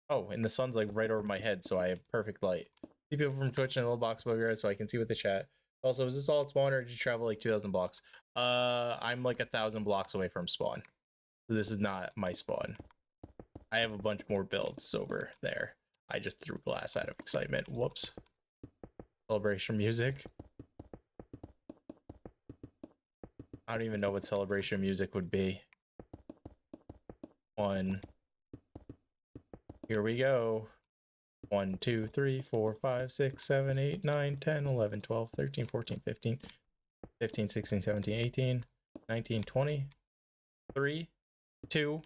Oh, and the sun's like right over my head, so I have perfect light. See people from Twitch in a little box above your head so I can see what they chat. Also, is this all at spawn or did you travel like 2,000 blocks? I'm like 1,000 blocks away from spawn. So this is not my spawn. I have a bunch more builds over there. I just threw glass out of excitement. Whoops. Celebration music. I don't even know what celebration music would be. One. Here we go. 1, 2, 3, 4, 5, 6, 7, 8, 9, 10, 11, 12, 13, 14, 15, 15, 16, 17, 18, 19, 20, 3, 2,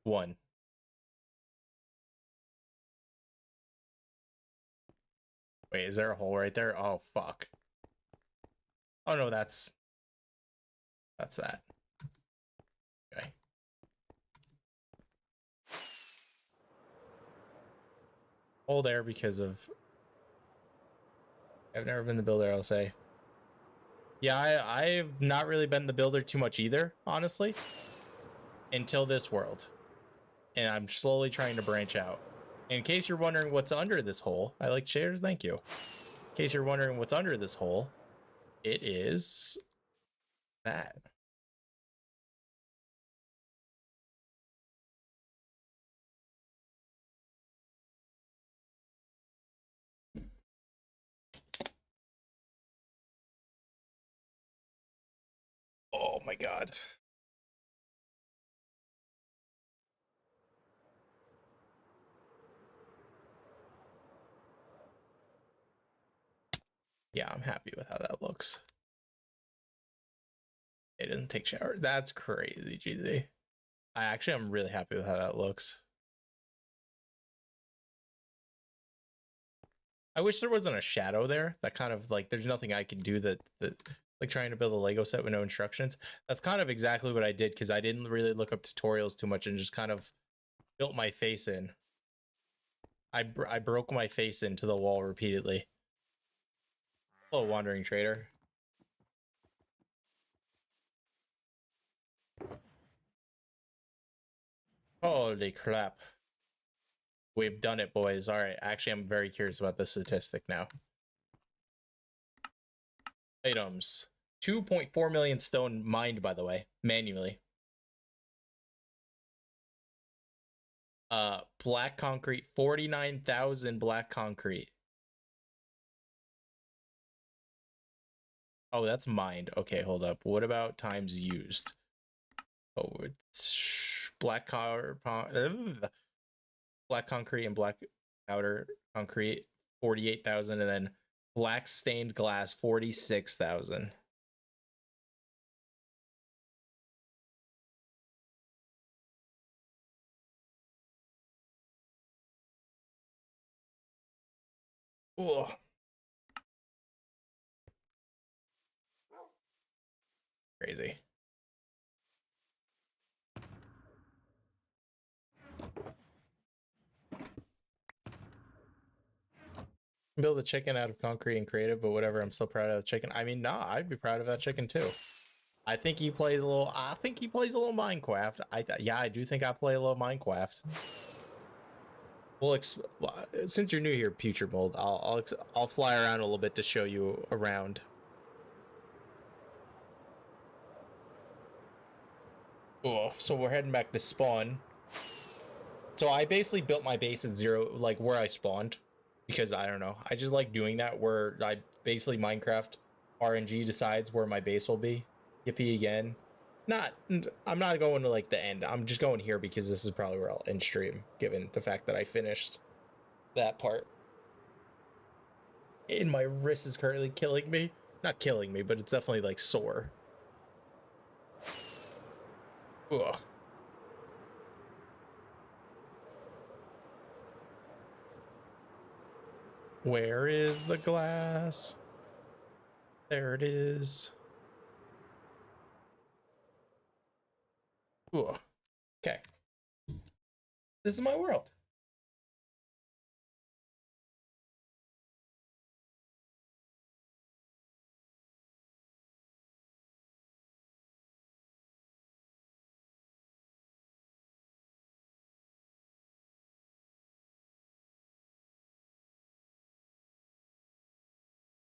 1. Wait, is there a hole right there? Oh, fuck. Oh, no, that's that. Okay. Hole there because of... I've never been the builder, I'll say. Yeah, I've not really been the builder too much either, honestly. Until this world. And I'm slowly trying to branch out. In case you're wondering what's under this hole, I like chairs, thank you. In case you're wondering what's under this hole, it is that. Oh my god. Yeah, I'm happy with how that looks. It doesn't take shower. That's crazy, GZ. I'm really happy with how that looks. I wish there wasn't a shadow there. That kind of like, there's nothing I can do that like trying to build a Lego set with no instructions. That's kind of exactly what I did because I didn't really look up tutorials too much and just kind of built my face in. I broke my face into the wall repeatedly. Hello, Wandering Trader. Holy crap. We've done it, boys. All right. Actually, I'm very curious about this statistic now. Items. 2.4 million stone mined, by the way, manually. Black concrete, 49,000 black concrete. Oh, that's mined. Okay, hold up. What about times used? Oh, it's black concrete and black powder concrete, 48,000, and then black stained glass, 46,000. Oh. Crazy. Build a chicken out of concrete and creative, but whatever, I'm still proud of the chicken. I mean, nah, I'd be proud of that chicken too. I think he plays a little Minecraft. Yeah, I do think I play a little Minecraft. Well, since you're new here, Future Mold, I'll fly around a little bit to show you around. Oh, so we're heading back to spawn. So I basically built my base at 0, like where I spawned, because I don't know. I just like doing that where I basically Minecraft RNG decides where my base will be. Yippee again. Not, I'm not going to like the end. I'm just going here because this is probably where I'll end stream, given the fact that I finished that part. And my wrist is currently killing me. Not killing me, but it's definitely like sore. Ugh. Where is the glass? There it is. Ugh. Okay. This is my world.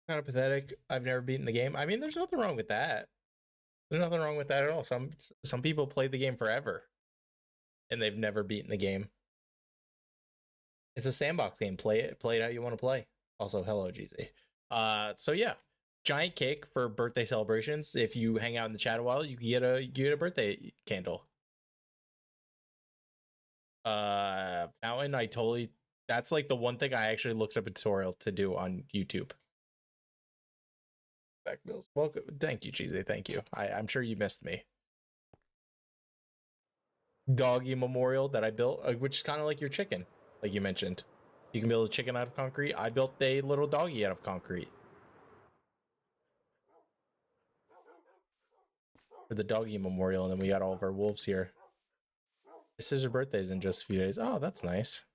Kind of pathetic. I've never beaten the game. I mean, there's nothing wrong with that. There's nothing wrong with that at all. Some people play the game forever and they've never beaten the game. It's a sandbox game. Play it how you want to play. Also, hello, GZ. So yeah, giant cake for birthday celebrations. If you hang out in the chat a while, you get a birthday candle. Fountain, that's like the one thing I actually looked up a tutorial to do on YouTube. Back bills. Welcome. Thank you, GZ. Thank you. I'm sure you missed me. Doggy memorial that I built, which is kind of like your chicken, like you mentioned. You can build a chicken out of concrete. I built a little doggy out of concrete. For the doggy memorial, and then we got all of our wolves here. This is her birthday's in just a few days. Oh, that's nice.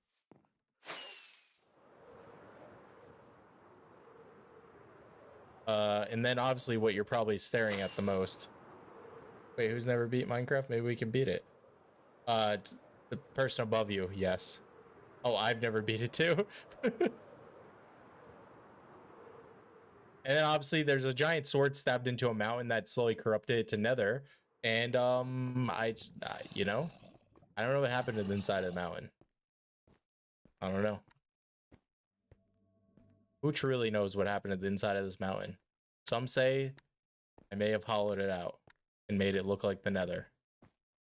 And then obviously what you're probably staring at the most. Wait, who's never beat Minecraft? Maybe we can beat it. The person above you, yes. Oh, I've never beat it too. And then obviously there's a giant sword stabbed into a mountain that slowly corrupted it to nether. And you know, I don't know what happened to the inside of the mountain. I don't know. Who truly knows what happened to the inside of this mountain? Some say I may have hollowed it out and made it look like the nether.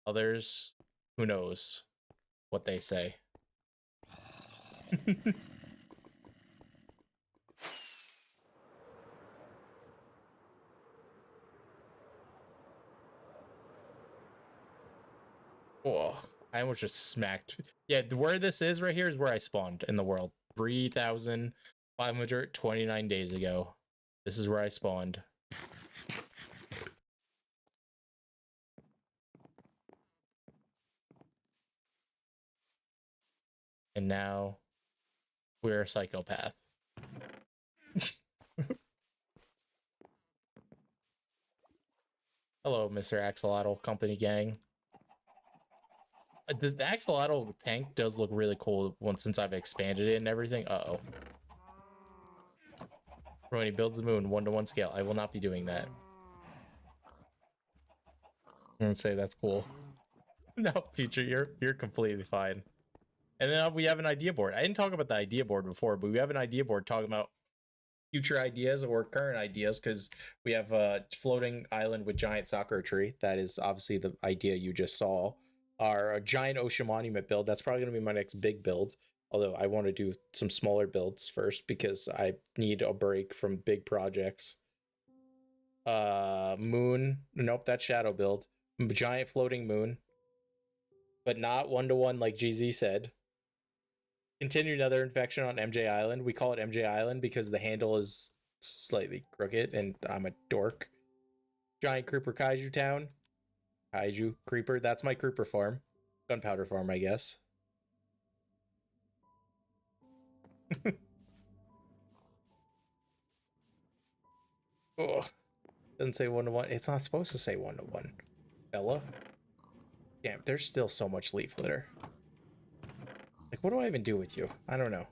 Others, who knows what they say. Oh, I almost just smacked. Yeah, where this is right here is where I spawned in the world 3,529 days ago. This is where I spawned. And now we're a psychopath. Hello, Mr. Axolotl Company Gang. The Axolotl tank does look really cool since I've expanded it and everything. Uh-oh. When he builds the moon 1-to-1 scale, I will not be doing that. I'm gonna say that's cool. No, future, you're completely fine. And then we have an idea board. I didn't talk about the idea board before, but we have an idea board talking about future ideas or current ideas, because we have a floating island with giant sakura tree. That is obviously the idea you just saw. Our giant ocean monument build. That's probably going to be my next big build. Although I want to do some smaller builds first because I need a break from big projects. Moon. Nope, that's shadow build. Giant floating moon. But not 1-to-1 like GZ said. Continue another infection on MJ Island. We call it MJ Island because the handle is slightly crooked and I'm a dork. Giant creeper kaiju town. Kaiju creeper. That's my creeper farm. Gunpowder farm, I guess. Oh, doesn't say 1-to-1. It's not supposed to say 1-to-1. Bella. Damn, there's still so much leaf litter. Like, what do I even do with you? I don't know.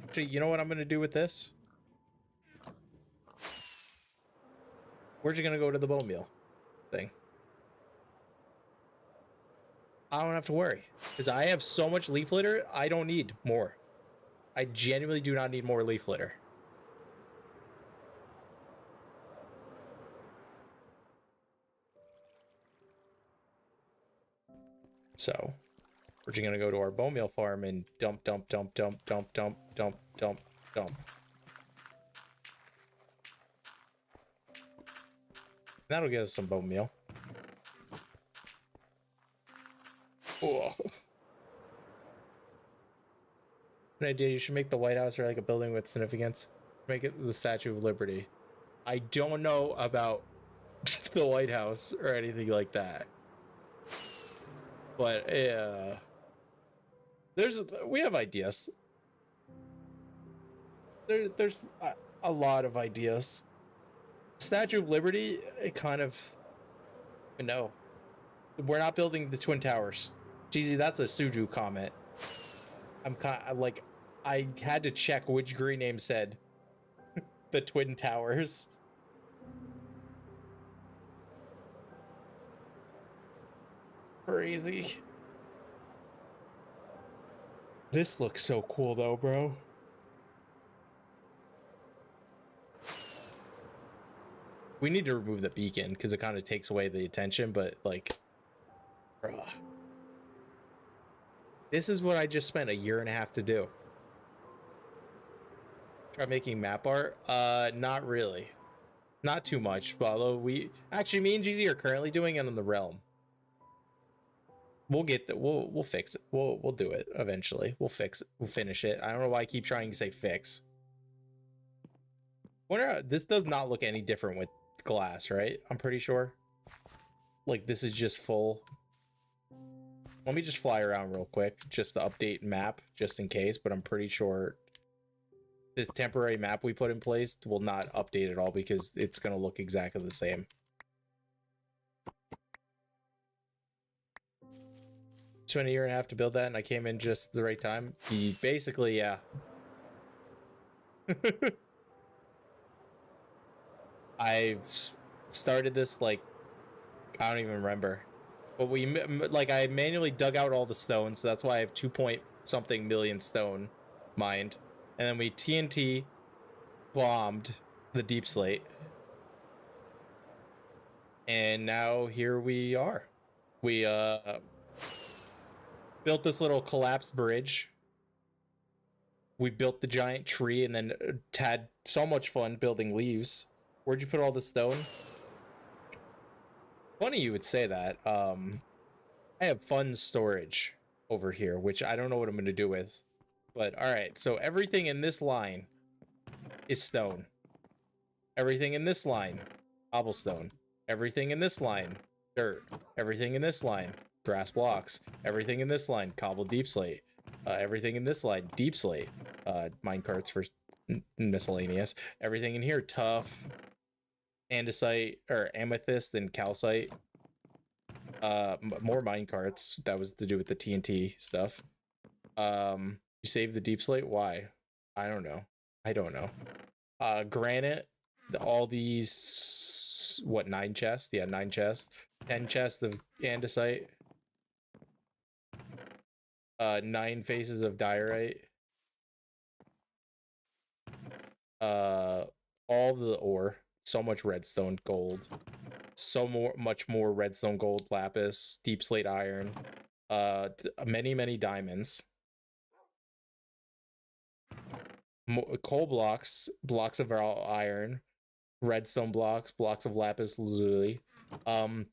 Actually, you know what I'm gonna do with this? Where's you gonna go to the bone meal thing? I don't have to worry because I have so much leaf litter. I don't need more. I genuinely do not need more leaf litter. So we're just gonna go to our bone meal farm and dump. That'll get us some bone meal. Oh. An idea, you should make the White House or like a building with significance. Make it the Statue of Liberty. I don't know about the White House or anything like that. But we have ideas. There's a lot of ideas. Statue of Liberty, it kind of, no. We're not building the Twin Towers. Jeezy, that's a Suju comment. I'm kind of like, I had to check which green name said the Twin Towers. Crazy. This looks so cool though, bro. We need to remove the beacon because it kind of takes away the attention, but like, bruh. This is what I just spent a year and a half to do. Try making map art? Not really. Not too much, although me and GZ are currently doing it on the realm. We'll get that. We'll fix it. We'll do it eventually. We'll fix it. We'll finish it. I don't know why I keep trying to say fix. This does not look any different with glass, right? I'm pretty sure. Like this is just full. Let me just fly around real quick, just to update map, just in case. But I'm pretty sure this temporary map we put in place will not update at all because it's gonna look exactly the same. Spent a year and a half to build that, and I came in just the right time. Basically, yeah. I've started this like I don't even remember, but I manually dug out all the stone, so that's why I have 2-point-something million stone mined, and then we TNT bombed the deep slate, and now here we are. We built this little collapsed bridge. We built the giant tree and then had so much fun building leaves. Where'd you put all the stone? Funny you would say that. I have fun storage over here, which I don't know what I'm going to do with. But all right, so everything in this line is stone. Everything in this line, cobblestone. Everything in this line, dirt. Everything in this line, grass blocks. Everything in this line, cobbled deep slate. Everything in this line, deep slate. Minecarts for miscellaneous. Everything in here, tough. Andesite or amethyst and calcite. More minecarts. That was to do with the TNT stuff. You saved the deep slate? Why? I don't know. Granite. All these, what, 9 chests? Yeah, 9 chests. 10 chests of andesite. 9 faces of diorite. All the ore. So much redstone gold. Much more redstone gold, lapis, deep slate iron. Many diamonds. Coal blocks, blocks of iron, redstone blocks, blocks of lapis lazuli. 8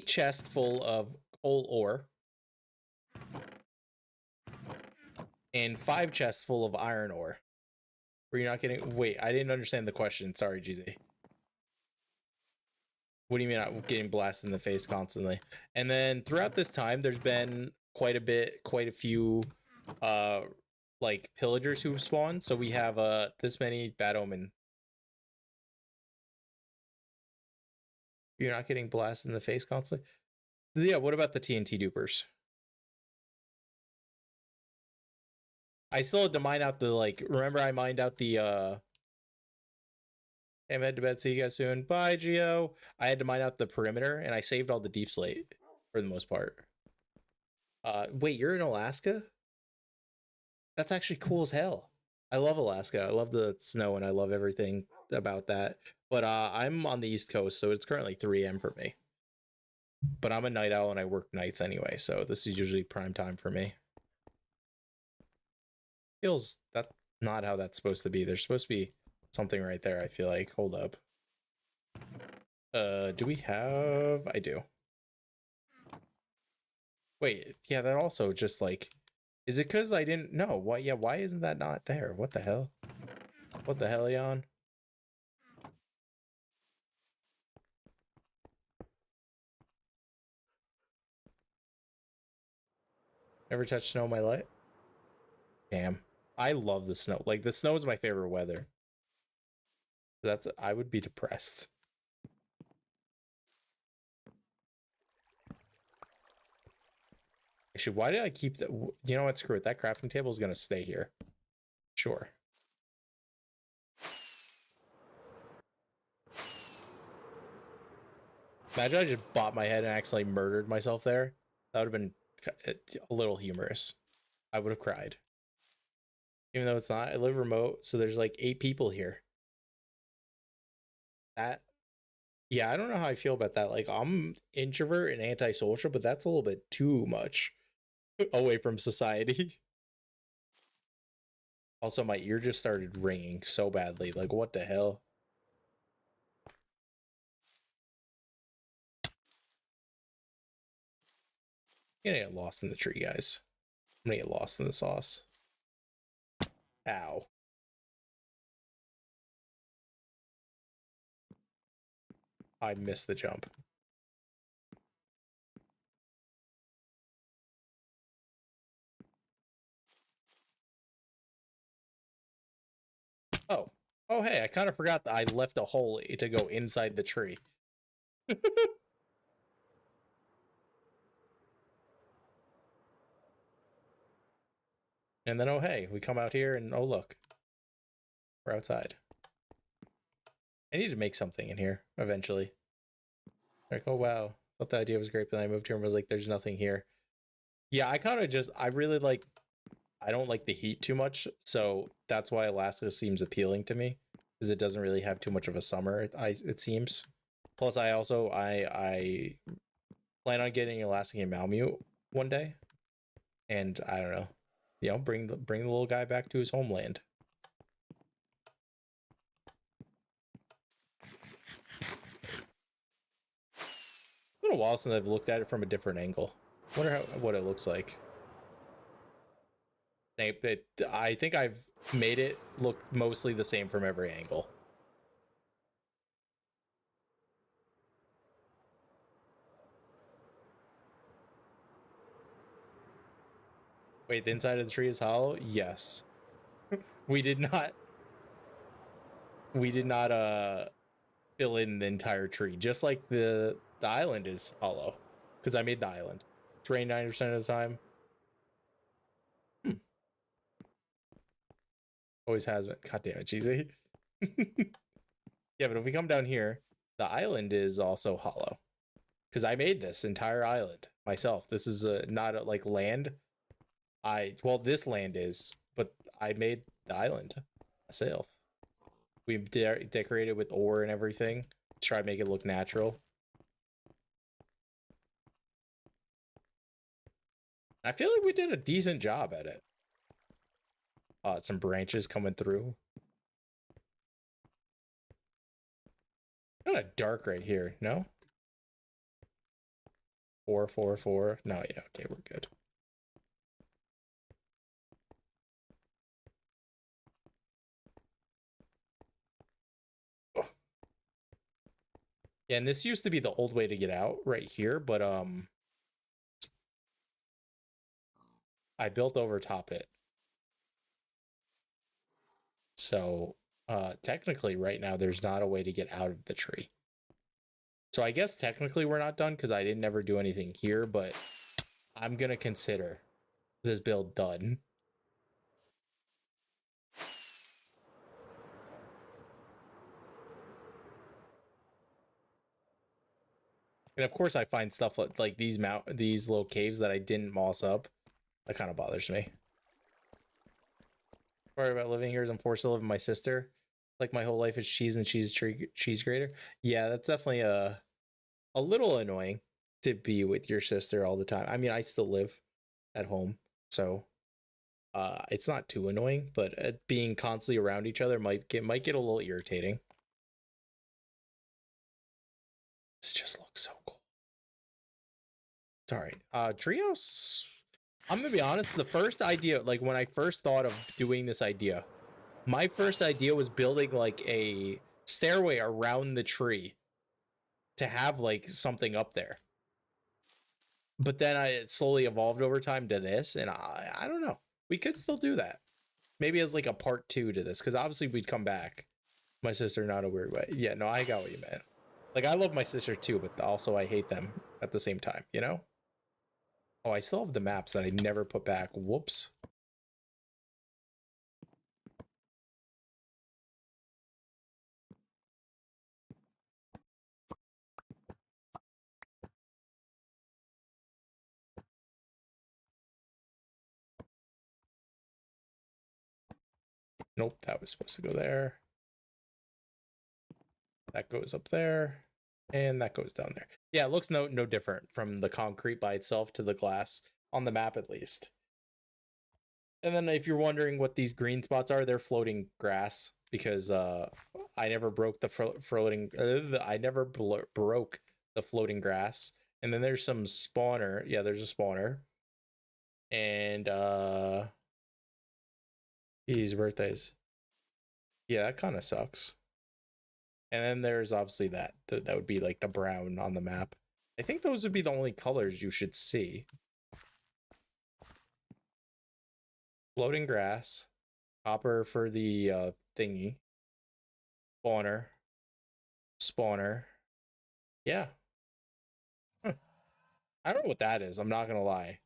chests full of coal ore. And 5 chests full of iron ore. Were you not getting... Wait, I didn't understand the question. Sorry, GZ. What do you mean I'm getting blasted in the face constantly? And then throughout this time, there's been quite a few, like, pillagers who've spawned. So we have, this many bad omen. You're not getting blasted in the face constantly? Yeah, what about the TNT dupers? I still had to mine out the, like, remember I mined out the, I'm head to bed, see you guys soon. Bye, Geo. I had to mine out the perimeter, and I saved all the deep slate, for the most part. Wait, you're in Alaska? That's actually cool as hell. I love Alaska. I love the snow, and I love everything about that. But, I'm on the East Coast, so it's currently 3 AM for me. But I'm a night owl and I work nights anyway, so this is usually prime time for me. Feels that's not how that's supposed to be. There's supposed to be something right there, I feel like. Hold up. Do we have... I do. Wait, yeah, that also just like... Is it because I didn't know? Why? Yeah, why isn't that not there? What the hell? What the hell, Leon? Never touched snow in my life? Damn. I love the snow. Like, the snow is my favorite weather. That's... I would be depressed. Actually, why did I keep that? You know what? Screw it. That crafting table is going to stay here. Sure. Imagine I just bopped my head and accidentally murdered myself there. That would have been a little humorous. I would have cried. Even though it's not. I live remote, so there's like 8 people here. That... Yeah, I don't know how I feel about that. Like, I'm introvert and antisocial, but that's a little bit too much away from society. Also, my ear just started ringing so badly. Like, what the hell? I'm gonna get lost in the tree, guys. I'm gonna get lost in the sauce. Ow. I missed the jump. Oh. Oh, hey, I kind of forgot that I left a hole to go inside the tree. And then, oh, hey, we come out here and, oh, look. We're outside. I need to make something in here eventually. Like, oh, wow. Thought the idea was great, but then I moved here and was like, there's nothing here. Yeah, I kind of just, I really like, I don't like the heat too much. So that's why Alaska seems appealing to me. Because it doesn't really have too much of a summer, it seems. Plus, I also, I plan on getting Alaskan Malamute one day. And I don't know. You know, bring the little guy back to his homeland. It's been a while since I've looked at it from a different angle. Wonder what it looks like. I think I've made it look mostly the same from every angle. Wait, the inside of the tree is hollow? Yes. We did not fill in the entire tree. Just like the island is hollow. Because I made the island. It's rained 90% of the time. Always has been. God damn it, cheesy. Yeah, but if we come down here, the island is also hollow. Because I made this entire island myself. This is not like land. Well, this land is, but I made the island myself. We decorated with ore and everything to try to make it look natural. I feel like we did a decent job at it. Some branches coming through. Kind of dark right here, no? 4, 4, 4. No, yeah, okay, we're good. Oh. Yeah, and this used to be the old way to get out right here, but I built over top it. So technically right now there's not a way to get out of the tree. So I guess technically we're not done because I didn't ever do anything here, but I'm gonna consider this build done. And of course I find stuff like these little caves that I didn't moss up. That kind of bothers me. Part about living here is I'm forced to live with my sister. Like my whole life is cheese and cheese grater. Yeah, that's definitely a little annoying. to be with your sister all the time. I mean, I still live at home, so it's not too annoying, but being constantly around each other might get a little irritating. This just looks so cool. Sorry. Trios, I'm gonna be honest, the first idea, like when I first thought of doing this idea, my first idea was building like a stairway around the tree to have like something up there. But then it slowly evolved over time to this, and I don't know. We could still do that. Maybe as like a part 2 to this, because obviously we'd come back. My sister, not a weird way. Yeah, no, I got what you meant. Like, I love my sister too, but also I hate them at the same time, you know? Oh, I still have the maps that I never put back. Whoops. Nope, that was supposed to go there. That goes up there. And that goes down there. Yeah, it looks no different from the concrete by itself to the glass on the map, at least. And then if you're wondering what these green spots are, they're floating grass, because I never broke the floating. I never broke the floating grass. And then there's some spawner. Yeah, there's a spawner. And his birthdays. Yeah, that kind of sucks. And then there's obviously that would be like the brown on the map. I think those would be the only colors you should see. Floating grass, copper for the thingy, spawner. Yeah. Huh. I don't know what that is. I'm not gonna lie.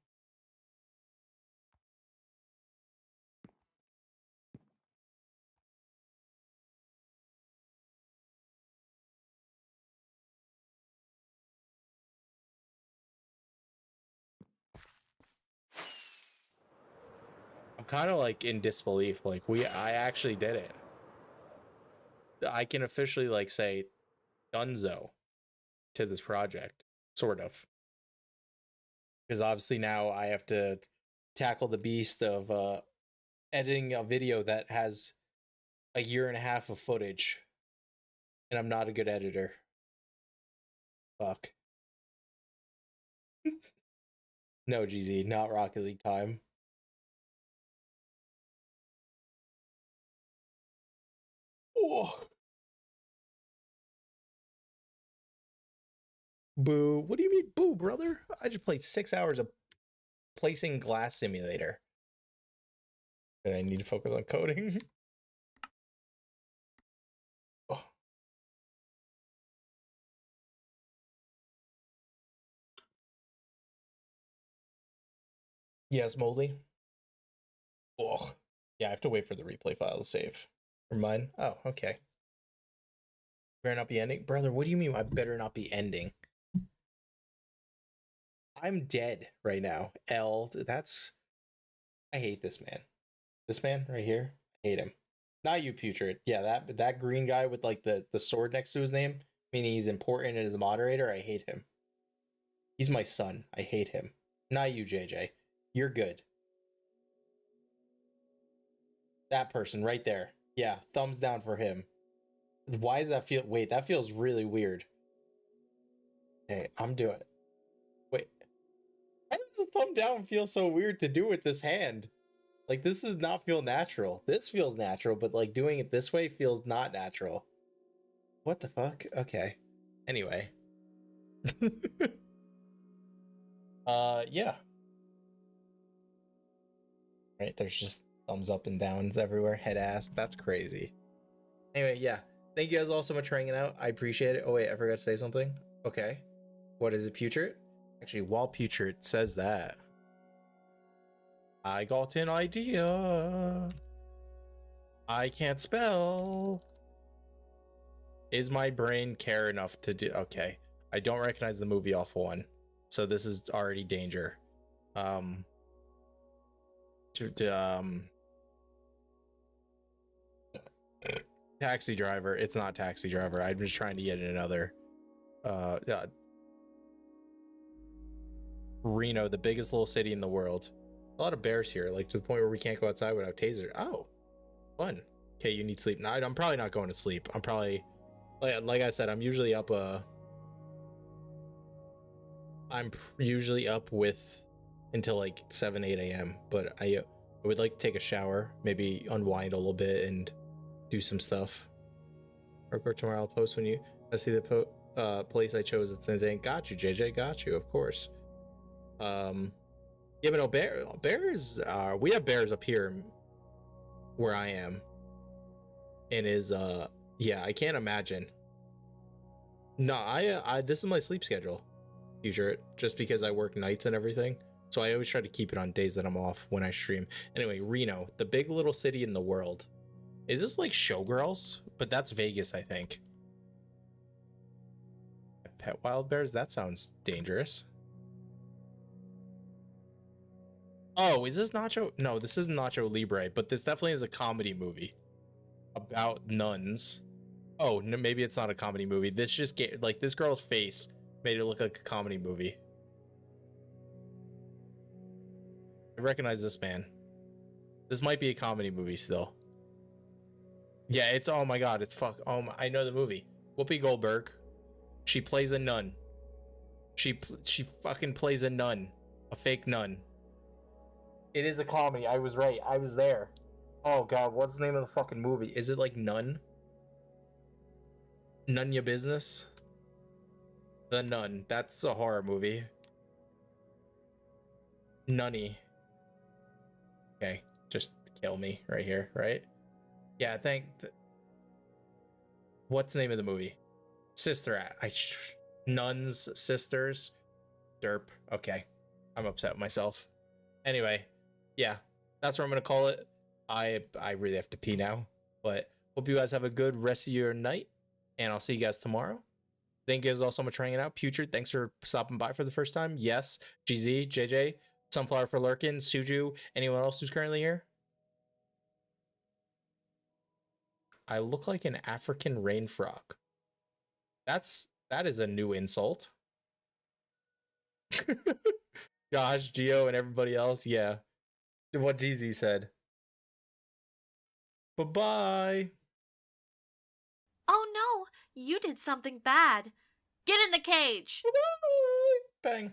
I'm kind of like in disbelief. Like I actually did it. I can officially like say dunzo to this project, sort of. Because obviously now I have to tackle the beast of editing a video that has a year and a half of footage, and I'm not a good editor. Fuck. No, GZ, not Rocket League time. Oh. Boo. What do you mean, boo, brother? I just played 6 hours of placing glass simulator. And I need to focus on coding. Oh. Yes, Moldy. Oh. Yeah, I have to wait for the replay file to save. For mine? Oh, okay. Better not be ending? Brother, what do you mean I better not be ending? I'm dead right now. That's... I hate this man. This man right here, I hate him. Not you, Putrid. Yeah, that green guy with like the sword next to his name, meaning he's important and is a moderator. I hate him. He's my son. I hate him. Not you, JJ. You're good. That person right there. Yeah, thumbs down for him. Why does that feel? Wait, that feels really weird. Hey, I'm doing it. Wait. Why does a thumb down feel so weird to do with this hand? Like, this does not feel natural. This feels natural, but like doing it this way feels not natural. What the fuck? Okay. Anyway. Yeah. Right, there's just thumbs up and downs everywhere. Head ass. That's crazy. Anyway, yeah. Thank you guys all so much for hanging out. I appreciate it. Oh wait, I forgot to say something. Okay. What is it, Putrid? Actually, while Putrid says that, I got an idea. I can't spell. Is my brain care enough to do? Okay. I don't recognize the movie off one, so this is already danger. Taxi Driver. It's not Taxi Driver. I'm just trying to get another. Yeah. Reno, the biggest little city in the world. A lot of bears here, like to the point where we can't go outside without taser. Oh, fun. Okay, you need sleep. No, I'm probably not going to sleep. I'm probably, like I said, I'm usually up. I'm usually up with until like 7, 8 a.m. But I would like to take a shower, maybe unwind a little bit, and do some stuff. Record tomorrow. I'll post when I see the place I chose. It's insane. Got you, JJ. Got you, of course. Yeah, but no bears. We have bears up here where I am, and yeah, I can't imagine. No, I this is my sleep schedule, future, just because I work nights and everything. So I always try to keep it on days that I'm off when I stream. Anyway, Reno, the big little city in the world. Is this like Showgirls? But that's Vegas, I think. Pet wild bears? That sounds dangerous. Oh, is this Nacho? No, this isn't Nacho Libre, but this definitely is a comedy movie about nuns. Oh, no, maybe it's not a comedy movie. This just like this girl's face made it look like a comedy movie. I recognize this man. This might be a comedy movie still. Yeah, it's, oh my god, it's I know the movie. Whoopi Goldberg. She plays a nun. She fucking plays a nun. A fake nun. It is a comedy. I was right. I was there. Oh god, what's the name of the fucking movie? Is it like Nun? None Ya Business? The Nun. That's a horror movie. Nunny. Okay, just kill me right here, right? Yeah, what's the name of the movie? Sister Act. Nuns, sisters. Derp. Okay. I'm upset with myself. Anyway, yeah, that's what I'm gonna call it. I really have to pee now, but hope you guys have a good rest of your night, and I'll see you guys tomorrow. Thank you guys all so much for hanging out. Putrid, thanks for stopping by for the first time. Yes, GZ, JJ, Sunflower for lurking, Suju, anyone else who's currently here? I look like an African rain frog. That is a new insult. Josh, Gio, and everybody else, yeah. What GZ said. Bye-bye. Oh no, you did something bad. Get in the cage. Bye. Bang.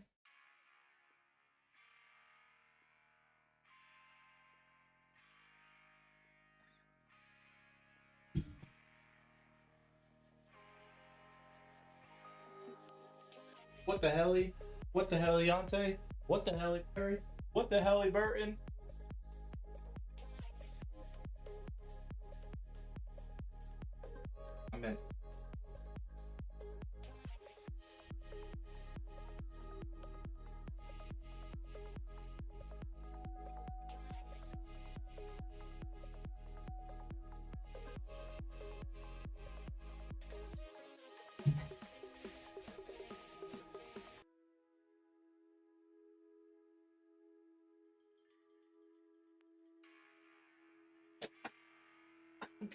What the helly? What the helly, Yante? What the helly, Perry? What the helly, Burton? I meant.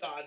God.